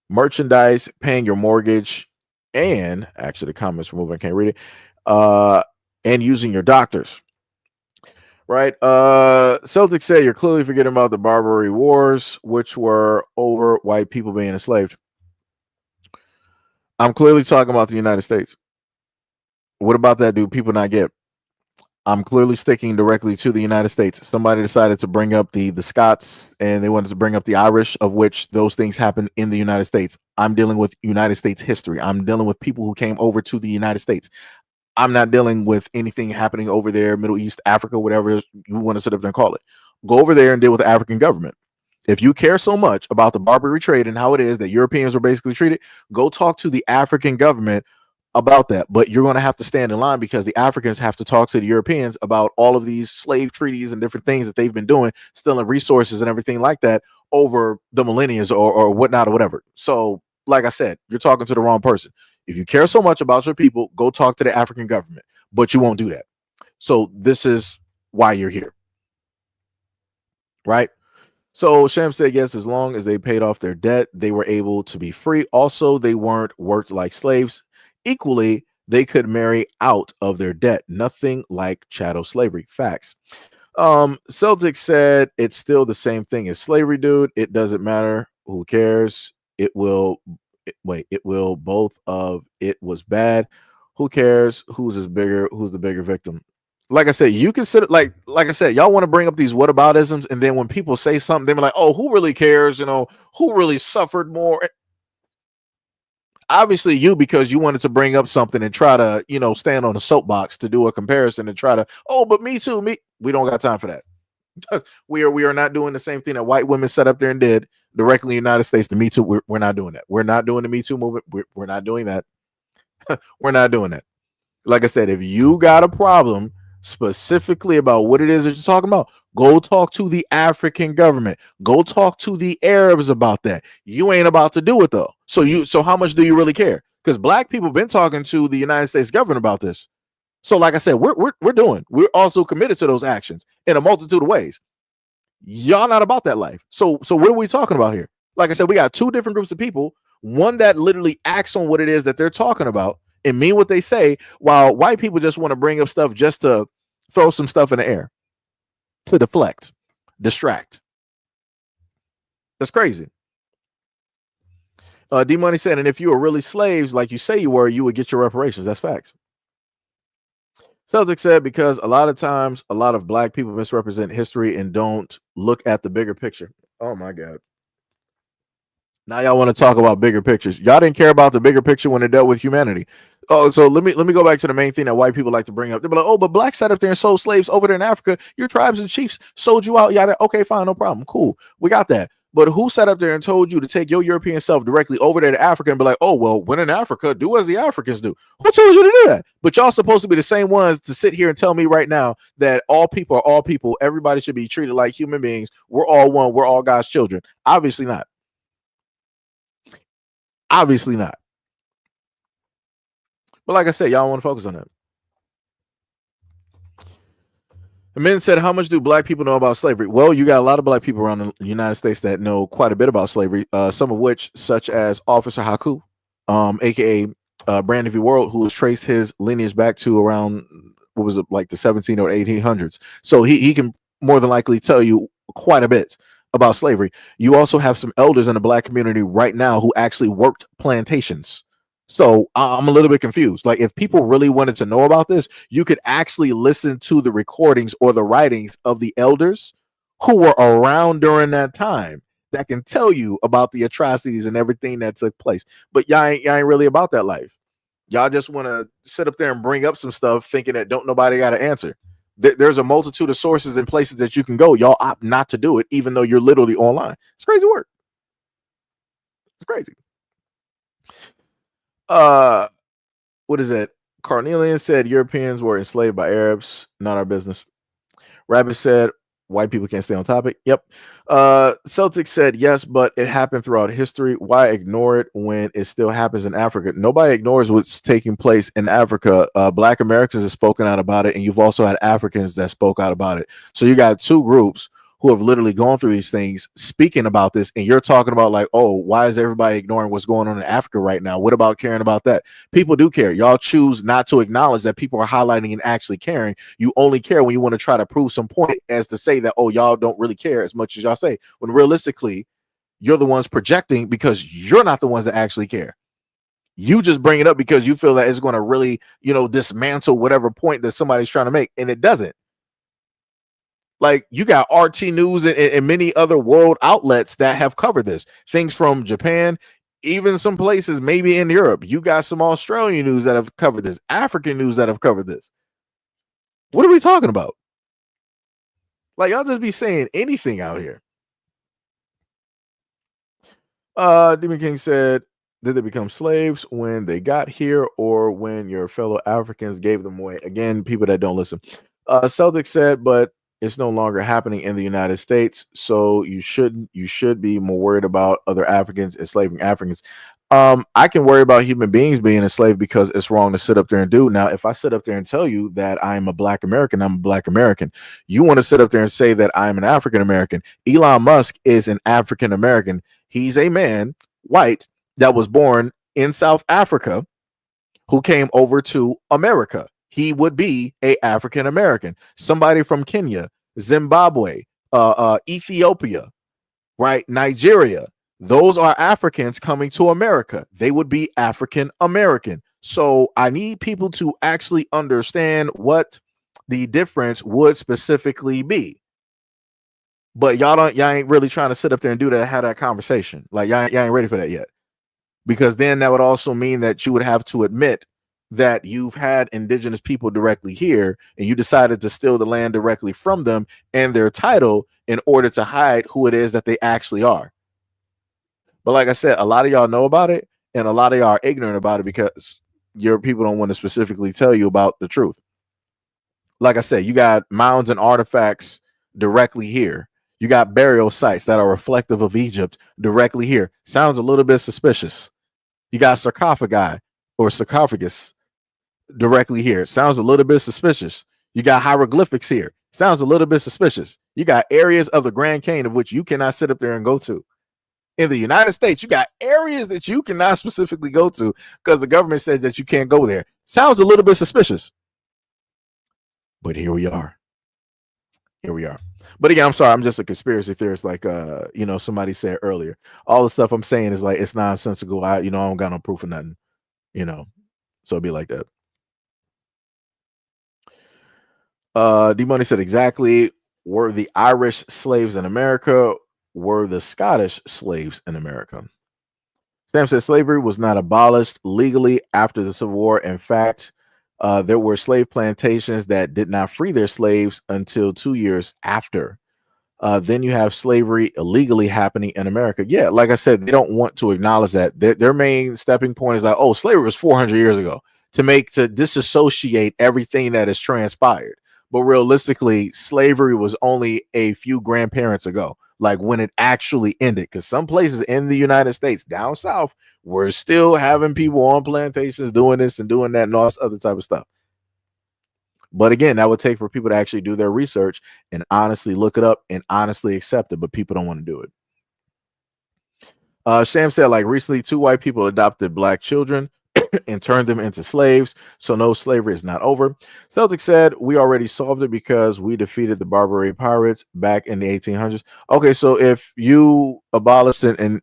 merchandise, paying your mortgage, and actually the comments removed, I can't read it. And using your doctors. Right. Celtic said you're clearly forgetting about the Barbary Wars, which were over white people being enslaved. I'm clearly talking about the United States. What about that? Do people not get? I'm clearly sticking directly to the United States. Somebody decided to bring up the Scots, and they wanted to bring up the Irish, of which those things happened in the United States. I'm dealing with United States history. I'm dealing with people who came over to the United States. I'm not dealing with anything happening over there, Middle East, Africa, whatever you want to sit up there and call it. Go over there and deal with the African government. If you care so much about the Barbary trade and how it is that Europeans were basically treated, go talk to the African government about that. But you're going to have to stand in line because the Africans have to talk to the Europeans about all of these slave treaties and different things that they've been doing, stealing resources and everything like that over the millennia or whatnot or whatever. So, like I said, you're talking to the wrong person. If you care so much about your people, go talk to the African government, but you won't do that. So this is why you're here. Right? So Sham said, yes, as long as they paid off their debt, they were able to be free. Also, they weren't worked like slaves. Equally, they could marry out of their debt. Nothing like chattel slavery. Facts. Celtic said it's still the same thing as slavery, dude. It doesn't matter. Who cares? It will both of it was bad. Who cares? Who's the bigger victim? Like I said, you consider like I said, y'all want to bring up these whataboutisms, and then when people say something, they're like, oh, who really cares? Who really suffered more? Obviously you, because you wanted to bring up something and try to, stand on a soapbox to do a comparison and try to, but me too, we don't got time for that. we are not doing the same thing that white women set up there and did directly in the United States. The Me Too, we're not doing that. We're not doing the Me Too movement. We're not doing that. We're not doing that. Like I said, if you got a problem specifically about what it is that you're talking about, go talk to the African government. Go talk to the Arabs about that. You ain't about to do it though. So how much do you really care? Because black people have been talking to the United States government about this. So like I said, we're also committed to those actions in a multitude of ways. Y'all not about that life. So what are we talking about here? Like I said, we got two different groups of people. One that literally acts on what it is that they're talking about and mean what they say, while white people just want to bring up stuff just to throw some stuff in the air, to deflect, distract. That's crazy. D Money said, and if you were really slaves like you say you were, you would get your reparations. That's facts. Celtic said, because a lot of times a lot of black people misrepresent history and don't look at the bigger picture. Oh my God. Now y'all want to talk about bigger pictures. Y'all didn't care about the bigger picture when it dealt with humanity. Oh, so let me go back to the main thing that white people like to bring up. They're like, oh, but blacks sat up there and sold slaves over there in Africa. Your tribes and chiefs sold you out. Yada. Okay, fine, no problem. Cool. We got that. But who sat up there and told you to take your European self directly over there to Africa and be like, oh, well, when in Africa, do as the Africans do? Who told you to do that? But y'all supposed to be the same ones to sit here and tell me right now that all people are all people. Everybody should be treated like human beings. We're all one. We're all God's children. Obviously not. Obviously not. But like I said, y'all want to focus on that. The men said, how much do black people know about slavery? Well, you got a lot of black people around the United States that know quite a bit about slavery, some of which, such as Officer Haku, aka Brandon V. World, who has traced his lineage back to around, what was it, like the 17 or 1800s. So he can more than likely tell you quite a bit about slavery. You also have some elders in the black community right now who actually worked plantations. So I'm a little bit confused. Like, if people really wanted to know about this, you could actually listen to the recordings or the writings of the elders who were around during that time that can tell you about the atrocities and everything that took place. But y'all ain't really about that life. Y'all just want to sit up there and bring up some stuff thinking that don't nobody got to answer. There's a multitude of sources and places that you can go. Y'all opt not to do it, even though you're literally online. It's crazy work. It's crazy. What is it? Carnelian said Europeans were enslaved by Arabs, not our business. Rabbit said white people can't stay on topic. Yep. Celtic said yes, but it happened throughout history. Why ignore it when it still happens in Africa? Nobody ignores what's taking place in Africa. Black Americans have spoken out about it, and you've also had Africans that spoke out about it. So you got two groups who have literally gone through these things speaking about this, and you're talking about like, oh, why is everybody ignoring what's going on in Africa right now? What about caring about that? People do care. Y'all choose not to acknowledge that people are highlighting and actually caring. You only care when you want to try to prove some point as to say that, oh, y'all don't really care as much as y'all say, when realistically you're the ones projecting because you're not the ones that actually care. You just bring it up because you feel that it's going to really, dismantle whatever point that somebody's trying to make, and it doesn't. Like, you got RT News and many other world outlets that have covered this. Things from Japan, even some places maybe in Europe. You got some Australian news that have covered this, African news that have covered this. What are we talking about? Like, y'all just be saying anything out here. Demon King said, did they become slaves when they got here or when your fellow Africans gave them away? Again, people that don't listen. Celtic said, but it's no longer happening in the United States, so you should be more worried about other Africans enslaving Africans. I can worry about human beings being enslaved because it's wrong to sit up there and do. Now, if I sit up there and tell you that I'm a Black American, I'm a Black American. You want to sit up there and say that I'm an African American. Elon Musk is an African American. He's a man, white, that was born in South Africa, who came over to America. He would be a African American. Somebody from Kenya, Zimbabwe, Ethiopia, right? Nigeria. Those are Africans coming to America. They would be African American. So I need people to actually understand what the difference would specifically be. But y'all ain't really trying to sit up there and do that, have that conversation. Like, y'all ain't ready for that yet. Because then that would also mean that you would have to admit that you've had indigenous people directly here and you decided to steal the land directly from them and their title in order to hide who it is that they actually are. But like I said, a lot of y'all know about it and a lot of y'all are ignorant about it because your people don't want to specifically tell you about the truth. Like I said, you got mounds and artifacts directly here. You got burial sites that are reflective of Egypt directly here. Sounds a little bit suspicious. You got sarcophagi or sarcophagus directly here. Sounds a little bit suspicious. You got hieroglyphics here. Sounds a little bit suspicious. You got areas of the Grand Canyon of which you cannot sit up there and go to. In the United States, you got areas that you cannot specifically go to because the government said that you can't go there. Sounds a little bit suspicious. But here we are. Here we are. But again, I'm sorry, I'm just a conspiracy theorist, like somebody said earlier. All the stuff I'm saying is like it's nonsensical. I don't got no proof of nothing, so it'd be like that. D-Money said, exactly. Were the Irish slaves in America? Were the Scottish slaves in America? Sam said slavery was not abolished legally after the Civil War. In fact, there were slave plantations that did not free their slaves until 2 years after. Then you have slavery illegally happening in America. Yeah, like I said, they don't want to acknowledge that. Their main stepping point is like, oh, slavery was 400 years ago, to disassociate everything that has transpired. But realistically, slavery was only a few grandparents ago, like when it actually ended. Because some places in the United States, down south, we're still having people on plantations doing this and doing that and all this other type of stuff. But again, that would take for people to actually do their research and honestly look it up and honestly accept it. But people don't want to do it. Sham said, like recently, 2 white people adopted Black children and turned them into slaves. So no, slavery is not over. Celtic said, we already solved it because we defeated the Barbary pirates back in the 1800s. Okay, so if you abolished it and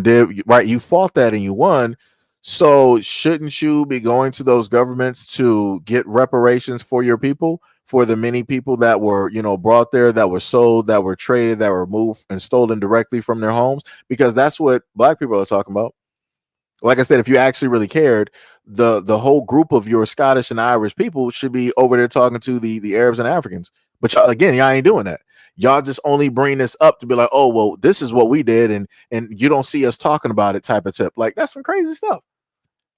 did right, you fought that and you won. So shouldn't you be going to those governments to get reparations for your people, for the many people that were, brought there, that were sold, that were traded, that were moved and stolen directly from their homes? Because that's what Black people are talking about. Like I said, if you actually really cared, the whole group of your Scottish and Irish people should be over there talking to the Arabs and Africans. But y'all ain't doing that. Y'all just only bring this up to be like, oh, well, this is what we did. And you don't see us talking about it type of tip. Like, that's some crazy stuff.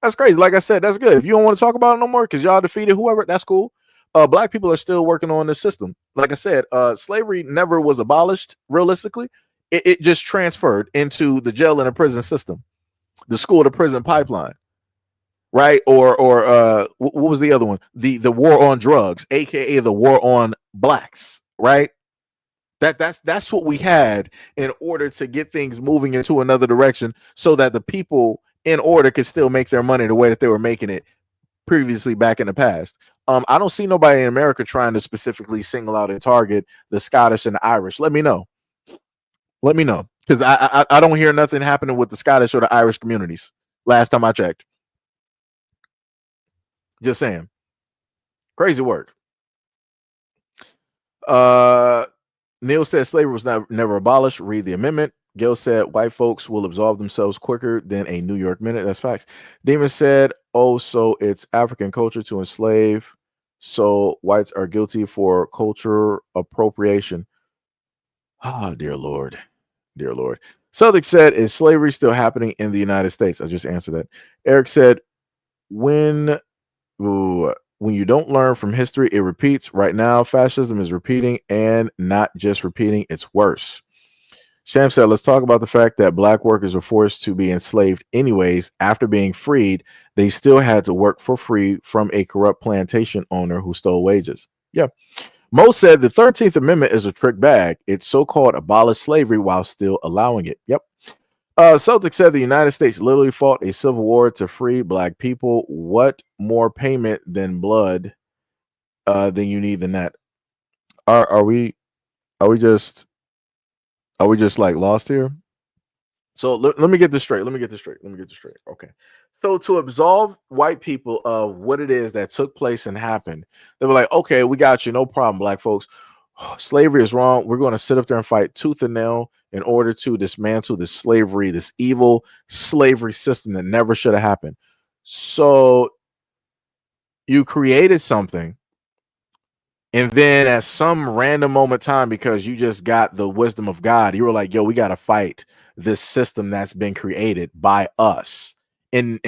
That's crazy. Like I said, that's good. If you don't want to talk about it no more because y'all defeated whoever, that's cool. Black people are still working on this system. Like I said, slavery never was abolished. Realistically, it just transferred into the jail and the prison system, the school to prison pipeline, right? Or what was the other one? The war on drugs, aka the war on Blacks, right? That's what we had in order to get things moving into another direction, so that the people in order could still make their money the way that they were making it previously back in the past. I don't see nobody in America trying to specifically single out and target the Scottish and the Irish. Let me know. Let me know, because I don't hear nothing happening with the Scottish or the Irish communities. Last time I checked. Just saying. Crazy work. Neil said slavery was never abolished. Read the amendment. Gil said white folks will absolve themselves quicker than a New York minute. That's facts. Demon said, oh, so it's African culture to enslave. So whites are guilty for culture appropriation. Ah, dear Lord. Dear Lord. Celtic said, is slavery still happening in the United States? I just answered that. Eric said, when you don't learn from history, it repeats. Right now, fascism is repeating, and not just repeating, it's worse. Sham said, let's talk about the fact that black workers were forced to be enslaved anyways. After being freed, they still had to work for free from a corrupt plantation owner who stole wages. Yeah. Mo said the 13th Amendment is a trick bag. It's so-called abolished slavery while still allowing it. Yep. Celtic said the United States literally fought a civil war to free black people. What more payment than blood than you need than that? Are we just like lost here? So let me get this straight. Let me get this straight. Okay. So to absolve white people of what it is that took place and happened, they were like, okay, we got you. No problem, black folks. Slavery is wrong. We're going to sit up there and fight tooth and nail in order to dismantle this slavery, this evil slavery system that never should have happened. So you created something, and then at some random moment in time, because you just got the wisdom of God, you were like, yo, we got to fight this system that's been created by us, and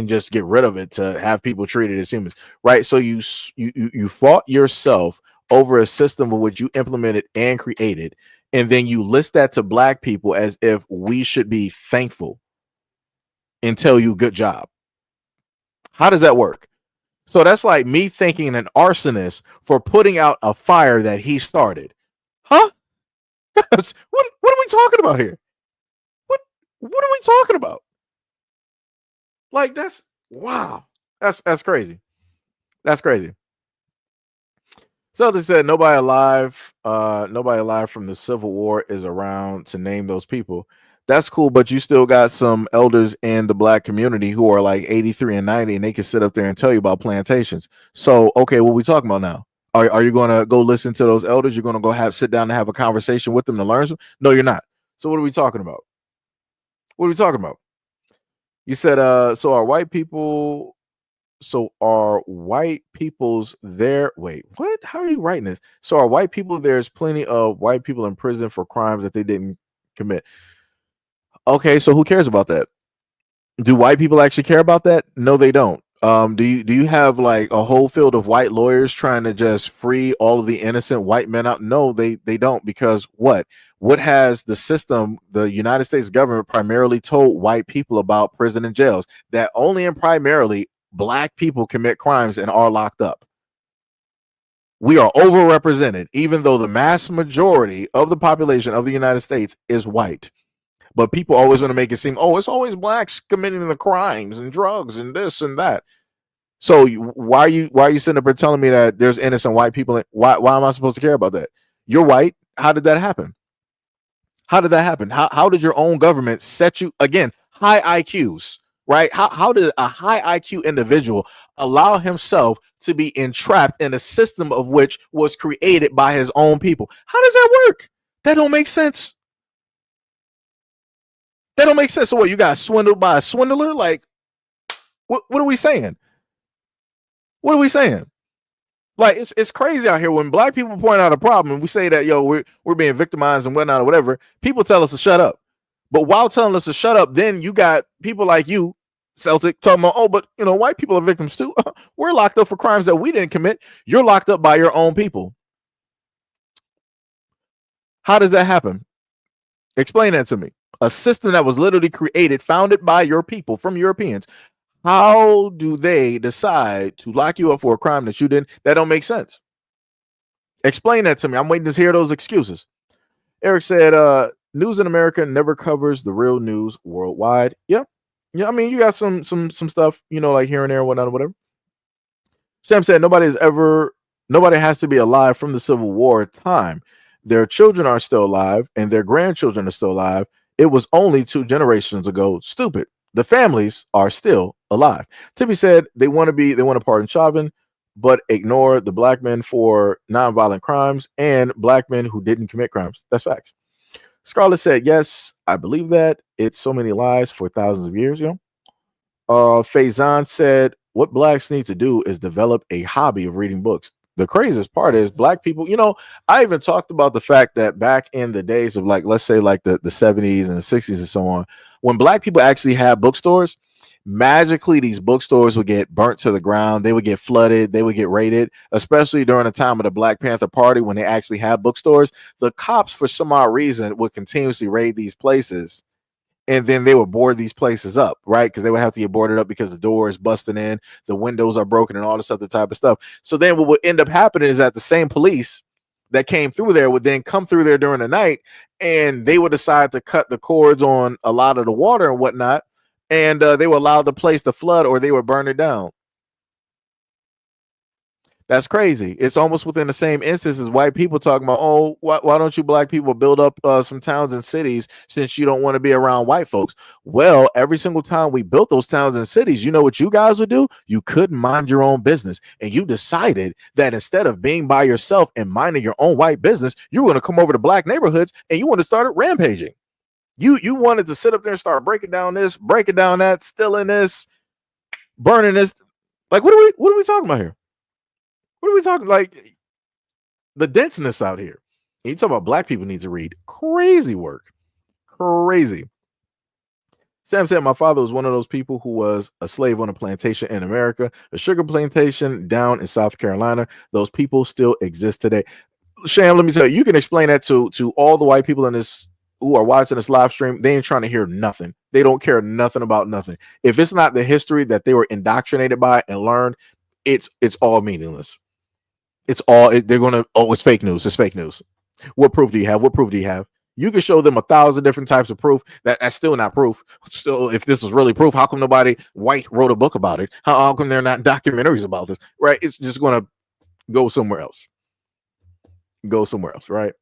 just get rid of it to have people treated as humans, right? So you fought yourself over a system of which you implemented and created, and then you list that to black people as if we should be thankful and tell you good job. How does that work? So that's like me thanking an arsonist for putting out a fire that he started. Huh? what are we talking about here? What are we talking about? Like, that's wow. That's crazy. That's crazy. So they said nobody alive from the Civil War is around to name those people. That's cool, but you still got some elders in the black community who are like 83 and 90, and they can sit up there and tell you about plantations. So, okay, what are we talking about now? Are you going to go listen to those elders? You're going to go sit down and have a conversation with them to learn some? No, you're not. So what are we talking about? What are we talking about? You said, so are white people's there? Wait, what? How are you writing this? So are white people, there's plenty of white people in prison for crimes that they didn't commit. Okay, so who cares about that? Do white people actually care about that? No, they don't. Do you have like a whole field of white lawyers trying to just free all of the innocent white men out? No, they don't, because what has the system, the United States government, primarily told white people about prison and jails? That only and primarily black people commit crimes and are locked up. We are overrepresented, even though the mass majority of the population of the United States is white. But people always want to make it seem, oh, it's always blacks committing the crimes and drugs and this and that. So why are you sitting up here telling me that there's innocent white people? Why am I supposed to care about that? You're white. How did that happen? How did that happen? How did your own government set you, again, high IQs, right? How did a high IQ individual allow himself to be entrapped in a system of which was created by his own people? How does that work? That don't make sense. That don't make sense. So what, you got swindled by a swindler? Like, what are we saying? What are we saying? Like, it's crazy out here when black people point out a problem and we say that, yo, we're being victimized and whatnot or whatever. People tell us to shut up. But while telling us to shut up, then you got people like you, Celtic, talking about, oh, but white people are victims too. We're locked up for crimes that we didn't commit. You're locked up by your own people. How does that happen? Explain that to me. A system that was literally created, founded by your people, from Europeans. How do they decide to lock you up for a crime that you didn't? That don't make sense. Explain that to me. I'm waiting to hear those excuses. Eric said, news in America never covers the real news worldwide. Yeah. Yeah, I mean, you got some stuff, like here and there, whatnot, or whatever. Sam said nobody has to be alive from the Civil War time. Their children are still alive and their grandchildren are still alive. It was only 2 generations ago. Stupid. The families are still alive. Tippy said they want to pardon Chauvin, but ignore the black men for nonviolent crimes and black men who didn't commit crimes. That's facts. Scarlett said, yes, I believe that. It's so many lies for thousands of years, Faison said, what blacks need to do is develop a hobby of reading books. The craziest part is black people, I even talked about the fact that back in the days of let's say the 70s and the 60s and so on, when black people actually had bookstores, magically these bookstores would get burnt to the ground. They would get flooded. They would get raided, especially during the time of the Black Panther Party when they actually had bookstores. The cops, for some odd reason, would continuously raid these places. And then they would board these places up, right? Because they would have to get boarded up because the door is busting in, the windows are broken, and all this other type of stuff. So then what would end up happening is that the same police that came through there would then come through there during the night, and they would decide to cut the cords on a lot of the water and whatnot, and they would allow the place to flood or they would burn it down. That's crazy. It's almost within the same instance as white people talking about, oh, why don't you black people build up some towns and cities since you don't want to be around white folks? Well, every single time we built those towns and cities, you know what you guys would do? You couldn't mind your own business. And you decided that instead of being by yourself and minding your own white business, you were going to come over to black neighborhoods and you want to start rampaging. You wanted to sit up there and start breaking down this, breaking down that, stealing this, burning this. Like, what are we talking about here? What are we talking like? The denseness out here. You talk about black people need to read. Crazy work. Crazy. Sam said my father was one of those people who was a slave on a plantation in America, a sugar plantation down in South Carolina. Those people still exist today. Sham, let me tell you, you can explain that to all the white people in this who are watching this live stream. They ain't trying to hear nothing. They don't care nothing about nothing. If it's not the history that they were indoctrinated by and learned, it's all meaningless. It's all they're gonna. Oh, it's fake news. It's fake news. What proof do you have? What proof do you have? You can show them 1,000 different types of proof. That's still not proof. Still, if this was really proof, how come nobody white wrote a book about it? How come they're not documentaries about this? Right? It's just gonna go somewhere else. Go somewhere else. Right?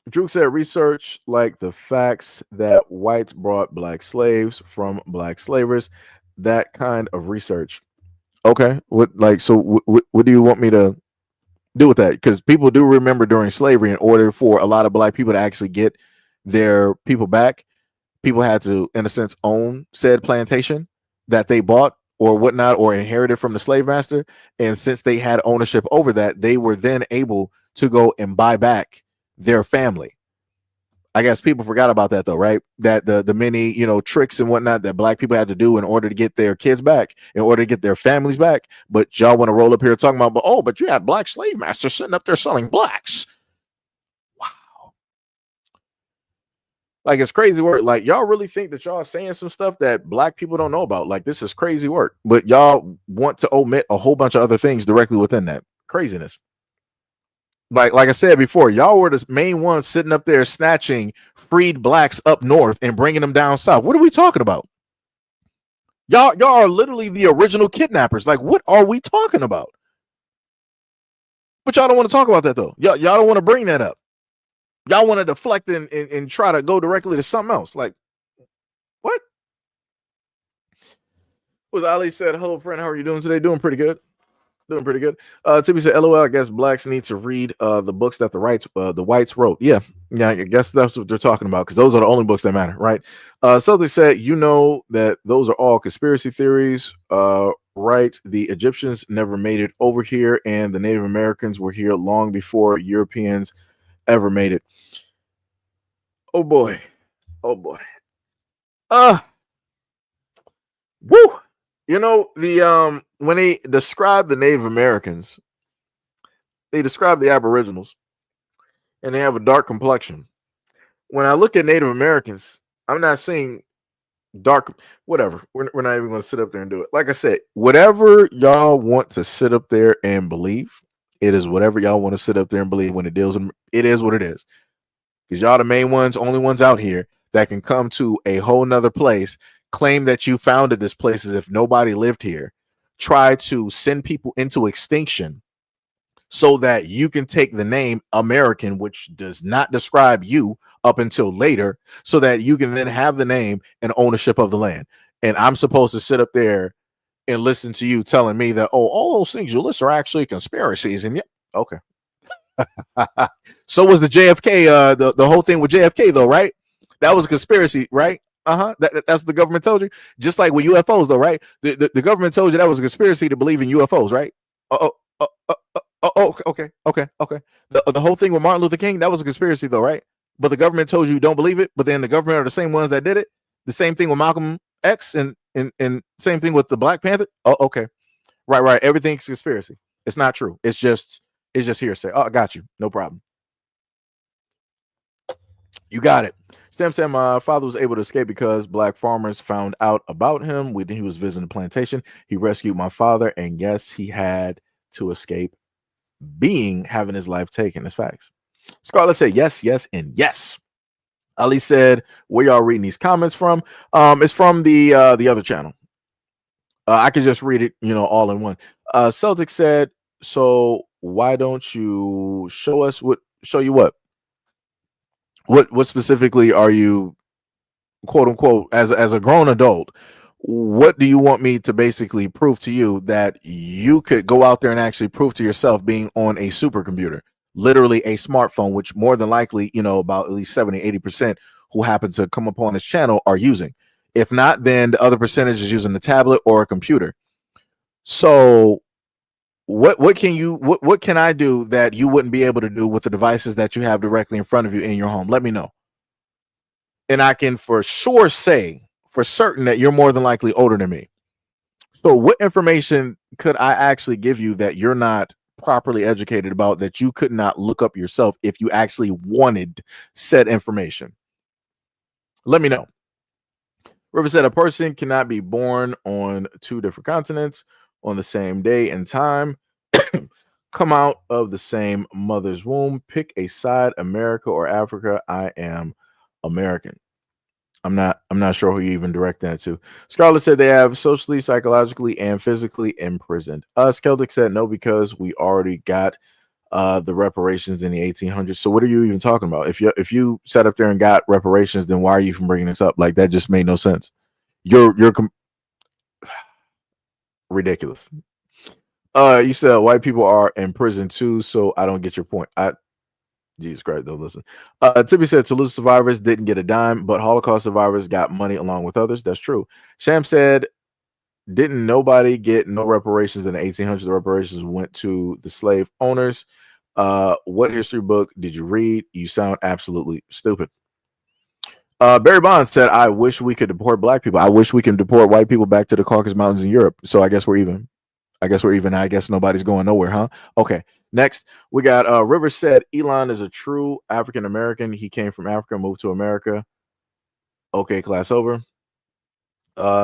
Drew said research like the facts that whites brought black slaves from black slavers. That kind of research. Okay. What do you want me to do with that? Because people do remember during slavery, in order for a lot of black people to actually get their people back, people had to, in a sense, own said plantation that they bought or whatnot or inherited from the slave master. And since they had ownership over that, they were then able to go and buy back their family. I guess people forgot about that though, right? That the many, tricks and whatnot that black people had to do in order to get their kids back, in order to get their families back. But y'all want to roll up here talking about, but you had black slave masters sitting up there selling blacks. Wow. Like, it's crazy work. Like, y'all really think that y'all are saying some stuff that black people don't know about. Like, this is crazy work. But y'all want to omit a whole bunch of other things directly within that. Craziness. Like I said before, y'all were the main ones sitting up there snatching freed blacks up north and bringing them down south. What are we talking about? Y'all are literally the original kidnappers. Like, what are we talking about? But y'all don't want to talk about that though. Y'all don't want to bring that up. Y'all want to deflect and try to go directly to something else. Like, what? Was Ali said, hello friend, how are you doing today? Doing pretty good. Doing pretty good. Tippy said, LOL, I guess blacks need to read the books that the whites wrote. Yeah, I guess that's what they're talking about, because those are the only books that matter, right? Something said, that those are all conspiracy theories, right? The Egyptians never made it over here, and the Native Americans were here long before Europeans ever made it. Oh boy. Oh boy. Woo! The when they describe the Native Americans, they describe the Aboriginals, and they have a dark complexion. When I look at Native Americans, I'm not seeing dark. Whatever. We're not even going to sit up there and do it. Like I said, whatever y'all want to sit up there and believe, It is whatever y'all want to sit up there and believe when it deals with it is what it is. Because y'all the main ones, only ones out here that can come to a whole nother place, claim that you founded this place as if nobody lived here, try to send people into extinction so that you can take the name American, which does not describe you up until later, so that you can then have the name and ownership of the land. And I'm supposed to sit up there and listen to you telling me that, oh, all those things you list are actually conspiracies. And yeah, okay. So was the JFK, the whole thing with JFK, though, right? That was a conspiracy, right? That's what the government told you. Just like with UFOs, though, right? The government told you that was a conspiracy to believe in UFOs, right? Okay. The whole thing with Martin Luther King, that was a conspiracy, though, right? But the government told you don't believe it. But then the government are the same ones that did it. The same thing with Malcolm X and same thing with the Black Panther. Oh, okay. Right. Everything's conspiracy. It's not true. It's just hearsay. Oh, I got you. No problem. You got it. Sam said my father was able to escape because black farmers found out about him when he was visiting the plantation. He rescued my father, and yes, he had to escape having his life taken. That's facts. Scarlett said yes, and yes. Ali said, where y'all reading these comments from? It's from the other channel. I could just read it, all in one. Celtic said, so why don't you show you what? What specifically are you, quote unquote, as a grown adult? What do you want me to basically prove to you that you could go out there and actually prove to yourself being on a supercomputer, literally a smartphone, which more than likely, about at least 70-80% who happen to come upon this channel are using. If not, then the other percentage is using the tablet or a computer. So what can I do that you wouldn't be able to do with the devices that you have directly in front of you in your home? Let me know. And I can for sure say for certain that you're more than likely older than me. So what information could I actually give you that you're not properly educated about, that you could not look up yourself if you actually wanted said information? Let me know. River said a person cannot be born on two different continents on the same day and time, come out of the same mother's womb, pick a side, America or Africa. I am American. I'm not sure who you even direct that to. Scarlett said they have socially, psychologically, and physically imprisoned us. Celtic said no, because we already got the reparations in the 1800s. So what are you even talking about? If you sat up there and got reparations, then why are you even bringing this up? Like, that just made no sense. You're ridiculous. You said white people are in prison too, so I don't get your point. Jesus Christ, though, listen. Tippy said Toulouse survivors didn't get a dime, but Holocaust survivors got money along with others. That's true. Sham said, didn't nobody get no reparations in the 1800s? The reparations went to the slave owners. What history book did you read? You sound absolutely stupid. Barry Bonds said, I wish we could deport black people. I wish we can deport white people back to the Caucasus Mountains in Europe. So I guess we're even. I guess nobody's going nowhere, huh? Okay. Next, we got River said Elon is a true African American. He came from Africa, moved to America. Okay, class over.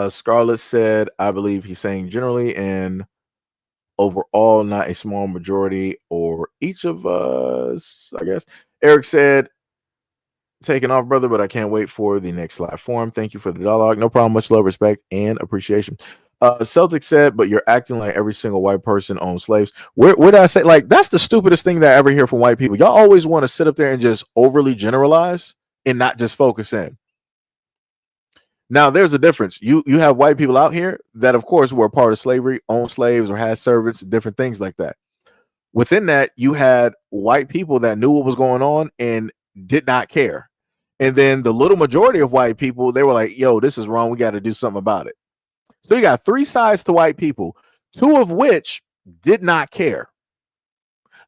Scarlett said, I believe he's saying generally and overall, not a small majority or each of us, I guess. Eric said, taking off, brother, but I can't wait for the next live form. Thank you for the dialogue. No problem. Much love, respect, and appreciation. Celtic said, but you're acting like every single white person owns slaves. Where did I say? Like, that's the stupidest thing that I ever hear from white people. Y'all always want to sit up there and just overly generalize and not just focus in. Now, there's a difference. You have white people out here that, of course, were part of slavery, owned slaves, or had servants, different things like that. Within that, you had white people that knew what was going on and did not care. And then the little majority of white people, they were like, yo, this is wrong. We got to do something about it. So you got three sides to white people, two of which did not care.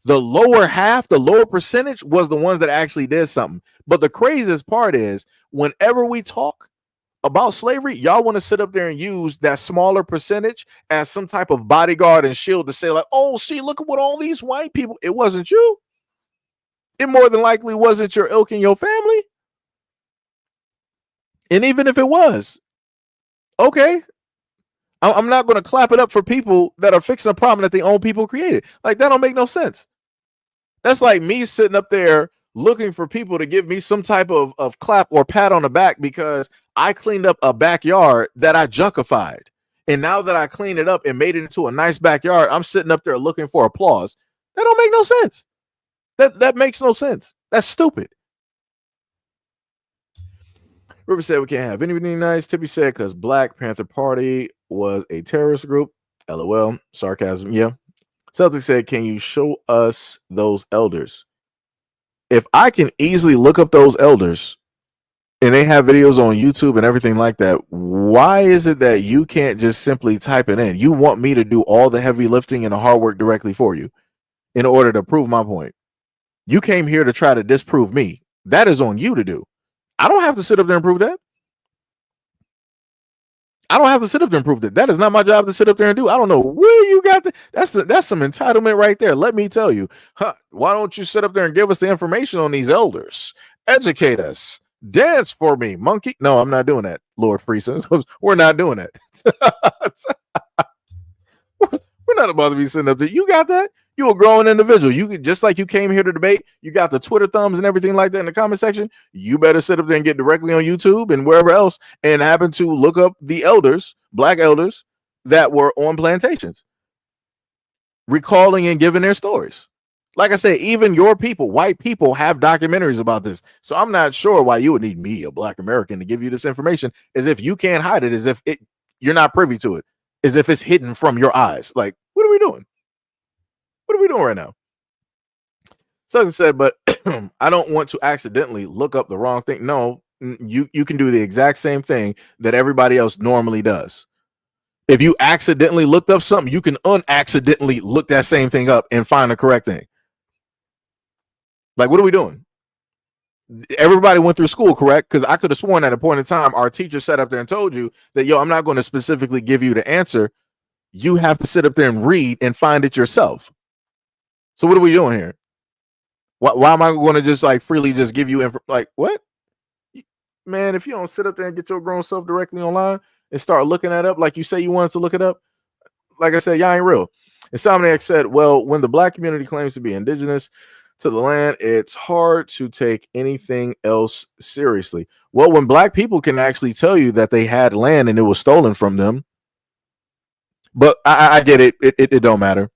The lower half, the lower percentage was the ones that actually did something. But the craziest part is whenever we talk about slavery, y'all want to sit up there and use that smaller percentage as some type of bodyguard and shield to say like, oh, see, look at what all these white people. It wasn't you. It more than likely wasn't your ilk and your family. And even if it was, okay, I'm not going to clap it up for people that are fixing a problem that their own people created. Like, that don't make no sense. That's like me sitting up there looking for people to give me some type of clap or pat on the back because I cleaned up a backyard that I junkified. And now that I cleaned it up and made it into a nice backyard, I'm sitting up there looking for applause. That don't make no sense. That makes no sense. That's stupid. River said we can't have anything nice. Tippy said because Black Panther Party was a terrorist group. LOL. Sarcasm. Yeah. Celtic said, can you show us those elders? If I can easily look up those elders and they have videos on YouTube and everything like that, why is it that you can't just simply type it in? You want me to do all the heavy lifting and the hard work directly for you in order to prove my point. You came here to try to disprove me. That is on you to do. I don't have to sit up there and prove that. I don't have to sit up there and prove that. That is not my job to sit up there and do. I don't know where you got that. That's some entitlement right there. Let me tell you. Why don't you sit up there and give us the information on these elders? Educate us. Dance for me, monkey. No, I'm not doing that, Lord Friesen. We're not doing that. We're not about to be sitting up there. You got that? You're a grown individual. You could, just like you came here to debate, you got the Twitter thumbs and everything like that in the comment section. You better sit up there and get directly on YouTube and wherever else and happen to look up the elders, Black elders that were on plantations, recalling and giving their stories. Like I said, even your people, white people, have documentaries about this. So I'm not sure why you would need me, a Black American, to give you this information, as if you can't hide it, as if you're not privy to it, as if it's hidden from your eyes. Like, what are we doing? What are we doing right now? Something said, but I don't want to accidentally look up the wrong thing. No, you can do the exact same thing that everybody else normally does. If you accidentally looked up something, you can unaccidentally look that same thing up and find the correct thing. Like, what are we doing? Everybody went through school, correct? Because I could have sworn at a point in time, our teacher sat up there and told you that, yo, I'm not going to specifically give you the answer. You have to sit up there and read and find it yourself. So what are we doing here? Why am I going to just like freely just give you like what? Man, if you don't sit up there and get your grown self directly online and start looking that up like you say you wanted to look it up, like I said, y'all ain't real. Insomniac said, well, when the Black community claims to be indigenous to the land, it's hard to take anything else seriously. Well, when Black people can actually tell you that they had land and it was stolen from them, but I get it. It don't matter.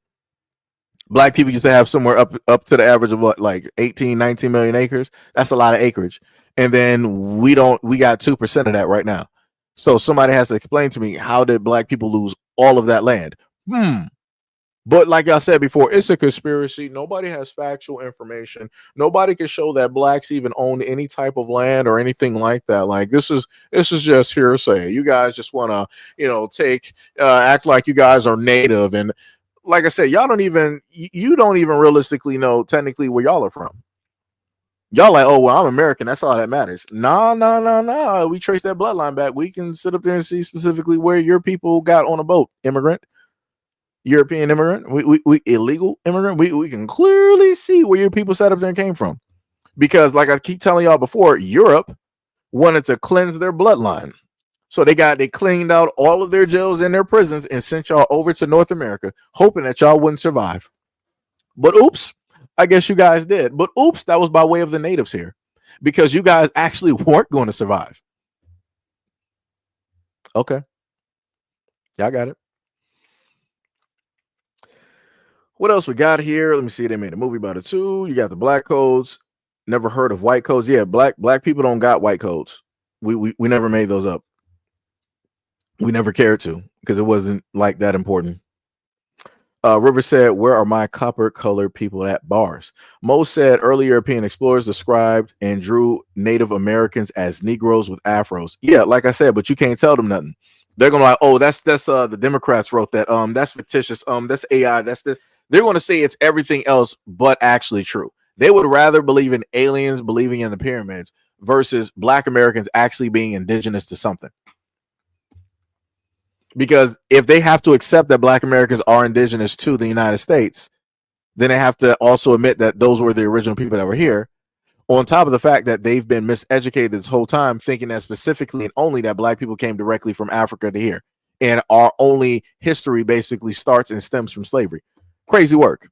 Black people used to have somewhere up to the average of what, like 18, 19 million acres. That's a lot of acreage. And then we got 2% of that right now. So somebody has to explain to me, how did Black people lose all of that land? But like I said before, it's a conspiracy. Nobody has factual information. Nobody can show that Blacks even owned any type of land or anything like that. Like, this is just hearsay. You guys just want to, act like you guys are native. And like I said, you don't even realistically know technically where y'all are from. Y'all like, oh, well, I'm American. That's all that matters. Nah. We trace that bloodline back. We can sit up there and see specifically where your people got on a boat. Immigrant, European immigrant, we illegal immigrant. We can clearly see where your people sat up there and came from. Because like I keep telling y'all before, Europe wanted to cleanse their bloodline. So they cleaned out all of their jails and their prisons and sent y'all over to North America, hoping that y'all wouldn't survive. But oops, I guess you guys did. But oops, that was by way of the natives here, because you guys actually weren't going to survive. Okay. Y'all got it. What else we got here? Let me see. They made a movie about it too. You got the black codes. Never heard of white codes. Yeah, black people don't got white codes. We never made those up. We never cared to, because it wasn't like that important. River said, where are my copper colored people at? Bars. Mo said, early European explorers described and drew Native Americans as Negroes with afros. Yeah, like I said, but you can't tell them nothing. They're gonna like, oh, that's the Democrats wrote that. That's fictitious. That's AI. They're gonna say it's everything else but actually true. They would rather believe in aliens believing in the pyramids versus Black Americans actually being indigenous to something. Because if they have to accept that Black Americans are indigenous to the United States, then they have to also admit that those were the original people that were here, on top of the fact that they've been miseducated this whole time, thinking that specifically and only that Black people came directly from Africa to here. and our only history basically starts and stems from slavery. Crazy work.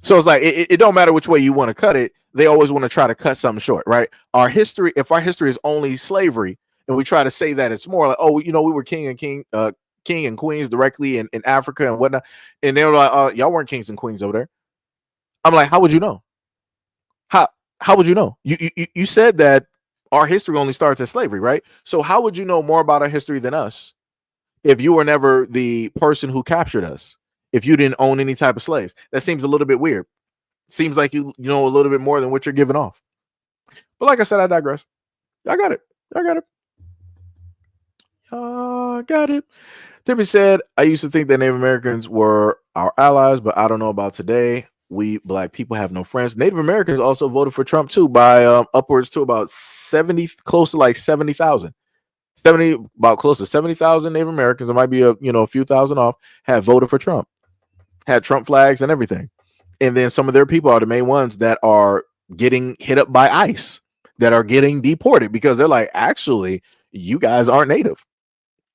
So it's like it don't matter which way you want to cut it. They always want to try to cut something short, right? Our history, if our history is only slavery, and we try to say that it's more like, oh, we were king and queens directly in Africa and whatnot, and they were like, y'all weren't kings and queens over there. I'm like, how would you know? How would you know? You said that our history only starts at slavery, right? So how would you know more about our history than us if you were never the person who captured us? If you didn't own any type of slaves? That seems a little bit weird. Seems like you know a little bit more than what you're giving off. But like I said, I digress. I got it. Got it. Timmy said, I used to think that Native Americans were our allies, but I don't know about today. We black people have no friends. Native Americans also voted for Trump too by upwards to about 70, close to like 70,000. About close to 70,000 Native Americans. It might be a few thousand off. Have voted for Trump. Had Trump flags and everything. And then some of their people are the main ones that are getting hit up by ICE, that are getting deported because they're like, actually, you guys aren't Native.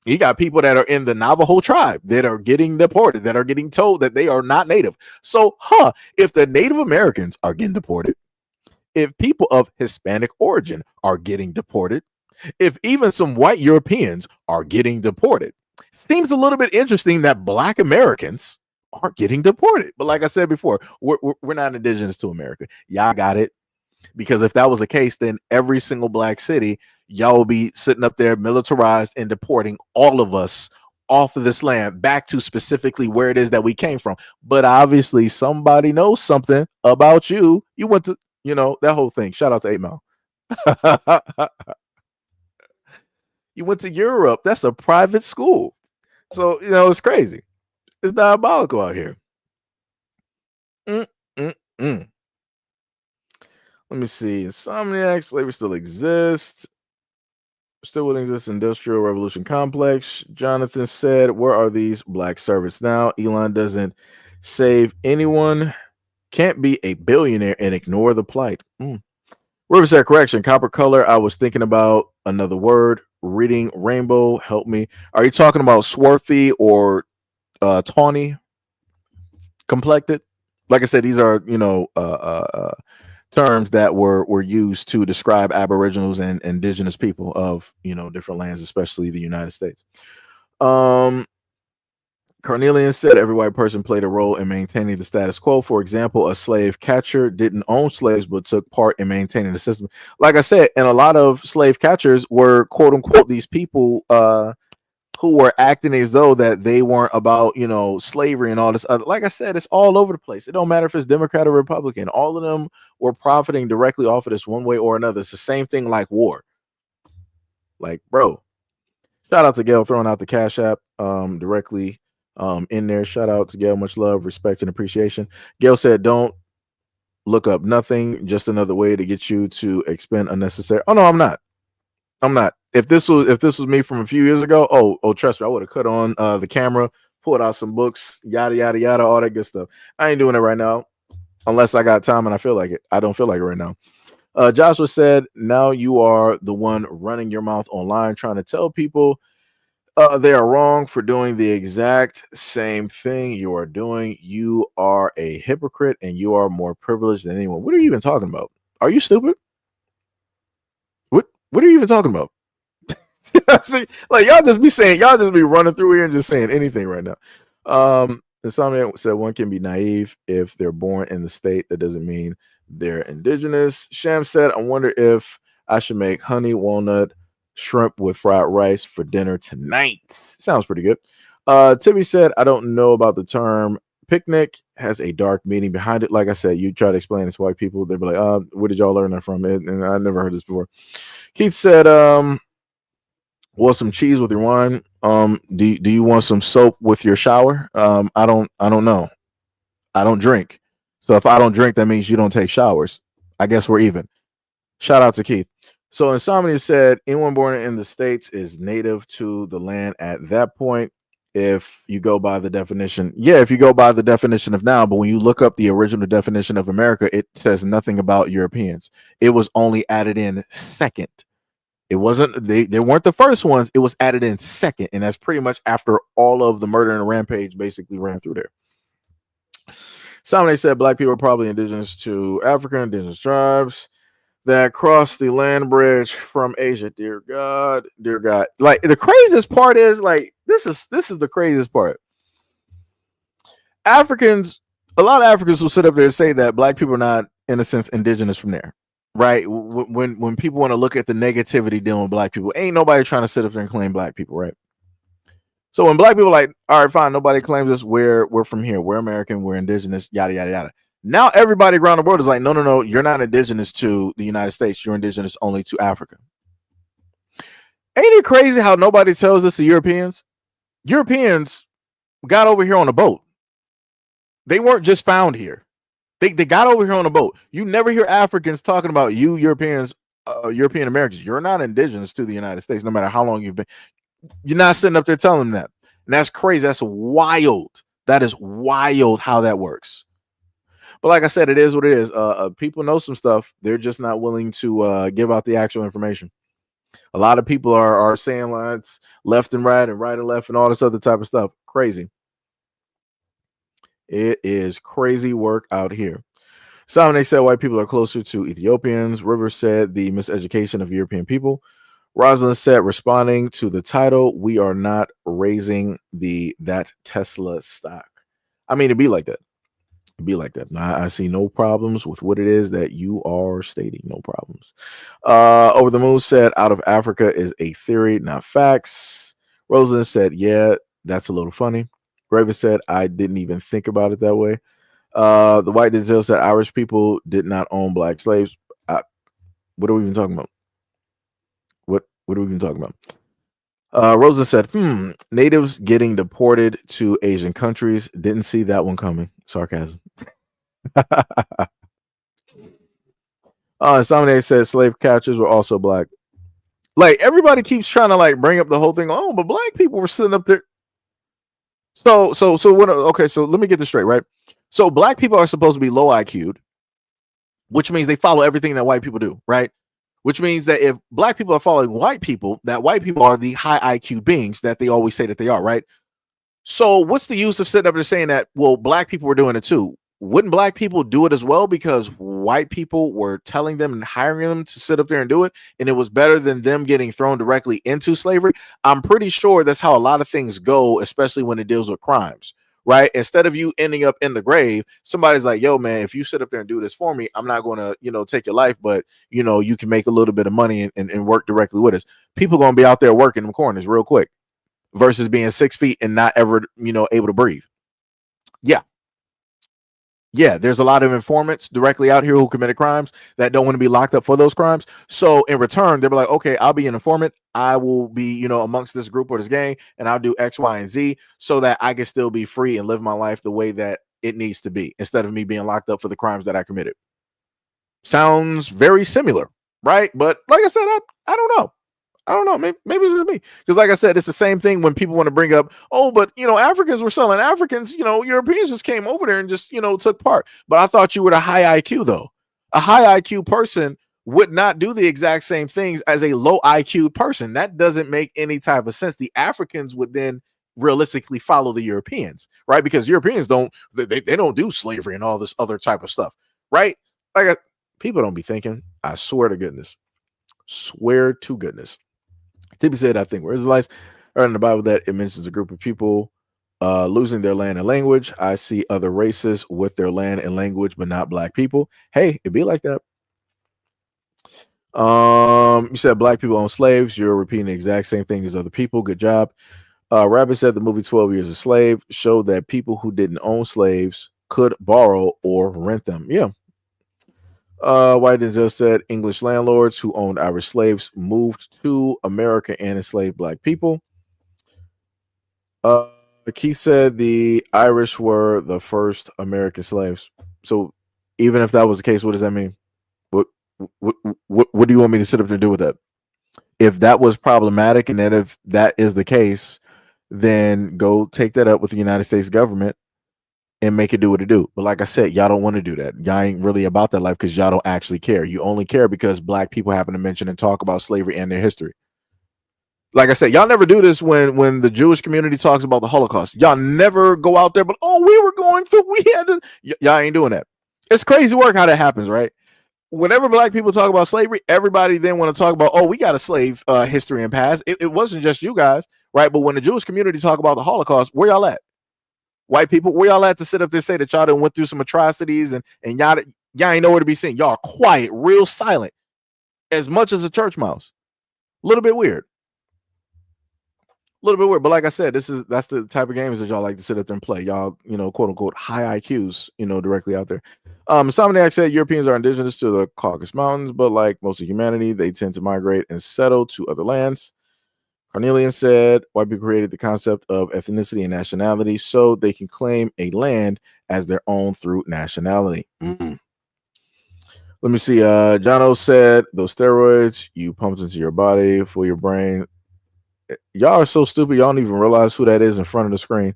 You got people that are in the Navajo tribe that are getting deported, that are getting told that they are not Native. So, if the Native Americans are getting deported, if people of Hispanic origin are getting deported, if even some white Europeans are getting deported, seems a little bit interesting that black Americans aren't getting deported. But like I said before, we're not indigenous to America. Y'all got it. Because if that was the case, then every single black city, y'all will be sitting up there militarized and deporting all of us off of this land back to specifically where it is that we came from. But obviously somebody knows something about you. You went to, that whole thing. Shout out to 8 Mile. You went to Europe. That's a private school. So, it's crazy. It's diabolical out here. Let me see. Insomniac, slavery still exists. Still would exist. Industrial Revolution complex. Jonathan said, where are these black servants now? Elon doesn't save anyone. Can't be a billionaire and ignore the plight. Riverside correction. Copper color. I was thinking about another word. Reading rainbow. Help me. Are you talking about swarthy or tawny complected? Like I said, these are, terms that were used to describe aboriginals and indigenous people of different lands, especially the United States. Cornelius said every white person played a role in maintaining the status quo. For example, a slave catcher didn't own slaves but took part in maintaining the system. Like I said, and a lot of slave catchers were quote unquote these people who were acting as though that they weren't about, slavery and all this other. Like I said, it's all over the place. It don't matter if it's Democrat or Republican. All of them were profiting directly off of this one way or another. It's the same thing like war. Like, bro, shout out to Gail throwing out the Cash App directly in there. Shout out to Gail. Much love, respect, and appreciation. Gail said, don't look up nothing. Just another way to get you to expend unnecessary. Oh, no, I'm not. If this was me from a few years ago, oh, trust me, I would have cut on the camera, pulled out some books, yada yada yada, all that good stuff. I ain't doing it right now, unless I got time and I feel like it. I don't feel like it right now. Joshua said, now you are the one running your mouth online, trying to tell people they are wrong for doing the exact same thing you are doing. You are a hypocrite and you are more privileged than anyone. What are you even talking about? Are you stupid? What are you even talking about? See, like y'all just be running through here and just saying anything right now. Insomniac said one can be naive if they're born in the state. That doesn't mean they're indigenous. Sham said, I wonder if I should make honey walnut shrimp with fried rice for dinner tonight. Sounds pretty good. Timmy said, I don't know about the term picnic, has a dark meaning behind it. Like I said, you try to explain this to white people, they'll be like, where did y'all learn that from? And I never heard this before. Keith said, want some cheese with your wine? Do you want some soap with your shower? I don't know. I don't drink. So if I don't drink, that means you don't take showers. I guess we're even. Shout out to Keith. So Insomnia said, anyone born in the States is native to the land at that point. If you go by the definition, if you go by the definition of now, but when you look up the original definition of America, it says nothing about Europeans. It was only added in second It wasn't they weren't the first ones. It was added in second, and that's pretty much after all of the murder and rampage basically ran through there. Somebody said black people are probably indigenous to African indigenous tribes that crossed the land bridge from Asia. Dear God, dear God. Like the craziest part is like this is the craziest part. Africans, a lot of Africans will sit up there and say that black people are not, in a sense, indigenous from there. Right? When people want to look at the negativity dealing with black people, ain't nobody trying to sit up there and claim black people, right? So when black people are like, all right, fine, nobody claims us, we're from here, we're American, we're indigenous, yada yada yada. Now everybody around the world is like, no, you're not indigenous to the United States, you're indigenous only to Africa. Ain't it crazy how nobody tells us the Europeans? Europeans got over here on a boat. They weren't just found here. They got over here on a boat. You never hear Africans talking about you Europeans, European Americans. You're not indigenous to the United States, no matter how long you've been. You're not sitting up there telling them that. And that's crazy. That's wild. That is wild how that works. But like I said, it is what it is. People know some stuff. They're just not willing to give out the actual information. A lot of people are saying lines left and right and left and all this other type of stuff. Crazy. It is crazy work out here. Somebody said white people are closer to Ethiopians. Rivers said the miseducation of European people. Rosalind said, responding to the title, we are not raising that Tesla stock. I mean, it'd be like that. It'd be like that. I see no problems with what it is that you are stating. No problems. Over the Moon said, out of Africa is a theory, not facts. Rosalind said, yeah, that's a little funny. Raven said, I didn't even think about it that way. The White Denzel said, Irish people did not own black slaves. What are we even talking about? What are we even talking about? Rosen said, natives getting deported to Asian countries. Didn't see that one coming. Sarcasm. Somebody said slave catchers were also black. Like everybody keeps trying to like bring up the whole thing. Oh, but black people were sitting up there. So what? Okay, so let me get this straight, right? So black people are supposed to be low IQ'd, which means they follow everything that white people do, right? Which means that if black people are following white people, that white people are the high IQ beings that they always say that they are, right? So what's the use of sitting up there saying that, well, black people were doing it too? Wouldn't black people do it as well because white people were telling them and hiring them to sit up there and do it, and it was better than them getting thrown directly into slavery? I'm pretty sure that's how a lot of things go, especially when it deals with crimes, right? Instead of you ending up in the grave, somebody's like, yo, man, if you sit up there and do this for me, I'm not going to, take your life, but, you can make a little bit of money and work directly with us. People going to be out there working in the corners real quick versus being 6 feet and not ever, able to breathe. Yeah, there's a lot of informants directly out here who committed crimes that don't want to be locked up for those crimes. So in return, they'll be like, okay, I'll be an informant. I will be, amongst this group or this gang, and I'll do X, Y, and Z so that I can still be free and live my life the way that it needs to be instead of me being locked up for the crimes that I committed. Sounds very similar, right? But like I said, I don't know. I don't know. Maybe it's just me. Because like I said, it's the same thing when people want to bring up, oh, but, Africans were selling Africans, Europeans just came over there and just, took part. But I thought you were a high IQ, though. A high IQ person would not do the exact same things as a low IQ person. That doesn't make any type of sense. The Africans would then realistically follow the Europeans, right? Because Europeans they don't do slavery and all this other type of stuff, right? Like people don't be thinking. I swear to goodness. Swear to goodness. Tippy said, I think we're Israelites. Or in the Bible that it mentions a group of people losing their land and language. I see other races with their land and language, but not black people. Hey, it'd be like that. You said black people own slaves. You're repeating the exact same thing as other people. Good job. Rabbit said the movie 12 Years a Slave showed that people who didn't own slaves could borrow or rent them. Yeah. White Denzel said English landlords who owned Irish slaves moved to America and enslaved black people. Keith said the Irish were the first American slaves. So even if that was the case, what does that mean? What do you want me to sit up and do with that? If that was problematic and that if that is the case, then go take that up with the United States government and make it do what it do. But like I said, y'all don't want to do that. Y'all ain't really about that life because y'all don't actually care. You only care because black people happen to mention and talk about slavery and their history. Like I said, y'all never do this when the Jewish community talks about the Holocaust. Y'all never go out there, but we were going through, we had to. Y'all ain't doing that. It's crazy work how that happens, right? Whenever black people talk about slavery, everybody then want to talk about, we got a slave history and past. It wasn't just you guys, right? But when the Jewish community talk about the Holocaust, where y'all at? White people, where y'all at to sit up there and say that y'all done went through some atrocities and y'all ain't nowhere to be seen. Y'all are quiet, real silent, as much as a church mouse. A little bit weird. But like I said, that's the type of games that y'all like to sit up there and play. Y'all, quote unquote, high IQs, directly out there. Somniac said Europeans are indigenous to the Caucasus Mountains, but like most of humanity, they tend to migrate and settle to other lands. Cornelian said white people created the concept of ethnicity and nationality so they can claim a land as their own through nationality. Mm-hmm. Let me see. Jono said those steroids you pumped into your body for your brain. Y'all are so stupid. Y'all don't even realize who that is in front of the screen.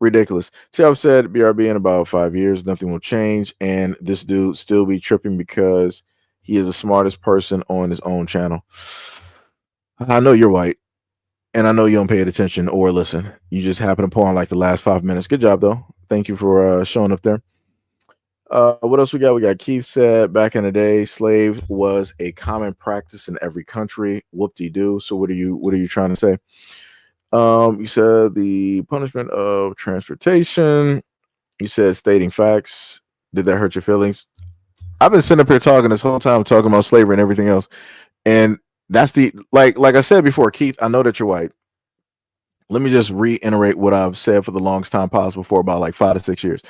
Ridiculous. Tiav said BRB in about 5 years, nothing will change. And this dude still be tripping because he is the smartest person on his own channel. I know you're white. And I know you don't pay attention or listen. You just happen to pour on like the last 5 minutes. Good job, though. Thank you for showing up there. What else we got? We got Keith said back in the day, slave was a common practice in every country. Whoop-de-doo. So what are you trying to say? You said the punishment of transportation. You said stating facts. Did that hurt your feelings? I've been sitting up here talking this whole time, talking about slavery and everything else. And that's the like I said before, Keith, I know that you're white. Let me just reiterate what I've said for the longest time possible for about like 5 to 6 years.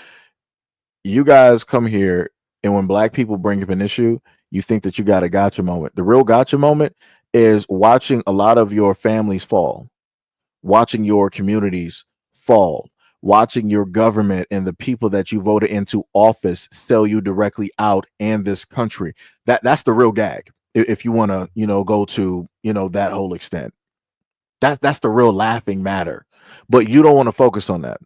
You guys come here, and when black people bring up an issue, you think that you got a gotcha moment. The real gotcha moment is watching a lot of your families fall, watching your communities fall, watching your government and the people that you voted into office sell you directly out in this country. That's the real gag. If you want to, go to, that whole extent, that's the real laughing matter. But you don't want to focus on that.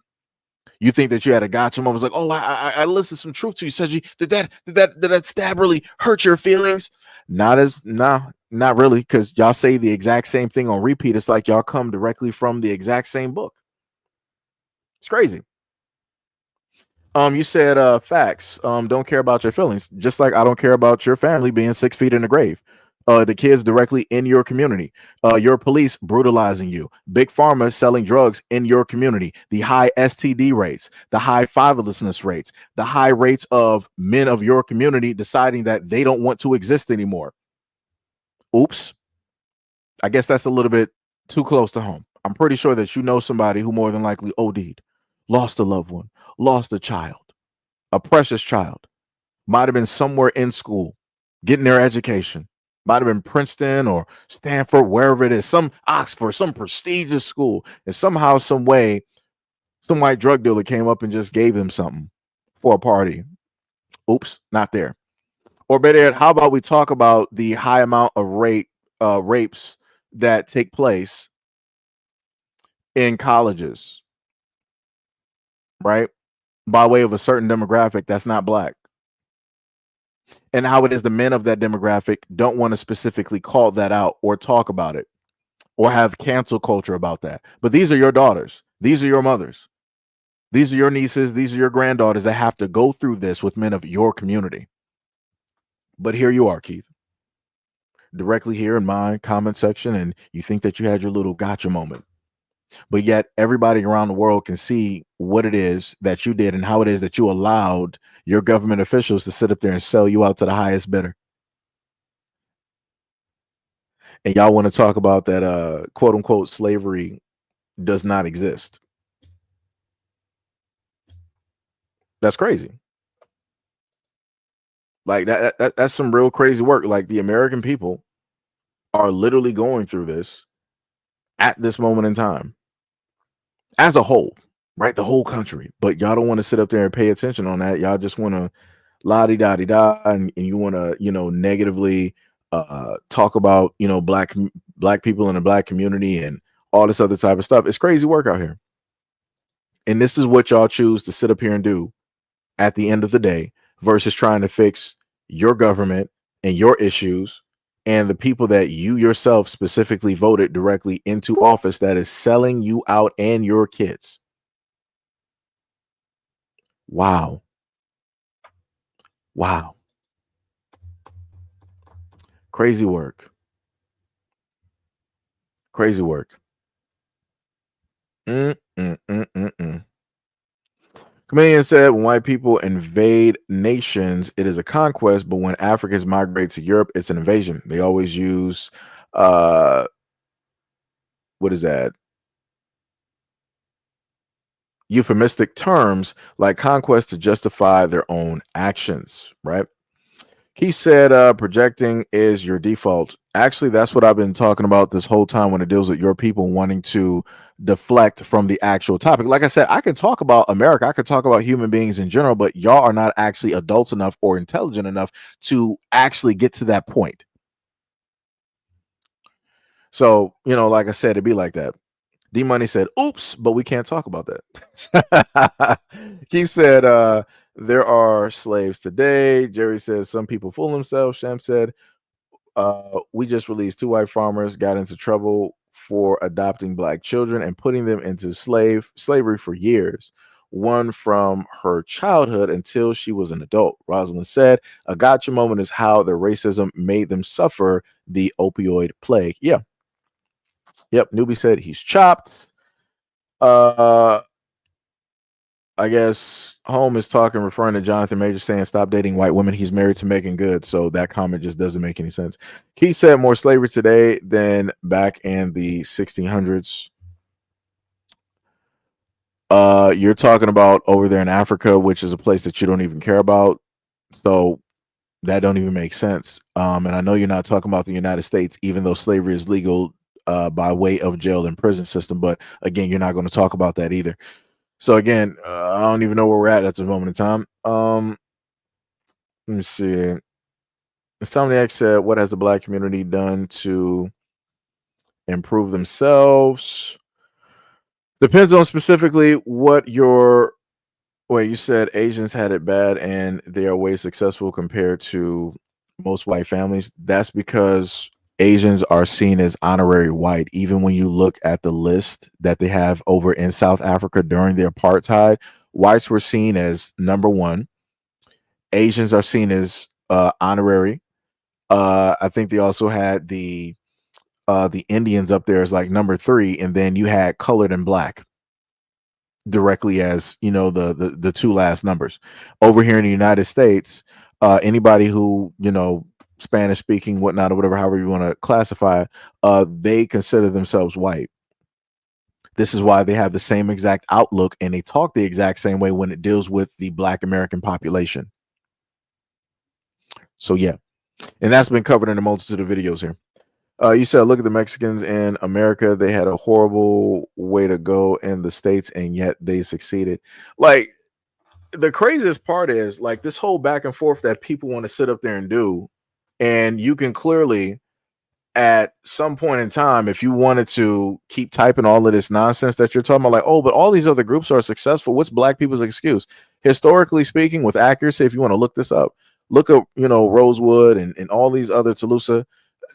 You think that you had a gotcha moment. It's like, I listened some truth to you. Said you did that stab really hurt your feelings? Not really, because y'all say the exact same thing on repeat. It's like y'all come directly from the exact same book. It's crazy. You said facts. Don't care about your feelings, just like I don't care about your family being 6 feet in the grave. The kids directly in your community, your police brutalizing you, big pharma selling drugs in your community, the high STD rates, the high fatherlessness rates, the high rates of men of your community deciding that they don't want to exist anymore. Oops. I guess that's a little bit too close to home. I'm pretty sure that you know somebody who more than likely OD'd, lost a loved one, lost a child, a precious child, might have been somewhere in school, getting their education. Might have been Princeton or Stanford, wherever it is, some Oxford, some prestigious school. And somehow, some way, some white drug dealer came up and just gave them something for a party. Oops, not there. Or better yet, how about we talk about the high amount of rapes that take place in colleges, right? By way of a certain demographic that's not black. And how it is the men of that demographic don't want to specifically call that out or talk about it or have cancel culture about that. But these are your daughters. These are your mothers. These are your nieces. These are your granddaughters that have to go through this with men of your community. But here you are, Keith, directly here in my comment section, and you think that you had your little gotcha moment. But yet everybody around the world can see what it is that you did and how it is that you allowed your government officials to sit up there and sell you out to the highest bidder. And y'all want to talk about that quote unquote slavery does not exist. That's crazy. Like that's some real crazy work. Like the American people are literally going through this at this moment in time as a whole, right? The whole country. But y'all don't want to sit up there and pay attention on that. Y'all just want to la-di-da-di-da, and you want to, negatively talk about, black people in the black community and all this other type of stuff. It's crazy work out here. And this is what y'all choose to sit up here and do at the end of the day versus trying to fix your government and your issues and the people that you yourself specifically voted directly into office that is selling you out and your kids. Wow. Wow. Crazy work. Crazy work. Mm-mm-mm-mm-mm. Comedian said, when white people invade nations, it is a conquest, but when Africans migrate to Europe, it's an invasion. They always use, what is that? Euphemistic terms like conquest to justify their own actions, right? He said, projecting is your default. Actually, that's what I've been talking about this whole time when it deals with your people wanting to deflect from the actual topic. Like I said, I can talk about America, I could talk about human beings in general, but y'all are not actually adults enough or intelligent enough to actually get to that point. So, like I said, it'd be like that. D Money said, oops, but we can't talk about that. Keith said, there are slaves today. Jerry says, some people fool themselves. Shem said, we just released 2 white farmers got into trouble for adopting black children and putting them into slavery for years. One from her childhood until she was an adult. Rosalind said, a gotcha moment is how their racism made them suffer the opioid plague. Yeah. Yep. Newbie said he's chopped. I guess Home is talking, referring to Jonathan Major saying, stop dating white women. He's married to Megan Good. So that comment just doesn't make any sense. Keith said more slavery today than back in the 1600s. You're talking about over there in Africa, which is a place that you don't even care about. So that don't even make sense. And I know you're not talking about the United States, even though slavery is legal by way of jail and prison system. But again, you're not going to talk about that either. So again, I don't even know where we're at this moment in time. Let me see. Insomniac said, what has the black community done to improve themselves? Depends on specifically what your you said Asians had it bad and they are way successful compared to most white families. That's because Asians are seen as honorary white. Even when you look at the list that they have over in South Africa during the apartheid, whites were seen as number 1. Asians are seen as honorary. I think they also had the Indians up there as like number 3, and then you had colored and black directly as the 2 last numbers. Over here in the United States, anybody who Spanish speaking, whatnot, or whatever, however you want to classify it, they consider themselves white. This is why they have the same exact outlook and they talk the exact same way when it deals with the Black American population. So yeah, and that's been covered in a multitude of videos here. You said, look at the Mexicans in America. They had a horrible way to go in the States, and yet they succeeded. Like, the craziest part is, like, this whole back and forth that people want to sit up there and do. And you can clearly, at some point in time, if you wanted to keep typing all of this nonsense that you're talking about, like, oh, but all these other groups are successful. What's black people's excuse? Historically speaking, with accuracy, if you want to look this up, look up, Rosewood and all these other Toulouse.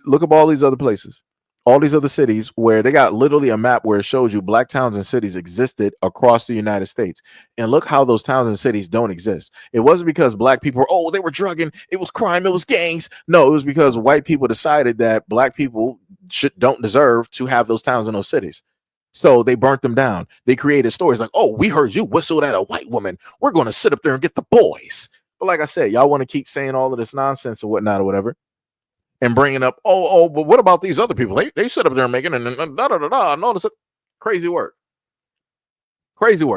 Look up all these other places, all these other cities where they got literally a map where it shows you black towns and cities existed across the United States. And look how those towns and cities don't exist. It wasn't because black people were, they were drugging, it was crime, it was gangs. No, it was because white people decided that black people don't deserve to have those towns and those cities. So they burnt them down. They created stories like, oh, we heard you whistled at a white woman. We're going to sit up there and get the boys. But like I said, y'all want to keep saying all of this nonsense or whatnot or whatever. And bringing up, but what about these other people? They sit up there and making and notice it. Crazy work,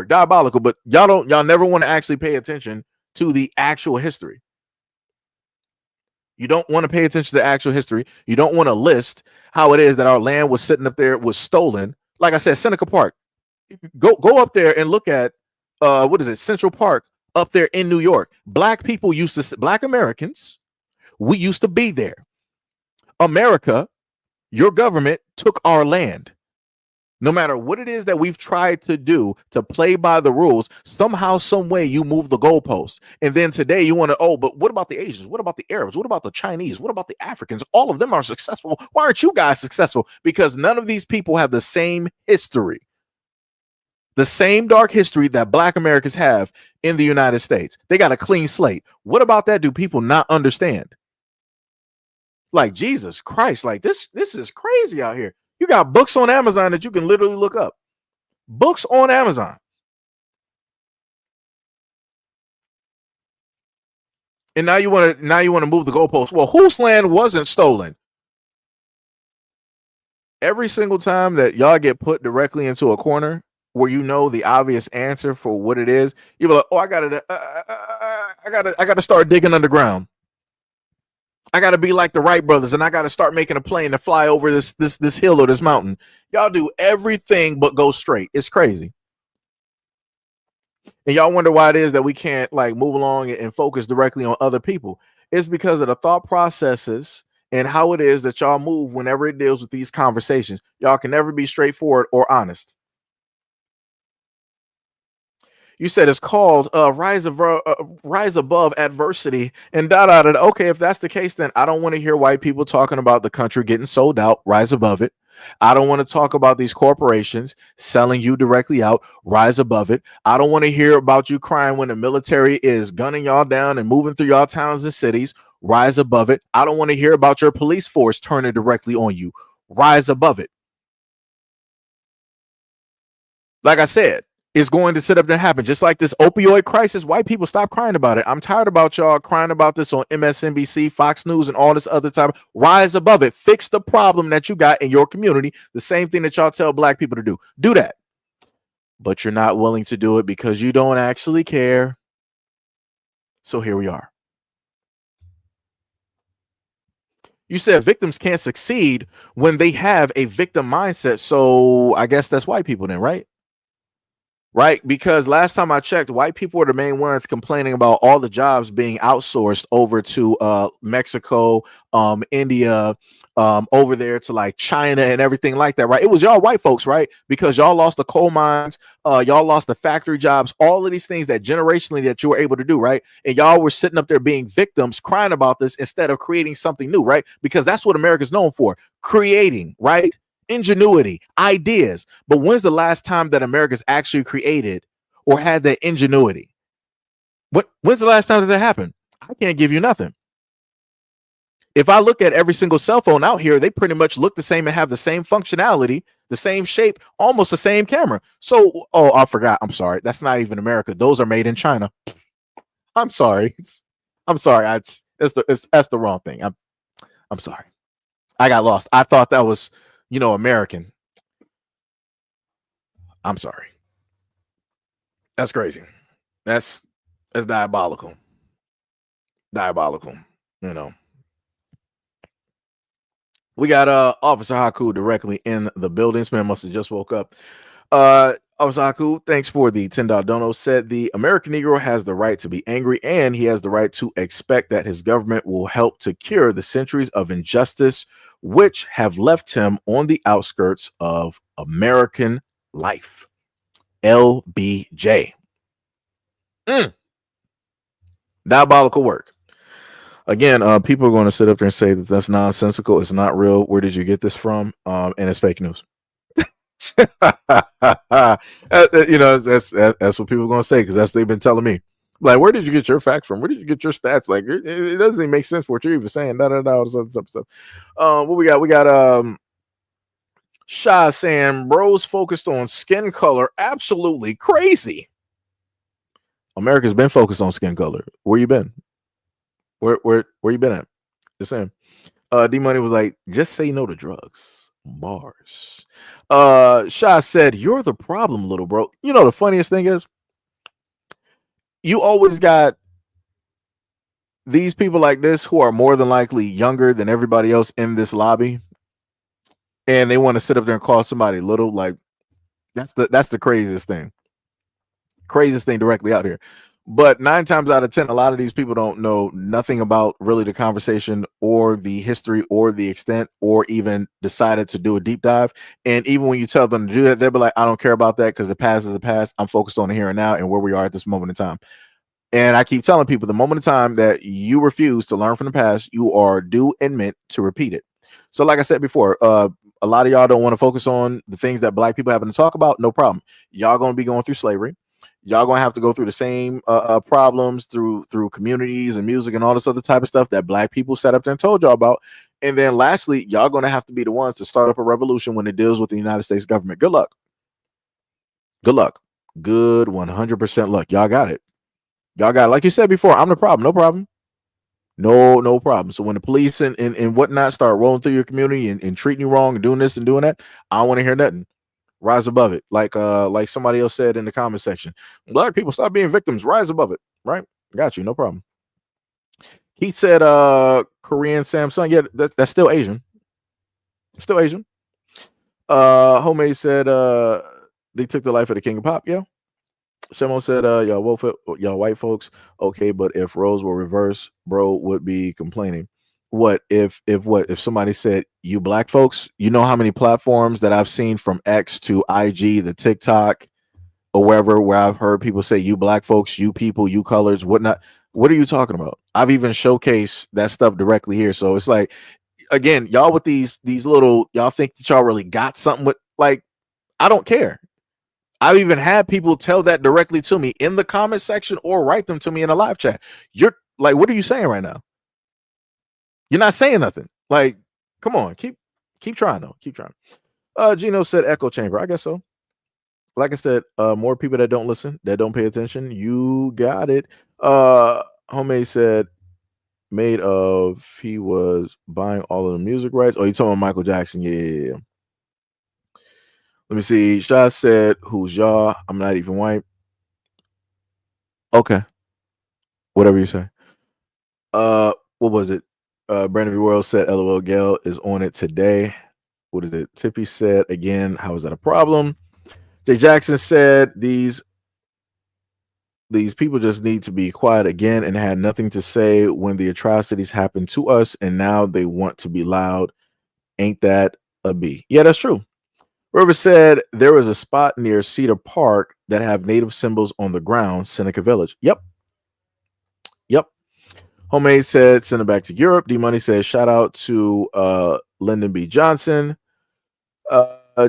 diabolical. But y'all never want to actually pay attention to the actual history. You don't want to pay attention to the actual history. You don't want to list how it is that our land was sitting up there, was stolen. Like I said, Seneca Park. Go up there and look at Central Park up there in New York. Black Americans, we used to be there. America, your government took our land. No matter what it is that we've tried to do to play by the rules, somehow, some way you move the goalpost. And then today you want to, oh, but what about the Asians? What about the Arabs? What about the Chinese? What about the Africans? All of them are successful. Why aren't you guys successful? Because none of these people have the same history, the same dark history that Black Americans have in the United States. They got a clean slate. What about that do people not understand? Like, Jesus Christ, like this is crazy out here. You got books on Amazon that you can literally look up. Books on Amazon. And now you want to move the goalpost. Well, whose land wasn't stolen? Every single time that y'all get put directly into a corner where you know the obvious answer for what it is, you're like, oh, I gotta start digging underground. I gotta be like the Wright brothers, and I gotta start making a plane to fly over this hill or this mountain. Y'all do everything but go straight. It's crazy. And y'all wonder why it is that we can't like move along and focus directly on other people. It's because of the thought processes and how it is that y'all move whenever it deals with these conversations. Y'all can never be straightforward or honest. You said it's called rise above adversity and da da da. Okay, if that's the case, then I don't want to hear white people talking about the country getting sold out. Rise above it. I don't want to talk about these corporations selling you directly out. Rise above it. I don't want to hear about you crying when the military is gunning y'all down and moving through y'all towns and cities. Rise above it. I don't want to hear about your police force turning directly on you. Rise above it. Like I said, is going to sit up and happen. Just like this opioid crisis, white people stop crying about it. I'm tired about y'all crying about this on MSNBC, Fox News, and all this other time. Rise above it. Fix the problem that you got in your community. The same thing that y'all tell Black people to do. Do that. But you're not willing to do it because you don't actually care. So here we are. You said victims can't succeed when they have a victim mindset. So I guess that's white people then, right? Right, because last time I checked, white people were the main ones complaining about all the jobs being outsourced over to Mexico, India, over there to like China and everything like that. Right, it was y'all white folks, right? Because y'all lost the coal mines, y'all lost the factory jobs, all of these things that generationally that you were able to do, right? And y'all were sitting up there being victims, crying about this instead of creating something new, right? Because that's what America's known for, creating, right? Ingenuity, ideas. But when's the last time that America's actually created or had that ingenuity? When's the last time that happened? I can't give you nothing. If I look at every single cell phone out here, they pretty much look the same and have the same functionality, the same shape, almost the same camera. So, oh, I forgot. I'm sorry. That's not even America. Those are made in China. I'm sorry. I'm sorry. That's the wrong thing. I'm sorry. I got lost. I thought that was, American. I'm sorry. That's crazy. That's diabolical. Diabolical. We got Officer Haku directly in the building. This man must have just woke up. Officer Haku, thanks for the $10 dono. Said the American Negro has the right to be angry, and he has the right to expect that his government will help to cure the centuries of injustice which have left him on the outskirts of American life. LBJ. Diabolical work. Again, people are going to sit up there and say that that's nonsensical. It's not real. Where did you get this from? And it's fake news. That's what people are going to say because that's they've been telling me. Like, where did you get your facts from? Where did you get your stats? Like, it doesn't even make sense for what you're even saying. All this other stuff. What we got? We got Shah saying bros focused on skin color. Absolutely crazy. America's been focused on skin color. Where you been? Where you been at? Just saying. D Money was like, just say no to drugs. Bars. Shah said, you're the problem, little bro. You know the funniest thing is, you always got these people like this who are more than likely younger than everybody else in this lobby, and they want to sit up there and call somebody little. Like that's the craziest thing. Craziest thing directly out here. But 9 times out of 10, a lot of these people don't know nothing about really the conversation or the history or the extent or even decided to do a deep dive. And even when you tell them to do that, they'll be like, I don't care about that because the past is the past. I'm focused on the here and now and where we are at this moment in time. And I keep telling people the moment in time that you refuse to learn from the past, you are due and meant to repeat it. So, like I said before, a lot of y'all don't want to focus on the things that black people having to talk about. No problem. Y'all going to be going through slavery. Y'all going to have to go through the same problems through communities and music and all this other type of stuff that black people set up there and told y'all about. And then lastly, y'all going to have to be the ones to start up a revolution when it deals with the United States government. Good luck. Good luck. Good 100% luck. Y'all got it. Y'all got it. Like you said before, I'm the problem. No problem. No problem. So when the police and whatnot start rolling through your community and treating you wrong and doing this and doing that, I don't want to hear nothing. Rise above it. Like somebody else said in the comment section. Black people, stop being victims. Rise above it. Right? Got you. No problem. He said Korean Samsung. Yeah, that's still Asian. Still Asian. Homemade said they took the life of the king of pop. Yeah. Someone said, y'all white folks, okay, but if roles were reversed, bro would be complaining. What if somebody said, you black folks, you know how many platforms that I've seen from X to IG, the TikTok, or wherever, where I've heard people say, you black folks, you people, you colors, whatnot. What are you talking about? I've even showcased that stuff directly here. So it's like, again, y'all with these little, y'all think that y'all really got something with, like, I don't care. I've even had people tell that directly to me in the comment section or write them to me in a live chat. You're like, what are you saying right now? You're not saying nothing. Like, come on, keep trying though. Keep trying. Gino said echo chamber. I guess so. Like I said, more people that don't listen, that don't pay attention. You got it. Homemade said made of he was buying all of the music rights. Oh, you talking about Michael Jackson? Yeah. Let me see. Shah said, who's y'all? I'm not even white. Okay. Whatever you say. What was it? Brandon V. World said, LOL Gail is on it today. What is it? Tippy said, again, how is that a problem? Jay Jackson said, these people just need to be quiet again and had nothing to say when the atrocities happened to us, and now they want to be loud. Ain't that a B? Yeah, that's true. River said there was a spot near Cedar Park that have native symbols on the ground, Seneca Village. Yep. Homemade said send it back to Europe. D Money says shout out to Lyndon B. Johnson.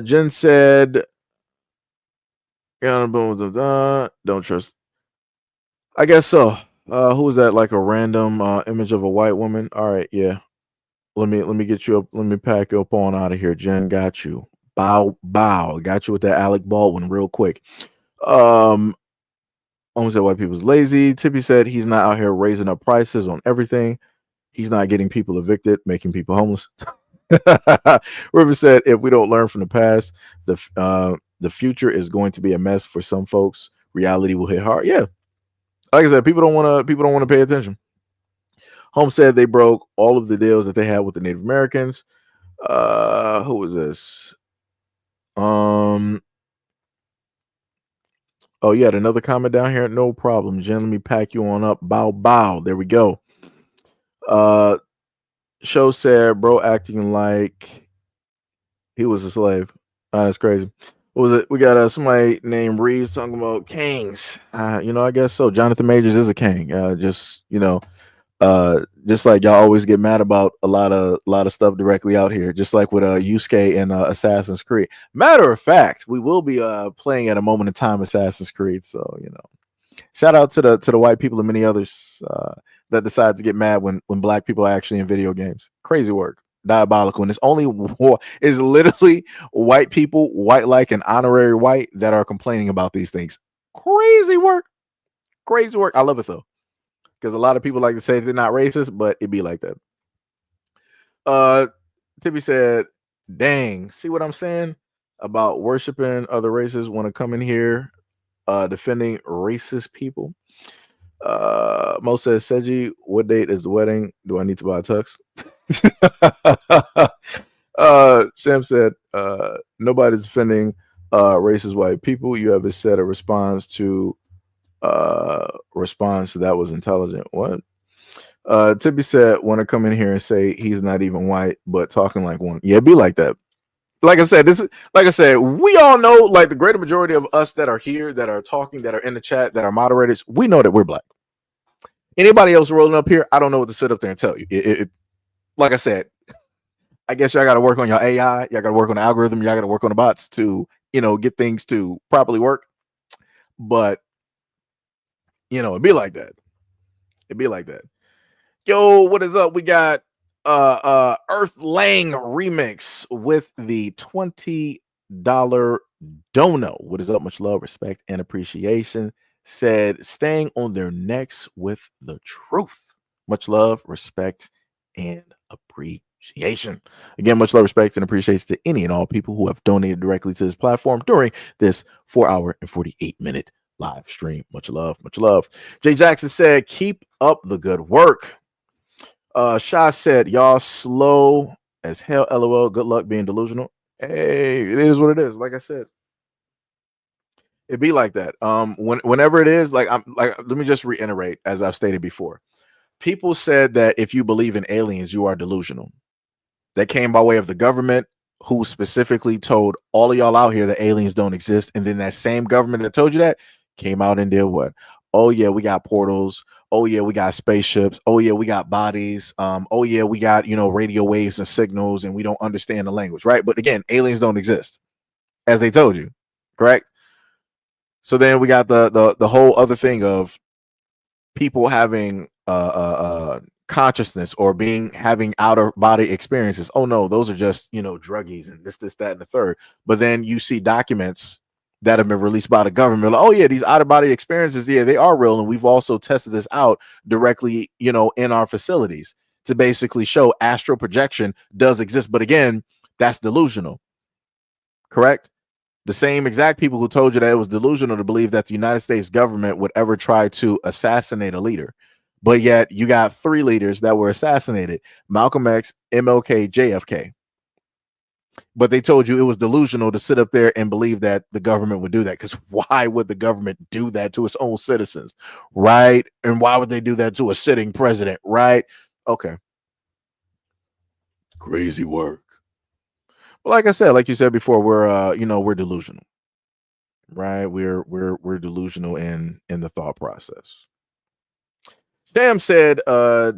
Jen said don't trust. I guess so. Who was that? Like a random image of a white woman. All right, yeah. Let me get you up. Let me pack you up on out of here. Jen got you. Bow. Got you with that Alec Baldwin real quick. Almost said white people's lazy. Tippy said he's not out here raising up prices on everything. He's not getting people evicted, making people homeless. River said if we don't learn from the past, the future is going to be a mess for some folks. Reality will hit hard. Yeah. Like I said, people don't want to pay attention. Holmes said they broke all of the deals that they had with the Native Americans. Who was this? Oh, yeah, another comment down here. No problem, Jen. Let me pack you on up. Bow. There we go. Show said, bro, acting like he was a slave. That's crazy. What was it? We got somebody named Reeves talking about kings. I guess so. Jonathan Majors is a king. Just like y'all always get mad about a lot of stuff directly out here, just like with Yusuke and Assassin's Creed. Matter of fact, we will be playing at a moment in time Assassin's Creed. So shout out to the white people and many others that decide to get mad when black people are actually in video games. Crazy work, diabolical, and it's only war. It's literally white people, white like and honorary white, that are complaining about these things. Crazy work. I love it though, because a lot of people like to say they're not racist, but it be like that. Tippy said, dang, see what I'm saying about worshiping other races want to come in here defending racist people. Mo says, Seji, what date is the wedding? Do I need to buy a tux? Sam said, nobody's defending racist white people. You ever said a response to response to that was intelligent. What? Tippy said, want to come in here and say he's not even white, but talking like one. Yeah, be like that. Like I said, we all know, like the greater majority of us that are here, that are talking, that are in the chat, that are moderators, we know that we're black. Anybody else rolling up here, I don't know what to sit up there and tell you. Like I said, I guess y'all got to work on your AI, y'all got to work on the algorithm, y'all got to work on the bots to, get things to properly work. But it'd be like that. It'd be like that. Yo, what is up? We got Earth Lang remix with the $20 dono. What is up? Much love, respect, and appreciation. Said staying on their necks with the truth. Much love, respect, and appreciation. Again, much love, respect, and appreciation to any and all people who have donated directly to this platform during this 4-hour and 48-minute live stream. Much love, much love. Jay Jackson said, keep up the good work. Shah said, y'all slow as hell, lol. Good luck being delusional. Hey, it is what it is. Like I said, it be like that. Whenever it is, let me just reiterate, as I've stated before. People said that if you believe in aliens, you are delusional. That came by way of the government, who specifically told all of y'all out here that aliens don't exist. And then that same government that told you that came out and did what? Oh yeah, we got portals. Oh yeah, we got spaceships. Oh yeah, we got bodies. Oh yeah, we got, radio waves and signals, and we don't understand the language, right? But again, aliens don't exist, as they told you, correct? So then we got the whole other thing of people having consciousness or having outer body experiences. Oh no, those are just druggies and this, that, and the third. But then you see documents that have been released by the government. Like, oh yeah, these out of body experiences, yeah, they are real, and we've also tested this out directly, in our facilities to basically show astral projection does exist. But again, that's delusional, correct? The same exact people who told you that it was delusional to believe that the United States government would ever try to assassinate a leader. But yet you got 3 leaders that were assassinated: Malcolm X, MLK, JFK. But they told you it was delusional to sit up there and believe that the government would do that. Because why would the government do that to its own citizens? Right? And why would they do that to a sitting president? Right? Okay. Crazy work. But like I said, like you said before, we're delusional. Right? We're delusional in the thought process. Sam said,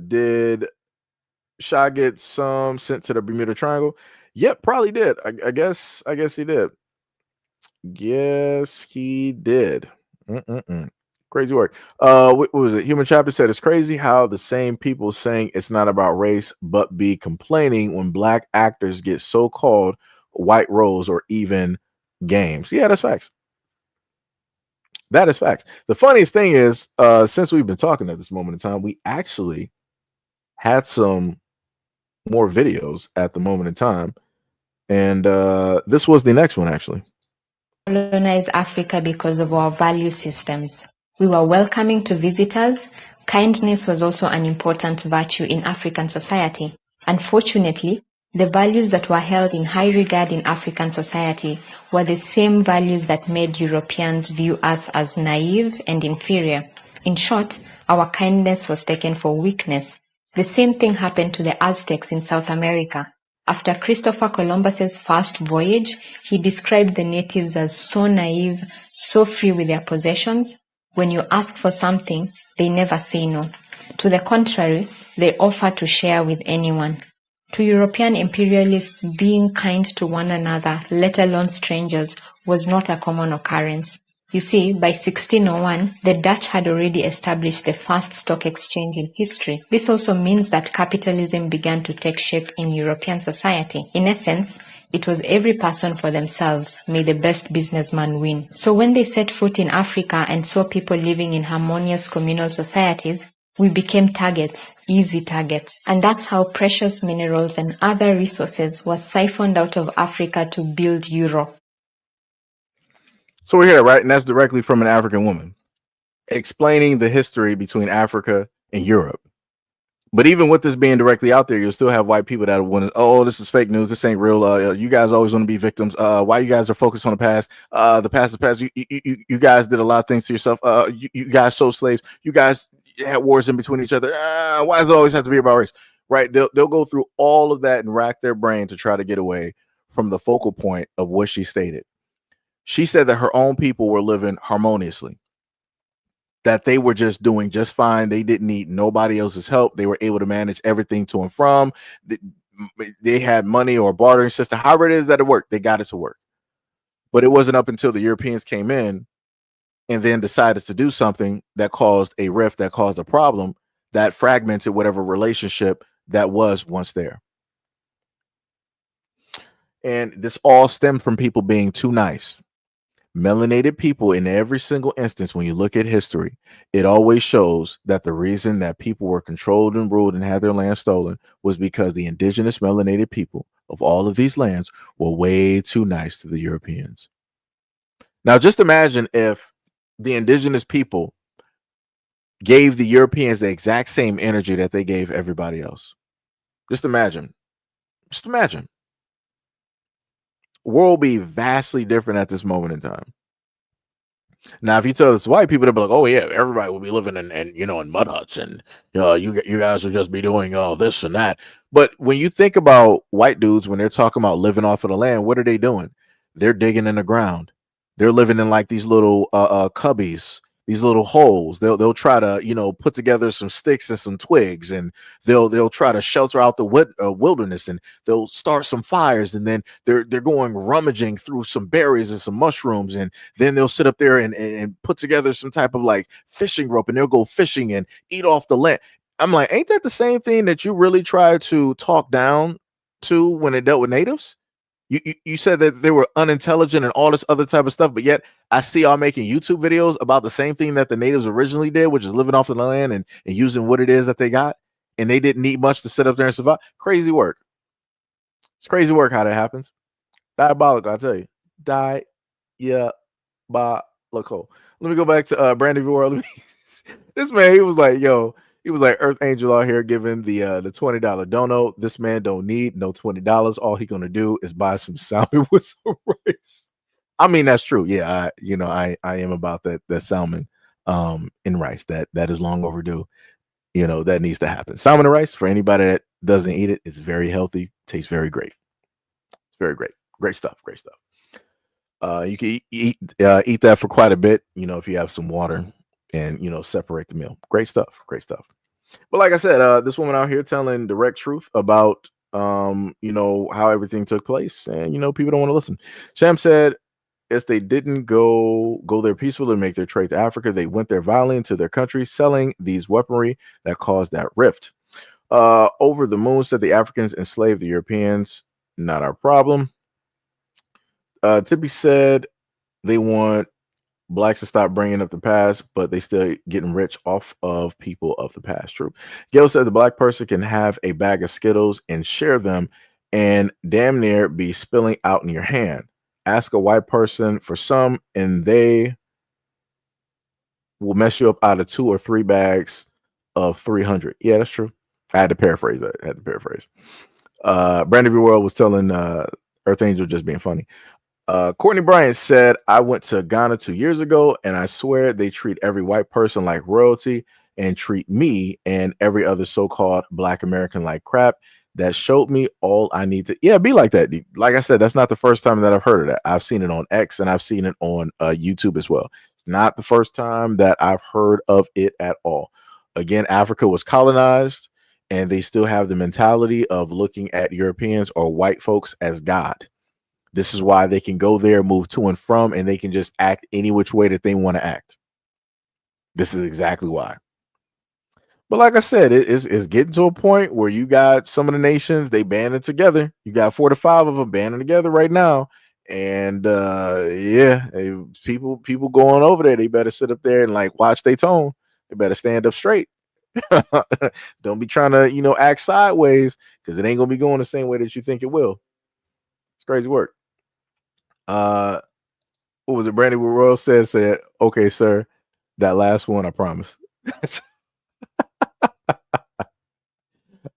did Shaw get some sent to the Bermuda Triangle? Yep, probably did. I guess he did. Yes, he did. Crazy work. What was it? Human Chapter said, it's crazy how the same people saying it's not about race, but be complaining when black actors get so-called white roles or even games. Yeah, that's facts. That is facts. The funniest thing is, since we've been talking at this moment in time, we actually had some more videos at the moment in time. And this was the next one, actually. Colonize Africa because of our value systems. We were welcoming to visitors. Kindness was also an important virtue in African society. Unfortunately, the values that were held in high regard in African society were the same values that made Europeans view us as naive and inferior. In short, our kindness was taken for weakness. The same thing happened to the Aztecs in South America. After Christopher Columbus's first voyage, he described the natives as so naive, so free with their possessions. When you ask for something, they never say no. To the contrary, they offer to share with anyone. To European imperialists, being kind to one another, let alone strangers, was not a common occurrence. You see, by 1601, the Dutch had already established the first stock exchange in history. This also means that capitalism began to take shape in European society. In essence, it was every person for themselves, may the best businessman win. So when they set foot in Africa and saw people living in harmonious communal societies, we became targets, easy targets. And that's how precious minerals and other resources were siphoned out of Africa to build Europe. So we're here, right? And that's directly from an African woman explaining the history between Africa and Europe. But even with this being directly out there, you'll still have white people that want to, oh, this is fake news. This ain't real. You guys always want to be victims. Why you guys are focused on the past? The past is past. You guys did a lot of things to yourself. You guys sold slaves. You guys had wars in between each other. Why does it always have to be about race? Right? They'll go through all of that and rack their brain to try to get away from the focal point of what she stated. She said that her own people were living harmoniously, that they were just doing just fine. They didn't need nobody else's help. They were able to manage everything to and from. They had money or bartering system, however it is that it worked. They got it to work. But it wasn't up until the Europeans came in and then decided to do something that caused a rift, that caused a problem, that fragmented whatever relationship that was once there. And this all stemmed from people being too nice. Melanated people, in every single instance, when you look at history, it always shows that the reason that people were controlled and ruled and had their land stolen was because the indigenous melanated people of all of these lands were way too nice to the Europeans. Now, just imagine if the indigenous people gave the Europeans the exact same energy that they gave everybody else. Just imagine. Just imagine. World will be vastly different at this moment in time. Now, if you tell this white people, they'll be like, "Oh yeah, everybody will be living in in mud huts, and you guys will just be doing this and that." But when you think about white dudes, when they're talking about living off of the land, what are they doing? They're digging in the ground. They're living in like these little cubbies, these little holes. They'll try to put together some sticks and some twigs, and they'll try to shelter out the wilderness, and they'll start some fires, and then they're going rummaging through some berries and some mushrooms, and then they'll sit up there and put together some type of like fishing rope, and they'll go fishing and eat off the land. I'm like, ain't that the same thing that you really tried to talk down to when it dealt with natives? You said that they were unintelligent and all this other type of stuff, but yet I see y'all making YouTube videos about the same thing that the natives originally did, which is living off the land and using what it is that they got, and they didn't need much to sit up there and survive. Crazy work. It's crazy work how that happens. Diabolical, I tell you. Diabolical. Let me go back to Brandon World. This man, he was like, Earth Angel out here giving the $20 dono. This man don't need no $20. All he gonna do is buy some salmon with some rice. I mean, that's true. Yeah, I am about that salmon in rice. That is long overdue. That needs to happen. Salmon and rice, for anybody that doesn't eat it, it's very healthy, tastes very great. It's very great. Great stuff. Great stuff. You can eat that for quite a bit, if you have some water and separate the meal. Great stuff. Great stuff. But like I said, this woman out here telling direct truth about how everything took place, and people don't want to listen. Sham said, yes, they didn't go there peacefully and make their trade to Africa. They went there violently into their country, selling these weaponry that caused that rift. Over the moon said the Africans enslaved the Europeans. Not our problem. Tippy said they want blacks to stop bringing up the past, but they still getting rich off of people of the past. True. Gail said the black person can have a bag of Skittles and share them and damn near be spilling out in your hand. Ask a white person for some and they will mess you up out of 2 or 3 bags of 300. Yeah, that's true. I had to paraphrase that. Brandon V. World was telling Earth Angel just being funny. Courtney Bryant said, I went to Ghana 2 years ago, and I swear they treat every white person like royalty and treat me and every other so-called black American like crap. That showed me all I need to. Yeah, be like that. Like I said, that's not the first time that I've heard of that. I've seen it on X and I've seen it on YouTube as well. It's not the first time that I've heard of it at all. Again, Africa was colonized, and they still have the mentality of looking at Europeans or white folks as God. This is why they can go there, move to and from, and they can just act any which way that they want to act. This is exactly why. But like I said, it's getting to a point where you got some of the nations, they banding together. You got 4 to 5 of them banding together right now. And people going over there, they better sit up there and like watch their tone. They better stand up straight. Don't be trying to, act sideways, because it ain't gonna be going the same way that you think it will. It's crazy work. What was it? Brandy Royal said, okay, sir. That last one, I promise.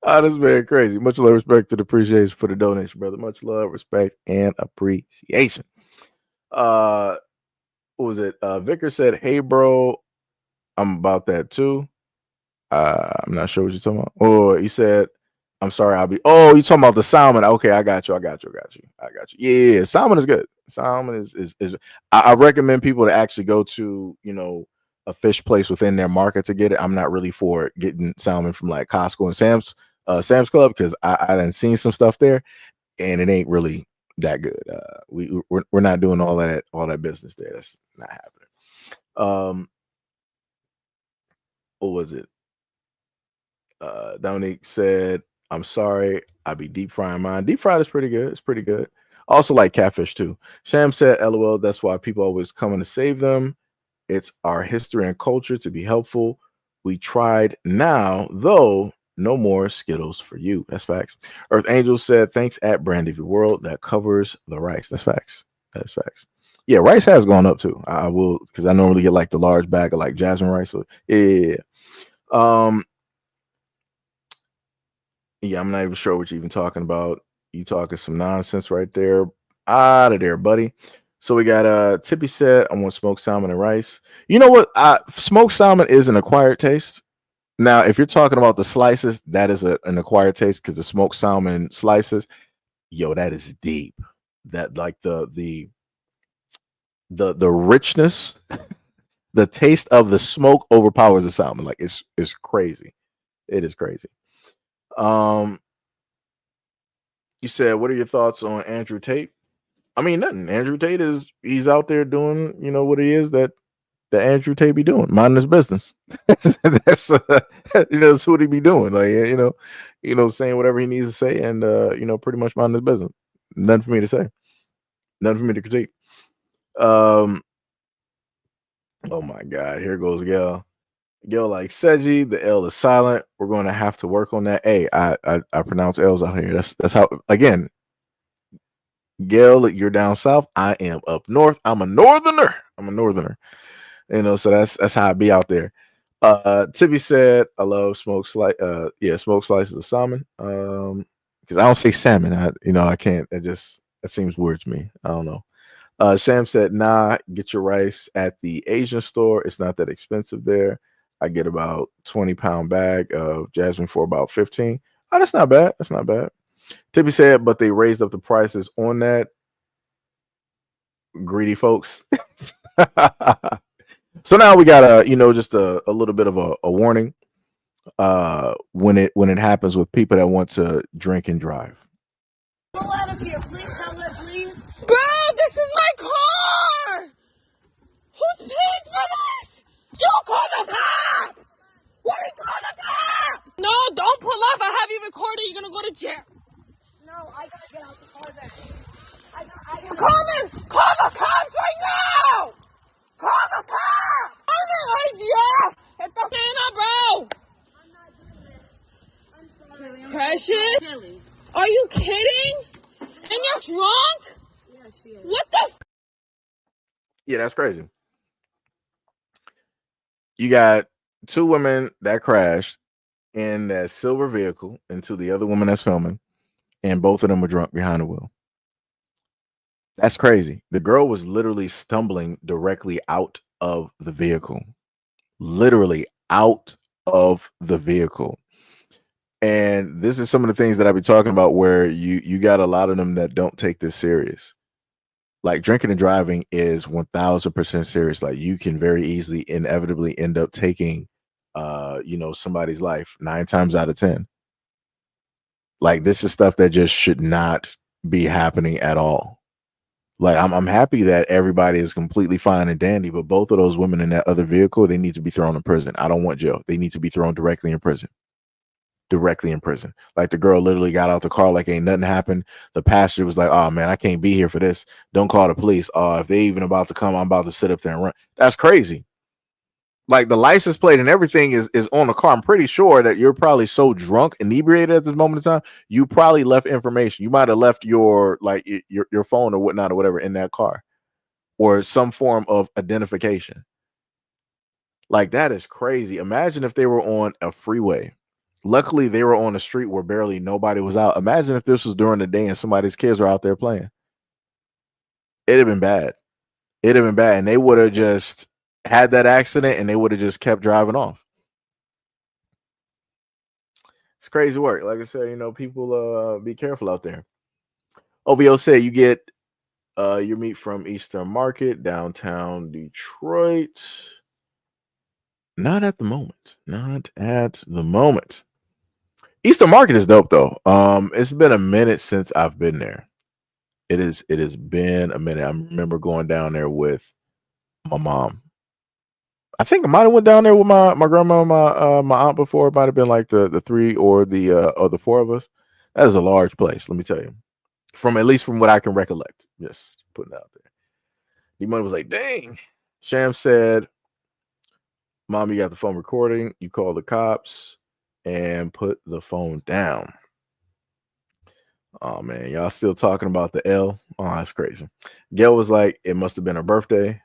This man crazy. Much love, respect, and appreciation for the donation, brother. Much love, respect, and appreciation. What was it? Vicar said, "Hey, bro, I'm about that too." I'm not sure what you're talking about. Oh, he said, "I'm sorry, I'll be." Oh, you talking about the salmon? Okay, I got you. Yeah, salmon is good. Salmon is. I recommend people to actually go to a fish place within their market to get it. I'm not really for getting salmon from like Costco and Sam's Club because I done seen some stuff there and it ain't really that good. We're not doing all that business there. That's not happening. What was it? Dominique said, "I'm sorry, I be deep frying mine. Deep fried is pretty good. It's pretty good. Also like catfish too." Sham said, "LOL. That's why people always coming to save them. It's our history and culture to be helpful. We tried now, though. No more Skittles for you." That's facts. Earth Angel said, "Thanks at Brandy V World. That covers the rice." That's facts. That's facts. Yeah, rice has gone up too. I will because I normally get like the large bag of like jasmine rice. So yeah. Yeah, I'm not even sure what you're even talking about. You talking some nonsense right there. Out of there, buddy. So we got Tippy said, "I want smoked salmon and rice." You know what? Smoked salmon is an acquired taste. Now, if you're talking about the slices, that is an acquired taste because the smoked salmon slices, yo, that is deep. That like the richness, the taste of the smoke overpowers the salmon. Like it's crazy. It is crazy. Um, you said, "What are your thoughts on Andrew Tate?" I mean, nothing. Andrew Tate he's out there doing, what it is that Andrew Tate be doing, minding his business. That's that's what he be doing. Like, saying whatever he needs to say and pretty much minding his business. Nothing for me to say. Nothing for me to critique. Oh my God, here goes Gail. Gail like Seji, the L is silent. We're going to have to work on that. Hey, I pronounce L's out here. That's how again. Gail, you're down south. I am up north. I'm a northerner. So that's how I be out there. Tippy said, "I love smoked slices of salmon." Because I don't say salmon. I can't. That seems weird to me. I don't know. Sham said, "Nah, get your rice at the Asian store. It's not that expensive there. I get about 20-pound bag of jasmine for about 15. Oh, that's not bad. That's not bad." Tippy said, "But they raised up the prices on that. Greedy folks." So now we got just a little bit of a warning when it happens with people that want to drink and drive. Pull out of here, please. Please. Bro, this is my car. Who's paying for this? You call the cops. What are you calling the cops? No, don't pull off. I have you recorded. You're gonna go to jail. No, I gotta get out the car then. Call the cops right now. Call the cops. Call the idea. It's the Santa, bro. I'm not doing this. I'm sorry. Precious? Are you kidding? And you're drunk? Yeah, she is. What the Yeah, that's crazy. You got two women that crashed in that silver vehicle into the other woman that's filming, and both of them were drunk behind the wheel. That's crazy. The girl was literally stumbling directly out of the vehicle. Literally out of the vehicle. And this is some of the things that I've been talking about where you got a lot of them that don't take this serious. Like drinking and driving is 1000% serious. Like you can very easily inevitably end up taking somebody's life 9 times out of 10. Like this is stuff that just should not be happening at all. Like I'm happy that everybody is completely fine and dandy, but both of those women in that other vehicle, they need to be thrown in prison. I don't want jail. They need to be thrown directly in prison. Like the girl literally got out the car like ain't nothing happened. The passenger was like, "Oh man, I can't be here for this. Don't call the police. If they even about to come, I'm about to sit up there and run." That's crazy. Like the license plate and everything is on the car. I'm pretty sure that you're probably so drunk, inebriated at this moment in time, you probably left information. You might have left your phone or whatnot or whatever in that car, or some form of identification. Like that is crazy. Imagine if they were on a freeway Luckily, they were on a street where barely nobody was out. Imagine if this was during the day and somebody's kids were out there playing. It'd have been bad. It'd have been bad. And they would have just had that accident and they would have just kept driving off. It's crazy work. Like I said, people be careful out there. OVO said you get your meat from Eastern Market, downtown Detroit. Not at the moment. Not at the moment. Eastern Market is dope though. It's been a minute since I've been there. It has been a minute. I remember going down there with my mom. I think I might have went down there with my grandma and my aunt before. It might have been like the three or the four of us. That is a large place, let me tell you. At least from what I can recollect. Just putting it out there. D-Money was like, dang. Sham said, Mom, you got the phone recording. You call the cops and put the phone down. Oh man, y'all still talking about the L? Oh, that's crazy. Gail was like, it must have been her birthday.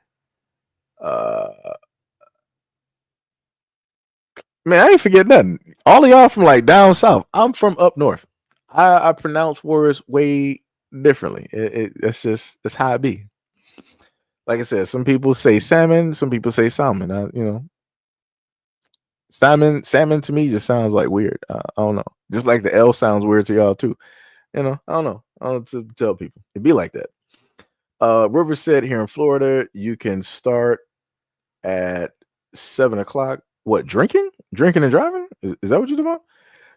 Man, I ain't forget nothing. All of y'all from like down south. I'm from up north. I pronounce words way differently. That's how it be. Like I said, some people say salmon, some people say salmon. Salmon to me just sounds like weird. I don't know. Just like the L sounds weird to y'all too. I don't know. I don't know to tell people. It'd be like that. River said here in Florida, you can start at 7:00. What, drinking and driving? Is that what you're talking about?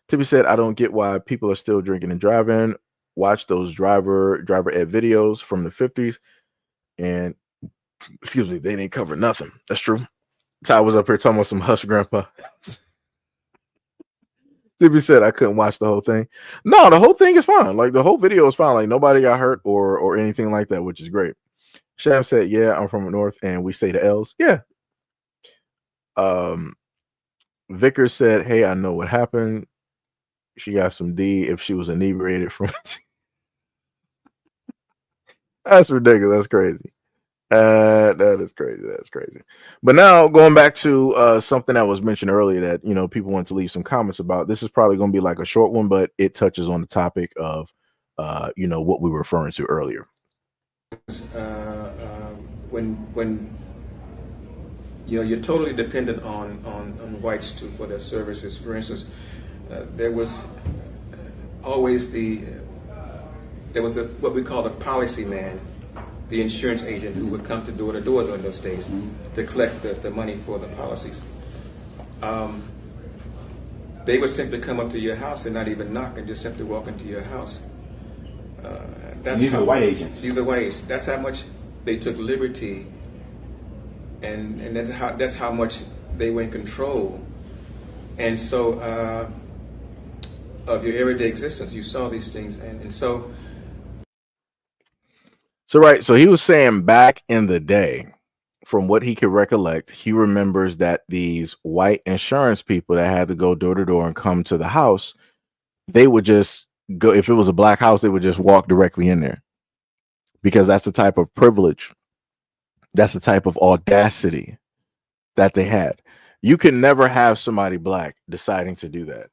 Tippy said, I don't get why people are still drinking and driving. Watch those driver ed videos from the 50s. And excuse me, they didn't cover nothing. That's true. Ty was up here talking about some hush grandpa. Tippy said I couldn't watch the whole thing. No, the whole thing is fine. Like the whole video is fine. Like nobody got hurt or anything like that, which is great. Sham said, yeah, I'm from the north and we say the L's. Yeah. Vickers said, hey, I know what happened. She got some D if she was inebriated from That's ridiculous. That's crazy. That is crazy. That's crazy. But now going back to something that was mentioned earlier that people want to leave some comments about. This is probably going to be like a short one, but it touches on the topic of what we were referring to earlier. When you're totally dependent on whites for their services. For instance, there was always what we call the policy man, the insurance agent who would come to door to door during those days to collect the money for the policies. They would simply come up to your house and not even knock and just simply walk into your house. These are white agents. These are white agents. That's how much they took liberty, and that's how much they were in control. And so of your everyday existence, you saw these things, and so. So right, so he was saying back in the day, from what he could recollect, he remembers that these white insurance people that had to go door to door and come to the house, they would just go. If it was a black house, they would just walk directly in there, because that's the type of privilege, that's the type of audacity that they had. You can never have somebody black deciding to do that.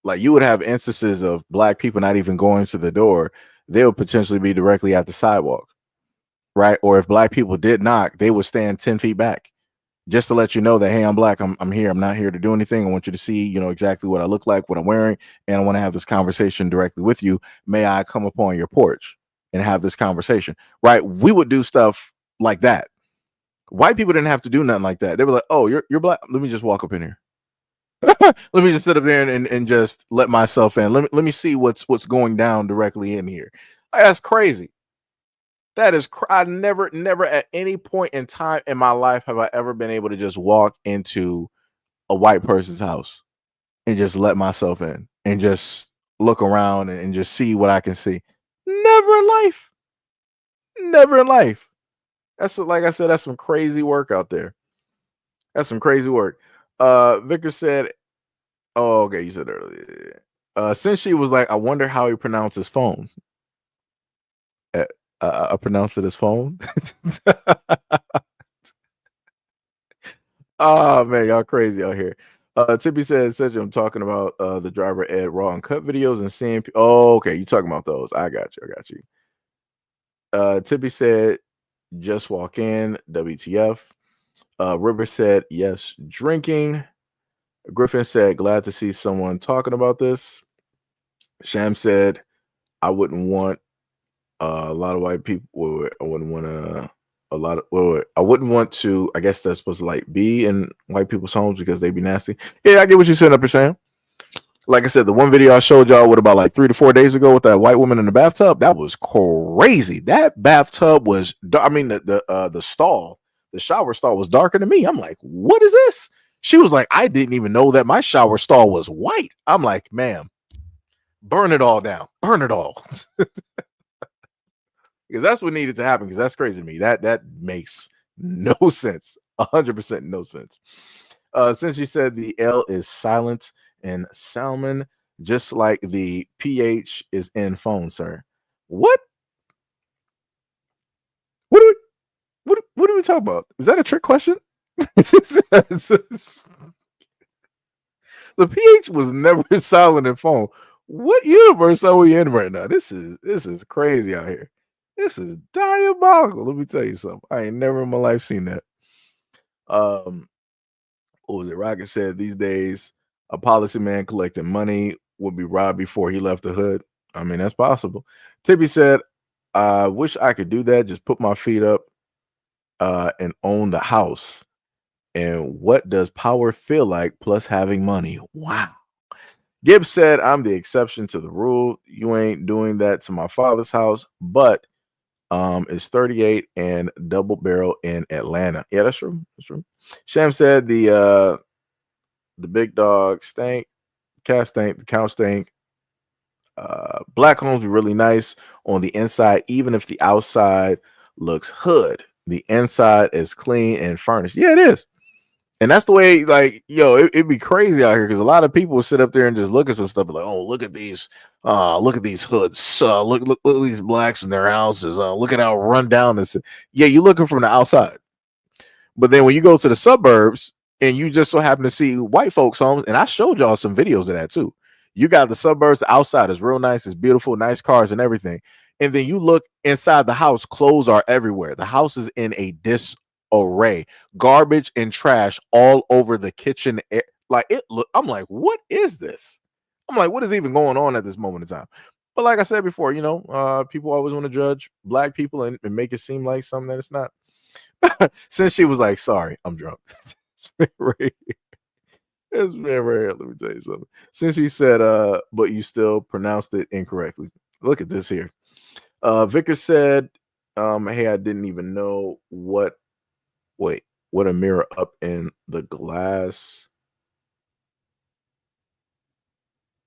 Like you would have instances of black people not even going to the door. They would potentially be directly at the sidewalk, right? Or if black people did knock, they would stand 10 feet back just to let you know that, hey, I'm black. I'm here. I'm not here to do anything. I want you to see, exactly what I look like, what I'm wearing. And I want to have this conversation directly with you. May I come upon your porch and have this conversation, right? We would do stuff like that. White people didn't have to do nothing like that. They were like, oh, you're black. Let me just walk up in here. Let me just sit up there and just let myself in. Let me see what's going down directly in here. That's crazy. That is, I never at any point in time in my life have I ever been able to just walk into a white person's house and just let myself in and just look around and just see what I can see. Never in life. Never in life. That's, like I said, that's some crazy work out there. That's some crazy work. Vicker said, oh, okay, you said earlier. Since she was like, I wonder how he pronounces phone. I pronounce it as phone. Oh man, y'all crazy out here. Tippy says, I'm talking about the driver Ed Raw and cut videos and seeing. Oh, okay, you talking about those? I got you. Tippy said, just walk in. WTF? River said, yes, drinking. Griffin said, glad to see someone talking about this. Sham said, I wouldn't want a lot of white people. I wouldn't want a lot of. I wouldn't want to. I guess that's supposed to like be in white people's homes because they be nasty. Yeah, I get what you're saying up here, Sam. Like I said, the one video I showed y'all what about like 3 to 4 days ago with that white woman in the bathtub, that was crazy. That bathtub was, I mean, the stall, the shower stall was darker than me. I'm like, what is this? She was like, I didn't even know that my shower stall was white. I'm like, ma'am, burn it all down, burn it all, because that's what needed to happen. Because that's crazy to me. That makes no sense, 100% no sense. Since you said the L is silent in salmon, just like the PH is in phone, sir. What? What are we talking about? Is that a trick question? The PH was never silent in phone. What universe are we in right now? This is crazy out here. This is diabolical. Let me tell you something. I ain't never in my life seen that. What was it? Rocket said these days a policy man collecting money would be robbed before he left the hood. I mean, that's possible. Tippy said, I wish I could do that. Just put my feet up and own the house. And what does power feel like plus having money? Wow. Gibbs said, I'm the exception to the rule. You ain't doing that to my father's house, but it's 38 and double barrel in Atlanta. Yeah, that's true. That's true. Sham said the big dog stank, cat stank, the cow stank. Black homes be really nice on the inside, even if the outside looks hood. The inside is clean and furnished. Yeah, it is. And that's the way, like, yo, it'd be crazy out here because a lot of people will sit up there and just look at some stuff like, oh, look at these hoods. Look at these blacks in their houses. Look at how run down this. Yeah, you're looking from the outside. But then when you go to the suburbs and you just so happen to see white folks' homes, and I showed y'all some videos of that too. You got the suburbs, the outside is real nice, it's beautiful, nice cars and everything. And then you look inside the house, clothes are everywhere. The house is in a disarray, garbage and trash all over the kitchen. I'm like, what is this? I'm like, what is even going on at this moment in time? But like I said before, people always want to judge black people and make it seem like something that it's not. Since she was like, sorry, I'm drunk. It's very let me tell you something. Since she said, but you still pronounced it incorrectly. Look at this here. Vickers said, hey, I didn't even know what a mirror up in the glass.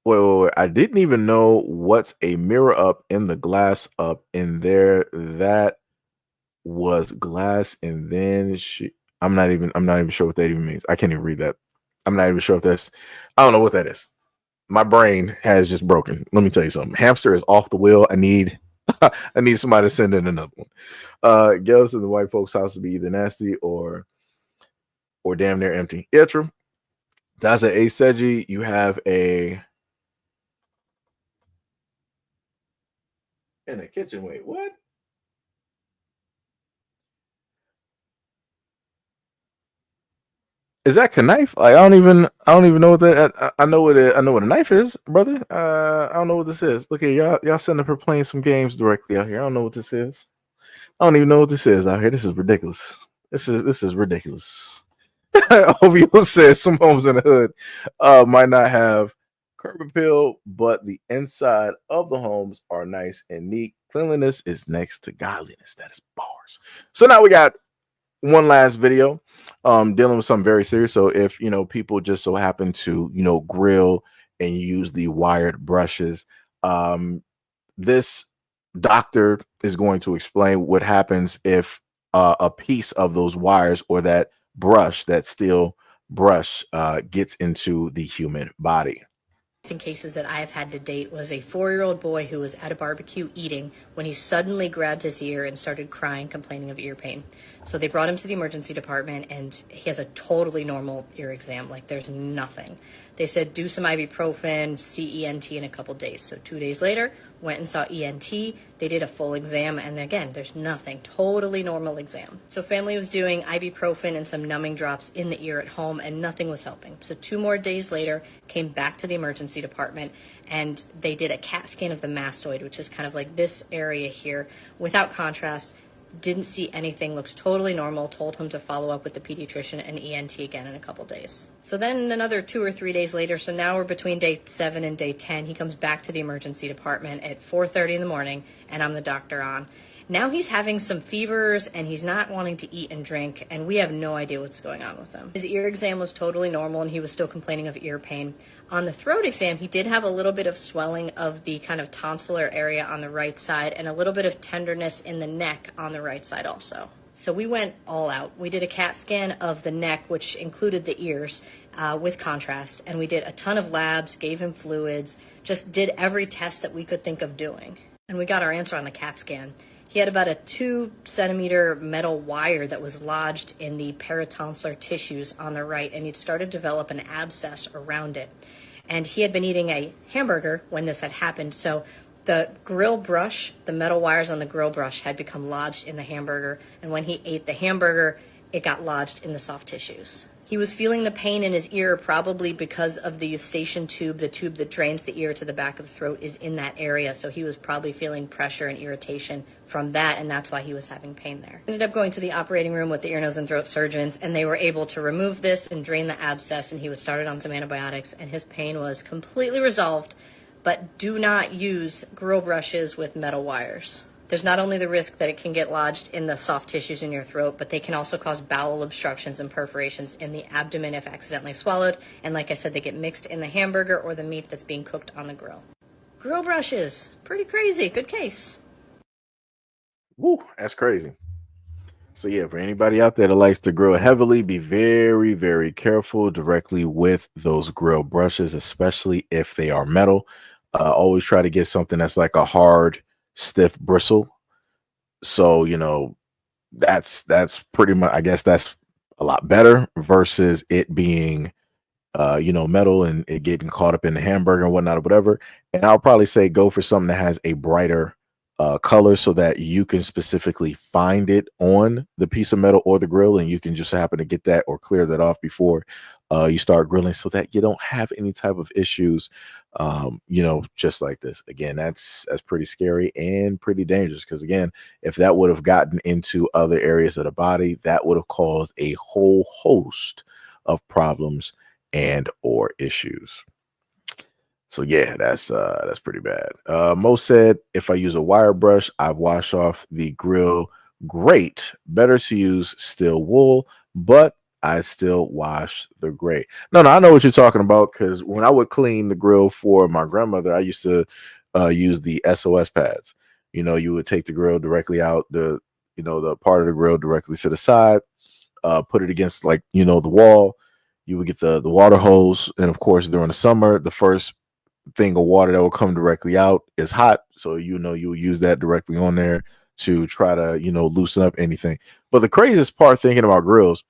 Wait. I didn't even know what's a mirror up in the glass up in there. That was glass, and then I'm not even sure what that even means. I can't even read that. I'm not even sure if I don't know what that is. My brain has just broken. Let me tell you something. Hamster is off the wheel. I need somebody to send in another one. Girls in the white folks' house to be either nasty or damn near empty. Yeah, true. That's a Seiji. You have a in the kitchen. Wait, what? Is that a knife? Like, I don't even know what that. I know what a knife is, brother. I don't know what this is. Look here, y'all sitting up here playing some games directly out here. I don't know what this is. I don't even know what this is out here. This is ridiculous. This is ridiculous. OVO says some homes in the hood might not have curb appeal, but the inside of the homes are nice and neat. Cleanliness is next to godliness. That is bars. So now we got one last video dealing with something very serious. So if people just so happen to grill and use the wired brushes, this doctor is going to explain what happens if a piece of those wires or that steel brush gets into the human body. cases that I have had to date was a 4-year-old boy who was at a barbecue eating when he suddenly grabbed his ear and started crying, complaining of ear pain. So they brought him to the emergency department, and he has a totally normal ear exam. Like, there's nothing. They said, do some ibuprofen, see ENT in a couple days. So 2 days later, went and saw ENT. They did a full exam, and again, there's nothing. Totally normal exam. So family was doing ibuprofen and some numbing drops in the ear at home, and nothing was helping. So 2 more days later, came back to the emergency department, and they did a CAT scan of the mastoid, which is kind of like this area here, without contrast. Didn't see anything, looks totally normal, told him to follow up with the pediatrician and ENT again in a couple days. So then another 2 or 3 days later, so now we're between day 7 and day 10, he comes back to the emergency department at 4:30 in the morning, and I'm the doctor on. Now he's having some fevers, and he's not wanting to eat and drink, and we have no idea what's going on with him. His ear exam was totally normal, and he was still complaining of ear pain. On the throat exam, he did have a little bit of swelling of the kind of tonsillar area on the right side, and a little bit of tenderness in the neck on the right side also. So we went all out. We did a CAT scan of the neck, which included the ears, with contrast, and we did a ton of labs, gave him fluids, just did every test that we could think of doing. And we got our answer on the CAT scan. He had about a 2-centimeter metal wire that was lodged in the paratonsillar tissues on the right, and he'd started to develop an abscess around it. And he had been eating a hamburger when this had happened, so the grill brush, the metal wires on the grill brush had become lodged in the hamburger, and when he ate the hamburger, it got lodged in the soft tissues. He was feeling the pain in his ear probably because of the eustachian tube, the tube that drains the ear to the back of the throat is in that area. So he was probably feeling pressure and irritation from that, and that's why he was having pain there. Ended up going to the operating room with the ear, nose, and throat surgeons, and they were able to remove this and drain the abscess, and he was started on some antibiotics, and his pain was completely resolved. But do not use grill brushes with metal wires. There's not only the risk that it can get lodged in the soft tissues in your throat, but they can also cause bowel obstructions and perforations in the abdomen if accidentally swallowed. And like I said, they get mixed in the hamburger or the meat that's being cooked on the grill. Grill brushes, pretty crazy. Good case. Woo, that's crazy. So yeah, for anybody out there that likes to grill heavily, be very, very careful directly with those grill brushes, especially if they are metal. Always try to get something that's like a hard, stiff bristle. So, that's pretty much, I guess that's a lot better versus it being, metal and it getting caught up in the hamburger and whatnot or whatever. And I'll probably say go for something that has a brighter color so that you can specifically find it on the piece of metal or the grill, and you can just happen to get that or clear that off before you start grilling so that you don't have any type of issues, just like this. Again, that's pretty scary and pretty dangerous because, again, if that would have gotten into other areas of the body, that would have caused a whole host of problems and or issues. So yeah, that's pretty bad. Mo said, if I use a wire brush, I wash off the grill. Great. Better to use steel wool, but I still wash the grate. No, I know what you're talking about, because when I would clean the grill for my grandmother, I used to use the SOS pads. You would take the grill directly out, the part of the grill directly to the side, put it against the wall. You would get the water hose, and of course during the summer, the first thing of water that will come directly out is hot, so you will use that directly on there to try to loosen up anything. But the craziest part thinking about grills,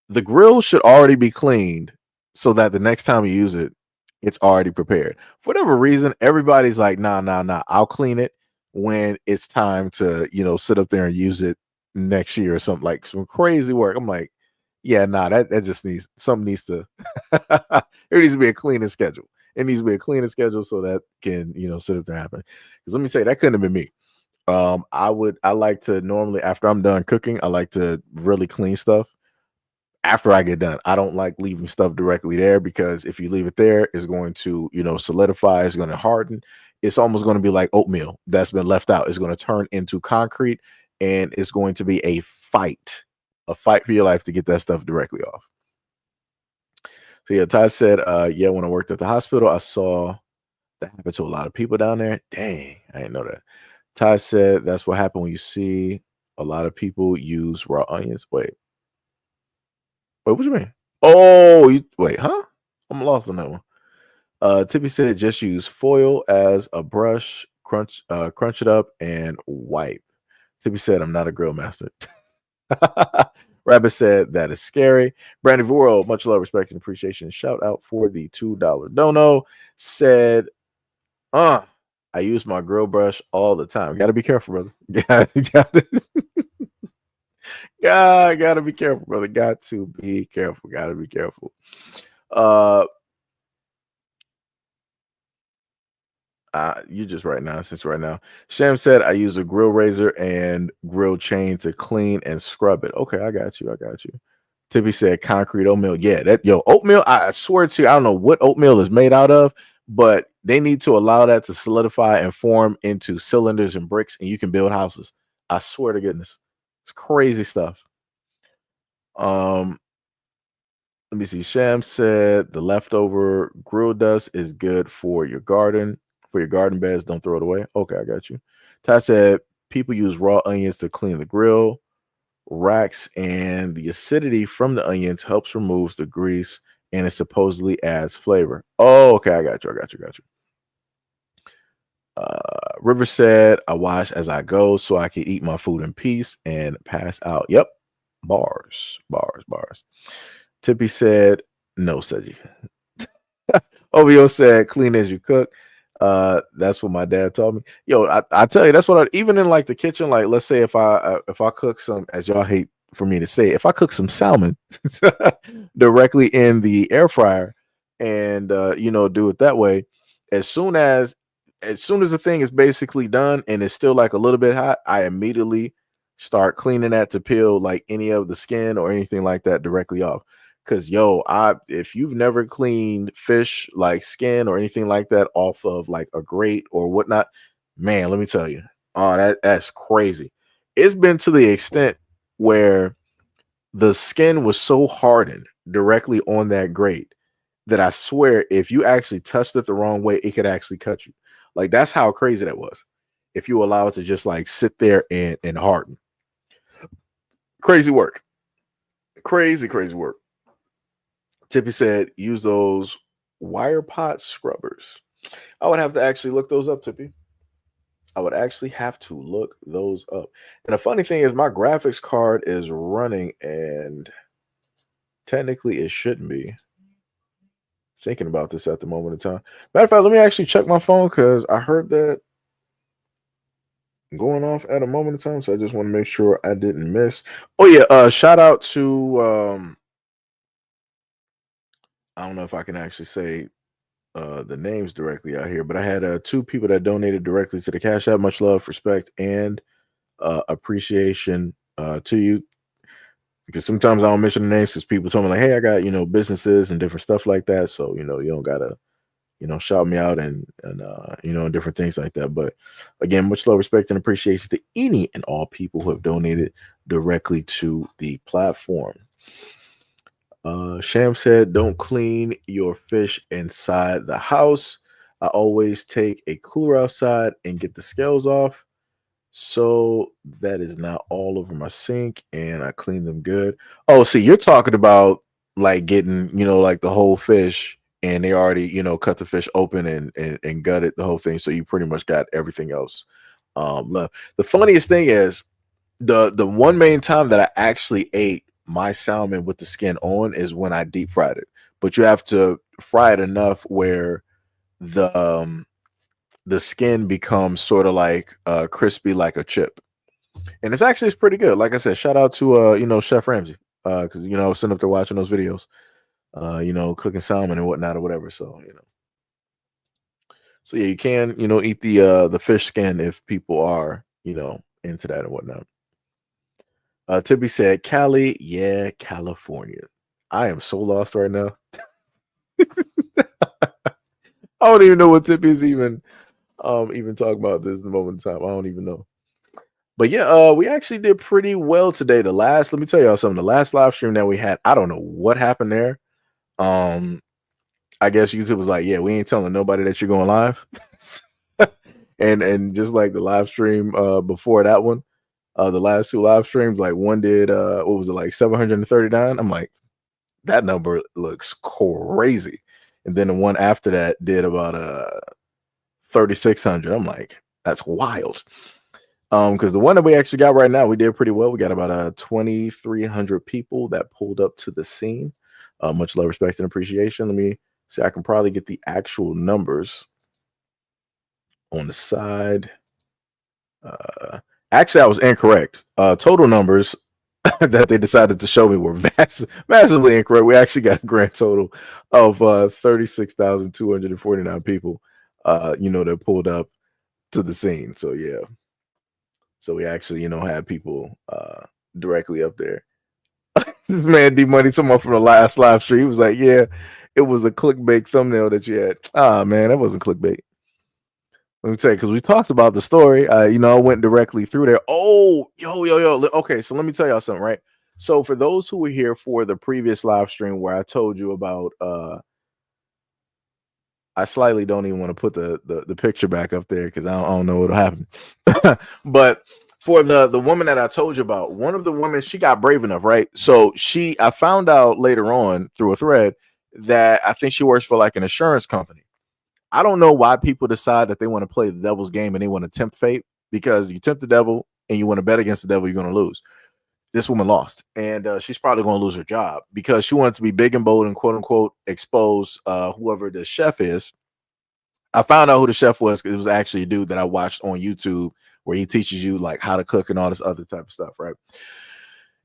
the grill should already be cleaned so that the next time you use it, it's already prepared. For whatever reason, everybody's like, nah, I'll clean it when it's time to sit up there and use it next year or something, like some crazy work. I'm like, yeah, that just needs to there needs to be a cleaning schedule. It needs to be a cleaning schedule so that can sit up there and happen. Because let me say, that couldn't have been me. I like to normally, after I'm done cooking, I like to really clean stuff after I get done. I don't like leaving stuff directly there, because if you leave it there, it's going to solidify, it's going to harden. It's almost going to be like oatmeal that's been left out. It's going to turn into concrete, and it's going to be a fight for your life to get that stuff directly off. So yeah, Ty said, when I worked at the hospital, I saw that happen to a lot of people down there. Dang, I didn't know that. Ty said, that's what happened when you see a lot of people use raw onions. Wait, what you mean? Oh, wait, huh? I'm lost on that one. Tippy said just use foil as a brush, crunch it up, and wipe. Tippy said I'm not a grill master. Rabbit said that is scary. Brandy Voro, much love, respect, and appreciation. Shout out for the $2 dono. Said, I use my grill brush all the time. Gotta be careful, brother. Gotta be careful, brother. Got to be careful. Gotta be careful. You just right now, since right now. Sham said I use a grill razor and grill chain to clean and scrub it. Okay, I got you. Tippy said concrete oatmeal. Yeah, oatmeal. I swear to you, I don't know what oatmeal is made out of, but they need to allow that to solidify and form into cylinders and bricks, and you can build houses. I swear to goodness, it's crazy stuff. Let me see. Sham said the leftover grill dust is good for your garden beds. Don't throw it away. Okay, I got you. Ty said people use raw onions to clean the grill racks, and the acidity from the onions helps remove the grease, and it supposedly adds flavor. Oh, okay, I got you. River said I wash as I go so I can eat my food in peace and pass out. Yep, bars. Tippy said no, Seji. OVO said clean as you cook. That's what my dad taught me. Yo, I tell you, that's what even in like the kitchen, like let's say if I cook some, as y'all hate for me to say, if I cook some salmon directly in the air fryer and do it that way, as soon as the thing is basically done and it's still like a little bit hot, I immediately start cleaning that to peel like any of the skin or anything like that directly off. Cause if you've never cleaned fish like skin or anything like that off of like a grate or whatnot, man, let me tell you, that's crazy. It's been to the extent where the skin was so hardened directly on that grate that I swear if you actually touched it the wrong way, it could actually cut you. Like that's how crazy that was. If you allow it to just like sit there and harden. Crazy work. Crazy work. Tippy said use those wire pot scrubbers. I would have to actually look those up, Tippy. I would actually have to look those up. And the funny thing is my graphics card is running and technically it shouldn't be. Thinking about this at the moment in time. Matter of fact, let me actually check my phone because I heard that going off at a moment in time. So I just want to make sure I didn't miss. Oh yeah, shout out to I don't know if I can actually say the names directly out here, but I had 2 people that donated directly to the Cash App. Much love, respect, and appreciation to you. Because sometimes I don't mention the names because people tell me like, hey, I got businesses and different stuff like that. So you don't gotta shout me out and different things like that. But again, much love, respect, and appreciation to any and all people who have donated directly to the platform. Sham said, don't clean your fish inside the house. I always take a cooler outside and get the scales off. So that is not all over my sink and I clean them good. Oh, see, you're talking about like getting, like the whole fish and they already, cut the fish open and gutted the whole thing. So you pretty much got everything else. Left. The funniest thing is the one main time that I actually ate my salmon with the skin on is when I deep fried it. But you have to fry it enough where the skin becomes sort of like crispy like a chip. And it's pretty good. Like I said, shout out to Chef Ramsay. Because I was sitting up there watching those videos, cooking salmon and whatnot or whatever. So, So yeah, you can, eat the fish skin if people are, into that and whatnot. Tippy said, Cali, yeah, California. I am so lost right now. I don't even know what Tippy is even talking about this in the moment in time. I don't even know. But yeah, we actually did pretty well today. Let me tell y'all something. The last live stream that we had, I don't know what happened there. I guess YouTube was like, yeah, we ain't telling nobody that you're going live. and just like the live stream before that one, the last 2 live streams, like one did what was it, like 739? I'm like, that number looks crazy. and then the one after that did about 3,600. I'm like, that's wild. Because the one that we actually got right now, we did pretty well. We got about 2,300 people that pulled up to the scene. Much love, respect, and appreciation. Let me see. I can probably get the actual numbers on the side. Actually, I was incorrect. Total numbers that they decided to show me were massively incorrect. We actually got a grand total of 36,249 people, that pulled up to the scene. So yeah. So we actually, had people directly up there. Man, D Money, someone from the last live stream, he was like, "Yeah, it was a clickbait thumbnail that you had." Ah, man, that wasn't clickbait. Let me tell you, because we talked about the story. I went directly through there. Oh, yo. Okay, so let me tell y'all something, right? So for those who were here for the previous live stream where I told you about, I slightly don't even want to put the picture back up there because I don't know what'll happen. But for the woman that I told you about, one of the women, she got brave enough, right? So I found out later on through a thread that I think she works for like an insurance company. I don't know why people decide that they want to play the devil's game and they want to tempt fate, because you tempt the devil and you want to bet against the devil, you're going to lose. This woman lost, and she's probably going to lose her job because she wanted to be big and bold and quote unquote expose whoever the chef is. I found out who the chef was. It was actually a dude that I watched on YouTube where he teaches you like how to cook and all this other type of stuff, right?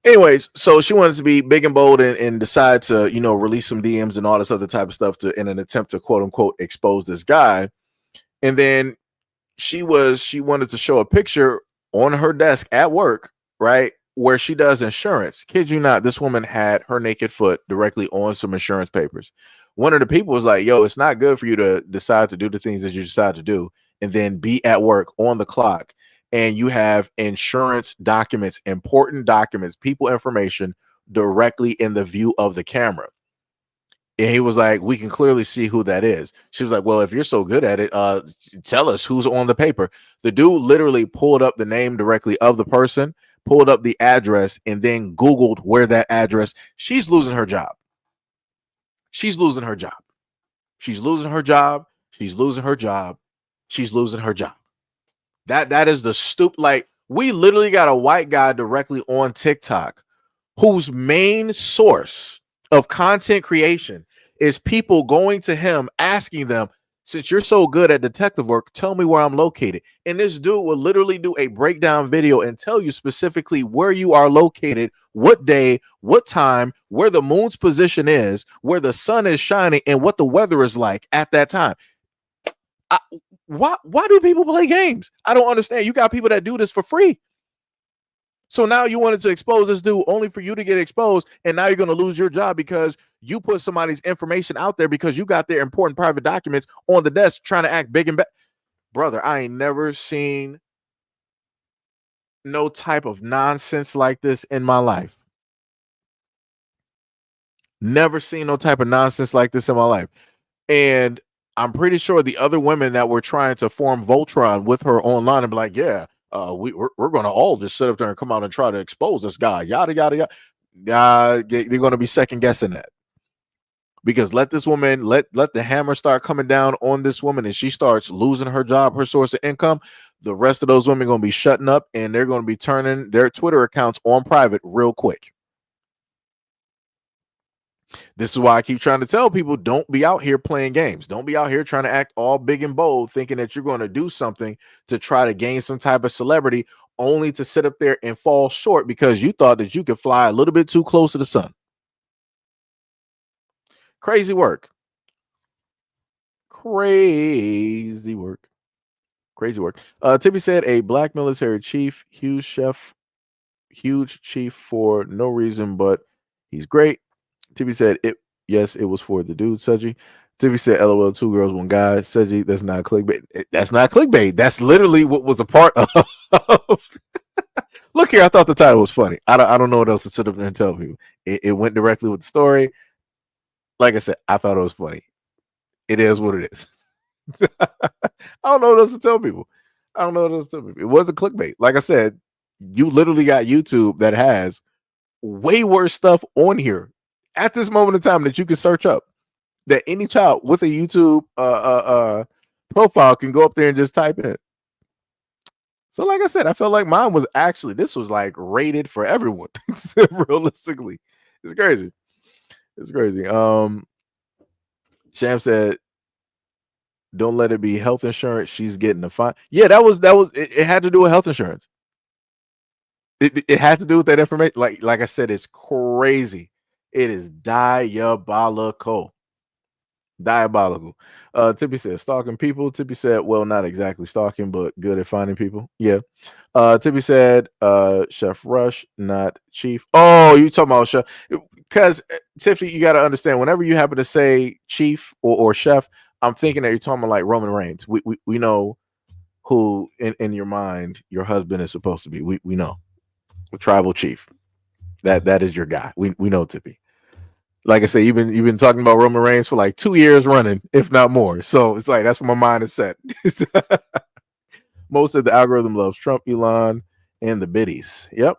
Anyways, so she wanted to be big and bold and decide to, release some DMs and all this other type of stuff in an attempt to quote unquote expose this guy. And then she wanted to show a picture on her desk at work, right, where she does insurance. Kid you not, this woman had her naked foot directly on some insurance papers. One of the people was like, "Yo, it's not good for you to decide to do the things that you decide to do and then be at work on the clock and you have insurance documents, important documents, people information directly in the view of the camera." And he was like, "We can clearly see who that is." She was like, "Well, if you're so good at it, tell us who's on the paper." The dude literally pulled up the name directly of the person, pulled up the address, and then Googled where that address. She's losing her job. She's losing her job. She's losing her job. She's losing her job. She's losing her job. That is the stupid. Like, we literally got a white guy directly on TikTok whose main source of content creation is people going to him asking them, "Since you're so good at detective work, tell me where I'm located." And this dude will literally do a breakdown video and tell you specifically where you are located, what day, what time, where the moon's position is, where the sun is shining, and what the weather is like at that time. Why do people play games? I don't understand. You got people that do this for free. So now you wanted to expose this dude only for you to get exposed, and now you're going to lose your job because you put somebody's information out there because you got their important private documents on the desk trying to act big and bad. Brother, I ain't never seen no type of nonsense like this in my life. Never seen no type of nonsense like this in my life. And I'm pretty sure the other women that were trying to form Voltron with her online and be like, "Yeah, we're going to all just sit up there and come out and try to expose this guy, yada, yada, yada." They're going to be second guessing that. Because let this woman, let the hammer start coming down on this woman and she starts losing her job, her source of income, the rest of those women are going to be shutting up and they're going to be turning their Twitter accounts on private real quick. This is why I keep trying to tell people, don't be out here playing games. Don't be out here trying to act all big and bold, thinking that you're going to do something to try to gain some type of celebrity, only to sit up there and fall short because you thought that you could fly a little bit too close to the sun. Crazy work. Crazy work. Crazy work. Tippy said a black military chief, huge chief for no reason, but he's great. Tippy said yes, it was for the dude, Seji. Tippy said, "LOL, 2 girls, 1 guy." Seji, that's not clickbait. That's not clickbait. That's literally what was a part of. Look here, I thought the title was funny. I don't know what else to sit up there and tell people. It went directly with the story. Like I said, I thought it was funny. It is what it is. I don't know what else to tell people. It wasn't clickbait. Like I said, you literally got YouTube that has way worse stuff on here at this moment in time that you can search up that any child with a YouTube profile can go up there and just type in. So, like I said, I felt like mine was actually, this was like rated for everyone. Realistically, it's crazy. It's crazy. Sham said, "Don't let it be health insurance. She's getting a fine." Yeah, that was it had to do with health insurance. It had to do with that information. Like I said, it's crazy. It is diabolical. Diabolical. Tippy said stalking people. Tippy said, well, not exactly stalking, but good at finding people. Yeah. Tippy said, Chef Rush, not Chief. Oh, you talking about Chef? Because Tiffy, you got to understand. Whenever you happen to say Chief or Chef, I'm thinking that you're talking about like Roman Reigns. We know who in your mind your husband is supposed to be. We know the tribal chief. That is your guy. We know Tippy. Like I say, you've been talking about Roman Reigns for like 2 years running, if not more. So it's like that's where my mind is set. Most of the algorithm loves Trump, Elon, and the biddies. Yep.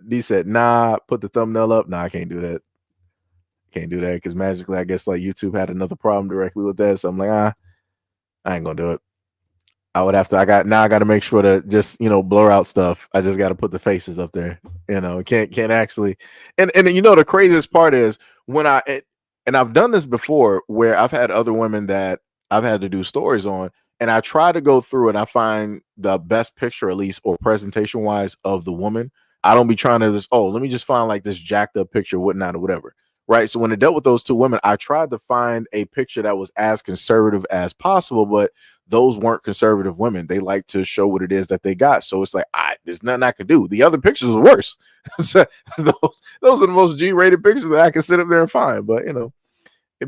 D said, nah, put the thumbnail up. Nah, I can't do that. Can't do that because magically, I guess like YouTube had another problem directly with that. So I'm like, I ain't gonna do it. I would have to. I got to make sure to just blur out stuff. I just got to put the faces up there. Can't actually. And the craziest part is when and I've done this before where I've had other women that I've had to do stories on, and I try to go through and I find the best picture at least or presentation wise of the woman. I don't be trying to just let me just find like this jacked up picture, whatnot or whatever. Right. So when it dealt with those two women, I tried to find a picture that was as conservative as possible, but those weren't conservative women. They like to show what it is that they got. So it's like, there's nothing I could do. The other pictures were worse. So those are the most G-rated pictures that I can sit up there and find. But it'd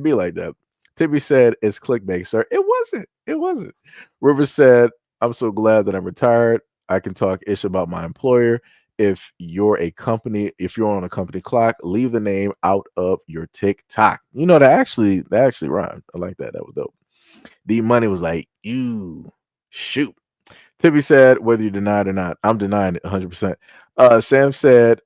be like that. Tippy said it's clickbait, sir. It wasn't. It wasn't. Rivers said, I'm so glad that I'm retired. I can talk ish about my employer. If you're on a company clock, leave the name out of your TikTok. That actually rhymed. I like that. That was dope. D Money was like, you shoot. Tippy said, whether you deny it or not, I'm denying it 100%. Sam said,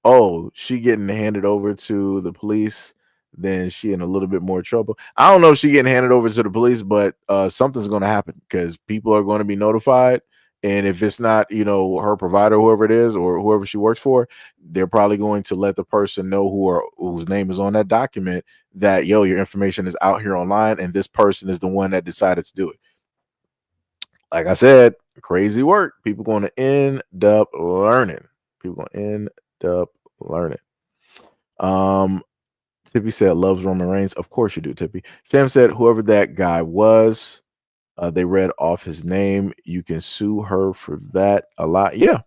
oh, she getting handed over to the police, then she in a little bit more trouble. I don't know if she getting handed over to the police, but something's going to happen because people are going to be notified. And if it's not, her provider, whoever it is, or whoever she works for, they're probably going to let the person know whose name is on that document that, your information is out here online, and this person is the one that decided to do it. Like I said, crazy work. People going to end up learning. Tippy said loves Roman Reigns. Of course you do, Tippy. Sam said whoever that guy was, they read off his name. You can sue her for that a lot. Yeah.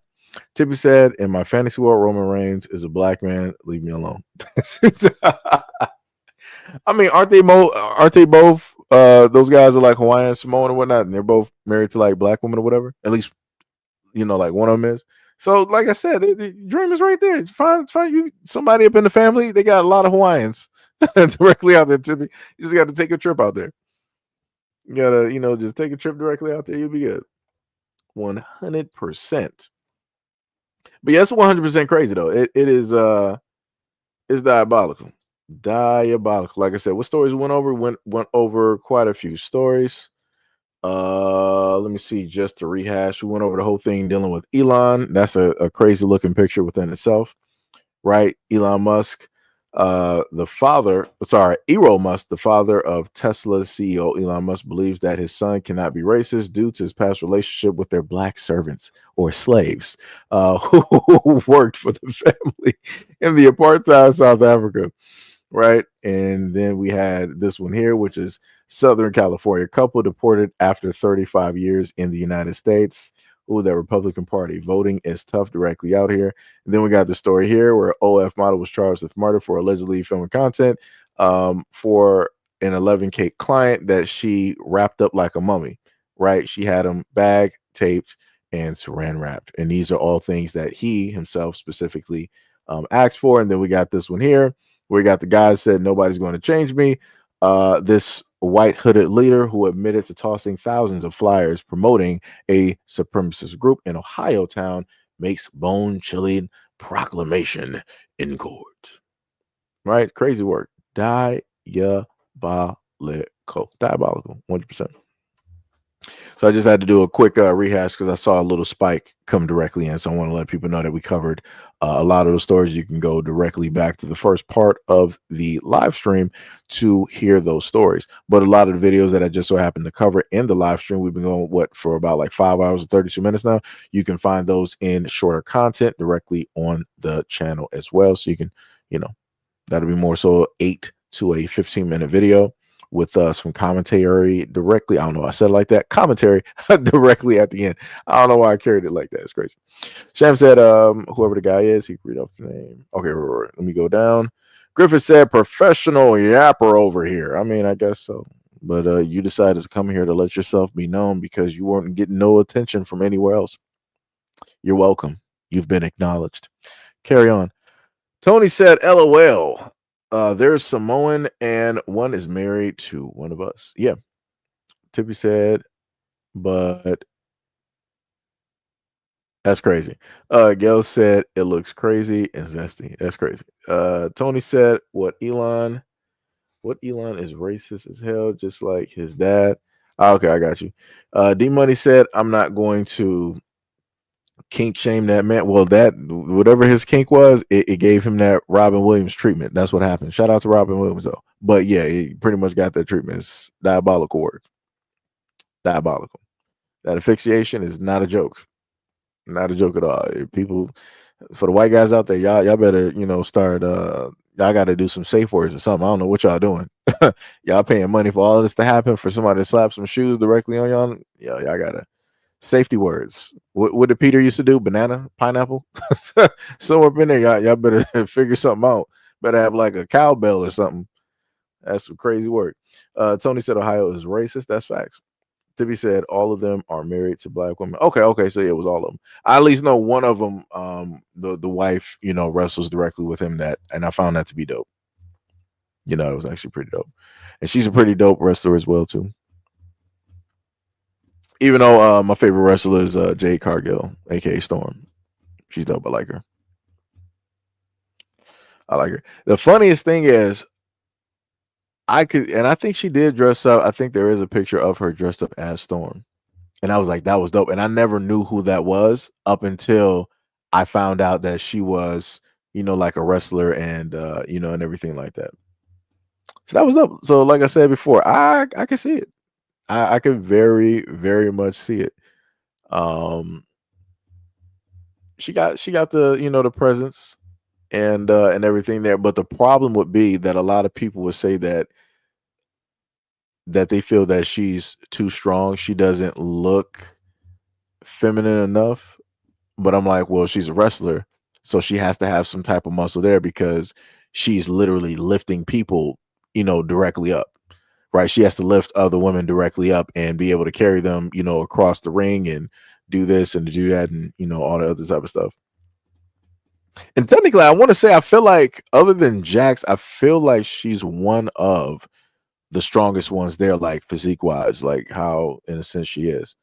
Tippy said, in my fantasy world, Roman Reigns is a black man. Leave me alone. I mean, aren't they both those guys are like Hawaiian, Samoan, and whatnot, and they're both married to like black women or whatever? At least, like one of them is. So, like I said, the dream is right there. Find you somebody up in the family. They got a lot of Hawaiians directly out there, Tippy. You just got to take a trip out there. You gotta, just take a trip directly out there. You'll be good. 100%. But yeah, it's 100% crazy though. It is it's diabolical. Diabolical. Like I said, what stories went over? Went over quite a few stories. Let me see, just to rehash. We went over the whole thing dealing with Elon. That's a crazy looking picture within itself, right? Elon Musk. Elon Musk, the father of Tesla's CEO, Elon Musk, believes that his son cannot be racist due to his past relationship with their black servants or slaves who worked for the family in the apartheid South Africa, right? And then we had this one here, which is Southern California couple deported after 35 years in the United States. Ooh, that Republican Party voting is tough directly out here. And then we got the story here where OF model was charged with murder for allegedly filming content for an 11K client that she wrapped up like a mummy, right? She had him bagged, taped, and saran wrapped. And these are all things that he himself specifically asked for. And then we got this one here where we got the guy said, nobody's going to change me. This white hooded leader who admitted to tossing thousands of flyers promoting a supremacist group in Ohio town makes bone-chilling proclamation in court. Right? Crazy work. Diabolical. Diabolical. 100%. So I just had to do a quick rehash because I saw a little spike come directly in. So I want to let people know that we covered a lot of the stories. You can go directly back to the first part of the live stream to hear those stories. But a lot of the videos that I just so happened to cover in the live stream, we've been going for about like 5 hours and 32 minutes now. You can find those in shorter content directly on the channel as well. So you can, that'll be more so 8 to a 15-minute video with some commentary directly. I don't know. I said it like that. Commentary directly at the end. I don't know why I carried it like that. It's crazy. Sham said, whoever the guy is, he can read off the name. Okay, right. Let me go down. Griffith said, professional yapper over here. I mean, I guess so. But you decided to come here to let yourself be known because you weren't getting no attention from anywhere else. You're welcome. You've been acknowledged. Carry on. Tony said, LOL. There's Samoan and one is married to one of us. Yeah. Tippy said, but that's crazy. Gail said it looks crazy and zesty. That's crazy. Tony said what Elon is racist as hell, just like his dad. Okay, I got you. D Money said, I'm not going to kink shame that man. Well, that whatever his kink was, it gave him that Robin Williams treatment. That's what happened. Shout out to Robin Williams though. But yeah, he pretty much got that treatment. It's diabolical work. Diabolical. That asphyxiation is not a joke. Not a joke at all. People, for the white guys out there, y'all better start. Y'all got to do some safe words or something. I don't know what y'all doing. Y'all paying money for all of this to happen for somebody to slap some shoes directly on y'all. Yeah, y'all gotta. Safety words. What did Peter used to do? Banana, pineapple, somewhere up in there. Y'all better figure something out. Better have like a cowbell or something. That's some crazy work. Tony said Ohio is racist. That's facts. Tippy said all of them are married to black women. Okay. So yeah, it was all of them. I at least know one of them. The wife, wrestles directly with him. And I found that to be dope. It was actually pretty dope, and she's a pretty dope wrestler as well too. Even though my favorite wrestler is Jade Cargill, aka Storm. She's dope. I like her. The funniest thing is, I think she did dress up. I think there is a picture of her dressed up as Storm. And I was like, that was dope. And I never knew who that was up until I found out that she was, like a wrestler and and everything like that. So that was dope. So like I said before, I can see it. I could very, very much see it. She got the the presence and everything there, but the problem would be that a lot of people would say that they feel that she's too strong. She doesn't look feminine enough. But I'm like, well, she's a wrestler, so she has to have some type of muscle there because she's literally lifting people, directly up. Right, she has to lift other women directly up and be able to carry them, across the ring and do this and do that and all the other type of stuff. And technically, I want to say I feel like other than Jax, I feel like she's one of the strongest ones there, like physique wise, like how in a sense she is.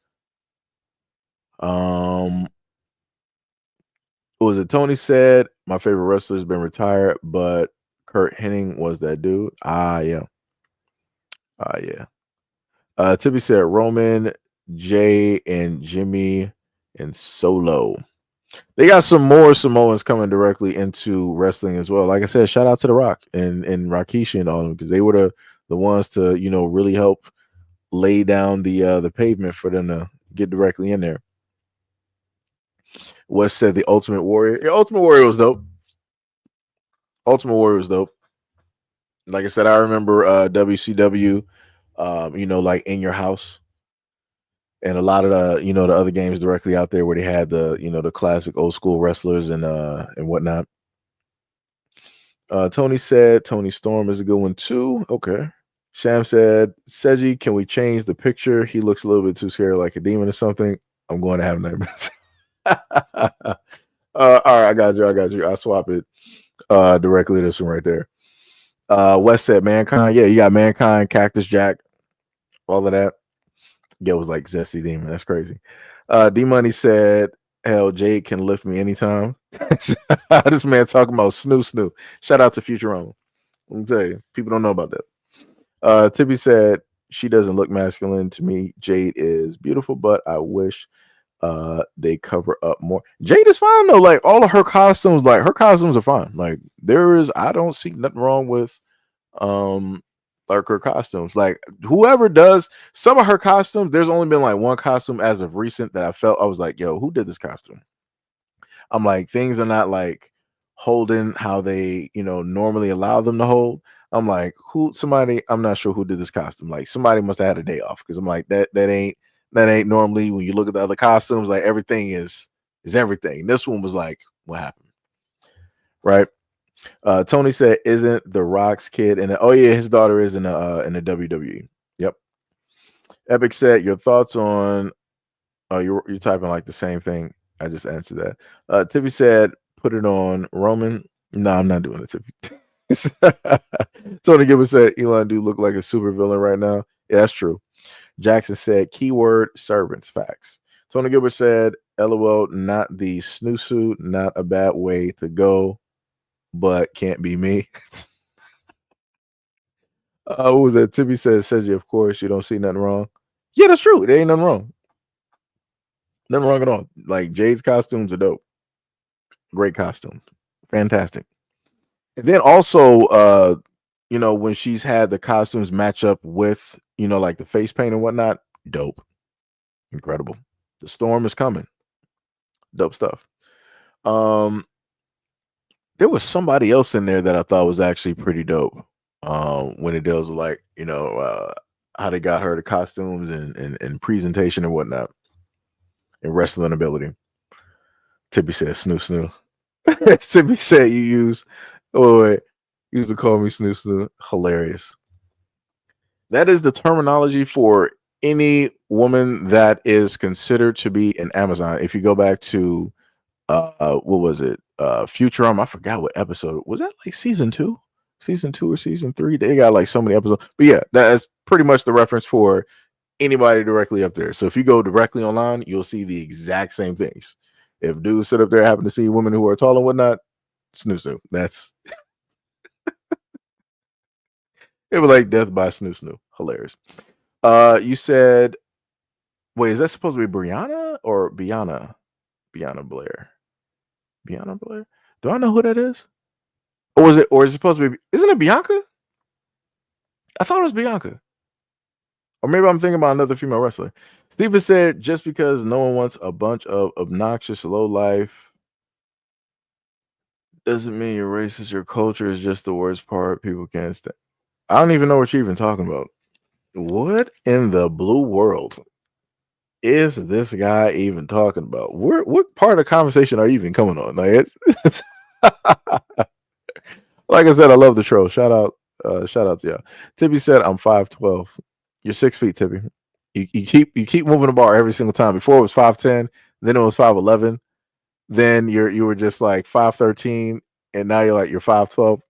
Was it Tony said my favorite wrestler has been retired, but Kurt Hennig was that dude? Yeah. Tippy said Roman, Jay, and Jimmy, and Solo. They got some more Samoans coming directly into wrestling as well. Like I said, shout out to The Rock and Rikishi and all of them because they were the ones to really help lay down the pavement for them to get directly in there. West said the Ultimate Warrior. Yeah, Ultimate Warrior was dope. Like I said, I remember WCW. Like In Your House, and a lot of the the other games directly out there where they had the the classic old school wrestlers and whatnot. Tony said Tony Storm is a good one too. Okay. Sham said, Seji, can we change the picture? He looks a little bit too scary, like a demon or something. I'm going to have nightmares. All right, I got you. I'll swap it directly to this one right there. West said Mankind. Yeah, you got Mankind, Cactus Jack, all of that. Yeah, it was like Zesty Demon. That's crazy. D Money said, hell, Jade can lift me anytime. This man talking about snoo. Shout out to Futurama. Let me tell you, people don't know about that. Tibby said she doesn't look masculine to me. Jade is beautiful, but I wish they cover up more. Jade is fine though. Like all of her costumes, like her costumes are fine. Like I don't see nothing wrong with um like her costumes. Like whoever does some of her costumes, there's only been like one costume as of recent that I was like, yo, who did this costume? I'm like, things are not like holding how they, normally allow them to hold. I'm like, I'm not sure who did this costume. Like somebody must have had a day off because I'm like, that ain't normally when you look at the other costumes, like everything is everything. This one was like, what happened? Right. Tony said, isn't the Rock's kid in it? Oh yeah, his daughter is in the WWE. Yep. Epic said, your thoughts on you're typing like the same thing. I just answered that. Tippy said, put it on Roman. No, I'm not doing it, Tippy. Tony Gibbons said, Elon do look like a super villain right now. Yeah, that's true. Jackson said, keyword servants, facts. Tony Gilbert said, LOL, not the snoosuit, not a bad way to go, but can't be me. What was that? Tippy says you, of course, you don't see nothing wrong. Yeah, that's true. There ain't nothing wrong. Nothing wrong at all. Like Jade's costumes are dope. Great costumes. Fantastic. And then also, when she's had the costumes match up with, like the face paint and whatnot, dope. Incredible. The storm is coming. Dope stuff. There was somebody else in there that I thought was actually pretty dope. When it deals with like, how they got her the costumes and presentation and whatnot. And wrestling ability. Tippy said snoo snoo. Tippy said you used to call me snoo snoo. Hilarious. That is the terminology for any woman that is considered to be an Amazon. If you go back to what was it? Futurama. I forgot what episode. Was that like season 2? Season 2 or season 3? They got like so many episodes. But yeah, that's pretty much the reference for anybody directly up there. So if you go directly online, you'll see the exact same things. If dudes sit up there happen to see women who are tall and whatnot, snoo snoo. That's it was like death by snoo snoo. Hilarious. You said, wait, is that supposed to be Brianna or Biana? Biana Blair. Biana Blair? Do I know who that is? Or is it supposed to be, isn't it Bianca? I thought it was Bianca. Or maybe I'm thinking about another female wrestler. Steven said, just because no one wants a bunch of obnoxious low life doesn't mean you're racist. Your culture is just the worst part. People can't stand. I don't even know what you're even talking about. What in the blue world is this guy even talking about? What part of the conversation are you even coming on? Like it's like I said, I love the troll. Shout out to y'all. Tippy said, I'm 5'12". You're 6 feet, Tippy. You keep moving the bar every single time. Before it was 5'10", then it was 5'11", then you were just like 5'13", and now you're 5'12".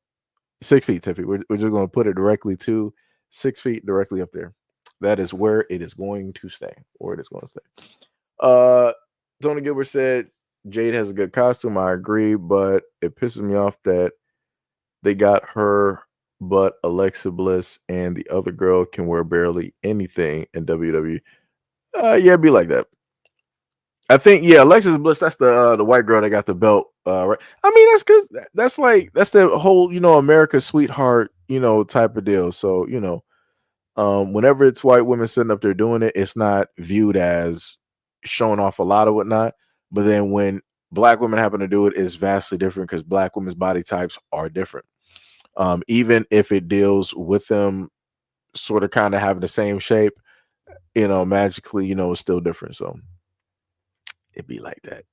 6 feet, Tippy. We're just going to put it directly to 6 feet, directly up there. That is where it is going to stay, or it is going to stay. Tony Gilbert said Jade has a good costume. I agree, but it pisses me off that they got her, but Alexa Bliss and the other girl can wear barely anything in WWE. Yeah, it'd be like that. I think Alexis Bliss. That's the white girl that got the belt. Right. I mean, that's because that's the whole America's sweetheart type of deal. So whenever it's white women sitting up there doing it, it's not viewed as showing off a lot of whatnot. But then when black women happen to do it, it's vastly different because black women's body types are different. Even if it deals with them sort of kind of having the same shape, magically, it's still different. So it'd be like that.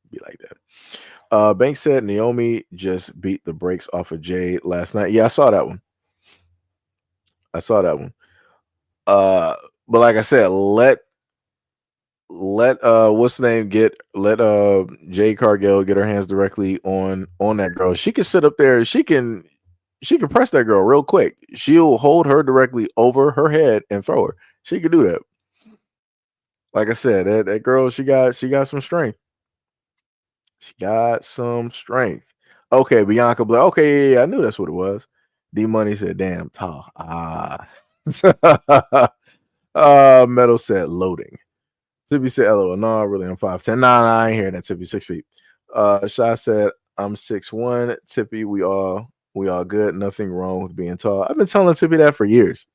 Banks said Naomi just beat the brakes off of Jade last night. Yeah, I saw that one. But like I said, let what's the name let Jade Cargill get her hands directly on that girl. She can sit up there. She can press that girl real quick. She'll hold her directly over her head and throw her. She could do that. Like I said, that girl, she got some strength. She got some strength. Okay, Bianca Blair. Okay, yeah, I knew that's what it was. D Money said, "Damn, tall." Metal said loading. Tippy said, "LOL, no, really, I'm 5'10". Nah, I ain't hearing that. Tippy 6 feet. Shy said, "I'm 6'1". Tippy, we all good. Nothing wrong with being tall." I've been telling Tippy that for years.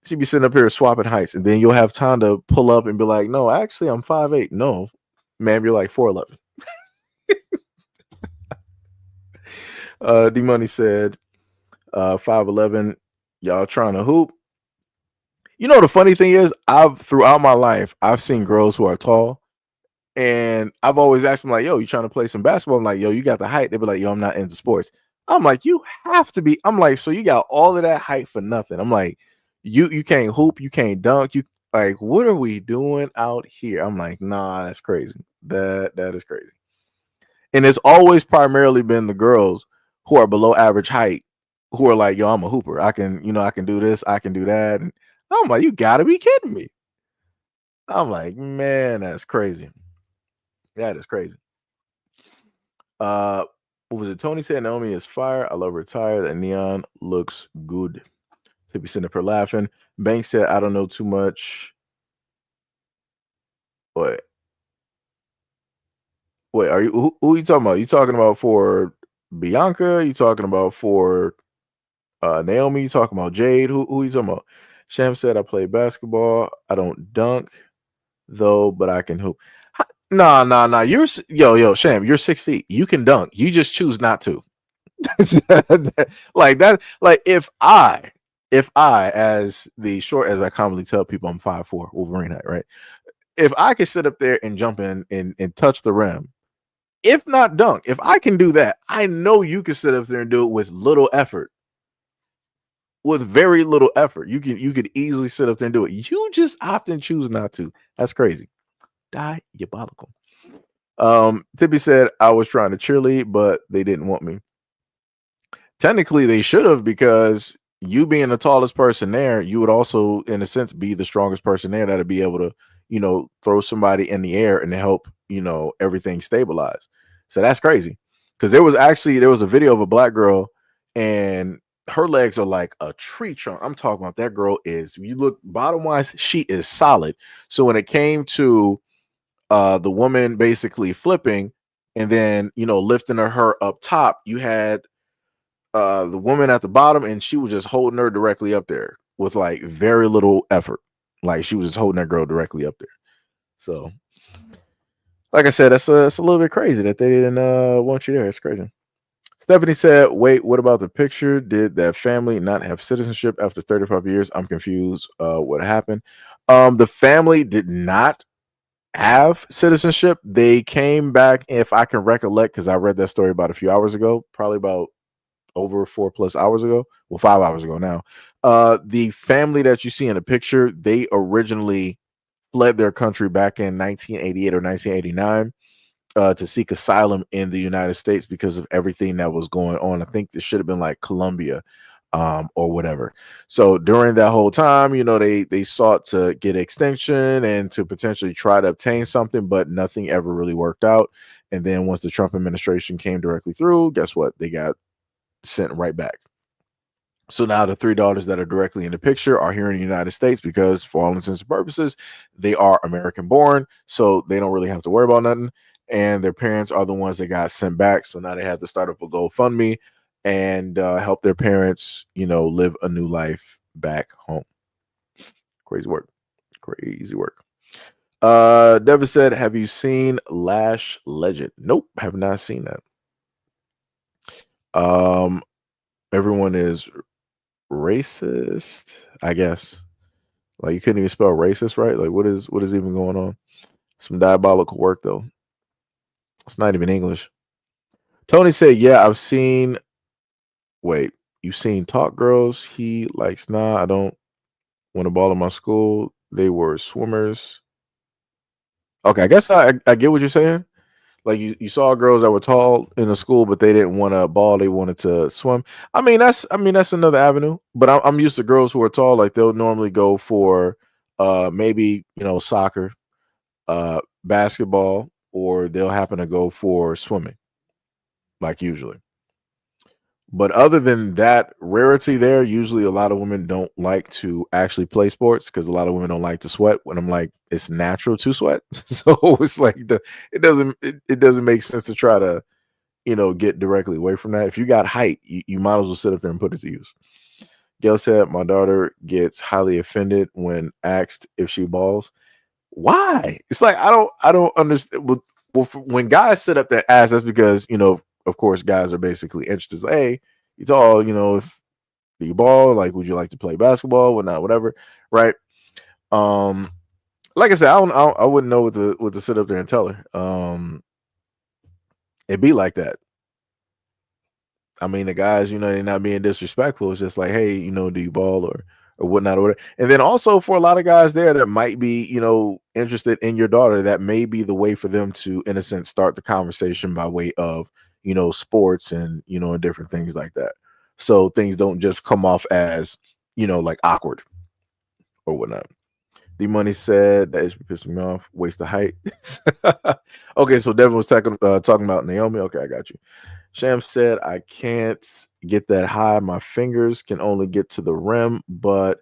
She'd be sitting up here swapping heights, and then you'll have time to pull up and be like, "No, actually, I'm 5'8". No, ma'am, you're like 4'11". D Money said, 5'11". Y'all trying to hoop? You know the funny thing is, throughout my life, I've seen girls who are tall, and I've always asked them like, "Yo, you trying to play some basketball?" I'm like, "Yo, you got the height." They be like, "Yo, I'm not into sports." I'm like, "You have to be." I'm like, "So you got all of that height for nothing?" I'm like, "You can't hoop, you can't dunk, you like what are we doing out here?" I'm like, "Nah, that's crazy. That is crazy." And it's always primarily been the girls who are below average height who are like, "Yo, I'm a hooper. I can do this, I can do that." And I'm like, "You gotta be kidding me." I'm like, "Man, that's crazy. That is crazy." Uh, what was it? Tony said Naomi is fire. I love her attire. That neon looks good. Tippy sitting up here laughing. Banks said, "I don't know too much." Wait, are you who are you talking about? You talking about for Bianca? You talking about for Naomi? You talking about Jade? Who you talking about? Sham said, "I play basketball. I don't dunk though, but I can hoop." Nah. Yo, Sham. You're 6 feet. You can dunk. You just choose not to. Like that. Like if I, as the short as I commonly tell people, I'm 5'4", Wolverine height, right? If I could sit up there and jump in and touch the rim, if not dunk, if I can do that, I know you can sit up there and do it with little effort. With very little effort, you could easily sit up there and do it. You just often choose not to. That's crazy. Diabolical. Tippy said I was trying to cheerlead, but they didn't want me. Technically, they should have, because you being the tallest person there, you would also, in a sense, be the strongest person there that'd be able to, throw somebody in the air and help, everything stabilize. So that's crazy. Because there was a video of a black girl, and her legs are like a tree trunk. I'm talking about that girl is, you look bottom wise, she is solid. So when it came to the woman basically flipping and then lifting her up top, you had the woman at the bottom, and she was just holding her directly up there with like very little effort. Like she was just holding that girl directly up there. So, like I said, it's a little bit crazy that they didn't want you there. It's crazy. Stephanie said, "Wait, what about the picture? Did that family not have citizenship after 35 years? I'm confused. What happened?" The family did not have citizenship. They came back, if I can recollect, because I read that story about a few hours ago, probably about over 4+ hours ago. Well, 5 hours ago now. The family that you see in the picture, they originally fled their country back in 1988 or 1989 to seek asylum in the United States because of everything that was going on. I think this should have been like Colombia or whatever. So during that whole time, they sought to get extension and to potentially try to obtain something, but nothing ever really worked out. And then once the Trump administration came directly through, guess what? They got sent right back. So now the three daughters that are directly in the picture are here in the United States because, for all intents and purposes, they are American born. So they don't really have to worry about nothing. And their parents are the ones that got sent back. So now they have to start up a GoFundMe and help their parents, live a new life back home. Crazy work. Crazy work. Devin said, "Have you seen Lash Legend?" Nope, have not seen that. Everyone is racist, I guess. Like you couldn't even spell racist right. Like what is even going on? Some diabolical work though. It's not even English. Tony said, "Yeah, I've seen." Wait, you've seen Talk Girls? He likes. Nah, I don't want to ball in my school. They were swimmers. Okay, I guess I get what you're saying. Like you saw girls that were tall in the school, but they didn't want to ball. They wanted to swim. That's another avenue. But I'm used to girls who are tall. Like they'll normally go for maybe soccer, basketball, or they'll happen to go for swimming. Like usually. But other than that rarity there, usually a lot of women don't like to actually play sports because a lot of women don't like to sweat. When I'm like, it's natural to sweat. So it's like it doesn't make sense to try to, get directly away from that. If you got height, you might as well sit up there and put it to use. Gail said, my daughter gets highly offended when asked if she balls. Why? It's like I don't understand. Well, when guys sit up there ask, that's because of course, guys are basically interested. Like, hey, you tall, if do you ball? Like, would you like to play basketball? Whatnot, whatever, right? Like I said, I wouldn't know what to sit up there and tell her. It'd be like that. I mean, the guys, they're not being disrespectful. It's just like, hey, do you ball or whatnot or whatever. And then also for a lot of guys there that might be, interested in your daughter, that may be the way for them to, in a sense, start the conversation by way of, sports and, and different things like that. So things don't just come off as, like awkward or whatnot. The money said that is pissing me off. Waste of height. Okay, so Devin was talking about Naomi. Okay, I got you. Sham said, I can't get that high. My fingers can only get to the rim, but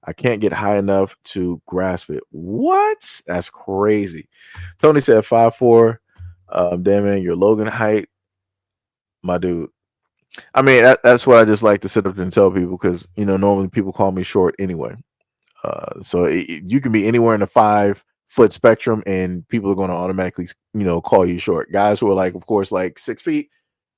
I can't get high enough to grasp it. What? That's crazy. Tony said 5'4". Damn man, your Logan height, my dude. I mean, that's what I just like to sit up and tell people because, normally people call me short anyway. So you can be anywhere in the 5-foot spectrum and people are going to automatically, call you short. Guys who are like, of course, like 6 feet,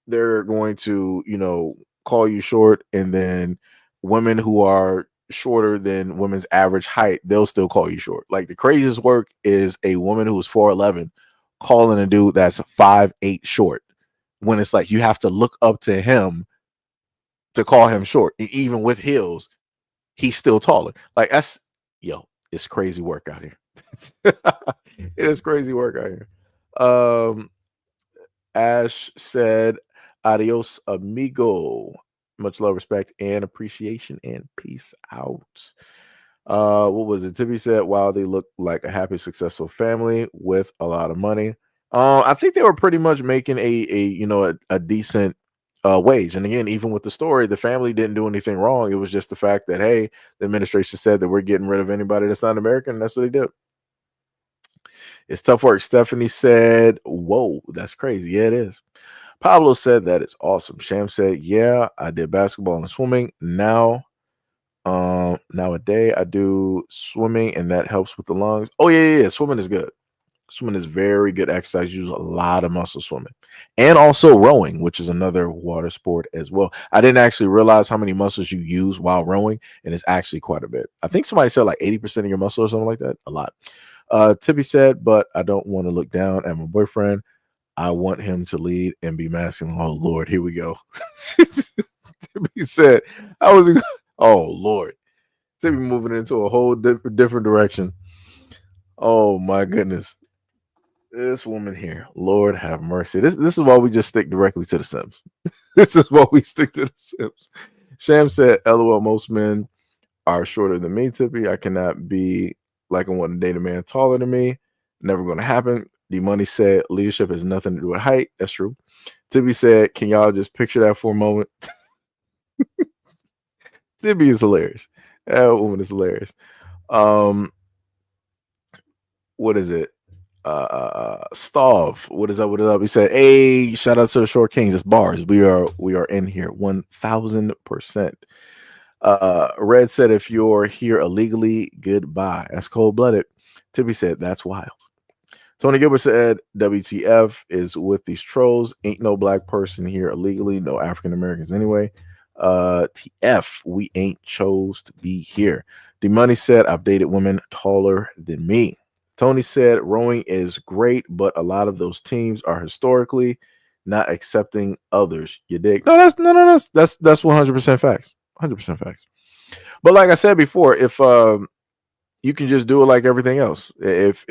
they're going to, call you short. And then women who are shorter than women's average height, they'll still call you short. Like the craziest work is a woman who's 4'11" calling a dude that's 5'8" short. When it's like you have to look up to him to call him short. And even with heels, he's still taller. Like it's crazy work out here. It is crazy work out here. Ash said, adios, amigo. Much love, respect, and appreciation, and peace out. What was it? Tippy said, wow, they look like a happy, successful family with a lot of money. I think they were pretty much making a decent wage. And again, even with the story, the family didn't do anything wrong. It was just the fact that, hey, the administration said that we're getting rid of anybody that's not American, and that's what they did. It's tough work. Stephanie said, whoa, that's crazy. Yeah, it is. Pablo said that it's awesome. Sham said, yeah, I did basketball and swimming. Now a day I do swimming and that helps with the lungs. Oh, yeah. Swimming is good. Swimming is very good exercise. You use a lot of muscle swimming. And also rowing, which is another water sport as well. I didn't actually realize how many muscles you use while rowing, and it's actually quite a bit. I think somebody said like 80% of your muscle or something like that. A lot. Tippy said, but I don't want to look down at my boyfriend. I want him to lead and be masculine. Oh, Lord, here we go. Tippy said, oh, Lord. Tippy moving into a whole different direction. Oh, my goodness. This woman here, Lord have mercy. This is why we just stick directly to the Sims. This is why we stick to the Sims. Sham said, LOL, most men are shorter than me, Tippy. I cannot be like I want to date a man taller than me. Never going to happen. The money said leadership has nothing to do with height. That's true. Tippy said, can y'all just picture that for a moment? Tippy is hilarious. That woman is hilarious. What is it? Stav, what is up? He said, hey, shout out to the Short Kings. It's bars. We are in here 1000%. Red said, if you're here illegally, goodbye. That's cold-blooded. Tippy said, that's wild. Tony Gilbert said, WTF is with these trolls. Ain't no black person here illegally. No African Americans anyway. TF, we ain't chose to be here. The money said, I've dated women taller than me. Tony said, rowing is great, but a lot of those teams are historically not accepting others. You dig? No, that's 100% facts. 100% facts. But like I said before, if you can just do it like everything else. If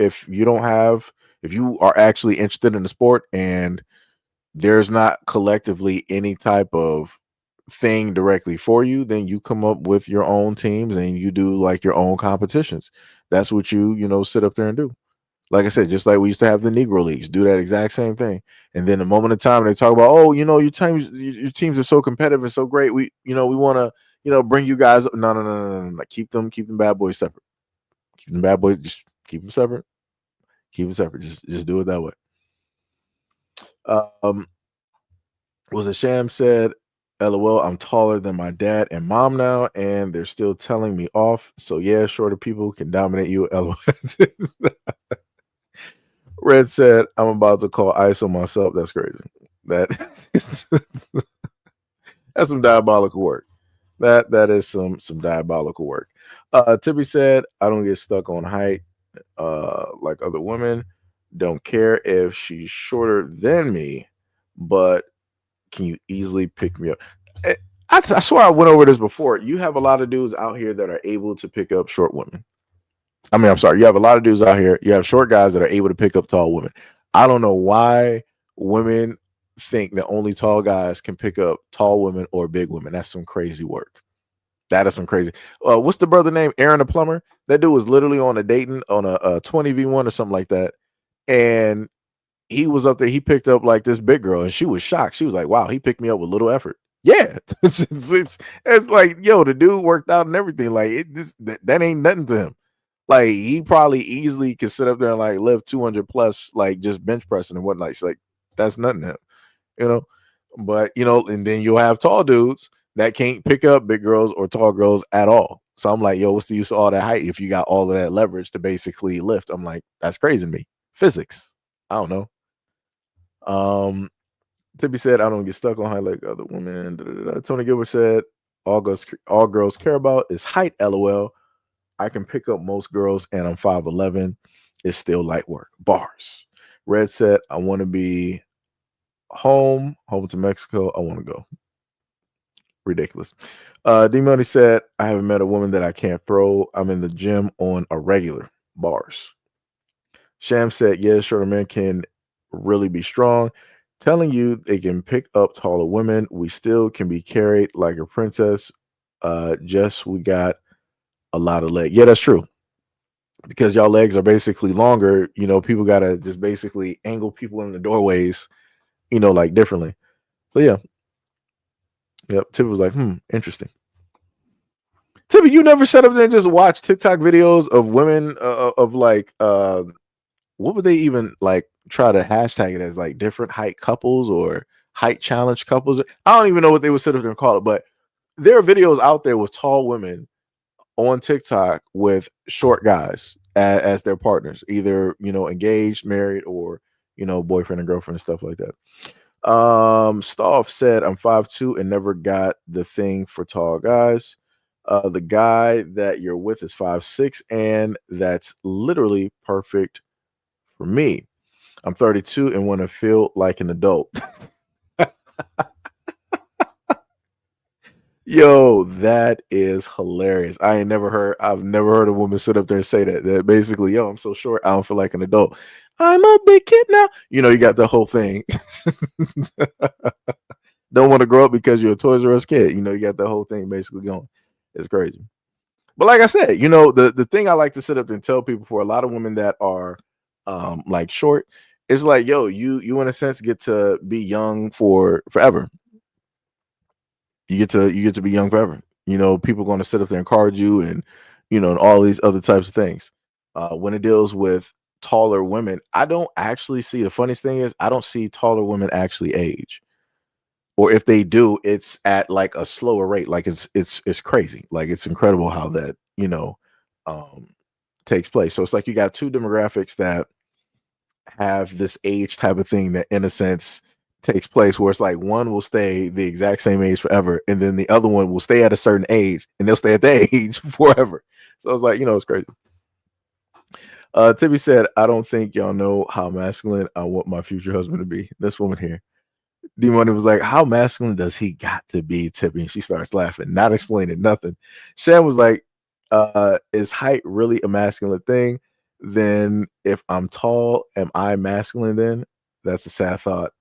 you are actually interested in the sport and there's not collectively any type of thing directly for you, then you come up with your own teams and you do like your own competitions. That's what you sit up there and do. Like I said, just like we used to have the Negro Leagues, do that exact same thing. And then the moment of time they talk about, oh, your teams are so competitive and so great. We want to, bring you guys up. No, no, no, no, no, no. Keep them bad boys separate. Keep them bad boys, just keep them separate. Keep them separate. Just do it that way. Um, was a sham said, LOL, I'm taller than my dad and mom now, and they're still telling me off. So yeah, shorter people can dominate you. LOL. Red said, I'm about to call ICE on myself. That's crazy. That's some diabolical work. That is some diabolical work. Tippy said, I don't get stuck on height like other women. Don't care if she's shorter than me, but can you easily pick me up? I swear I went over this before. You have a lot of dudes out here that are able to pick up short women. I mean, I'm sorry. You have a lot of dudes out here. You have short guys that are able to pick up tall women. I don't know why women think that only tall guys can pick up tall women or big women. That's some crazy work. That is some crazy. What's the brother name? Aaron the plumber. That dude was literally on a 20v1 or something like that, and he was up there. He picked up like this big girl, and she was shocked. She was like, "Wow, he picked me up with little effort." Yeah, it's like, yo, the dude worked out and everything. Like that ain't nothing to him. Like he probably easily could sit up there and like lift 200 plus, like just bench pressing and whatnot. It's like that's nothing to him, you know. But and then you'll have tall dudes that can't pick up big girls or tall girls at all. So I'm like, yo, what's the use of all that height if you got all of that leverage to basically lift? I'm like, that's crazy to me. Physics. I don't know. Tippy said, I don't get stuck on height like other women. Da, da, da. Tony Gilbert said, all girls care about is height. LOL. I can pick up most girls, and I'm 5'11". It's still light work. Bars. Red said, I want to be home to Mexico. I want to go. Ridiculous. D Money said, I haven't met a woman that I can't throw. I'm in the gym on a regular. Bars. Sham said, yeah, shorter men can really be strong. Telling you they can pick up taller women. We still can be carried like a princess. Just we got a lot of leg. Yeah, that's true. Because y'all legs are basically longer, people gotta just basically angle people in the doorways, like differently. So yeah. Yep. Tippy was like, interesting. Tippy, you never sat up there and just watch TikTok videos of women of like what would they even like try to hashtag it as, like different height couples or height challenge couples? I don't even know what they would sit up there and call it, but there are videos out there with tall women on TikTok with short guys as their partners, either engaged, married, or boyfriend and girlfriend and stuff like that. Stoff said, I'm 5'2" and never got the thing for tall guys. The guy that you're with is 5'6", and that's literally perfect for me. I'm 32 and want to feel like an adult. Yo, that is hilarious. I've never heard a woman sit up there and say that. That basically, yo, I'm so short, I don't feel like an adult. I'm a big kid now. You got the whole thing. Don't want to grow up because you're a Toys R Us kid. You got the whole thing basically going. It's crazy. But like I said, the thing I like to sit up and tell people, for a lot of women that are like short, it's like, yo, you in a sense get to be young for forever. You get to be young forever. People are going to sit up there and card you, and and all these other types of things. When it deals with taller women, I don't actually see. The funniest thing is, I don't see taller women actually age, or if they do, it's at like a slower rate. Like it's crazy. Like it's incredible how that takes place. So it's like you got two demographics that have this age type of thing that, in a sense, takes place where it's like one will stay the exact same age forever, and then the other one will stay at a certain age, and they'll stay at that age forever. So it's like, it's crazy. Tippy said, I don't think y'all know how masculine I want my future husband to be. This woman here. D Money was like, how masculine does he got to be, Tippy? And she starts laughing, not explaining nothing. Shan was like, is height really a masculine thing? Then if I'm tall, am I masculine then? That's a sad thought.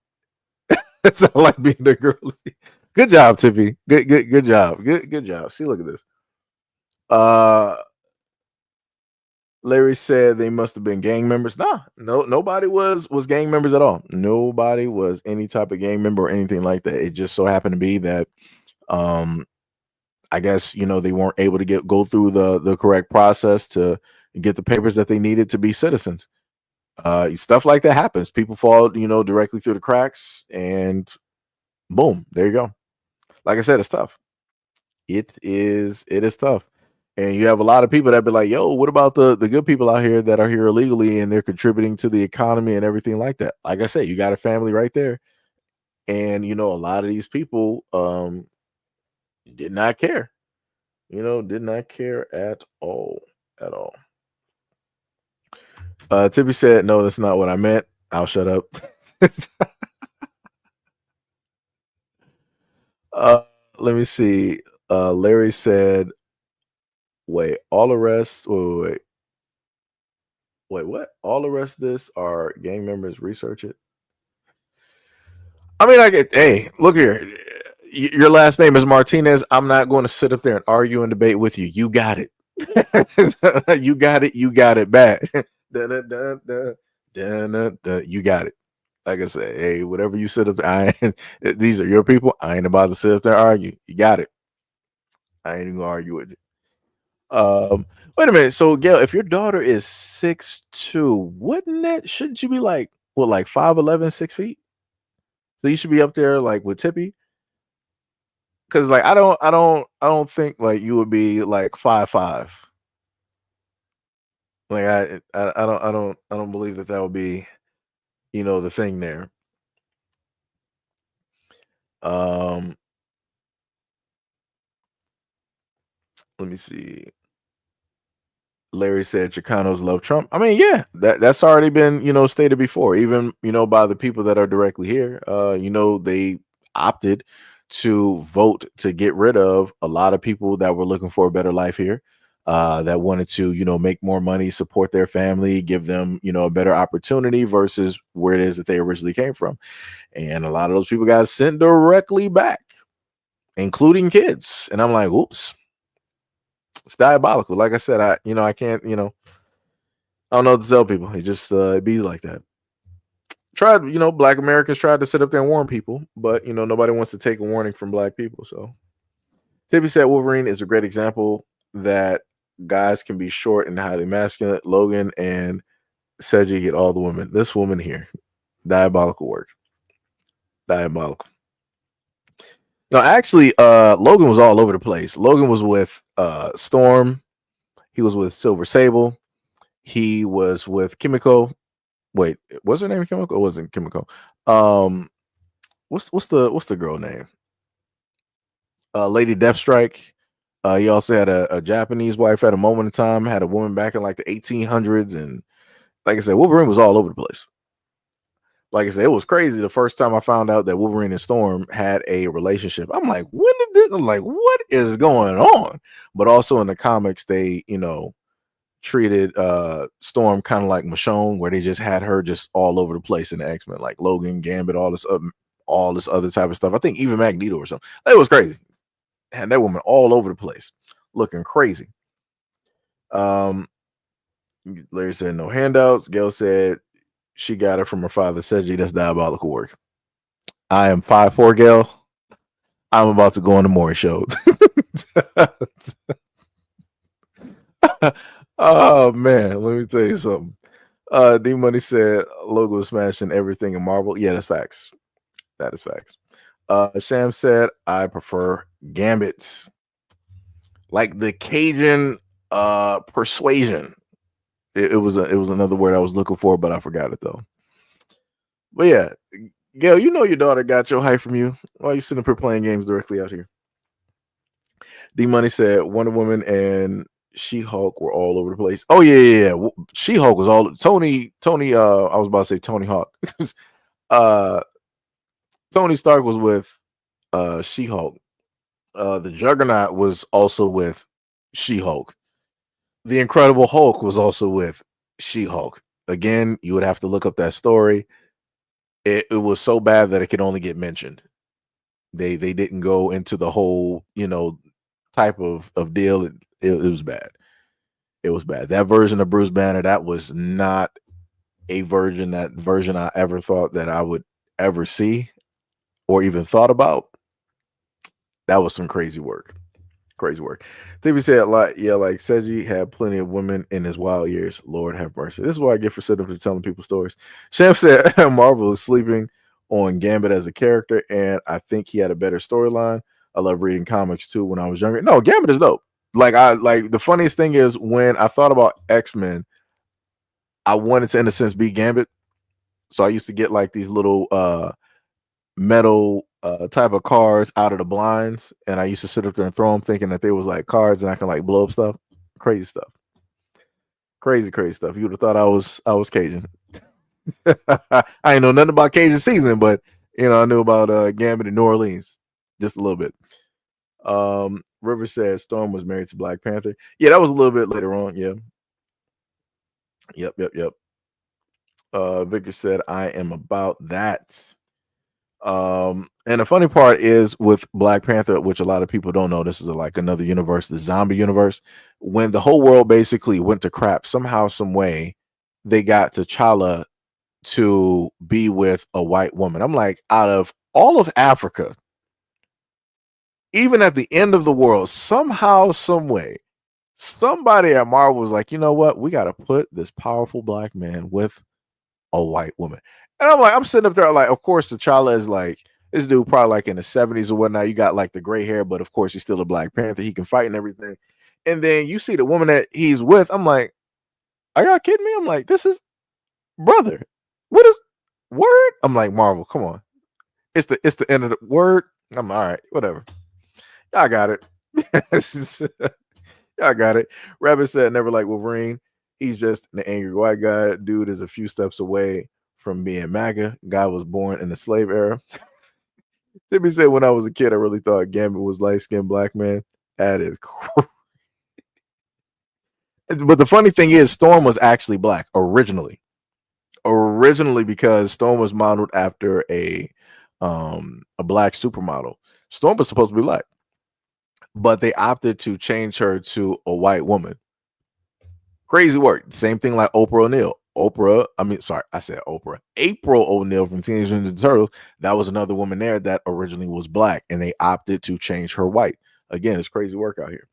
That's not like being a girl. Good job, Tippy. Good job. Good job. See, look at this. Larry said they must have been gang members. Nah, nobody was gang members at all. Nobody was any type of gang member or anything like that. It just so happened to be that, I guess they weren't able to go through the correct process to get the papers that they needed to be citizens. Stuff like that happens. People fall directly through the cracks, and boom, there you go. Like I said, it's tough. It is tough. And you have a lot of people that be like, yo, what about the good people out here that are here illegally and they're contributing to the economy and everything like that? Like I said, you got a family right there. And a lot of these people did not care. Did not care at all. At all. Tippy said, no, that's not what I meant. I'll shut up. Let me see. Larry said, wait, all arrests. Wait. What? All arrests this are gang members. Research it. I mean, hey, look here. Your last name is Martinez. I'm not going to sit up there and argue and debate with you. You got it. You got it. You got it bad. You got it. Like I said, hey, whatever you sit up there, these are your people. I ain't about to sit up there and argue. You got it. I ain't even gonna argue with you. Wait a minute. So, Gail, if your daughter is 6'2", shouldn't you be like 5'11", 6 feet? So you should be up there like with Tippy. Cause like I don't think like you would be like 5'5". Like I don't believe that would be the thing there. Let me see. Larry said Chicanos love Trump. I mean, yeah, that's already been stated before, even by the people that are directly here. They opted to vote to get rid of a lot of people that were looking for a better life here, that wanted to make more money, support their family, give them a better opportunity versus where it is that they originally came from. And a lot of those people got sent directly back, including kids. And I'm like, oops. It's diabolical. Like I said, I can't, I don't know what to tell people. It just it be like that. Black Americans tried to sit up there and warn people, but nobody wants to take a warning from black people. So Tippy said Wolverine is a great example that guys can be short and highly masculine. Logan and Seiji get all the women. This woman here, diabolical work. Diabolical. No, actually, Logan was all over the place. Logan was with Storm. He was with Silver Sable. He was with Kimiko. Wait, was her name Kimiko? It wasn't Kimiko. What's the girl name? Lady Deathstrike. He also had a Japanese wife at a moment in time. Had a woman back in like the 1800s, and like I said, Wolverine was all over the place. Like I said, it was crazy the first time I found out that Wolverine and Storm had a relationship. I'm like, when did this? I'm like, what is going on? But also in the comics, they, treated Storm kind of like Michonne, where they just had her just all over the place in the X-Men, like Logan, Gambit, all this other type of stuff. I think even Magneto or something. It was crazy. Had that woman all over the place, looking crazy. Larry said no handouts. Gail said she got it from her father. Seiji, that's diabolical work. I am 5'4", Gail. I'm about to go on the Maury show. Oh man, let me tell you something. D Money said Logo is smashing everything in Marvel. Yeah, that's facts. That is facts. Sham said I prefer Gambit. Like the Cajun persuasion. It was another word I was looking for, but I forgot it though. But yeah, Gail, your daughter got your hype from you. Why are you sitting up here playing games directly out here? D Money said Wonder Woman and She-Hulk were all over the place. Oh yeah. She-Hulk was all Tony. I was about to say Tony Hawk. Tony Stark was with She-Hulk. The Juggernaut was also with She-Hulk. The Incredible Hulk was also with She-Hulk. Again, you would have to look up that story. It was so bad that it could only get mentioned. They didn't go into the whole type of deal. It was bad. It was bad. That version of Bruce Banner, that was not a version I ever thought that I would ever see or even thought about. That was some crazy work. Crazy work. TV said like, yeah, like Seiji had plenty of women in his wild years. Lord have mercy. This is what I get for sitting up and telling people stories. Sham said Marvel is sleeping on Gambit as a character, and I think he had a better storyline. I love reading comics too when I was younger. No, Gambit is dope. Like the funniest thing is when I thought about X-Men, I wanted to in a sense be Gambit. So I used to get like these little metal type of cards out of the blinds, and I used to sit up there and throw them thinking that they was like cards and I can like blow up stuff. Crazy stuff. Crazy stuff. You would have thought I was Cajun. I ain't know nothing about Cajun seasoning, but I knew about Gambit in New Orleans just a little bit. River said Storm was married to Black Panther. Yeah, that was a little bit later on. Yeah. Yep. Victor said I am about that. And the funny part is with Black Panther, which a lot of people don't know, this is like another universe, the zombie universe. When the whole world basically went to crap, somehow, some way, they got T'Challa to be with a white woman. I'm like, out of all of Africa, even at the end of the world, somehow, some way, somebody at Marvel was like, you know what? We got to put this powerful black man with a white woman. And I'm like, I'm sitting up there like, of course, T'Challa is like, this dude probably like in the 70s or whatnot. You got like the gray hair, but of course he's still a Black Panther. He can fight and everything. And then you see the woman that he's with. I'm like, are y'all kidding me? I'm like, this is brother. What is word? I'm like, Marvel, come on. It's the end of the word. I'm all right, whatever. Y'all got it. Y'all got it. Rabbit said never like Wolverine. He's just an angry white guy. Dude is a few steps away from being MAGA. Guy was born in the slave era. Timmy said, when I was a kid, I really thought Gambit was light-skinned black man. That is crazy. But the funny thing is, Storm was actually black originally. Because Storm was modeled after a black supermodel. Storm was supposed to be black, but they opted to change her to a white woman. Crazy work. Same thing like Oprah O'Neil. April O'Neil from Teenage Mutant Ninja Turtles. That was another woman there that originally was black, and they opted to change her white. Again, it's crazy work out here.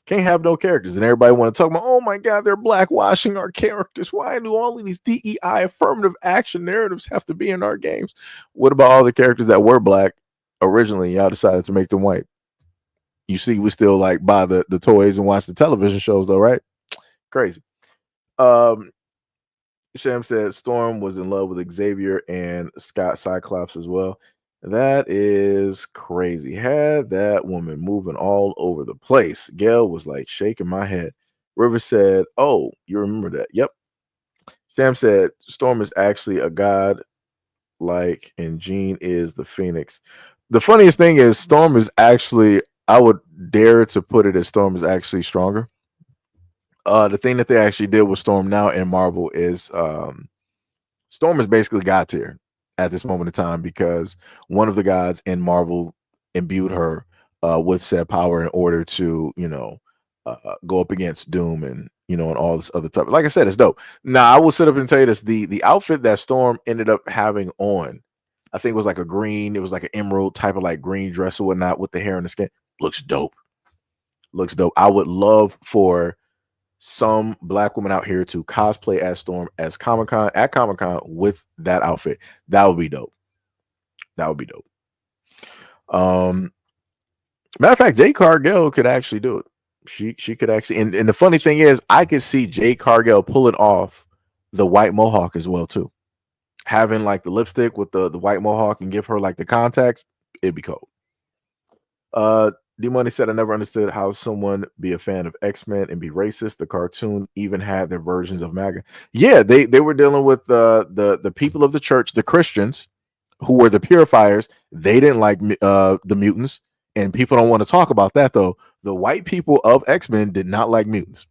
Can't have no characters, and everybody want to talk about, oh my God, they're blackwashing our characters. Why do all of these DEI affirmative action narratives have to be in our games? What about all the characters that were black originally? Y'all decided to make them white. You see, we still like buy the toys and watch the television shows, though, right? Crazy. Sham said Storm was in love with Xavier and Scott Cyclops as well. That is crazy. Had that woman moving all over the place. Gail was like shaking my head. River said, oh, you remember that? Yep. Sham said Storm is actually a god, like, and Jean is the Phoenix. The funniest thing is Storm is actually, I would dare to put it as Storm is actually stronger. The thing that they actually did with Storm now in Marvel is Storm is basically God tier at this moment in time because one of the gods in Marvel imbued her with said power in order to, go up against Doom and, and all this other stuff. Like I said, it's dope. Now, I will sit up and tell you this. The outfit that Storm ended up having on, I think it was like a green, it was like an emerald type of like green dress or whatnot with the hair and the skin. Looks dope. I would love for some black woman out here to cosplay as Storm at Comic-Con with that outfit. That would be dope. Matter of fact, Jade Cargill could actually do it. She could actually, and the funny thing is, I could see Jade Cargill pulling off the white mohawk as well too. Having like the lipstick with the white mohawk and give her like the contacts, it'd be cool. D-Money said, I never understood how someone be a fan of X-Men and be racist. The cartoon even had their versions of MAGA. Yeah, they were dealing with the people of the church, the Christians, who were the purifiers. They didn't like the mutants, and people don't want to talk about that, though. The white people of X-Men did not like mutants,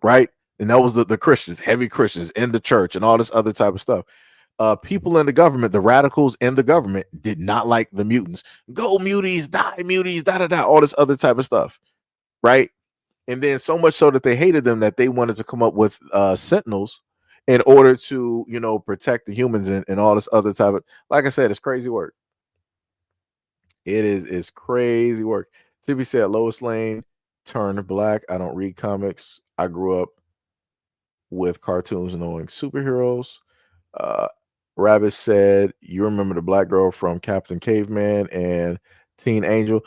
right? And that was the Christians, heavy Christians in the church and all this other type of stuff. People in the government, the radicals in the government, did not like the mutants. Go muties, die muties, all this other type of stuff, right? And then so much so that they hated them that they wanted to come up with sentinels in order to, protect the humans and all this other type of, like I said, it's crazy work. It's crazy work. Tibby said Lois Lane turned black. I don't read comics. I grew up with cartoons knowing superheroes. Uh Rabbit said, you remember the black girl from Captain Caveman and Teen Angel?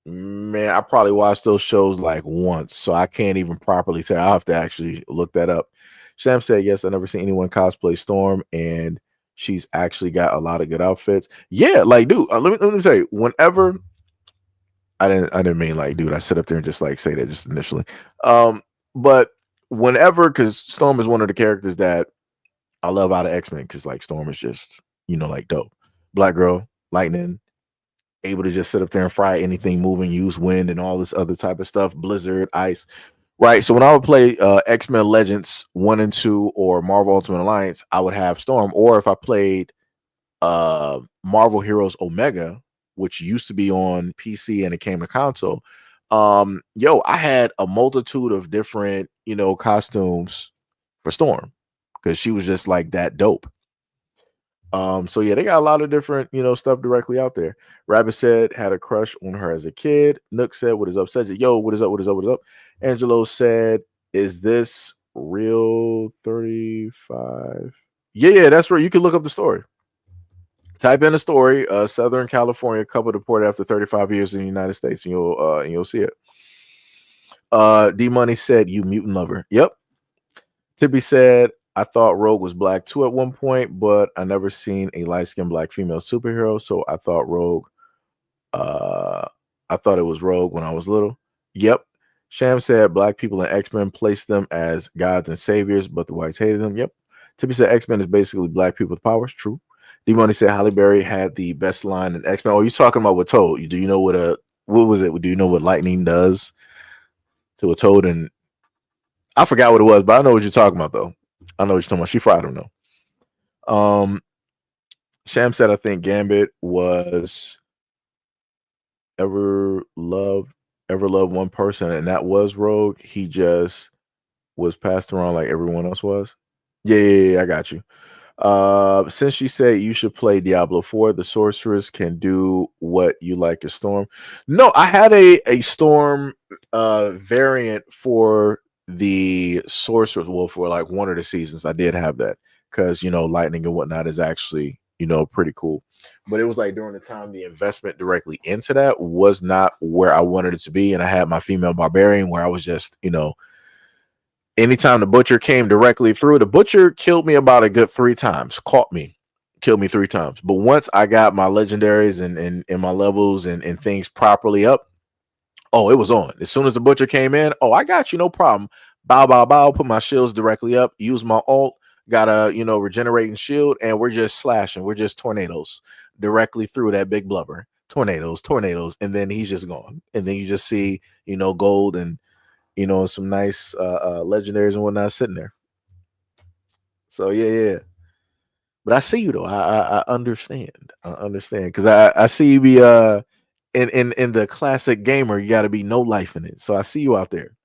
Man, I probably watched those shows like once, so I can't even properly say. I'll have to actually look that up. Sham said, yes, I never seen anyone cosplay Storm, and she's actually got a lot of good outfits. Yeah, like, dude, let me say, whenever I didn't mean like, dude, I sit up there and just like say that just initially. But whenever, because Storm is one of the characters that I love out of X-Men, because like Storm is just, like dope. Black girl, lightning, able to just sit up there and fry anything moving, use wind and all this other type of stuff, blizzard, ice. Right. So when I would play X-Men Legends 1 and 2 or Marvel Ultimate Alliance, I would have Storm. Or if I played Marvel Heroes Omega, which used to be on PC and it came to console, I had a multitude of different, costumes for Storm because she was just like that dope. So yeah, they got a lot of different, stuff directly out there. Rabbit said had a crush on her as a kid. Nook said, what is up? Said, yo, what is up? What is up? What is up? Angelo said, is this real 35? Yeah, that's right. You can look up the story. Type in the story, Southern California couple deported after 35 years in the United States, and you'll see it. D Money said, you mutant lover. Yep. Tibby said, I thought Rogue was black too at one point, but I never seen a light-skinned black female superhero, so I thought I thought it was Rogue when I was little. Yep. Sham said black people in X-Men placed them as gods and saviors, but the whites hated them. Yep. Tibby said X-Men is basically black people with powers. True. D Money said Halle Berry had the best line in X-Men. Oh, you talking about what Toad? Do you know what was it? Do you know what lightning does to a Toad? And I forgot what it was, but I know what you're talking about though. I know what you're talking about. She fried him though. Sham said I think Gambit was ever loved one person, and that was Rogue. He just was passed around like everyone else was. Yeah, I got you. Since she said you should play Diablo 4, the sorceress can do what you like a Storm. No, I had a Storm variant for the sorceress. Well, for like one of the seasons, I did have that because lightning and whatnot is actually pretty cool. But it was like during the time the investment directly into that was not where I wanted it to be, and I had my female barbarian where I was just anytime the butcher came directly through, the butcher killed me about a good 3 times, caught me, killed me 3 times. But once I got my legendaries and my levels and things properly up, oh, it was on. As soon as the butcher came in, oh, I got you, no problem. Bow, bow, bow, put my shields directly up, use my ult, got a, regenerating shield, and we're just slashing. We're just tornadoes directly through that big blubber. Tornadoes, and then he's just gone. And then you just see, gold and some nice legendaries and whatnot sitting there. So yeah. But I see you though. I understand. I understand because I see you be in the classic gamer. You got to be no life in it. So I see you out there.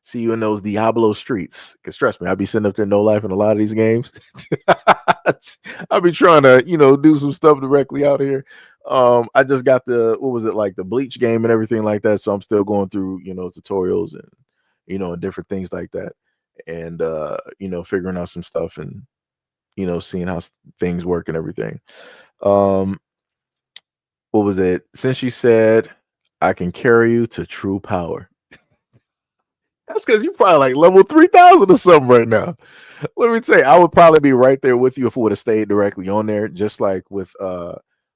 See you in those Diablo streets. Because trust me, I be sitting up there no life in a lot of these games. I be trying to do some stuff directly out here. I just got the Bleach game and everything like that. So I'm still going through, tutorials and, and different things like that. And, figuring out some stuff and, seeing how things work and everything. What was it? Since she said, I can carry you to true power. That's because you're probably like level 3,000 or something right now. Let me tell you, I would probably be right there with you if we would have stayed directly on there, just like with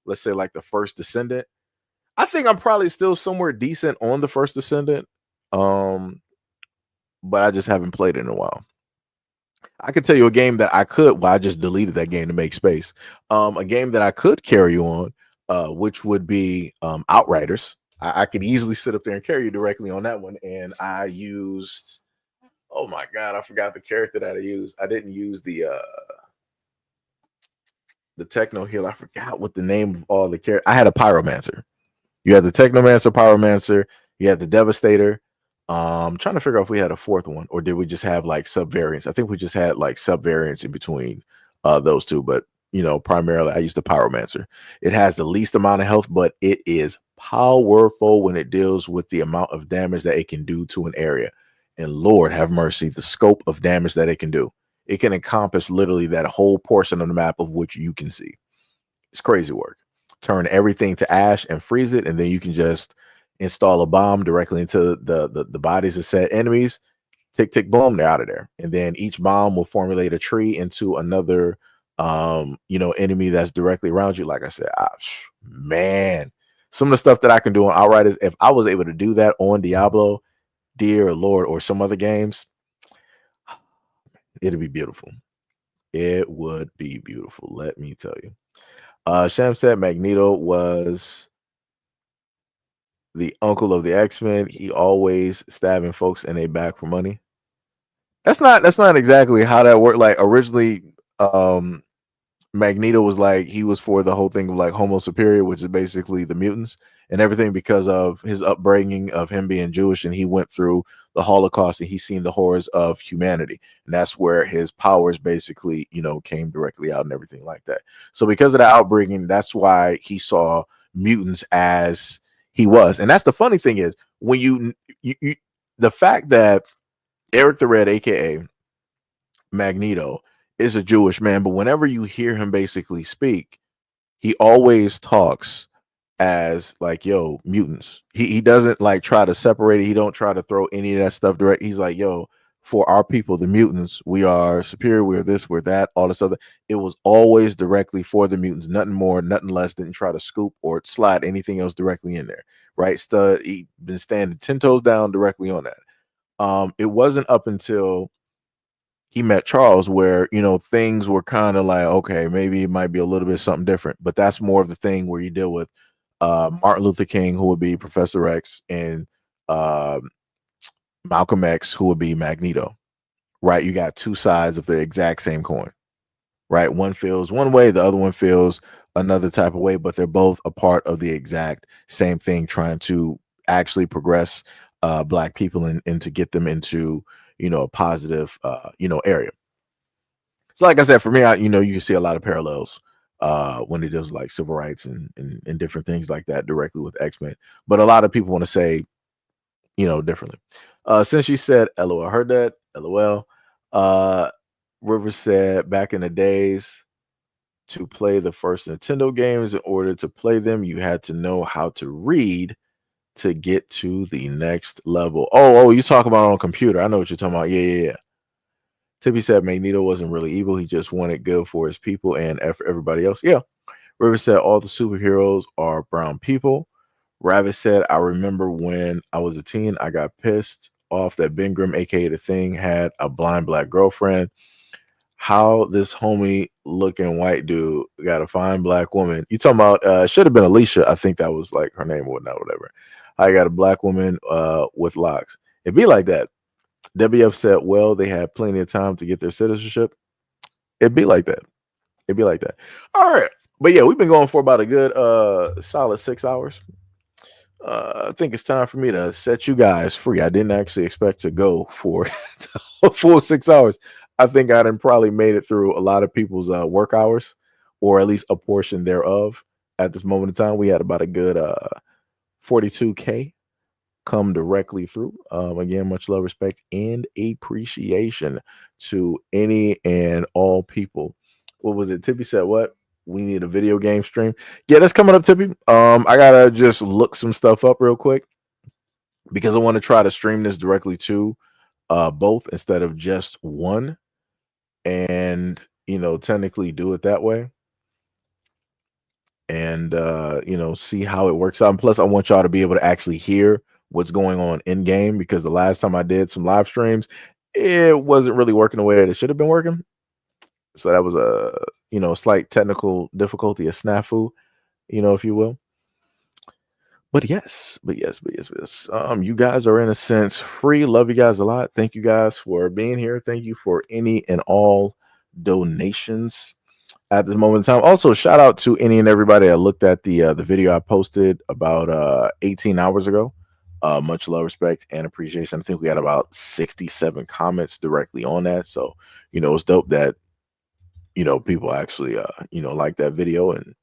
let's say like the first Descendant. I think I'm probably still somewhere decent on the first Descendant. But I just haven't played it in a while. I could tell you a game that I could, well, I just deleted that game to make space. A game that I could carry you on, which would be Outriders. I could easily sit up there and carry you directly on that one. And I used, oh my God, I forgot the character that I used. I didn't use the Techno Heal. I forgot what the name of all the characters. I had a Pyromancer. You had the Technomancer, Pyromancer. You had the Devastator. Trying to figure out if we had a fourth one or did we just have like subvariants. I think we just had like subvariants in between those two, but primarily I use the pyromancer. It has the least amount of health, but it is powerful when it deals with the amount of damage that it can do to an area. And Lord have mercy, the scope of damage that it can do. It can encompass literally that whole portion of the map of which you can see. It's crazy work. Turn everything to ash and freeze it, and then you can just install a bomb directly into the bodies of said enemies. Tick, tick, boom, they're out of there. And then each bomb will formulate a tree into another enemy that's directly around you. Like I said, man, some of the stuff that I can do on Outriders, if I was able to do that on Diablo, dear Lord, or some other games, it'd be beautiful. It would be beautiful, let me tell you. Sham said Magneto was the uncle of the X-Men. He always stabbing folks in their back for money. That's not exactly how that worked. Like originally, Magneto was like he was for the whole thing of like Homo Superior, which is basically the mutants and everything because of his upbringing of him being Jewish, and he went through the Holocaust and he's seen the horrors of humanity, and that's where his powers basically came directly out and everything like that. So because of that upbringing, that's why he saw mutants as he was. And that's the funny thing is when you the fact that Eric the Red, aka Magneto, is a Jewish man, but whenever you hear him basically speak, he always talks as like, yo, mutants. He doesn't like try to separate it. He don't try to throw any of that stuff direct. He's like, yo, for our people, the mutants, we are superior, we're this, we're that, all this other. It was always directly for the mutants, nothing more, nothing less. Didn't try to scoop or slide anything else directly in there, right? He been standing 10 toes down directly on that. It wasn't up until he met Charles where things were kind of like, okay, maybe it might be a little bit something different, but that's more of the thing where you deal with Martin Luther King, who would be Professor X, and Malcolm X, who would be Magneto, right? You got two sides of the exact same coin, right? One feels one way, the other one feels another type of way, but they're both a part of the exact same thing, trying to actually progress Black people and to get them into a positive area. So like I said, for me, you can see a lot of parallels when it deals like civil rights and different things like that directly with X-Men. But a lot of people want to say, differently. Since you said LOL, I heard that. LOL. River said back in the days, to play the first Nintendo games, in order to play them, you had to know how to read to get to the next level. Oh, you talk about on computer. I know what you're talking about. Yeah. Tippy said Magneto wasn't really evil. He just wanted good for his people and for everybody else. Yeah. River said all the superheroes are brown people. Rabbit said, I remember when I was a teen, I got pissed off that Ben Grimm, aka The Thing, had a blind Black girlfriend. How this homie looking white dude got a fine Black woman. You talking about should have been Alicia. I think that was like her name or whatever. I got a Black woman with locks. It'd be like that. WF said, well, they had plenty of time to get their citizenship. It'd be like that. All right. But yeah, we've been going for about a good solid 6 hours. I think it's time for me to set you guys free. I didn't actually expect to go for a full 6 hours. I think I done probably made it through a lot of people's work hours, or at least a portion thereof. At this moment in time, we had about a good 42K come directly through. Again, much love, respect, and appreciation to any and all people. What was it? Tippy said, what? We need a video game stream. Yeah, that's coming up, Tippy. I gotta just look some stuff up real quick because I want to try to stream this directly to both instead of just one, and technically do it that way, and see how it works out. And plus, I want y'all to be able to actually hear what's going on in game, because the last time I did some live streams, it wasn't really working the way that it should have been working. So that was a slight technical difficulty, a snafu, if you will. But yes. You guys are in a sense free. Love you guys a lot. Thank you guys for being here. Thank you for any and all donations at this moment in time. Also, shout out to any and everybody that looked at the video I posted about 18 hours ago Much love, respect, and appreciation. I think we got about 67 comments directly on that. So, it's dope that, people actually, like that video and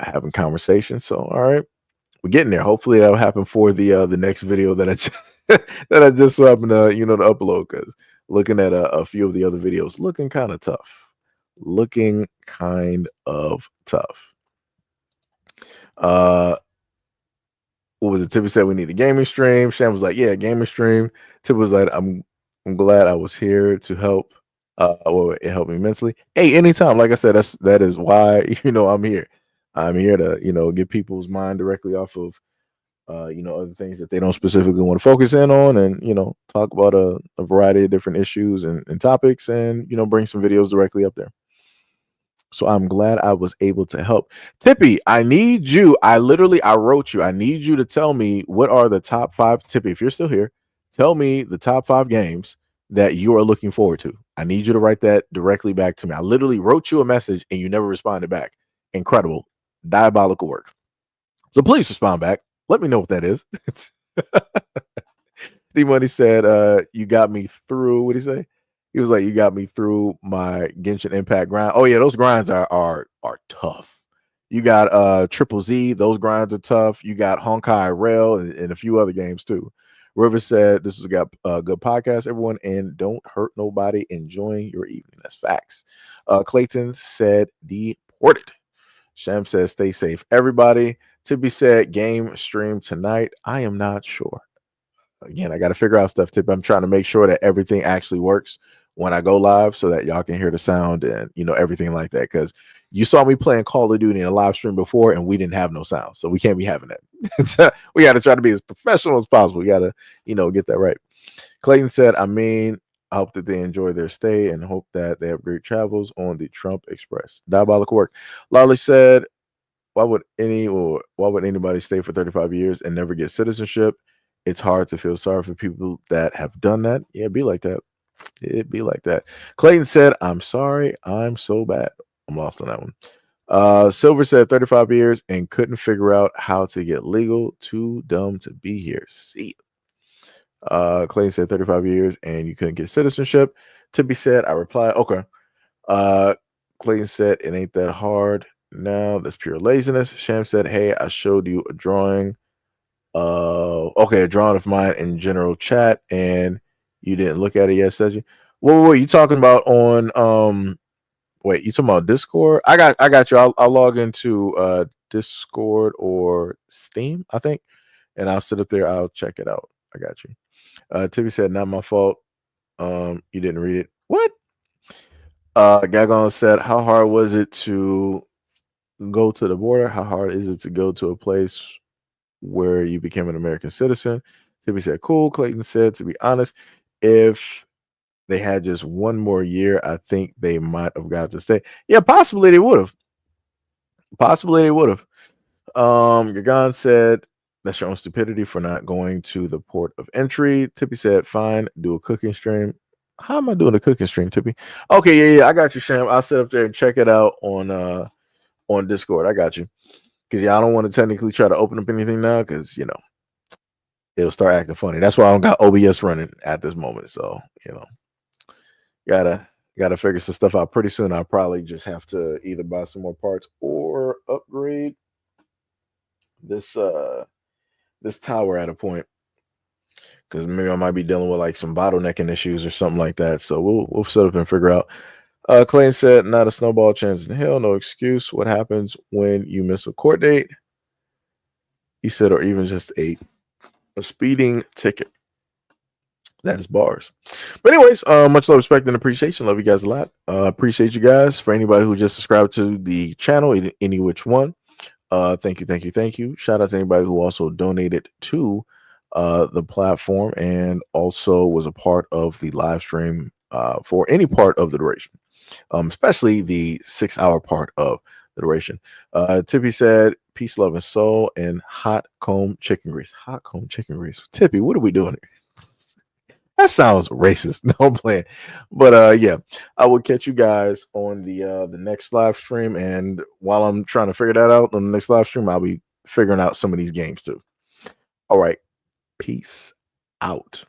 having conversations. So, all right, we're getting there. Hopefully that'll happen for the next video that I just, that I just so happen to, to upload, because looking at a few of the other videos, looking kind of tough. Looking kind of tough. What was it? Tippy said we need a gaming stream. Sham was like, yeah, gaming stream. Tip was like, I'm glad I was here to help. Well, it helped me immensely. Hey, anytime. Like I said, that is why I'm here. I'm here to get people's mind directly off of other things that they don't specifically want to focus in on, and talk about a variety of different issues and topics, and bring some videos directly up there. So I'm glad I was able to help. Tippy, I need you. I wrote you. I need you to tell me what are the top 5. Tippy, if you're still here, tell me the top 5 games that you are looking forward to. I need you to write that directly back to me. I literally wrote you a message and you never responded back. Incredible. Diabolical work. So please respond back. Let me know what that is. D Money said, you got me through. What did he say? He was like, you got me through my Genshin Impact grind. Oh yeah, those grinds are tough. You got Triple Z, those grinds are tough. You got Honkai Rail and a few other games too. River said, this was a good podcast, everyone, and don't hurt nobody. Enjoying your evening. That's facts. Clayton said, deported. Sham says, stay safe, everybody. Tippy said, game stream tonight. I am not sure. Again, I got to figure out stuff, Tip. I'm trying to make sure that everything actually works when I go live, so that y'all can hear the sound and everything like that. Because you saw me playing Call of Duty in a live stream before, and we didn't have no sound, so we can't be having that. So we got to try to be as professional as possible. We got to get that right. Clayton said, I hope that they enjoy their stay and hope that they have great travels on the Trump Express. Diabolical work. Lolly said, why would anybody stay for 35 years and never get citizenship? It's hard to feel sorry for people that have done that. Yeah, it'd be like that. It'd be like that. Clayton said, I'm sorry. I'm so bad. I'm lost on that one. Silver said 35 years and couldn't figure out how to get legal. Too dumb to be here. See. Clayton said 35 years and you couldn't get citizenship. To be said, I replied, okay. Clayton said, it ain't that hard. Now that's pure laziness. Sham said, hey, I showed you a drawing. Okay, a drawing of mine in general chat, and you didn't look at it yet, said you. Wait, you talking about on wait, you talking about Discord? I got you. I'll log into Discord or Steam, I think, and I'll sit up there, I'll check it out. I got you. Tippy said, not my fault. You didn't read it. What? Gagon said, how hard was it to go to the border? How hard is it to go to a place where you became an American citizen? Tippy said, cool. Clayton said, to be honest, if they had just one more year, I think they might have got to stay. Yeah, possibly they would have. Possibly they would have. Gagan said, that's your own stupidity for not going to the port of entry. Tippy said, fine, do a cooking stream. How am I doing a cooking stream, Tippy? Okay, yeah, I got you, Sham. I'll sit up there and check it out on Discord. I got you. Because I don't want to technically try to open up anything now, because it'll start acting funny. That's why I don't got OBS running at this moment. So gotta figure some stuff out pretty soon. I'll probably just have to either buy some more parts or upgrade this tower at a point, because maybe I might be dealing with like some bottlenecking issues or something like that. So we'll set up and figure out. Clayton said, not a snowball chance in hell, no excuse. What happens when you miss a court date? He said, or even just a speeding ticket. That is bars. But anyways, much love, respect, and appreciation. Love you guys a lot. Appreciate you guys. For anybody who just subscribed to the channel, any which one, thank you. Shout out to anybody who also donated to the platform and also was a part of the live stream for any part of the duration. Especially the 6-hour part of the duration. Tippy said, peace, love, and soul, and hot comb chicken grease. Hot comb chicken grease. Tippy, what are we doing here? That sounds racist. No, I'm playing. But yeah, I will catch you guys on the next live stream. And while I'm trying to figure that out on the next live stream, I'll be figuring out some of these games too. All right. Peace out.